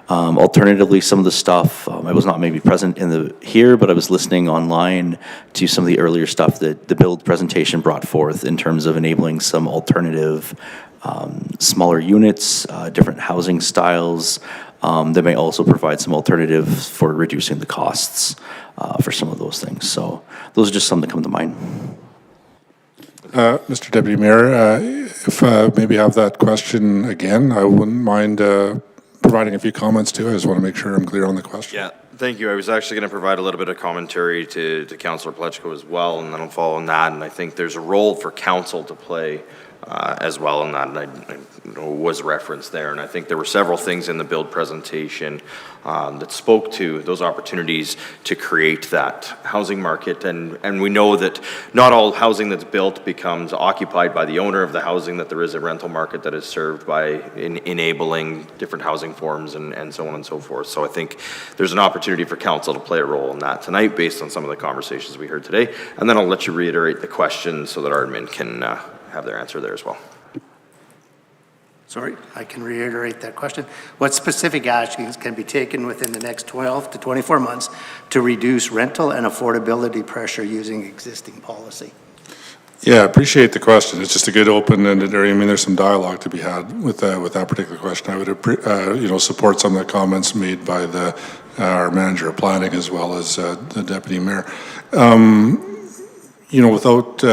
Alternatively, some of the stuff, I was not maybe present here, but I was listening online to some of the earlier stuff that the build presentation brought forth in terms of enabling some alternative smaller units, different housing styles. That may also provide some alternatives for reducing the costs for some of those things. So those are just some that come to mind. Mr. Deputy Mayor, if maybe have that question again, I wouldn't mind providing a few comments too. I just want to make sure I'm clear on the question. Yeah, thank you. I was actually going to provide a little bit of commentary to Councillor Plechko as well, and then I'll follow on that. And I think there's a role for council to play as well in that, and I was referenced there. And I think there were several things in the build presentation that spoke to those opportunities to create that housing market. And we know that not all housing that's built becomes occupied by the owner of the housing, that there is a rental market that is served by enabling different housing forms and so on and so forth. So I think there's an opportunity for council to play a role in that tonight based on some of the conversations we heard today. And then I'll let you reiterate the question so that our admin can have their answer there as well. Sorry, I can reiterate that question. What specific actions can be taken within the next 12 to 24 months to reduce rental and affordability pressure using existing policy? Yeah, I appreciate the question. It's just a good open-ended area. I mean, there's some dialogue to be had with that particular question. I would support some of the comments made by our manager of planning as well as the deputy mayor. Without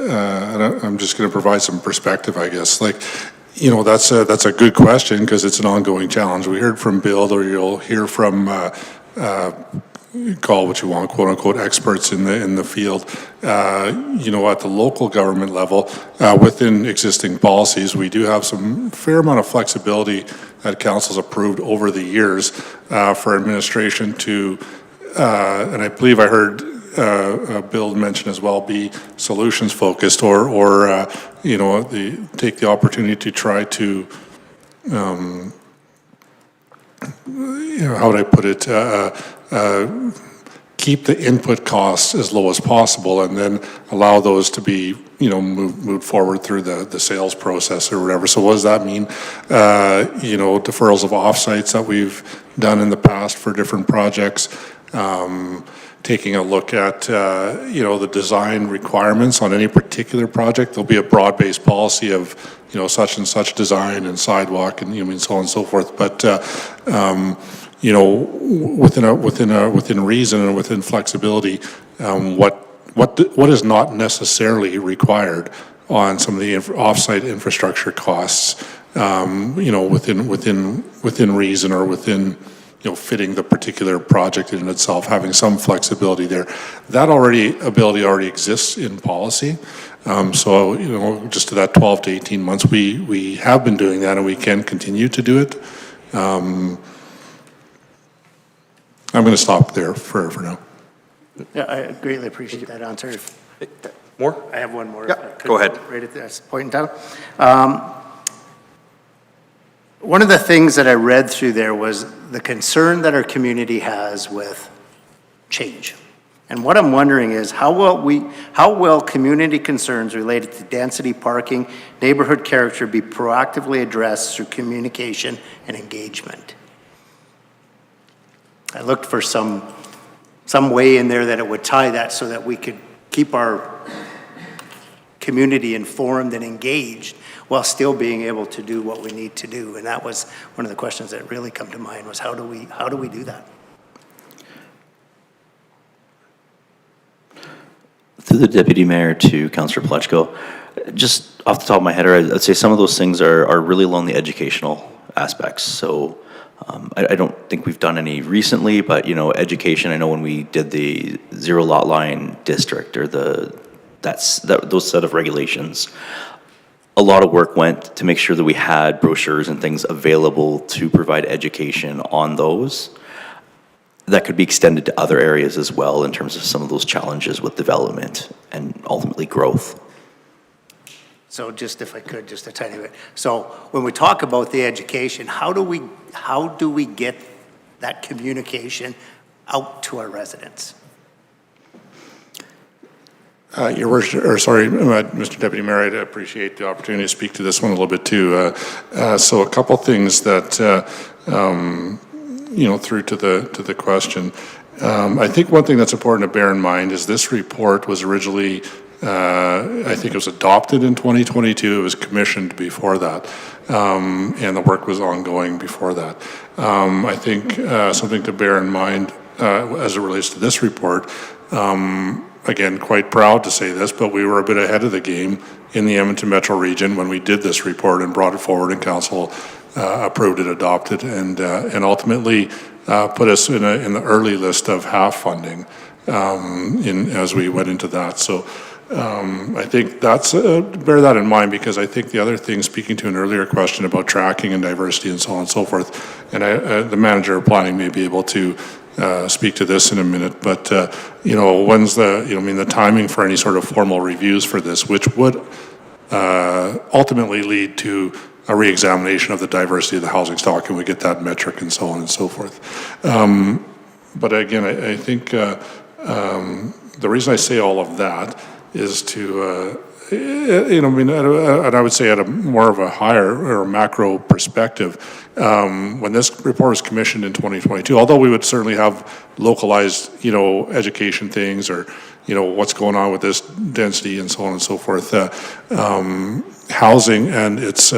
and I'm just going to provide some perspective, I guess. That's a good question because it's an ongoing challenge. We heard from Build, or you'll hear from call what you want, quote unquote, experts in the field. At the local government level, within existing policies, we do have some fair amount of flexibility that council's approved over the years for administration to, and I believe I heard Bill mention as well, be solutions focused or take the opportunity to try to, how would I put it, keep the input costs as low as possible and then allow those to be, moved forward through the sales process or whatever. So what does that mean? Deferrals of offsites that we've done in the past for different projects. taking a look at, the design requirements on any particular project. There'll be a broad-based policy of, such and such design and sidewalk and, so on and so forth. But, within reason and within flexibility, what is not necessarily required on some of the off-site infrastructure costs, within reason or within, fitting the particular project in itself, having some flexibility there. That ability already exists in policy. So, just to that 12 to 18 months, we have been doing that and we can continue to do it. I'm going to stop there for now. Yeah, I greatly appreciate that answer. More? I have one more. Yeah, go ahead. Right at this point in time. One of the things that I read through there was the concern that our community has with change. And what I'm wondering is how will community concerns related to density, parking, neighborhood character be proactively addressed through communication and engagement? I looked for some way in there that it would tie that so that we could keep our community informed and engaged while still being able to do what we need to do. And that was one of the questions that really come to mind was how do we do that? Through the Deputy Mayor to Councillor Plechko, just off the top of my head, I'd say some of those things are really along the educational aspects. So I don't think we've done any recently, but education, I know when we did the zero lot line district or those set of regulations, a lot of work went to make sure that we had brochures and things available to provide education on those. That could be extended to other areas as well in terms of some of those challenges with development and ultimately growth. So just if I could, just a tiny bit. So when we talk about the education, how do we get that communication out to our residents? Mr. Deputy Mayor, I'd appreciate the opportunity to speak to this one a little bit too. So a couple things that, through to the question. I think one thing that's important to bear in mind is this report was originally, I think it was adopted in 2022. It was commissioned before that. And the work was ongoing before that. I think something to bear in mind as it relates to this report, again, quite proud to say this, but we were a bit ahead of the game in the Edmonton Metro region when we did this report and brought it forward and council approved it, adopted, and ultimately put us in the early list of half funding as we went into that. So I think that's, bear that in mind, because I think the other thing, speaking to an earlier question about tracking and diversity and so on and so forth, and the manager of planning may be able to speak to this in a minute, but when's the timing for any sort of formal reviews for this, which would ultimately lead to a re-examination of the diversity of the housing stock, and we get that metric and so on and so forth. But again, I think the reason I say all of that is to and I would say at a more of a higher or macro perspective, when this report was commissioned in 2022, although we would certainly have localized, education things or, what's going on with this density and so on and so forth, housing and its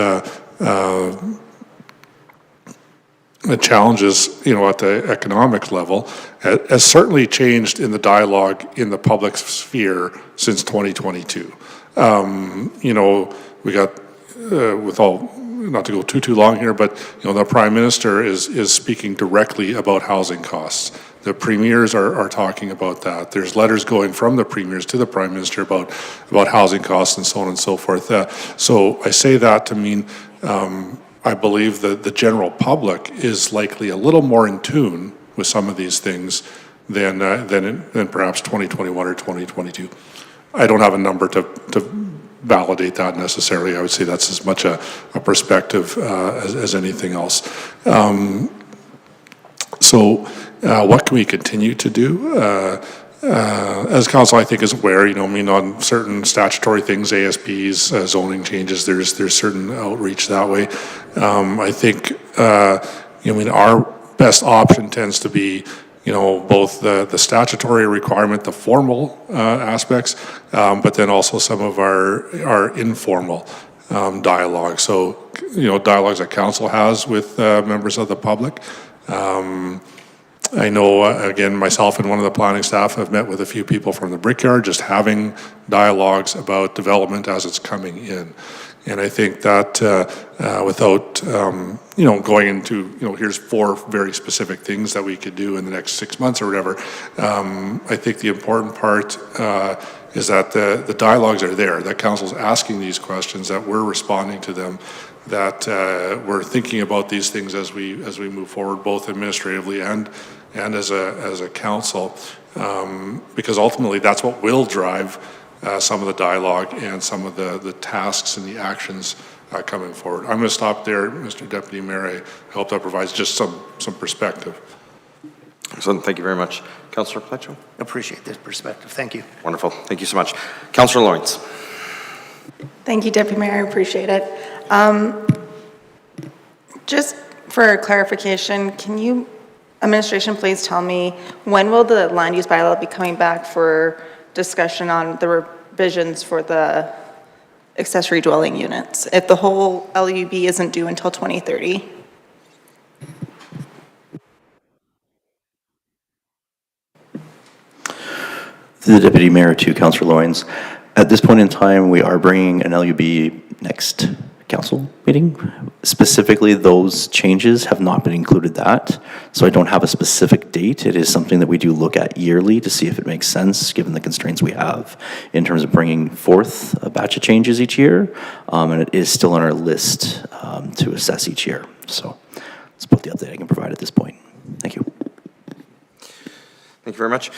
the challenges, at the economic level, has certainly changed in the dialogue in the public sphere since 2022. We got, with all, not to go too long here, but, the Prime Minister is speaking directly about housing costs. The premiers are talking about that. There's letters going from the premiers to the Prime Minister about housing costs and so on and so forth. So I say that to mean, I believe that the general public is likely a little more in tune with some of these things than perhaps 2021 or 2022. I don't have a number to validate that necessarily. I would say that's as much a perspective as anything else. So what can we continue to do? As council, I think, is aware, on certain statutory things, ASPs, zoning changes, there's certain outreach that way. I think, our best option tends to be both the statutory requirement, the formal aspects, but then also some of our informal dialogue. So, dialogues that council has with members of the public. I know, again, myself and one of the planning staff have met with a few people from the Brickyard, just having dialogues about development as it's coming in. And I think that without, going into, here's 4 very specific things that we could do in the next 6 months or whatever, I think the important part is that the dialogues are there, that council's asking these questions, that we're responding to them, that we're thinking about these things as we move forward, both administratively and as a council, because ultimately that's what will drive some of the dialogue and some of the tasks and the actions coming forward. I'm going to stop there, Mr. Deputy Mayor. I hope that provides just some perspective. So thank you very much. Councillor Pletcho? Appreciate this perspective. Thank you. Wonderful. Thank you so much. Councillor Lawrence? Thank you, Deputy Mayor. I appreciate it. Just for clarification, can you, administration, please tell me when will the land use bylaw be coming back for discussion on the revisions for the accessory dwelling units, if the whole LUB isn't due until 2030? The Deputy Mayor to Councillor Loynes. At this point in time, we are bringing an LUB next council meeting. Specifically, those changes have not been included that, so I don't have a specific date. It is something that we do look at yearly to see if it makes sense, given the constraints we have in terms of bringing forth a batch of changes each year, and it is still on our list to assess each year. So that's about the update I can provide at this point. Thank you. Thank you very much.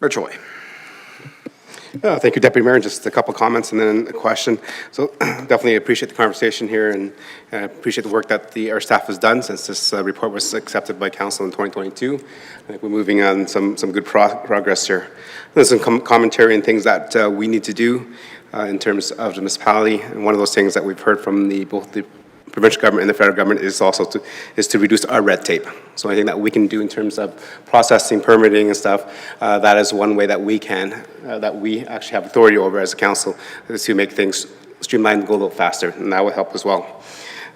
Mayor Choi. Thank you, Deputy Mayor. Just a couple comments and then a question. So definitely appreciate the conversation here and appreciate the work that our staff has done since this report was accepted by council in 2022. I think we're moving on some good progress here. There's some commentary and things that we need to do in terms of the municipality. And one of those things that we've heard from both the provincial government and the federal government is also to reduce our red tape. So anything that we can do in terms of processing, permitting and stuff, that is one way that we actually have authority over as a council, is to make things streamlined and go a little faster, and that will help as well.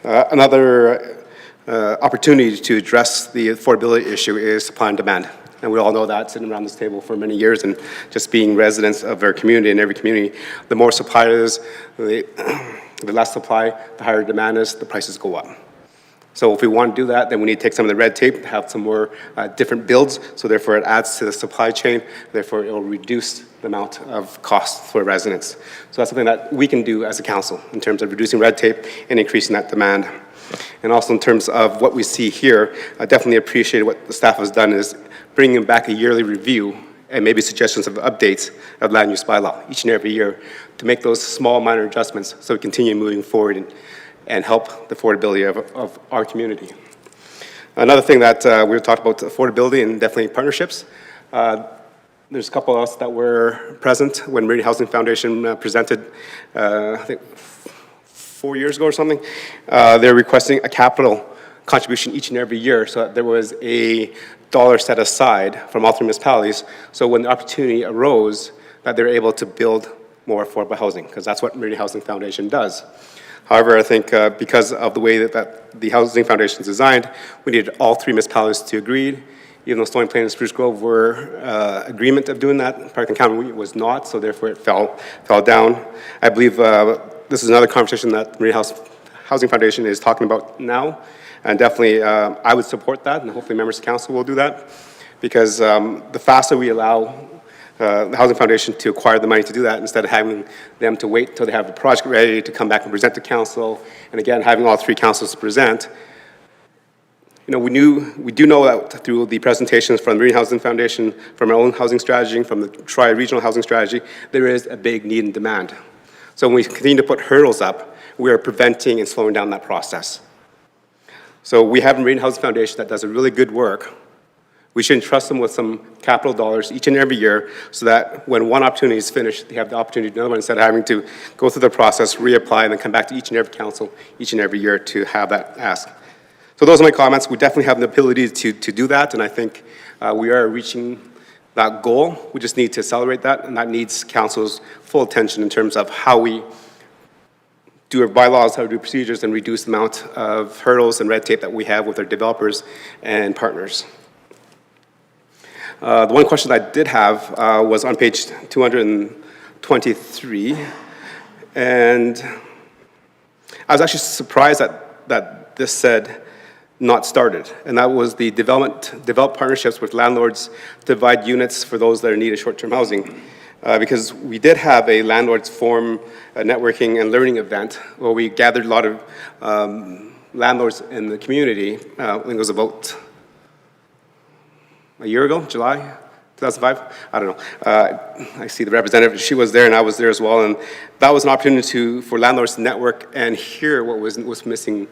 Another opportunity to address the affordability issue is supply and demand. And we all know that, sitting around this table for many years and just being residents of our community, and every community, the more supply there is, the less supply, the higher demand is, the prices go up. So if we want to do that, then we need to take some of the red tape, have some more different builds, so therefore it adds to the supply chain, therefore it will reduce the amount of cost for residents. So that's something that we can do as a council in terms of reducing red tape and increasing that demand. And also in terms of what we see here, I definitely appreciate what the staff has done is bringing back a yearly review and maybe suggestions of updates of land use bylaw each and every year to make those small minor adjustments so we continue moving forward and help the affordability of our community. Another thing that we talked about affordability and definitely partnerships. There's a couple of us that were present when Meridian Housing Foundation presented, I think 4 years ago or something. They're requesting a capital contribution each and every year so that there was a dollar set aside from all 3 municipalities, so when the opportunity arose, that they're able to build more affordable housing, because that's what Meridian Housing Foundation does. However, I think because of the way that the Housing Foundation is designed, we needed all 3 municipalities to agree. Even though Stony Plain and Spruce Grove were agreement of doing that, Parkland County was not, so therefore it fell down. I believe this is another conversation that Meridian Housing Foundation is talking about now. And definitely, I would support that, and hopefully members of council will do that, because the faster we allow the Housing Foundation to acquire the money to do that, instead of having them to wait until they have the project ready to come back and present to council, and again, having all 3 councils to present. We do know that through the presentations from the Meridian Housing Foundation, from our own housing strategy, from the tri-regional housing strategy, there is a big need and demand. So when we continue to put hurdles up, we are preventing and slowing down that process. So we have a Meridian Housing Foundation that does a really good work. We should entrust them with some capital dollars each and every year so that when one opportunity is finished, they have the opportunity to do another one instead of having to go through the process, reapply, and then come back to each and every council each and every year to have that ask. So those are my comments. We definitely have the ability to do that, and I think we are reaching that goal. We just need to accelerate that, and that needs council's full attention in terms of how we do our bylaws, how we do procedures, and reduce the amount of hurdles and red tape that we have with our developers and partners. The one question I did have was on page 223, and I was actually surprised that this said not started, and that was the develop partnerships with landlords to provide units for those that are in need of short-term housing. Because we did have a landlords forum, a networking and learning event where we gathered a lot of landlords in the community. I think it was about a year ago, July 2005. I don't know. I see the representative. She was there, and I was there as well. And that was an opportunity for landlords to network and hear what was missing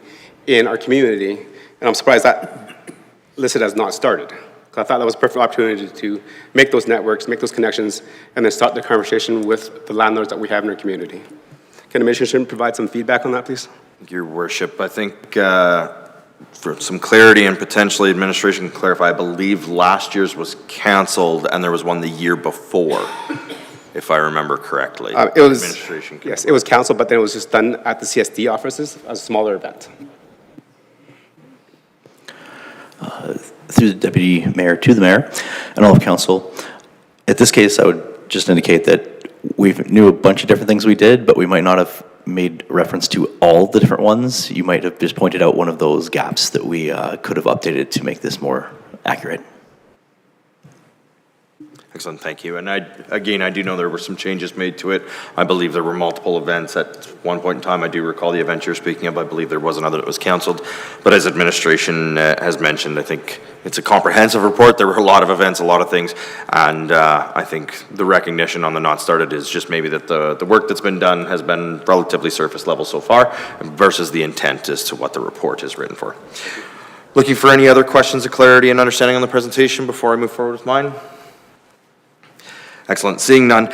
in our community. And I'm surprised that listed as not started. I thought that was a perfect opportunity to make those networks, make those connections, and then start the conversation with the landlords that we have in our community. Can the Administration provide some feedback on that, please? Your Worship, I think for some clarity and potentially Administration can clarify, I believe last year's was canceled and there was one the year before, if I remember correctly. It was, yes, it was canceled, but then it was just done at the CSD offices as a smaller event. Through the Deputy Mayor to the Mayor and all of Council. At this case, I would just indicate that we knew a bunch of different things we did, but we might not have made reference to all the different ones. You might have just pointed out one of those gaps that we could have updated to make this more accurate. Excellent, thank you. And I do know there were some changes made to it. I believe there were multiple events at one point in time. I do recall the event you're speaking of. I believe there was another that was canceled. But as Administration has mentioned, I think it's a comprehensive report. There were a lot of events, a lot of things. And I think the recognition on the not started is just maybe that the work that's been done has been relatively surface level so far versus the intent as to what the report is written for. Looking for any other questions of clarity and understanding on the presentation before I move forward with mine? Excellent. Seeing none.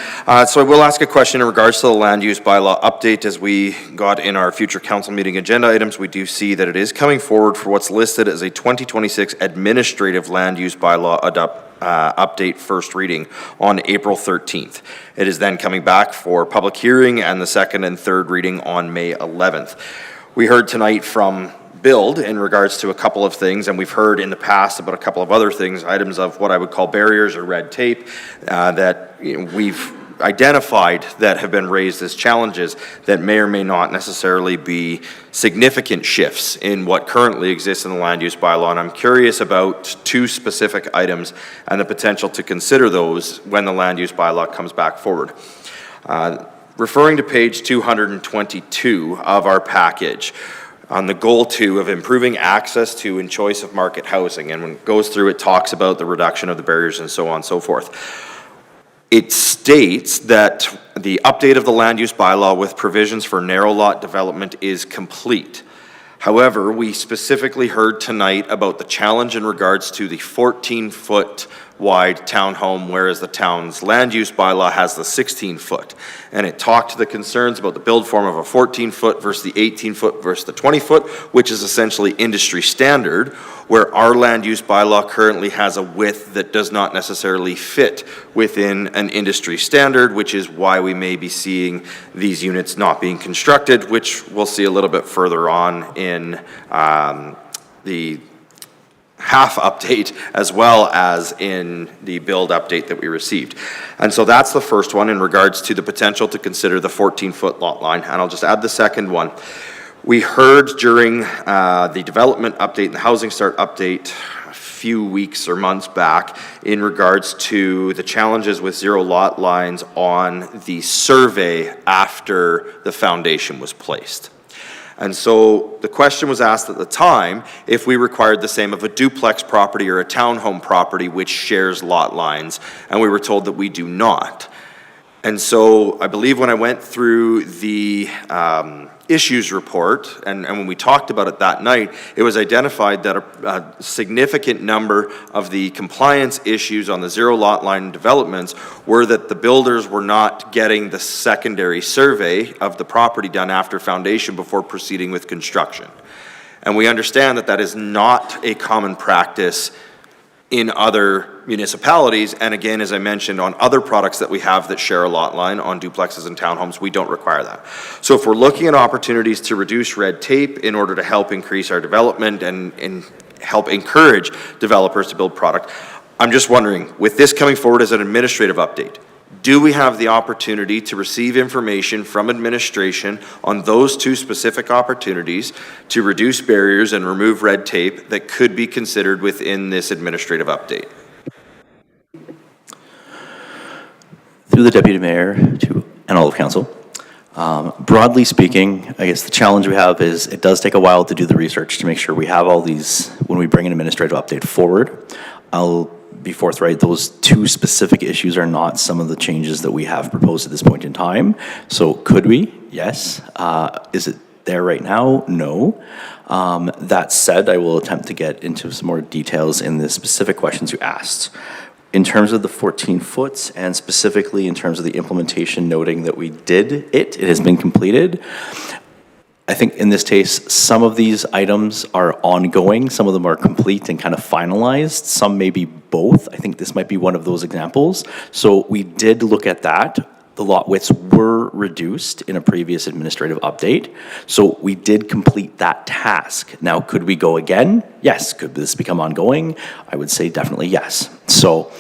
So I will ask a question in regards to the land use bylaw update. As we got in our future council meeting agenda items, we do see that it is coming forward for what's listed as a 2026 administrative land use bylaw update first reading on April 13th. It is then coming back for public hearing and the second and third reading on May 11th. We heard tonight from Build in regards to a couple of things, and we've heard in the past about a couple of other things, items of what I would call barriers or red tape that we've identified that have been raised as challenges that may or may not necessarily be significant shifts in what currently exists in the land use bylaw. And I'm curious about two specific items and the potential to consider those when the land use bylaw comes back forward. Referring to page 222 of our package, on the goal 2 of improving access to and choice of market housing. And when it goes through, it talks about the reduction of the barriers and so on and so forth. It states that the update of the land use bylaw with provisions for narrow lot development is complete. However, we specifically heard tonight about the challenge in regards to the 14-foot wide townhome, whereas the town's land use bylaw has the 16-foot. And it talked to the concerns about the build form of a 14-foot versus the 18-foot versus the 20-foot, which is essentially industry standard, where our land use bylaw currently has a width that does not necessarily fit within an industry standard, which is why we may be seeing these units not being constructed, which we'll see a little bit further on in the half update as well as in the build update that we received. And so that's the first one in regards to the potential to consider the 14-foot lot line. And I'll just add the second one. We heard during the development update and the housing start update a few weeks or months back in regards to the challenges with zero lot lines on the survey after the foundation was placed. And so the question was asked at the time if we required the same of a duplex property or a townhome property which shares lot lines, and we were told that we do not. And so I believe when I went through the issues report, and when we talked about it that night, it was identified that a significant number of the compliance issues on the zero lot line developments were that the builders were not getting the secondary survey of the property done after foundation before proceeding with construction. And we understand that that is not a common practice in other municipalities. And again, as I mentioned, on other products that we have that share a lot line on duplexes and townhomes, we don't require that. So if we're looking at opportunities to reduce red tape in order to help increase our development and help encourage developers to build product, I'm just wondering, with this coming forward as an administrative update, do we have the opportunity to receive information from administration on those two specific opportunities to reduce barriers and remove red tape that could be considered within this administrative update? Through the Deputy Mayor and all of Council, broadly speaking, I guess the challenge we have is it does take a while to do the research to make sure we have all these when we bring an administrative update forward. I'll be forthright, those two specific issues are not some of the changes that we have proposed at this point in time. So could we? Yes. Is it there right now? No. That said, I will attempt to get into some more details in the specific questions you asked. In terms of the 14 foot and specifically in terms of the implementation, noting that we did it has been completed. I think in this case, some of these items are ongoing, some of them are complete and kind of finalized, some may be both. I think this might be one of those examples. So we did look at that. The lot widths were reduced in a previous administrative update. So we did complete that task. Now, could we go again? Yes. Could this become ongoing? I would say definitely yes. So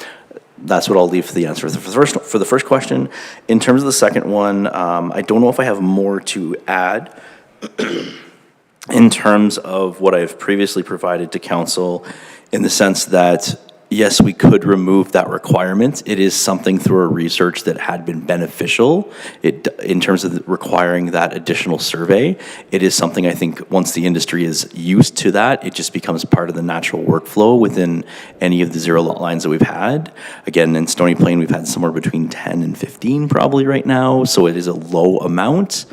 that's what I'll leave for the answer for the first question. In terms of the second one, I don't know if I have more to add. In terms of what I've previously provided to council, in the sense that, yes, we could remove that requirement. It is something through our research that had been beneficial. In terms of requiring that additional survey, it is something I think once the industry is used to that, it just becomes part of the natural workflow within any of the zero lot lines that we've had. Again, in Stony Plain, we've had somewhere between 10 and 15 probably right now, so it is a low amount.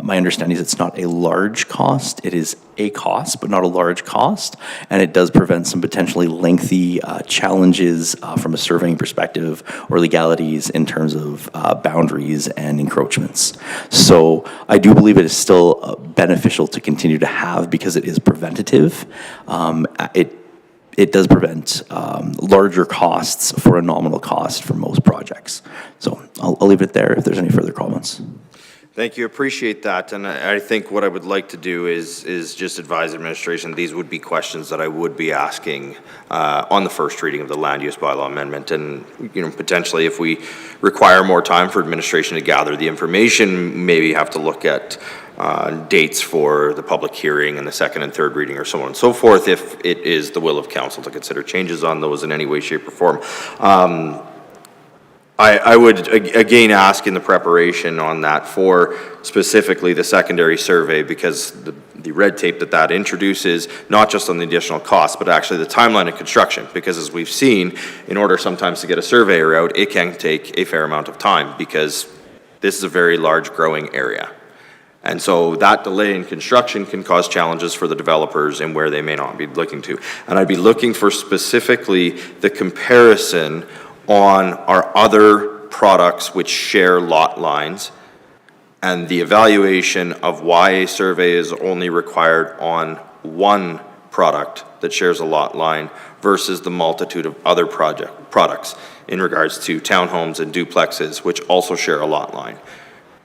My understanding is it's not a large cost. It is a cost, but not a large cost. And it does prevent some potentially lengthy challenges from a surveying perspective or legalities in terms of boundaries and encroachments. So I do believe it is still beneficial to continue to have because it is preventative. It does prevent larger costs for a nominal cost for most projects. So I'll leave it there if there's any further comments. Thank you, appreciate that. And I think what I would like to do is just advise administration, these would be questions that I would be asking on the first reading of the land use bylaw amendment. And, you know, potentially if we require more time for administration to gather the information, maybe have to look at dates for the public hearing and the second and third reading or so on and so forth, if it is the will of council to consider changes on those in any way, shape, or form. I would again ask in the preparation on that for specifically the secondary survey, because the red tape that introduces, not just on the additional cost, but actually the timeline of construction, because as we've seen, in order sometimes to get a surveyor out, it can take a fair amount of time because this is a very large growing area. And so that delay in construction can cause challenges for the developers and where they may not be looking to. And I'd be looking for specifically the comparison on our other products which share lot lines and the evaluation of why a survey is only required on one product that shares a lot line versus the multitude of other products in regards to townhomes and duplexes which also share a lot line.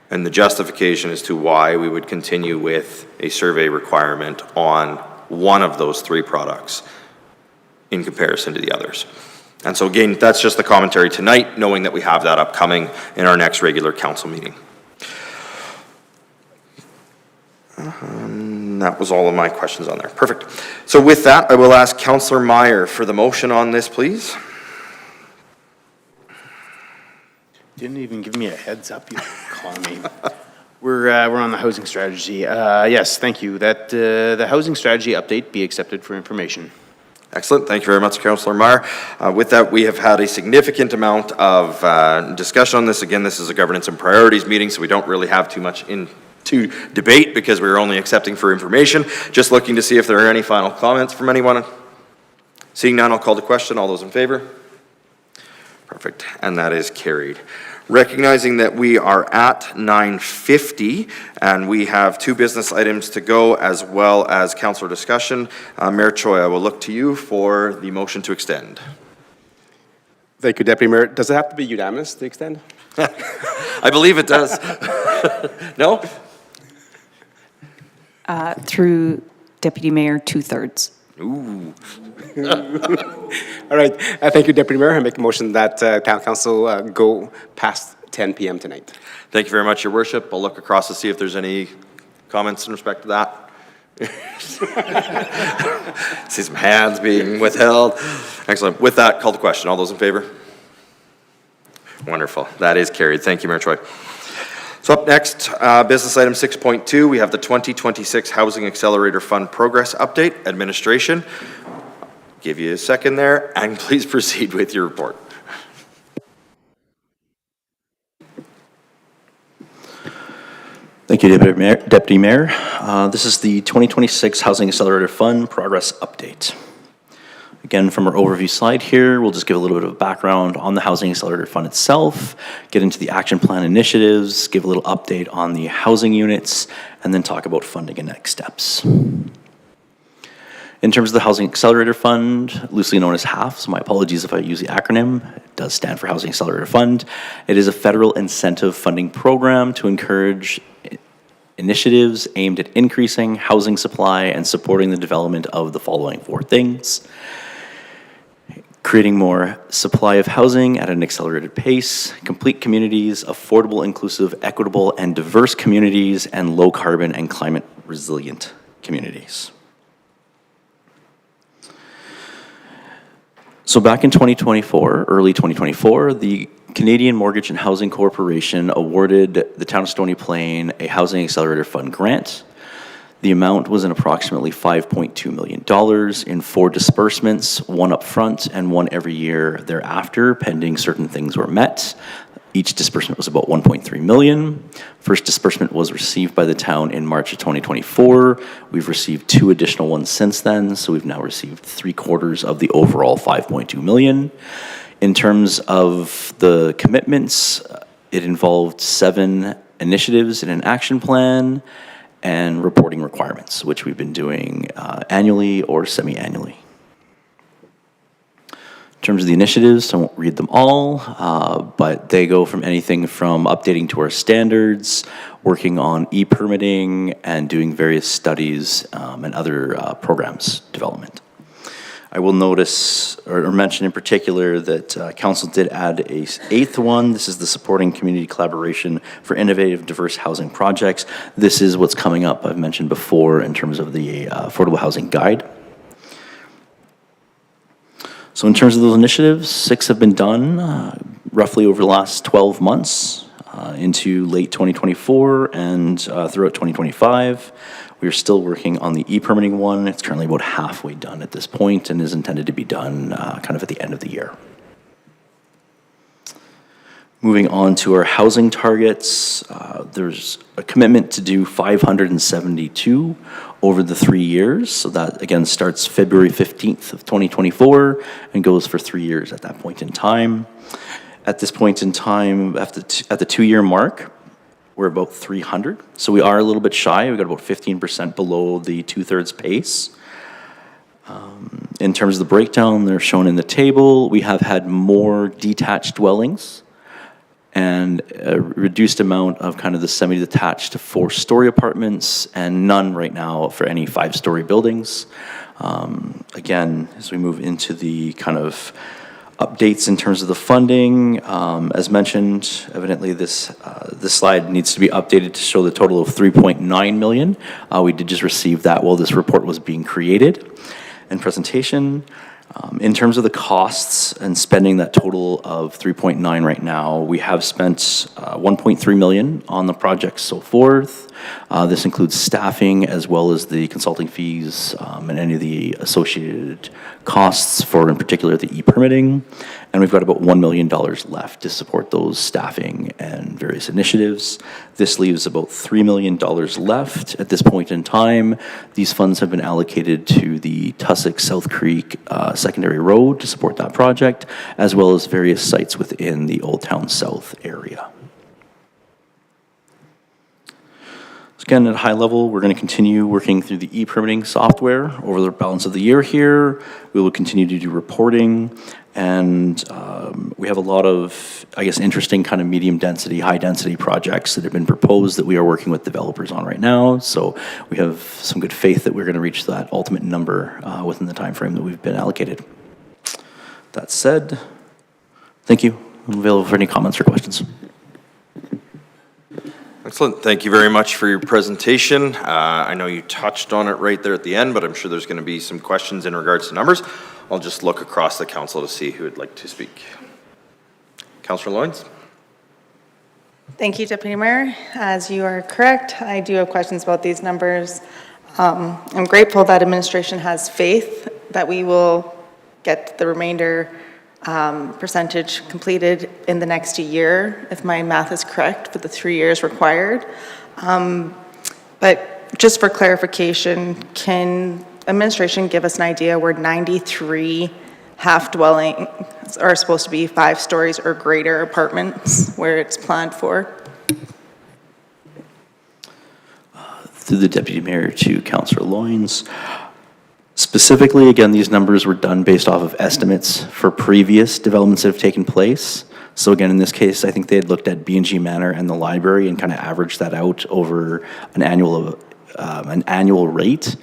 And the justification as to why we would continue with a survey requirement on one of those three products in comparison to the others. And so again, that's just the commentary tonight, knowing that we have that upcoming in our next regular council meeting. That was all of my questions on there. Perfect. So with that, I will ask Councillor Meyer for the motion on this, please. Didn't even give me a heads up, you call me. We're on the housing strategy. Yes, thank you. That the housing strategy update be accepted for information. Excellent. Thank you very much, Councillor Meyer. With that, we have had a significant amount of discussion on this. Again, this is a governance and priorities meeting, so we don't really have too much to debate because we're only accepting for information. Just looking to see if there are any final comments from anyone. Seeing none, I'll call the question. All those in favor? Perfect. And that is carried. Recognizing that we are at 9:50 and we have 2 business items to go as well as councillor discussion, Mayor Choi, I will look to you for the motion to extend. Thank you, Deputy Mayor. Does it have to be unanimous to extend? I believe it does. No? Through Deputy Mayor, 2/3. Ooh. All right. Thank you, Deputy Mayor. I make a motion that Town Council go past 10 p.m. tonight. Thank you very much, Your Worship. I'll look across to see if there's any comments in respect to that. See some hands being withheld. Excellent. With that, call the question. All those in favor? Wonderful. That is carried. Thank you, Mayor Choi. So up next, business item 6.2, we have the 2026 Housing Accelerator Fund Progress Update, Administration. Give you a second there, and please proceed with your report. Thank you, Deputy Mayor. This is the 2026 Housing Accelerator Fund Progress Update. Again, from our overview slide here, we'll just give a little bit of background on the Housing Accelerator Fund itself, get into the action plan initiatives, give a little update on the housing units, and then talk about funding and next steps. In terms of the Housing Accelerator Fund, loosely known as HAF, so my apologies if I use the acronym, it does stand for Housing Accelerator Fund. It is a federal incentive funding program to encourage initiatives aimed at increasing housing supply and supporting the development of the following 4 things. Creating more supply of housing at an accelerated pace, complete communities, affordable, inclusive, equitable, and diverse communities, and low carbon and climate resilient communities. So back in 2024, early 2024, the Canadian Mortgage and Housing Corporation awarded the town of Stony Plain a Housing Accelerator Fund grant. The amount was in approximately $5.2 million in 4 disbursements, 1 up front and 1 every year thereafter, pending certain things were met. Each disbursement was about $1.3 million. First disbursement was received by the town in March of 2024. We've received 2 additional ones since then, so we've now received 3/4 of the overall $5.2 million. In terms of the commitments, it involved 7 initiatives in an action plan and reporting requirements, which we've been doing annually or semi-annually. In terms of the initiatives, I won't read them all, but they go from anything from updating to our standards, working on e-permitting, and doing various studies and other programs development. I will notice or mention in particular that Council did add a 8th one. This is the Supporting Community Collaboration for Innovative Diverse Housing Projects. This is what's coming up, I've mentioned before, in terms of the Affordable Housing Guide. So in terms of those initiatives, 6 have been done roughly over the last 12 months into late 2024 and throughout 2025. We are still working on the e-permitting one. It's currently about halfway done at this point and is intended to be done kind of at the end of the year. Moving on to our housing targets, there's a commitment to do 572 over the 3 years. So that again starts February 15th of 2024 and goes for 3 years at that point in time. At this point in time, at the 2-year mark, we're about 300. So we are a little bit shy. We've got about 15% below the 2/3 pace. In terms of the breakdown, they're shown in the table. We have had more detached dwellings and a reduced amount of kind of the semi-detached to 4-story apartments, and none right now for any 5-story buildings. Again, as we move into the kind of updates in terms of the funding, as mentioned, evidently this slide needs to be updated to show the total of $3.9 million. We did just receive that while this report was being created and presentation. In terms of the costs and spending that total of 3.9 right now, we have spent 1.3 million on the project so forth. This includes staffing as well as the consulting fees and any of the associated costs for, in particular, the e-permitting. And we've got about $1 million left to support those staffing and various initiatives. This leaves about $3 million left at this point in time. These funds have been allocated to the Tussock South Creek secondary road to support that project, as well as various sites within the Old Town South area. So again, at a high level, we're going to continue working through the e-permitting software over the balance of the year here. We will continue to do reporting, and we have a lot of, I guess, interesting kind of medium density, high density projects that have been proposed that we are working with developers on right now. So we have some good faith that we're going to reach that ultimate number within the time frame that we've been allocated. That said, thank you. I'm available for any comments or questions. Excellent. Thank you very much for your presentation. I know you touched on it right there at the end, but I'm sure there's going to be some questions in regards to numbers. I'll just look across the council to see who would like to speak. Councillor Loynes? Thank you, Deputy Mayor. As you are correct, I do have questions about these numbers. I'm grateful that administration has faith that we will get the remainder percentage completed in the next year, if my math is correct, for the 3 years required. But just for clarification, can administration give us an idea where 93 half-dwelling are supposed to be 5 stories or greater apartments, where it's planned for? Through the Deputy Mayor to Councillor Loynes. Specifically, again, these numbers were done based off of estimates for previous developments that have taken place. So again, in this case, I think they had looked at B&G Manor and the library and kind of averaged that out over an annual rate,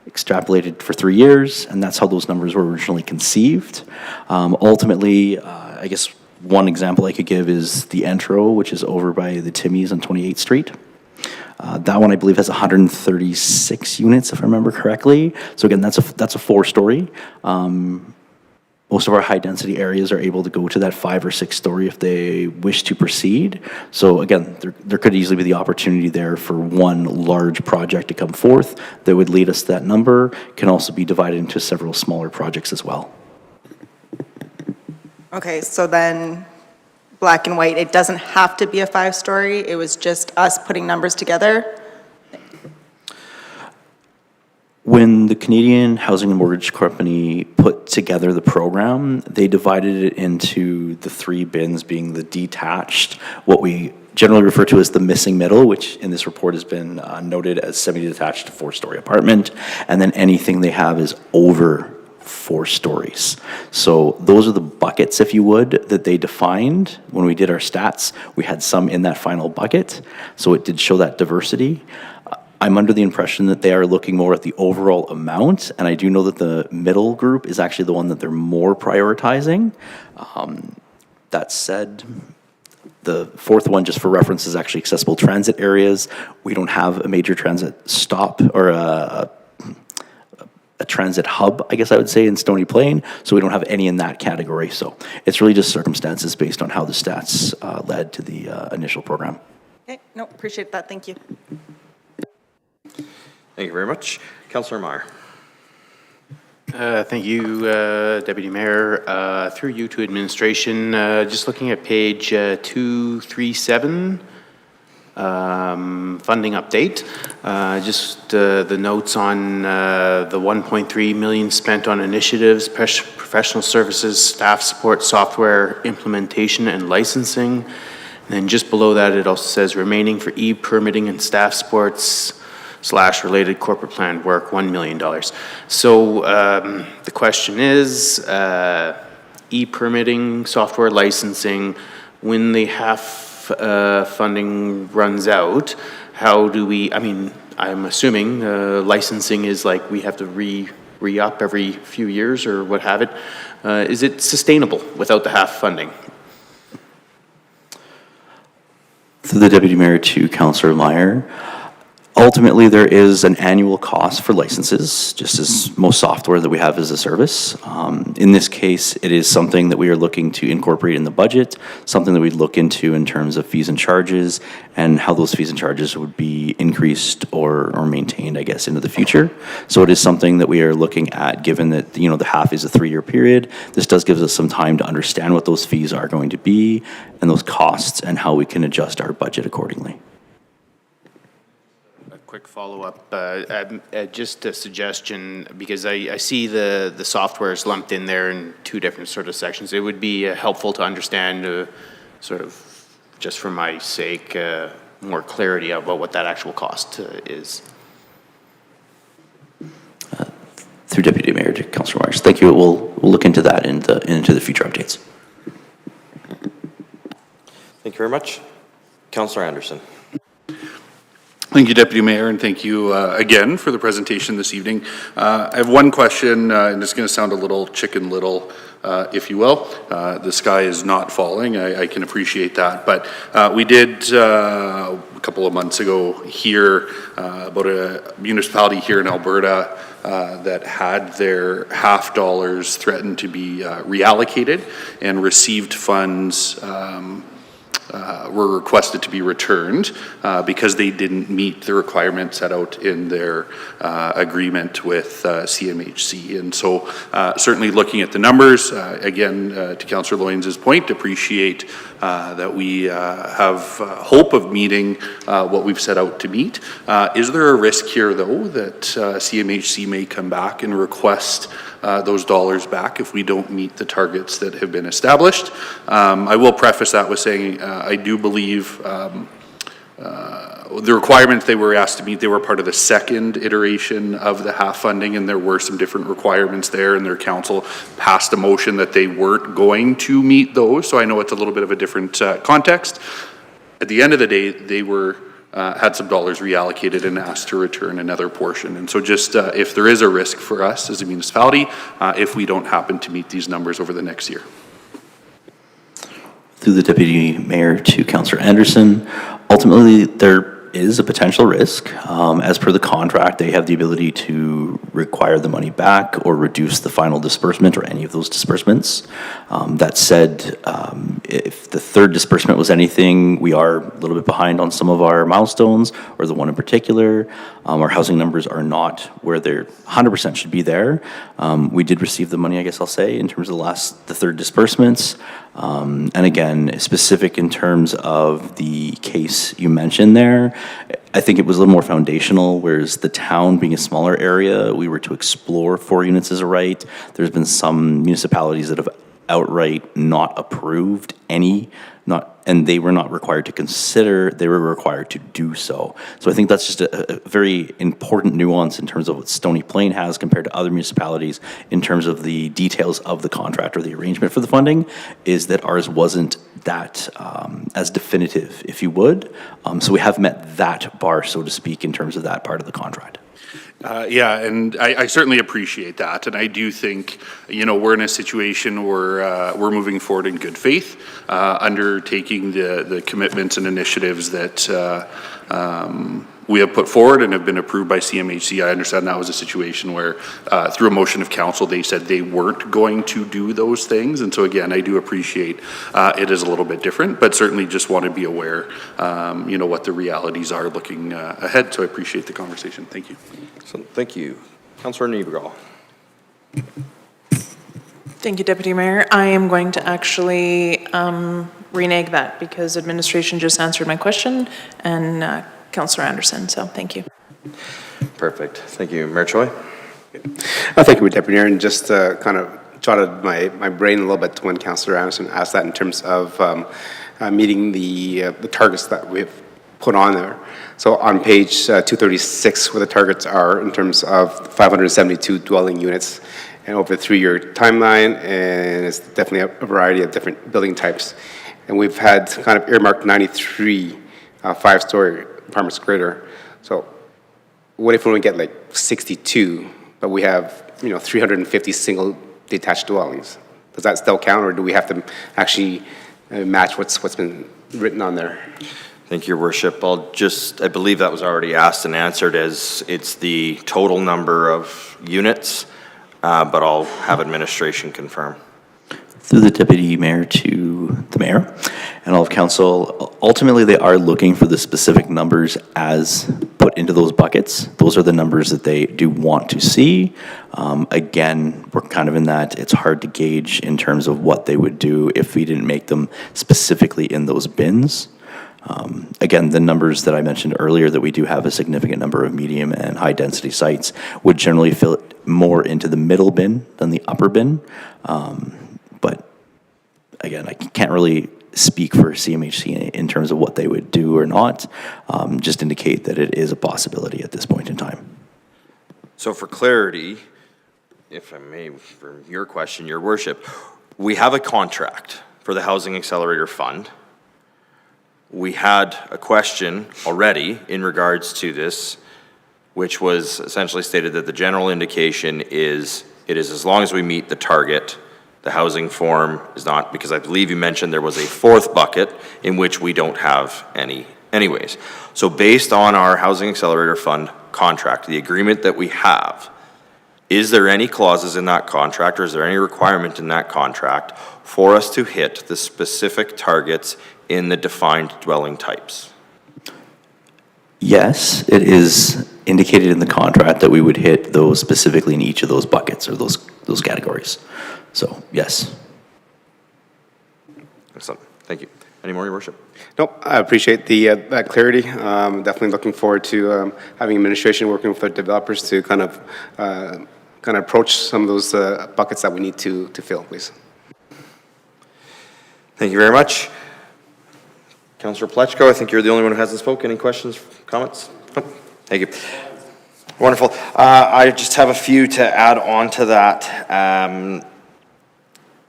extrapolated for 3 years, and that's how those numbers were originally conceived. Ultimately, I guess one example I could give is the Entro, which is over by the Timmy's on 28th Street. That one, I believe, has 136 units, if I remember correctly. So again, that's a 4-story. Most of our high-density areas are able to go to that 5 or 6 story if they wish to proceed. So again, there could easily be the opportunity there for one large project to come forth that would lead us to that number. Can also be divided into several smaller projects as well. Okay, so then, black and white, it doesn't have to be a 5-story, it was just us putting numbers together? When the Canadian Housing and Mortgage Company put together the program, they divided it into the 3 bins, being the detached, what we generally refer to as the missing middle, which in this report has been noted as semi-detached 4-story apartment, and then anything they have is over 4 stories. So those are the buckets, if you would, that they defined. When we did our stats, we had some in that final bucket, so it did show that diversity. I'm under the impression that they are looking more at the overall amount, and I do know that the middle group is actually the one that they're more prioritizing. That said, the 4th one, just for reference, is actually accessible transit areas. We don't have a major transit stop or a transit hub, I guess I would say, in Stony Plain, so we don't have any in that category. So it's really just circumstances based on how the stats led to the initial program. Okay, no, appreciate that, thank you. Thank you very much. Councillor Meyer. Thank you, Deputy Mayor. Through you to administration, just looking at page 237, funding update. Just the notes on the 1.3 million spent on initiatives, professional services, staff support, software implementation, and licensing. And then just below that, it also says remaining for e-permitting and staff supports / related corporate plan work, $1 million. So the question is, e-permitting, software licensing, when the half funding runs out, how do we, I mean, I'm assuming licensing is like we have to re-up every few years or what have it. Is it sustainable without the half funding? Through the Deputy Mayor to Councillor Meyer. Ultimately, there is an annual cost for licenses, just as most software that we have as a service. In this case, it is something that we are looking to incorporate in the budget, something that we'd look into in terms of fees and charges, and how those fees and charges would be increased or maintained, I guess, into the future. So it is something that we are looking at, given that, you know, the half is a 3-year period. This does give us some time to understand what those fees are going to be and those costs and how we can adjust our budget accordingly. Quick follow-up, just a suggestion, because I see the software is lumped in there in 2 different sort of sections. It would be helpful to understand, sort of, just for my sake, more clarity about what that actual cost is. Through Deputy Mayor to Councillor Myers. Thank you. We'll look into that into the future updates. Thank you very much. Councillor Anderson. Thank you, Deputy Mayor, and thank you again for the presentation this evening. I have one question, and it's going to sound a little Chicken Little, if you will. The sky is not falling. I can appreciate that. But we did, a couple of months ago, hear about a municipality here in Alberta that had their $50 threatened to be reallocated and received funds were requested to be returned because they didn't meet the requirements set out in their agreement with CMHC. And so certainly looking at the numbers, again, to Councillor Loyens' point, appreciate that we have hope of meeting what we've set out to meet. Is there a risk here, though, that CMHC may come back and request those dollars back if we don't meet the targets that have been established? I will preface that with saying I do believe the requirements they were asked to meet, they were part of the second iteration of the half funding, and there were some different requirements there, and their council passed a motion that they weren't going to meet those, so I know it's a little bit of a different context. At the end of the day, they were had some dollars reallocated and asked to return another portion. And so just if there is a risk for us as a municipality, if we don't happen to meet these numbers over the next year. Through the Deputy Mayor to Councillor Anderson, ultimately there is a potential risk. As per the contract, they have the ability to require the money back or reduce the final disbursement or any of those disbursements. That said, if the third disbursement was anything, we are a little bit behind on some of our milestones, or the one in particular. Our housing numbers are not where they're 100% should be there. We did receive the money, I guess I'll say, in terms of the third disbursements. And again, specific in terms of the case you mentioned there, I think it was a little more foundational, whereas the town being a smaller area, we were to explore 4 units as a right. There's been some municipalities that have outright not approved any, and they were not required to consider, they were required to do so. So I think that's just a very important nuance in terms of what Stony Plain has compared to other municipalities in terms of the details of the contract or the arrangement for the funding, is that ours wasn't that as definitive, if you would. So we have met that bar, so to speak, in terms of that part of the contract. Yeah, and I certainly appreciate that, and I do think, you know, we're in a situation where we're moving forward in good faith, undertaking the commitments and initiatives that we have put forward and have been approved by CMHC. I understand that was a situation where, through a motion of council, they said they weren't going to do those things, and so again, I do appreciate it is a little bit different, but certainly just want to be aware, you know, what the realities are looking ahead, so I appreciate the conversation. Thank you. So, thank you. Councillor Niebergall. Thank you, Deputy Mayor. I am going to actually renege that because administration just answered my question and Councillor Anderson, so thank you. Perfect. Thank you. Mayor Choi. Thank you, Deputy Mayor, and just kind of jotted my brain a little bit when Councillor Anderson asked that in terms of meeting the targets that we've put on there. So on page 236, where the targets are in terms of 572 dwelling units and over a 3-year timeline, and it's definitely a variety of different building types. And we've had kind of earmarked 93 5-story apartments greater. So what if we only get like 62, but we have, you know, 350 single detached dwellings? Does that still count, or do we have to actually match what's been written on there? Thank you, Your Worship. I believe that was already asked and answered as it's the total number of units, but I'll have administration confirm. Through the deputy mayor to the mayor and all of council, ultimately they are looking for the specific numbers as put into those buckets. Those are the numbers that they do want to see. Again, we're kind of in that it's hard to gauge in terms of what they would do if we didn't make them specifically in those bins. Again, the numbers that I mentioned earlier, that we do have a significant number of medium and high density sites, would generally fit more into the middle bin than the upper bin. But again, I can't really speak for CMHC in terms of what they would do or not, just indicate that it is a possibility at this point in time. So for clarity, if I may, for your question, Your Worship, we have a contract for the Housing Accelerator Fund. We had a question already in regards to this, which was essentially stated that the general indication is it is as long as we meet the target. The housing form is not, because I believe you mentioned there was a fourth bucket in which we don't have any anyways. So based on our Housing Accelerator Fund contract, the agreement that we have, is there any clauses in that contract, or is there any requirement in that contract for us to hit the specific targets in the defined dwelling types? Yes, it is indicated in the contract that we would hit those specifically in each of those buckets or those categories. So, yes. Excellent. Thank you. Any more, Your Worship? Nope, I appreciate the that clarity. Definitely looking forward to having administration working with the developers to kind of approach some of those buckets that we need to fill, please. Thank you very much. Councillor Plechko, I think you're the only one who hasn't spoken. Any questions, comments? Nope. Thank you. Wonderful. I just have a few to add on to that.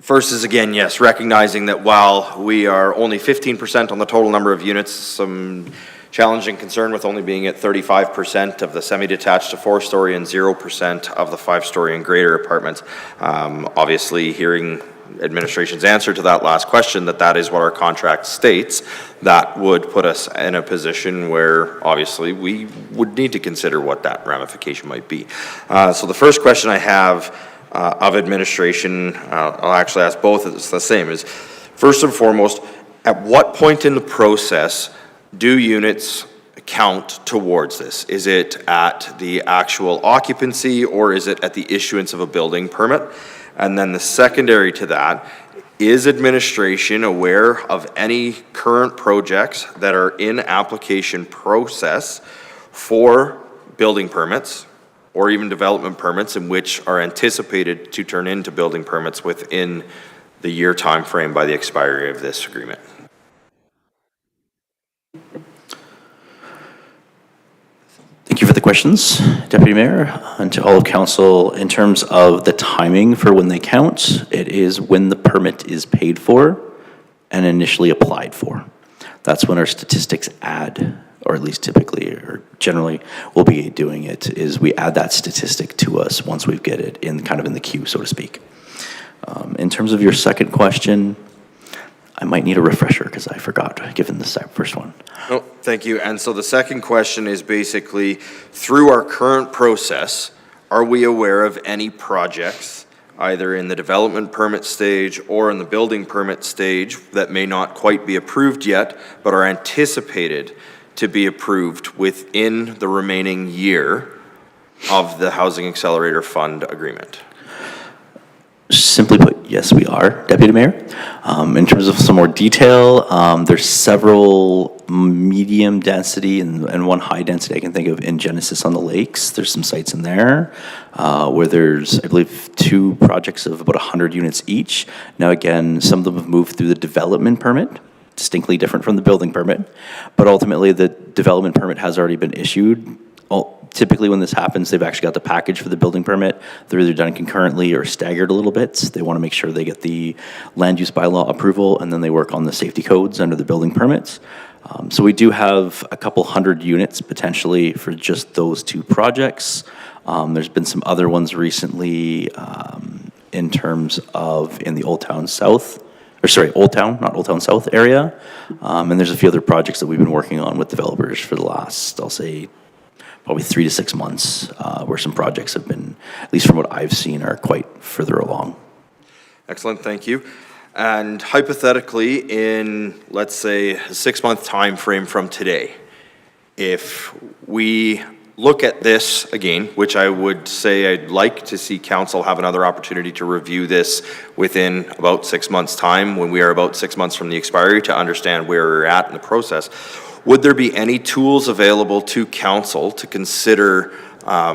First is, again, yes, recognizing that while we are only 15% on the total number of units, some challenging concern with only being at 35% of the semi-detached to 4-story and 0% of the 5-story and greater apartments. Obviously, hearing administration's answer to that last question, that is what our contract states, that would put us in a position where obviously we would need to consider what that ramification might be. So the first question I have of administration, I'll actually ask both, it's the same, is first and foremost, at what point in the process do units count towards this? Is it at the actual occupancy, or is it at the issuance of a building permit? And then the secondary to that, is administration aware of any current projects that are in application process for building permits or even development permits, in which are anticipated to turn into building permits within the year time frame by the expiry of this agreement? Thank you for the questions, Deputy Mayor, and to all of council. In terms of the timing for when they count, it is when the permit is paid for and initially applied for. That's when our statistics add, or at least typically or generally we'll be doing it, is we add that statistic to us once we get it in kind of in the queue, so to speak. In terms of your second question, I might need a refresher because I forgot, given the first one. Oh, thank you. And so the second question is basically, through our current process, are we aware of any projects, either in the development permit stage or in the building permit stage, that may not quite be approved yet, but are anticipated to be approved within the remaining year of the Housing Accelerator Fund agreement? Simply put, yes, we are, Deputy Mayor. In terms of some more detail, there's several medium density and one high density I can think of in Genesis on the Lakes. There's some sites in there where there's, I believe, 2 projects of about 100 units each. Now again, some of them have moved through the development permit, distinctly different from the building permit, but ultimately the development permit has already been issued. Typically when this happens, they've actually got the package for the building permit. They're either done concurrently or staggered a little bit. They want to make sure they get the land use bylaw approval, and then they work on the safety codes under the building permits. So we do have a couple hundred units potentially for just those 2 projects. There's been some other ones recently in terms of in the Old Town South Old Town, not Old Town South area. And there's a few other projects that we've been working on with developers for the last, I'll say, probably 3 to 6 months, where some projects have been, at least from what I've seen, are quite further along. Excellent, thank you. And hypothetically, in, let's say, a 6-month time frame from today, if we look at this again, which I would say I'd like to see council have another opportunity to review this within about 6 months' time, when we are about 6 months from the expiry, to understand where we're at in the process, would there be any tools available to council to consider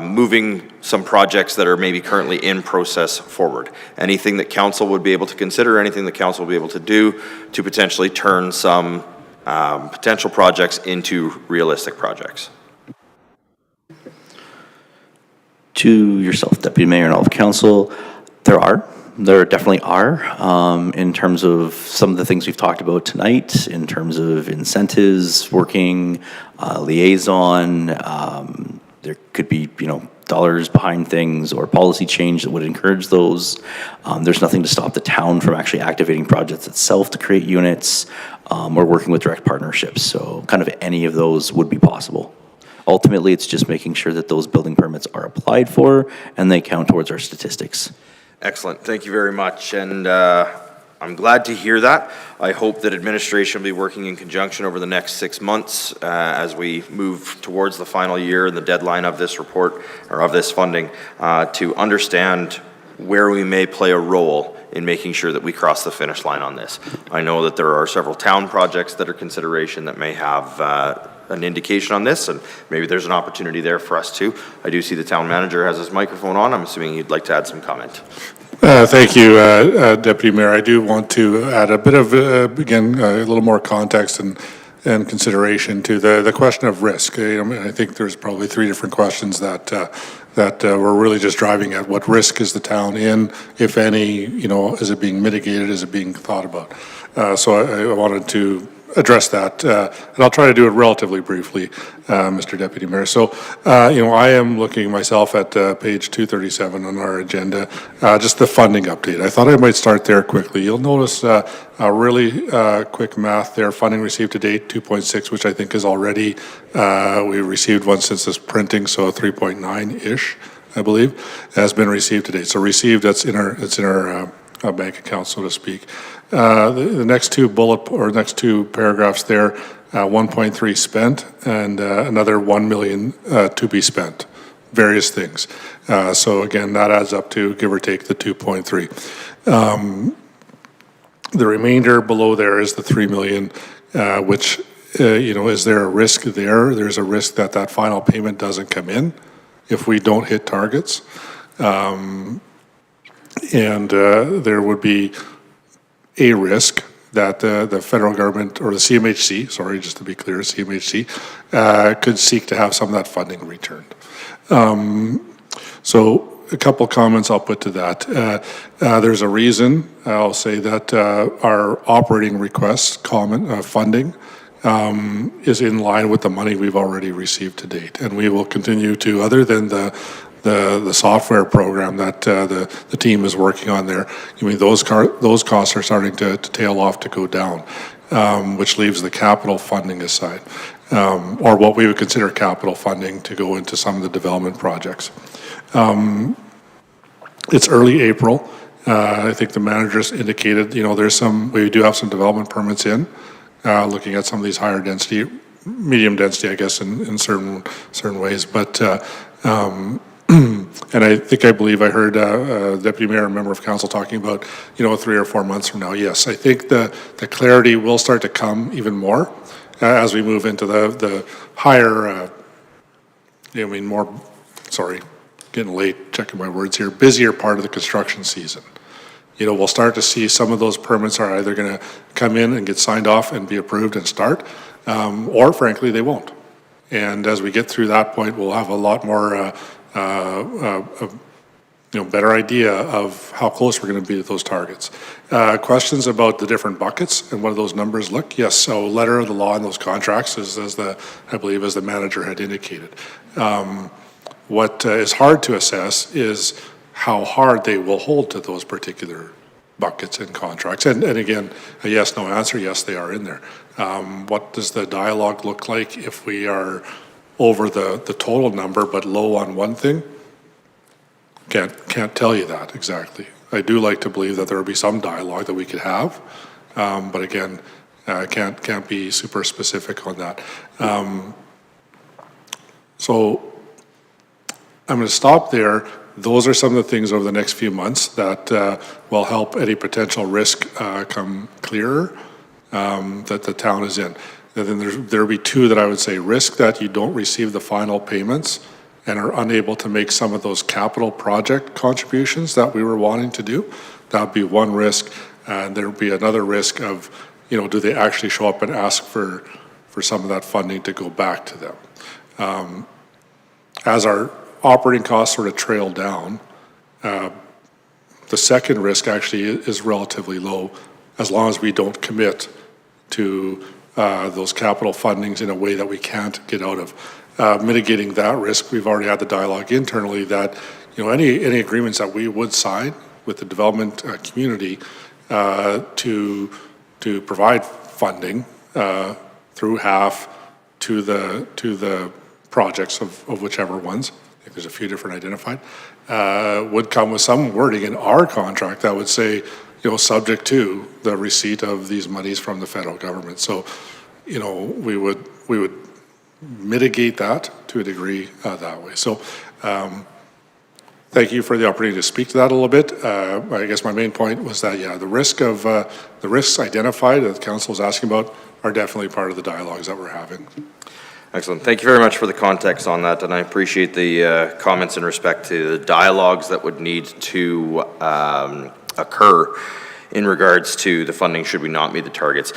moving some projects that are maybe currently in process forward? Anything that council would be able to consider, anything that council will be able to do to potentially turn some potential projects into realistic projects? To yourself, Deputy Mayor, and all of council, there definitely are, in terms of some of the things we've talked about tonight, in terms of incentives, working, liaison, there could be, dollars behind things or policy change that would encourage those. There's nothing to stop the town from actually activating projects itself to create units, or working with direct partnerships. So kind of any of those would be possible. Ultimately, it's just making sure that those building permits are applied for and they count towards our statistics. Excellent, thank you very much. And I'm glad to hear that. I hope that administration will be working in conjunction over the next 6 months as we move towards the final year and the deadline of this report, or of this funding, to understand where we may play a role in making sure that we cross the finish line on this. I know that there are several town projects that are consideration that may have an indication on this, and maybe there's an opportunity there for us too. I do see the town manager has his microphone on. I'm assuming you'd like to add some comment. Thank you, Deputy Mayor. I do want to add a bit of, again, a little more context and consideration to the question of risk. I think there's probably 3 different questions that we're really just driving at. What risk is the town in, if any? Is it being mitigated? Is it being thought about? So I wanted to address that, and I'll try to do it relatively briefly, Mr. Deputy Mayor. So, I am looking myself at page 237 on our agenda, just the funding update. I thought I might start there quickly. You'll notice a really quick math there. Funding received to date, 2.6, which I think is already, we received one since this printing, so 3.9-ish, I believe, has been received to date. So received, it's in our bank account, so to speak. The next two next two paragraphs there, 1.3 spent and another 1 million to be spent. Various things. So again, that adds up to, give or take, the 2.3. The remainder below there is the 3 million, which, is there a risk there? There's a risk that that final payment doesn't come in if we don't hit targets. And there would be a risk that the federal government, or the CMHC, sorry, just to be clear, CMHC, could seek to have some of that funding returned. So a couple comments I'll put to that. There's a reason, I'll say, that our operating requests, funding, is in line with the money we've already received to date. And we will continue to, other than the software program that the team is working on there, those costs are starting to tail off, to go down, which leaves the capital funding aside, or what we would consider capital funding to go into some of the development projects. It's early April. I think the managers indicated, we do have some development permits in, looking at some of these higher density, medium density, I guess, in certain ways, but. And I believe I heard Deputy Mayor and Member of Council talking about, 3 or 4 months from now. Yes, I think the clarity will start to come even more as we move into the higher, getting late, checking my words here, busier part of the construction season. We'll start to see some of those permits are either going to come in and get signed off and be approved and start, or frankly, they won't. And as we get through that point, we'll have a lot more better idea of how close we're going to be to those targets. Questions about the different buckets and what do those numbers look? Yes, so letter of the law in those contracts is as the manager had indicated. What is hard to assess is how hard they will hold to those particular buckets and contracts. And again, a yes, no answer, yes, they are in there. What does the dialogue look like if we are over the total number but low on one thing? Can't tell you that exactly. I do like to believe that there will be some dialogue that we could have, but again, can't be super specific on that. So I'm going to stop there. Those are some of the things over the next few months that will help any potential risk come clearer that the town is in. And then there'll be two that I would say: risk that you don't receive the final payments and are unable to make some of those capital project contributions that we were wanting to do. That would be one risk. And there would be another risk of, do they actually show up and ask for some of that funding to go back to them? As our operating costs sort of trail down, the second risk actually is relatively low, as long as we don't commit to those capital fundings in a way that we can't get out of. Mitigating that risk, we've already had the dialogue internally that any agreements that we would sign with the development community to provide funding through half to the projects of whichever ones, I think there's a few different identified, would come with some wording in our contract that would say, subject to the receipt of these monies from the federal government. So, we would mitigate that to a degree that way. So, thank you for the opportunity to speak to that a little bit. I guess my main point was that, the risks identified that the council is asking about are definitely part of the dialogues that we're having. Excellent. Thank you very much for the context on that, and I appreciate the comments in respect to the dialogues that would need to occur in regards to the funding should we not meet the targets.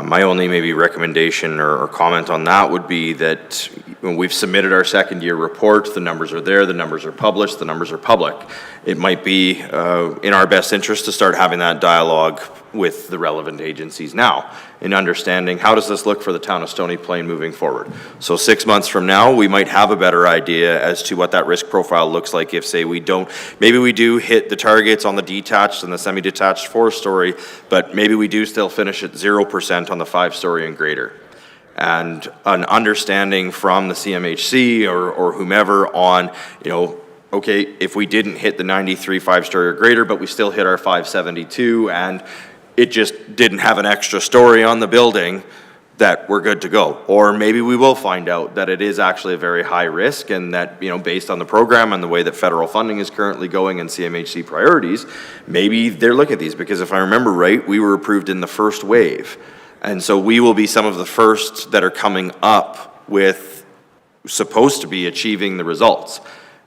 My only maybe recommendation or comment on that would be that when we've submitted our second year report, the numbers are there, the numbers are published, the numbers are public. It might be in our best interest to start having that dialogue with the relevant agencies now in understanding how does this look for the town of Stony Plain moving forward. So 6 months from now, we might have a better idea as to what that risk profile looks like if, say, maybe we do hit the targets on the detached and the semi-detached 4-story, but maybe we do still finish at 0% on the 5-story and greater. And an understanding from the CMHC or whomever on, okay, if we didn't hit the 93 5-story or greater, but we still hit our 572 and it just didn't have an extra story on the building, that we're good to go. Or maybe we will find out that it is actually a very high risk and that, based on the program and the way that federal funding is currently going and CMHC priorities, maybe they're looking at these, because if I remember right, we were approved in the first wave. And so we will be some of the first that are coming up with supposed to be achieving the results.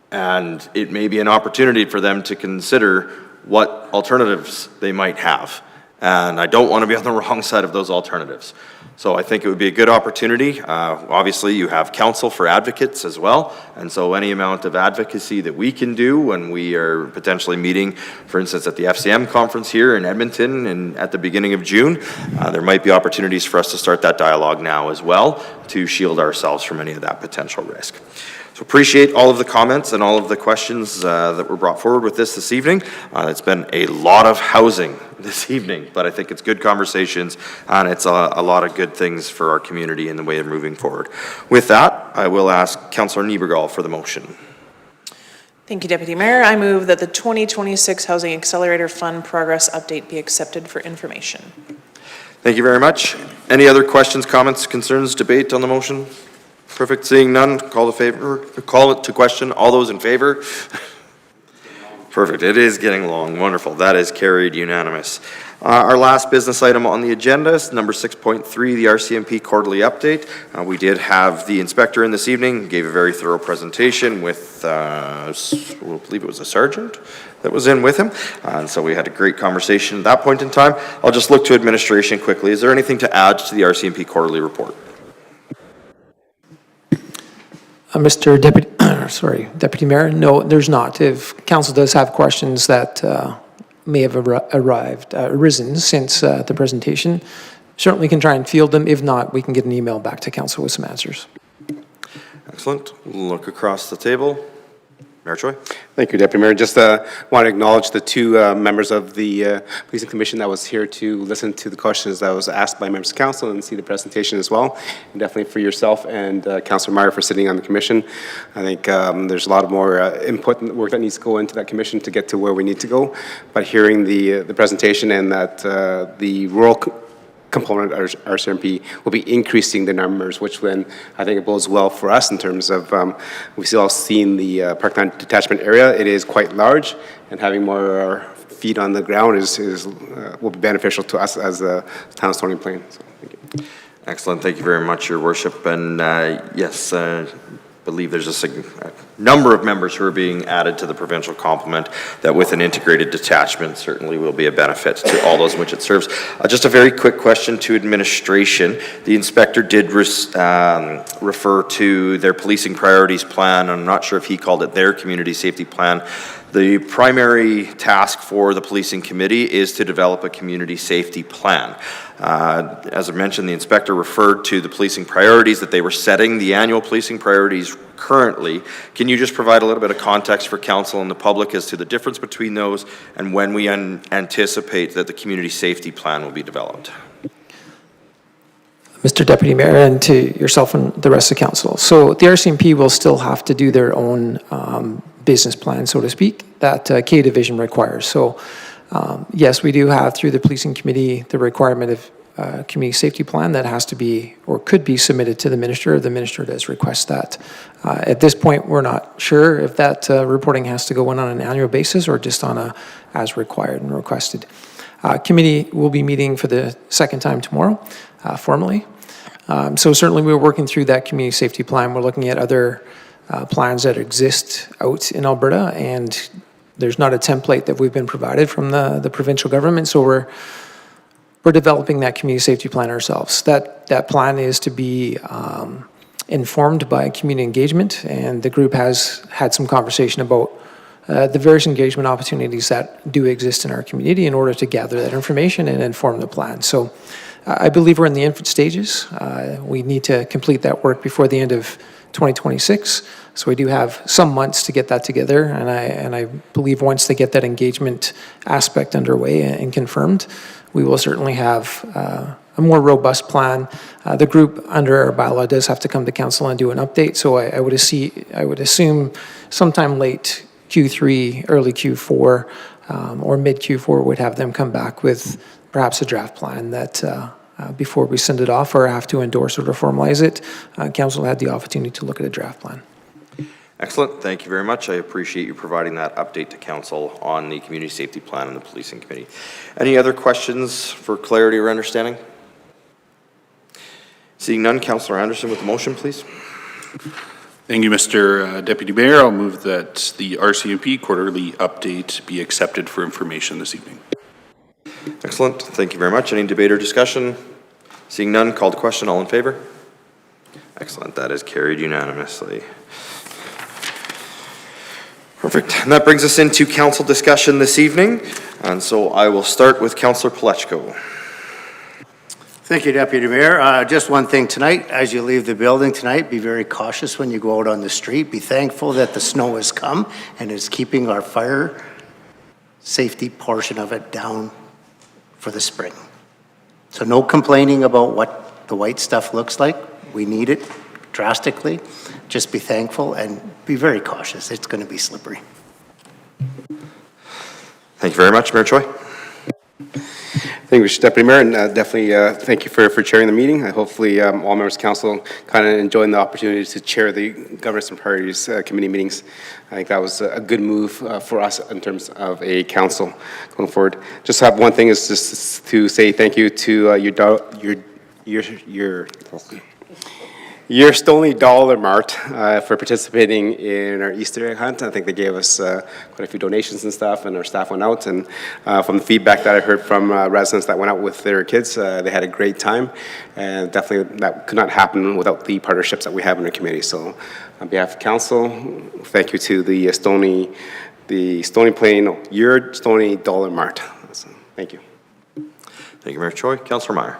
And it may be an opportunity for them to consider what alternatives they might have. And I don't want to be on the wrong side of those alternatives. So I think it would be a good opportunity. Obviously, you have council for advocates as well. And so any amount of advocacy that we can do when we are potentially meeting, for instance, at the FCM conference here in Edmonton and at the beginning of June, there might be opportunities for us to start that dialogue now as well to shield ourselves from any of that potential risk. So appreciate all of the comments and all of the questions that were brought forward with this evening. It's been a lot of housing this evening, but I think it's good conversations and it's a lot of good things for our community in the way of moving forward. With that, I will ask Councillor Niebergall for the motion. Thank you, Deputy Mayor. I move that the 2026 Housing Accelerator Fund progress update be accepted for information. Thank you very much. Any other questions, comments, concerns, debate on the motion? Perfect. Seeing none, call it to question. All those in favor? Perfect. It is getting long. Wonderful. That is carried unanimous. Our last business item on the agenda is number 6.3, the RCMP quarterly update. We did have the inspector in this evening, gave a very thorough presentation with, I believe it was a sergeant that was in with him. And so we had a great conversation at that point in time. I'll just look to administration quickly. Is there anything to add to the RCMP quarterly report? Mr. Deputy Mayor, no, there's not. If council does have questions that may have arisen since the presentation, certainly can try and field them. If not, we can get an email back to council with some answers. Excellent. Look across the table. Mayor Choi? Thank you, Deputy Mayor. Just want to acknowledge the two members of the Policing Commission that was here to listen to the questions that was asked by members of council and see the presentation as well. And definitely for yourself and Councillor Meyer for sitting on the commission. I think there's a lot of more input and work that needs to go into that commission to get to where we need to go. But hearing the presentation and that the rural component of RCMP will be increasing the numbers, which then I think it bodes well for us in terms of we've all seen the Parkland detachment area. It is quite large, and having more feet on the ground will be beneficial to us as a town of Stony Plain. So, thank you. Excellent. Thank you very much, Your Worship. And yes, believe there's a number of members who are being added to the provincial complement that with an integrated detachment certainly will be a benefit to all those in which it serves. Just a very quick question to administration. The inspector did refer to their policing priorities plan. I'm not sure if he called it their community safety plan. The primary task for the policing committee is to develop a community safety plan. As I mentioned, the inspector referred to the policing priorities that they were setting, the annual policing priorities currently. Can you just provide a little bit of context for council and the public as to the difference between those and when we anticipate that the community safety plan will be developed? Mr. Deputy Mayor, and to yourself and the rest of council. So the RCMP will still have to do their own business plan, so to speak, that K Division requires. So yes, we do have through the policing committee the requirement of community safety plan that has to be or could be submitted to the minister. The minister does request that. At this point, we're not sure if that reporting has to go in on an annual basis or just on a as required and requested. Committee will be meeting for the second time tomorrow, formally. So certainly we're working through that community safety plan. We're looking at other plans that exist out in Alberta, and there's not a template that we've been provided from the provincial government, so we're developing that community safety plan ourselves. That plan is to be informed by community engagement, and the group has had some conversation about the various engagement opportunities that do exist in our community in order to gather that information and inform the plan. So I believe we're in the infant stages. We need to complete that work before the end of 2026. So we do have some months to get that together, and I believe once they get that engagement aspect underway and confirmed, we will certainly have a more robust plan. The group under our bylaw does have to come to council and do an update, so I would assume sometime late Q3, early Q4, or mid Q4 would have them come back with perhaps a draft plan that before we send it off or have to endorse it or formalize it, council had the opportunity to look at a draft plan. Excellent. Thank you very much. I appreciate you providing that update to council on the community safety plan and the policing committee. Any other questions for clarity or understanding? Seeing none, Councillor Anderson with the motion, please. Thank you, Mr. Deputy Mayor. I'll move that the RCMP quarterly update be accepted for information this evening. Excellent. Thank you very much. Any debate or discussion? Seeing none, called to question. All in favor? Excellent. That is carried unanimously. Perfect. And that brings us into council discussion this evening. And so I will start with Councillor Palechko. Thank you, Deputy Mayor. Just one thing tonight, as you leave the building tonight, be very cautious when you go out on the street. Be thankful that the snow has come and is keeping our fire safety portion of it down for the spring. So no complaining about what the white stuff looks like. We need it drastically. Just be thankful and be very cautious. It's going to be slippery. Thank you very much, Mayor Choi. Thank you, Mr. Deputy Mayor, and definitely thank you for chairing the meeting. Hopefully all members of council kind of enjoying the opportunity to chair the Governance and Priorities Committee meetings. I think that was a good move for us in terms of a council going forward. Just have one thing is just to say thank you to your Stony Dollar Mart for participating in our Easter egg hunt. I think they gave us quite a few donations and stuff, and our staff went out. And from the feedback that I heard from residents that went out with their kids, they had a great time. And definitely that could not happen without the partnerships that we have in our community. So on behalf of council, thank you to the Stony Plain, your Stony Dollar Mart. So, thank you. Thank you, Mayor Choi. Councillor Meyer.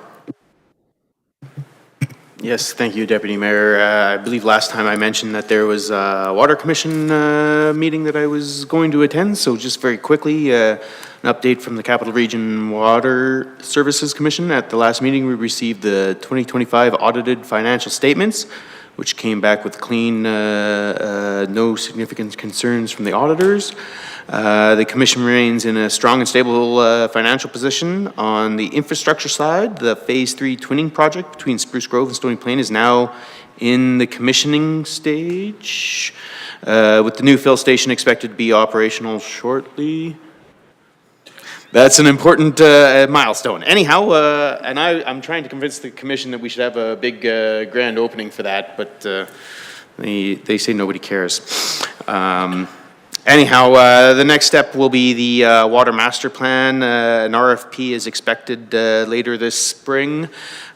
Yes, thank you, Deputy Mayor. I believe last time I mentioned that there was a Water Commission meeting that I was going to attend, so just very quickly, an update from the Capital Region Water Services Commission. At the last meeting, we received the 2025 audited financial statements, which came back with clean, no significant concerns from the auditors. The commission remains in a strong and stable financial position. On the infrastructure side, the Phase 3 twinning project between Spruce Grove and Stony Plain is now in the commissioning stage, with the new fill station expected to be operational shortly. That's an important milestone. Anyhow, and I'm trying to convince the commission that we should have a big grand opening for that, but they say nobody cares. Anyhow, the next step will be the Water Master Plan. An RFP is expected later this spring.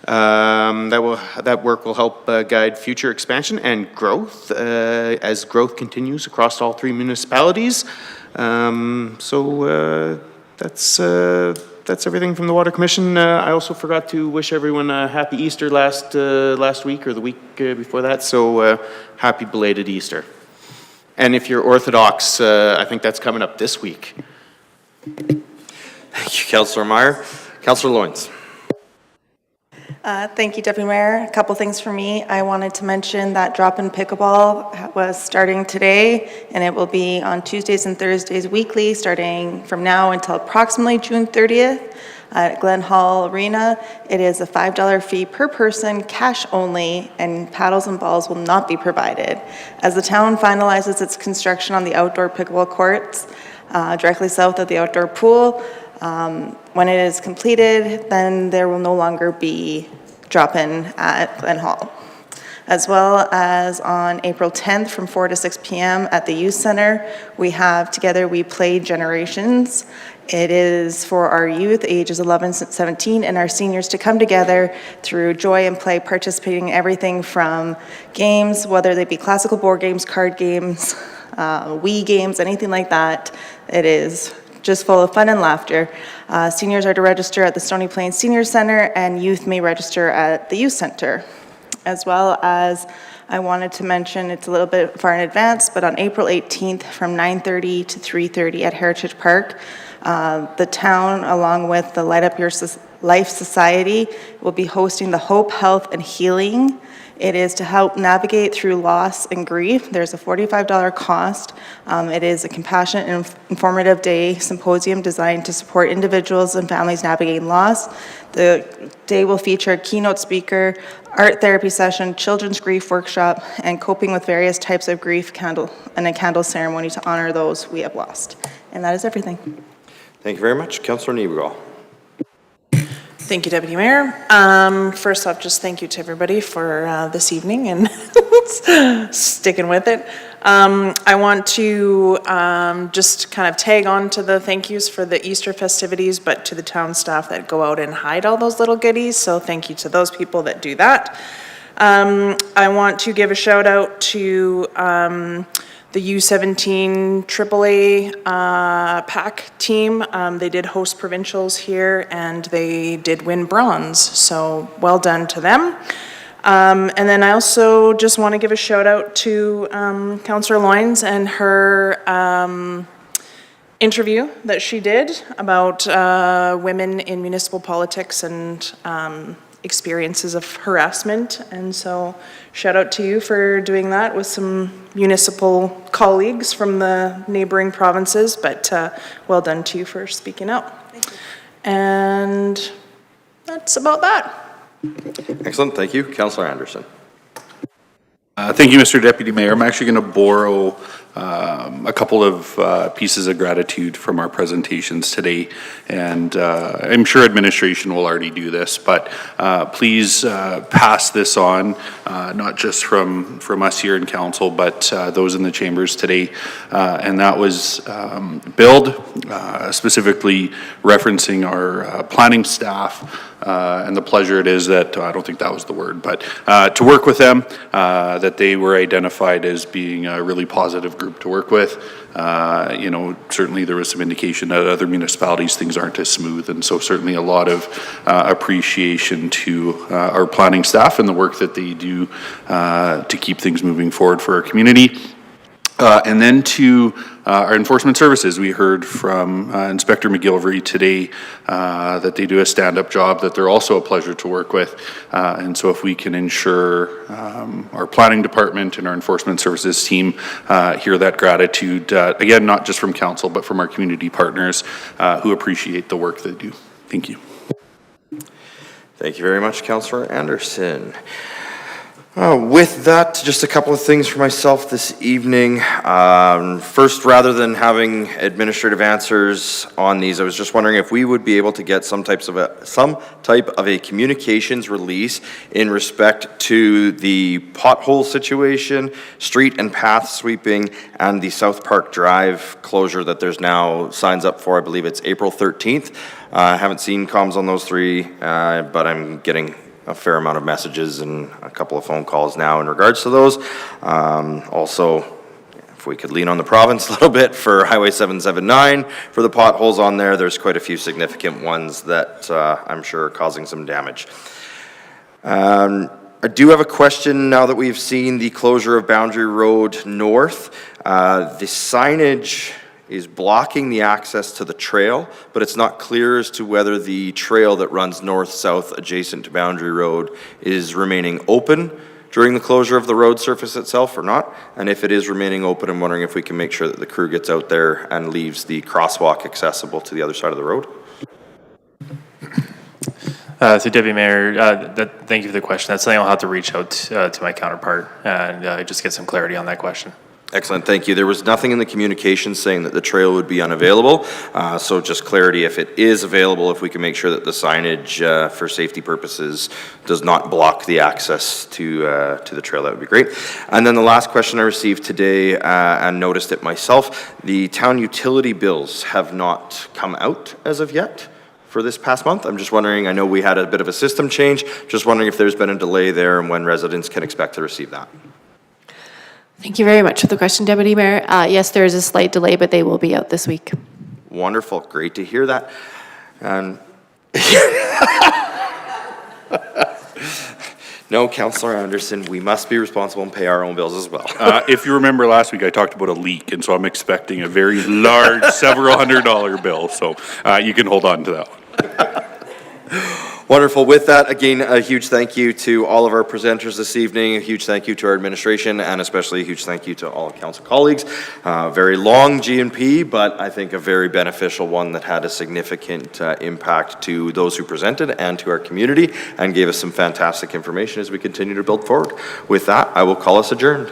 That work will help guide future expansion and growth as growth continues across all 3 municipalities. That's everything from the Water Commission. I also forgot to wish everyone a happy Easter last week or the week before that, so happy belated Easter. And if you're Orthodox, I think that's coming up this week. Thank you, Councillor Meyer. Councillor Loynes. Thank you, Deputy Mayor. A couple things for me. I wanted to mention that drop-in pickleball was starting today, and it will be on Tuesdays and Thursdays weekly, starting from now until approximately June 30th at Glen Hall Arena. It is a $5 fee per person, cash only, and paddles and balls will not be provided. As the town finalizes its construction on the outdoor pickleball courts, directly south of the outdoor pool, when it is completed, then there will no longer be drop-in at Glen Hall. As well as on April 10th from 4 to 6 p.m. at the Youth Center, we have Together We Play Generations. It is for our youth, ages 11 to 17, and our seniors to come together through joy and play, participating in everything from games, whether they be classical board games, card games, Wii games, anything like that. It is just full of fun and laughter. Seniors are to register at the Stony Plain Senior Center, and youth may register at the Youth Center. As well as, I wanted to mention, it's a little bit far in advance, but on April 18th from 9:30 to 3:30 at Heritage Park, the town, along with the Light Up Your Life Society, will be hosting the Hope, Health, and Healing. It is to help navigate through loss and grief. There's a $45 cost. It is a compassionate and informative day symposium designed to support individuals and families navigating loss. The day will feature a keynote speaker, art therapy session, children's grief workshop, and coping with various types of grief and a candle ceremony to honor those we have lost. And that is everything. Thank you very much. Councillor Niebegall. Thank you, Deputy Mayor. First off, just thank you to everybody for this evening and sticking with it. I want to just kind of tag on to the thank yous for the Easter festivities, but to the town staff that go out and hide all those little goodies. So thank you to those people that do that. I want to give a shout out to the U17 AAA PAC team. They did host provincials here and they did win bronze, so well done to them. And then I also just want to give a shout out to Councillor Loynes and her interview that she did about women in municipal politics and experiences of harassment. And so shout out to you for doing that with some municipal colleagues from the neighboring provinces, but well done to you for speaking out. Thank you. And that's about that. Excellent, thank you. Councillor Anderson. Thank you, Mr. Deputy Mayor. I'm actually going to borrow a couple of pieces of gratitude from our presentations today, and I'm sure administration will already do this, but please pass this on, not just from us here in council, but those in the chambers today. And that was build, specifically referencing our planning staff, and the pleasure it is that, I don't think that was the word, but to work with them, that they were identified as being a really positive group to work with. Certainly there was some indication that other municipalities, things aren't as smooth, and so certainly a lot of appreciation to our planning staff and the work that they do to keep things moving forward for our community. And then to our enforcement services, we heard from Inspector McGilvery today that they do a stand-up job, that they're also a pleasure to work with. And so if we can ensure our planning department and our enforcement services team hear that gratitude, again, not just from council, but from our community partners who appreciate the work they do. Thank you. Thank you very much, Councillor Anderson. With that, just a couple of things for myself this evening. First, rather than having administrative answers on these, I was just wondering if we would be able to get some type of a communications release in respect to the pothole situation, street and path sweeping, and the South Park Drive closure that there's now signs up for. I believe it's April 13th. I haven't seen comms on those three, but I'm getting a fair amount of messages and a couple of phone calls now in regards to those. Also, if we could lean on the province a little bit for Highway 779 for the potholes on there, there's quite a few significant ones that I'm sure are causing some damage. I do have a question now that we've seen the closure of Boundary Road North. The signage is blocking the access to the trail, but it's not clear as to whether the trail that runs north-south adjacent to Boundary Road is remaining open during the closure of the road surface itself or not. And if it is remaining open, I'm wondering if we can make sure that the crew gets out there and leaves the crosswalk accessible to the other side of the road. So Deputy Mayor, thank you for the question. That's something I'll have to reach out to my counterpart and just get some clarity on that question. Excellent, thank you. There was nothing in the communication saying that the trail would be unavailable, so just clarity, if it is available, if we can make sure that the signage for safety purposes does not block the access to the trail, that would be great. And then the last question I received today, and noticed it myself, the town utility bills have not come out as of yet for this past month. I'm just wondering, I know we had a bit of a system change, just wondering if there's been a delay there and when residents can expect to receive that. Thank you very much for the question, Deputy Mayor. Yes, there is a slight delay, but they will be out this week. Wonderful, great to hear that. And no, Councillor Anderson, we must be responsible and pay our own bills as well. If you remember last week, I talked about a leak, and so I'm expecting a very large several $100 bill, so you can hold on to that one. Wonderful. With that, again, a huge thank you to all of our presenters this evening, a huge thank you to our administration, and especially a huge thank you to all council colleagues. Very long G&P, but I think a very beneficial one that had a significant impact to those who presented and to our community, and gave us some fantastic information as we continue to build forward. With that, I will call us adjourned.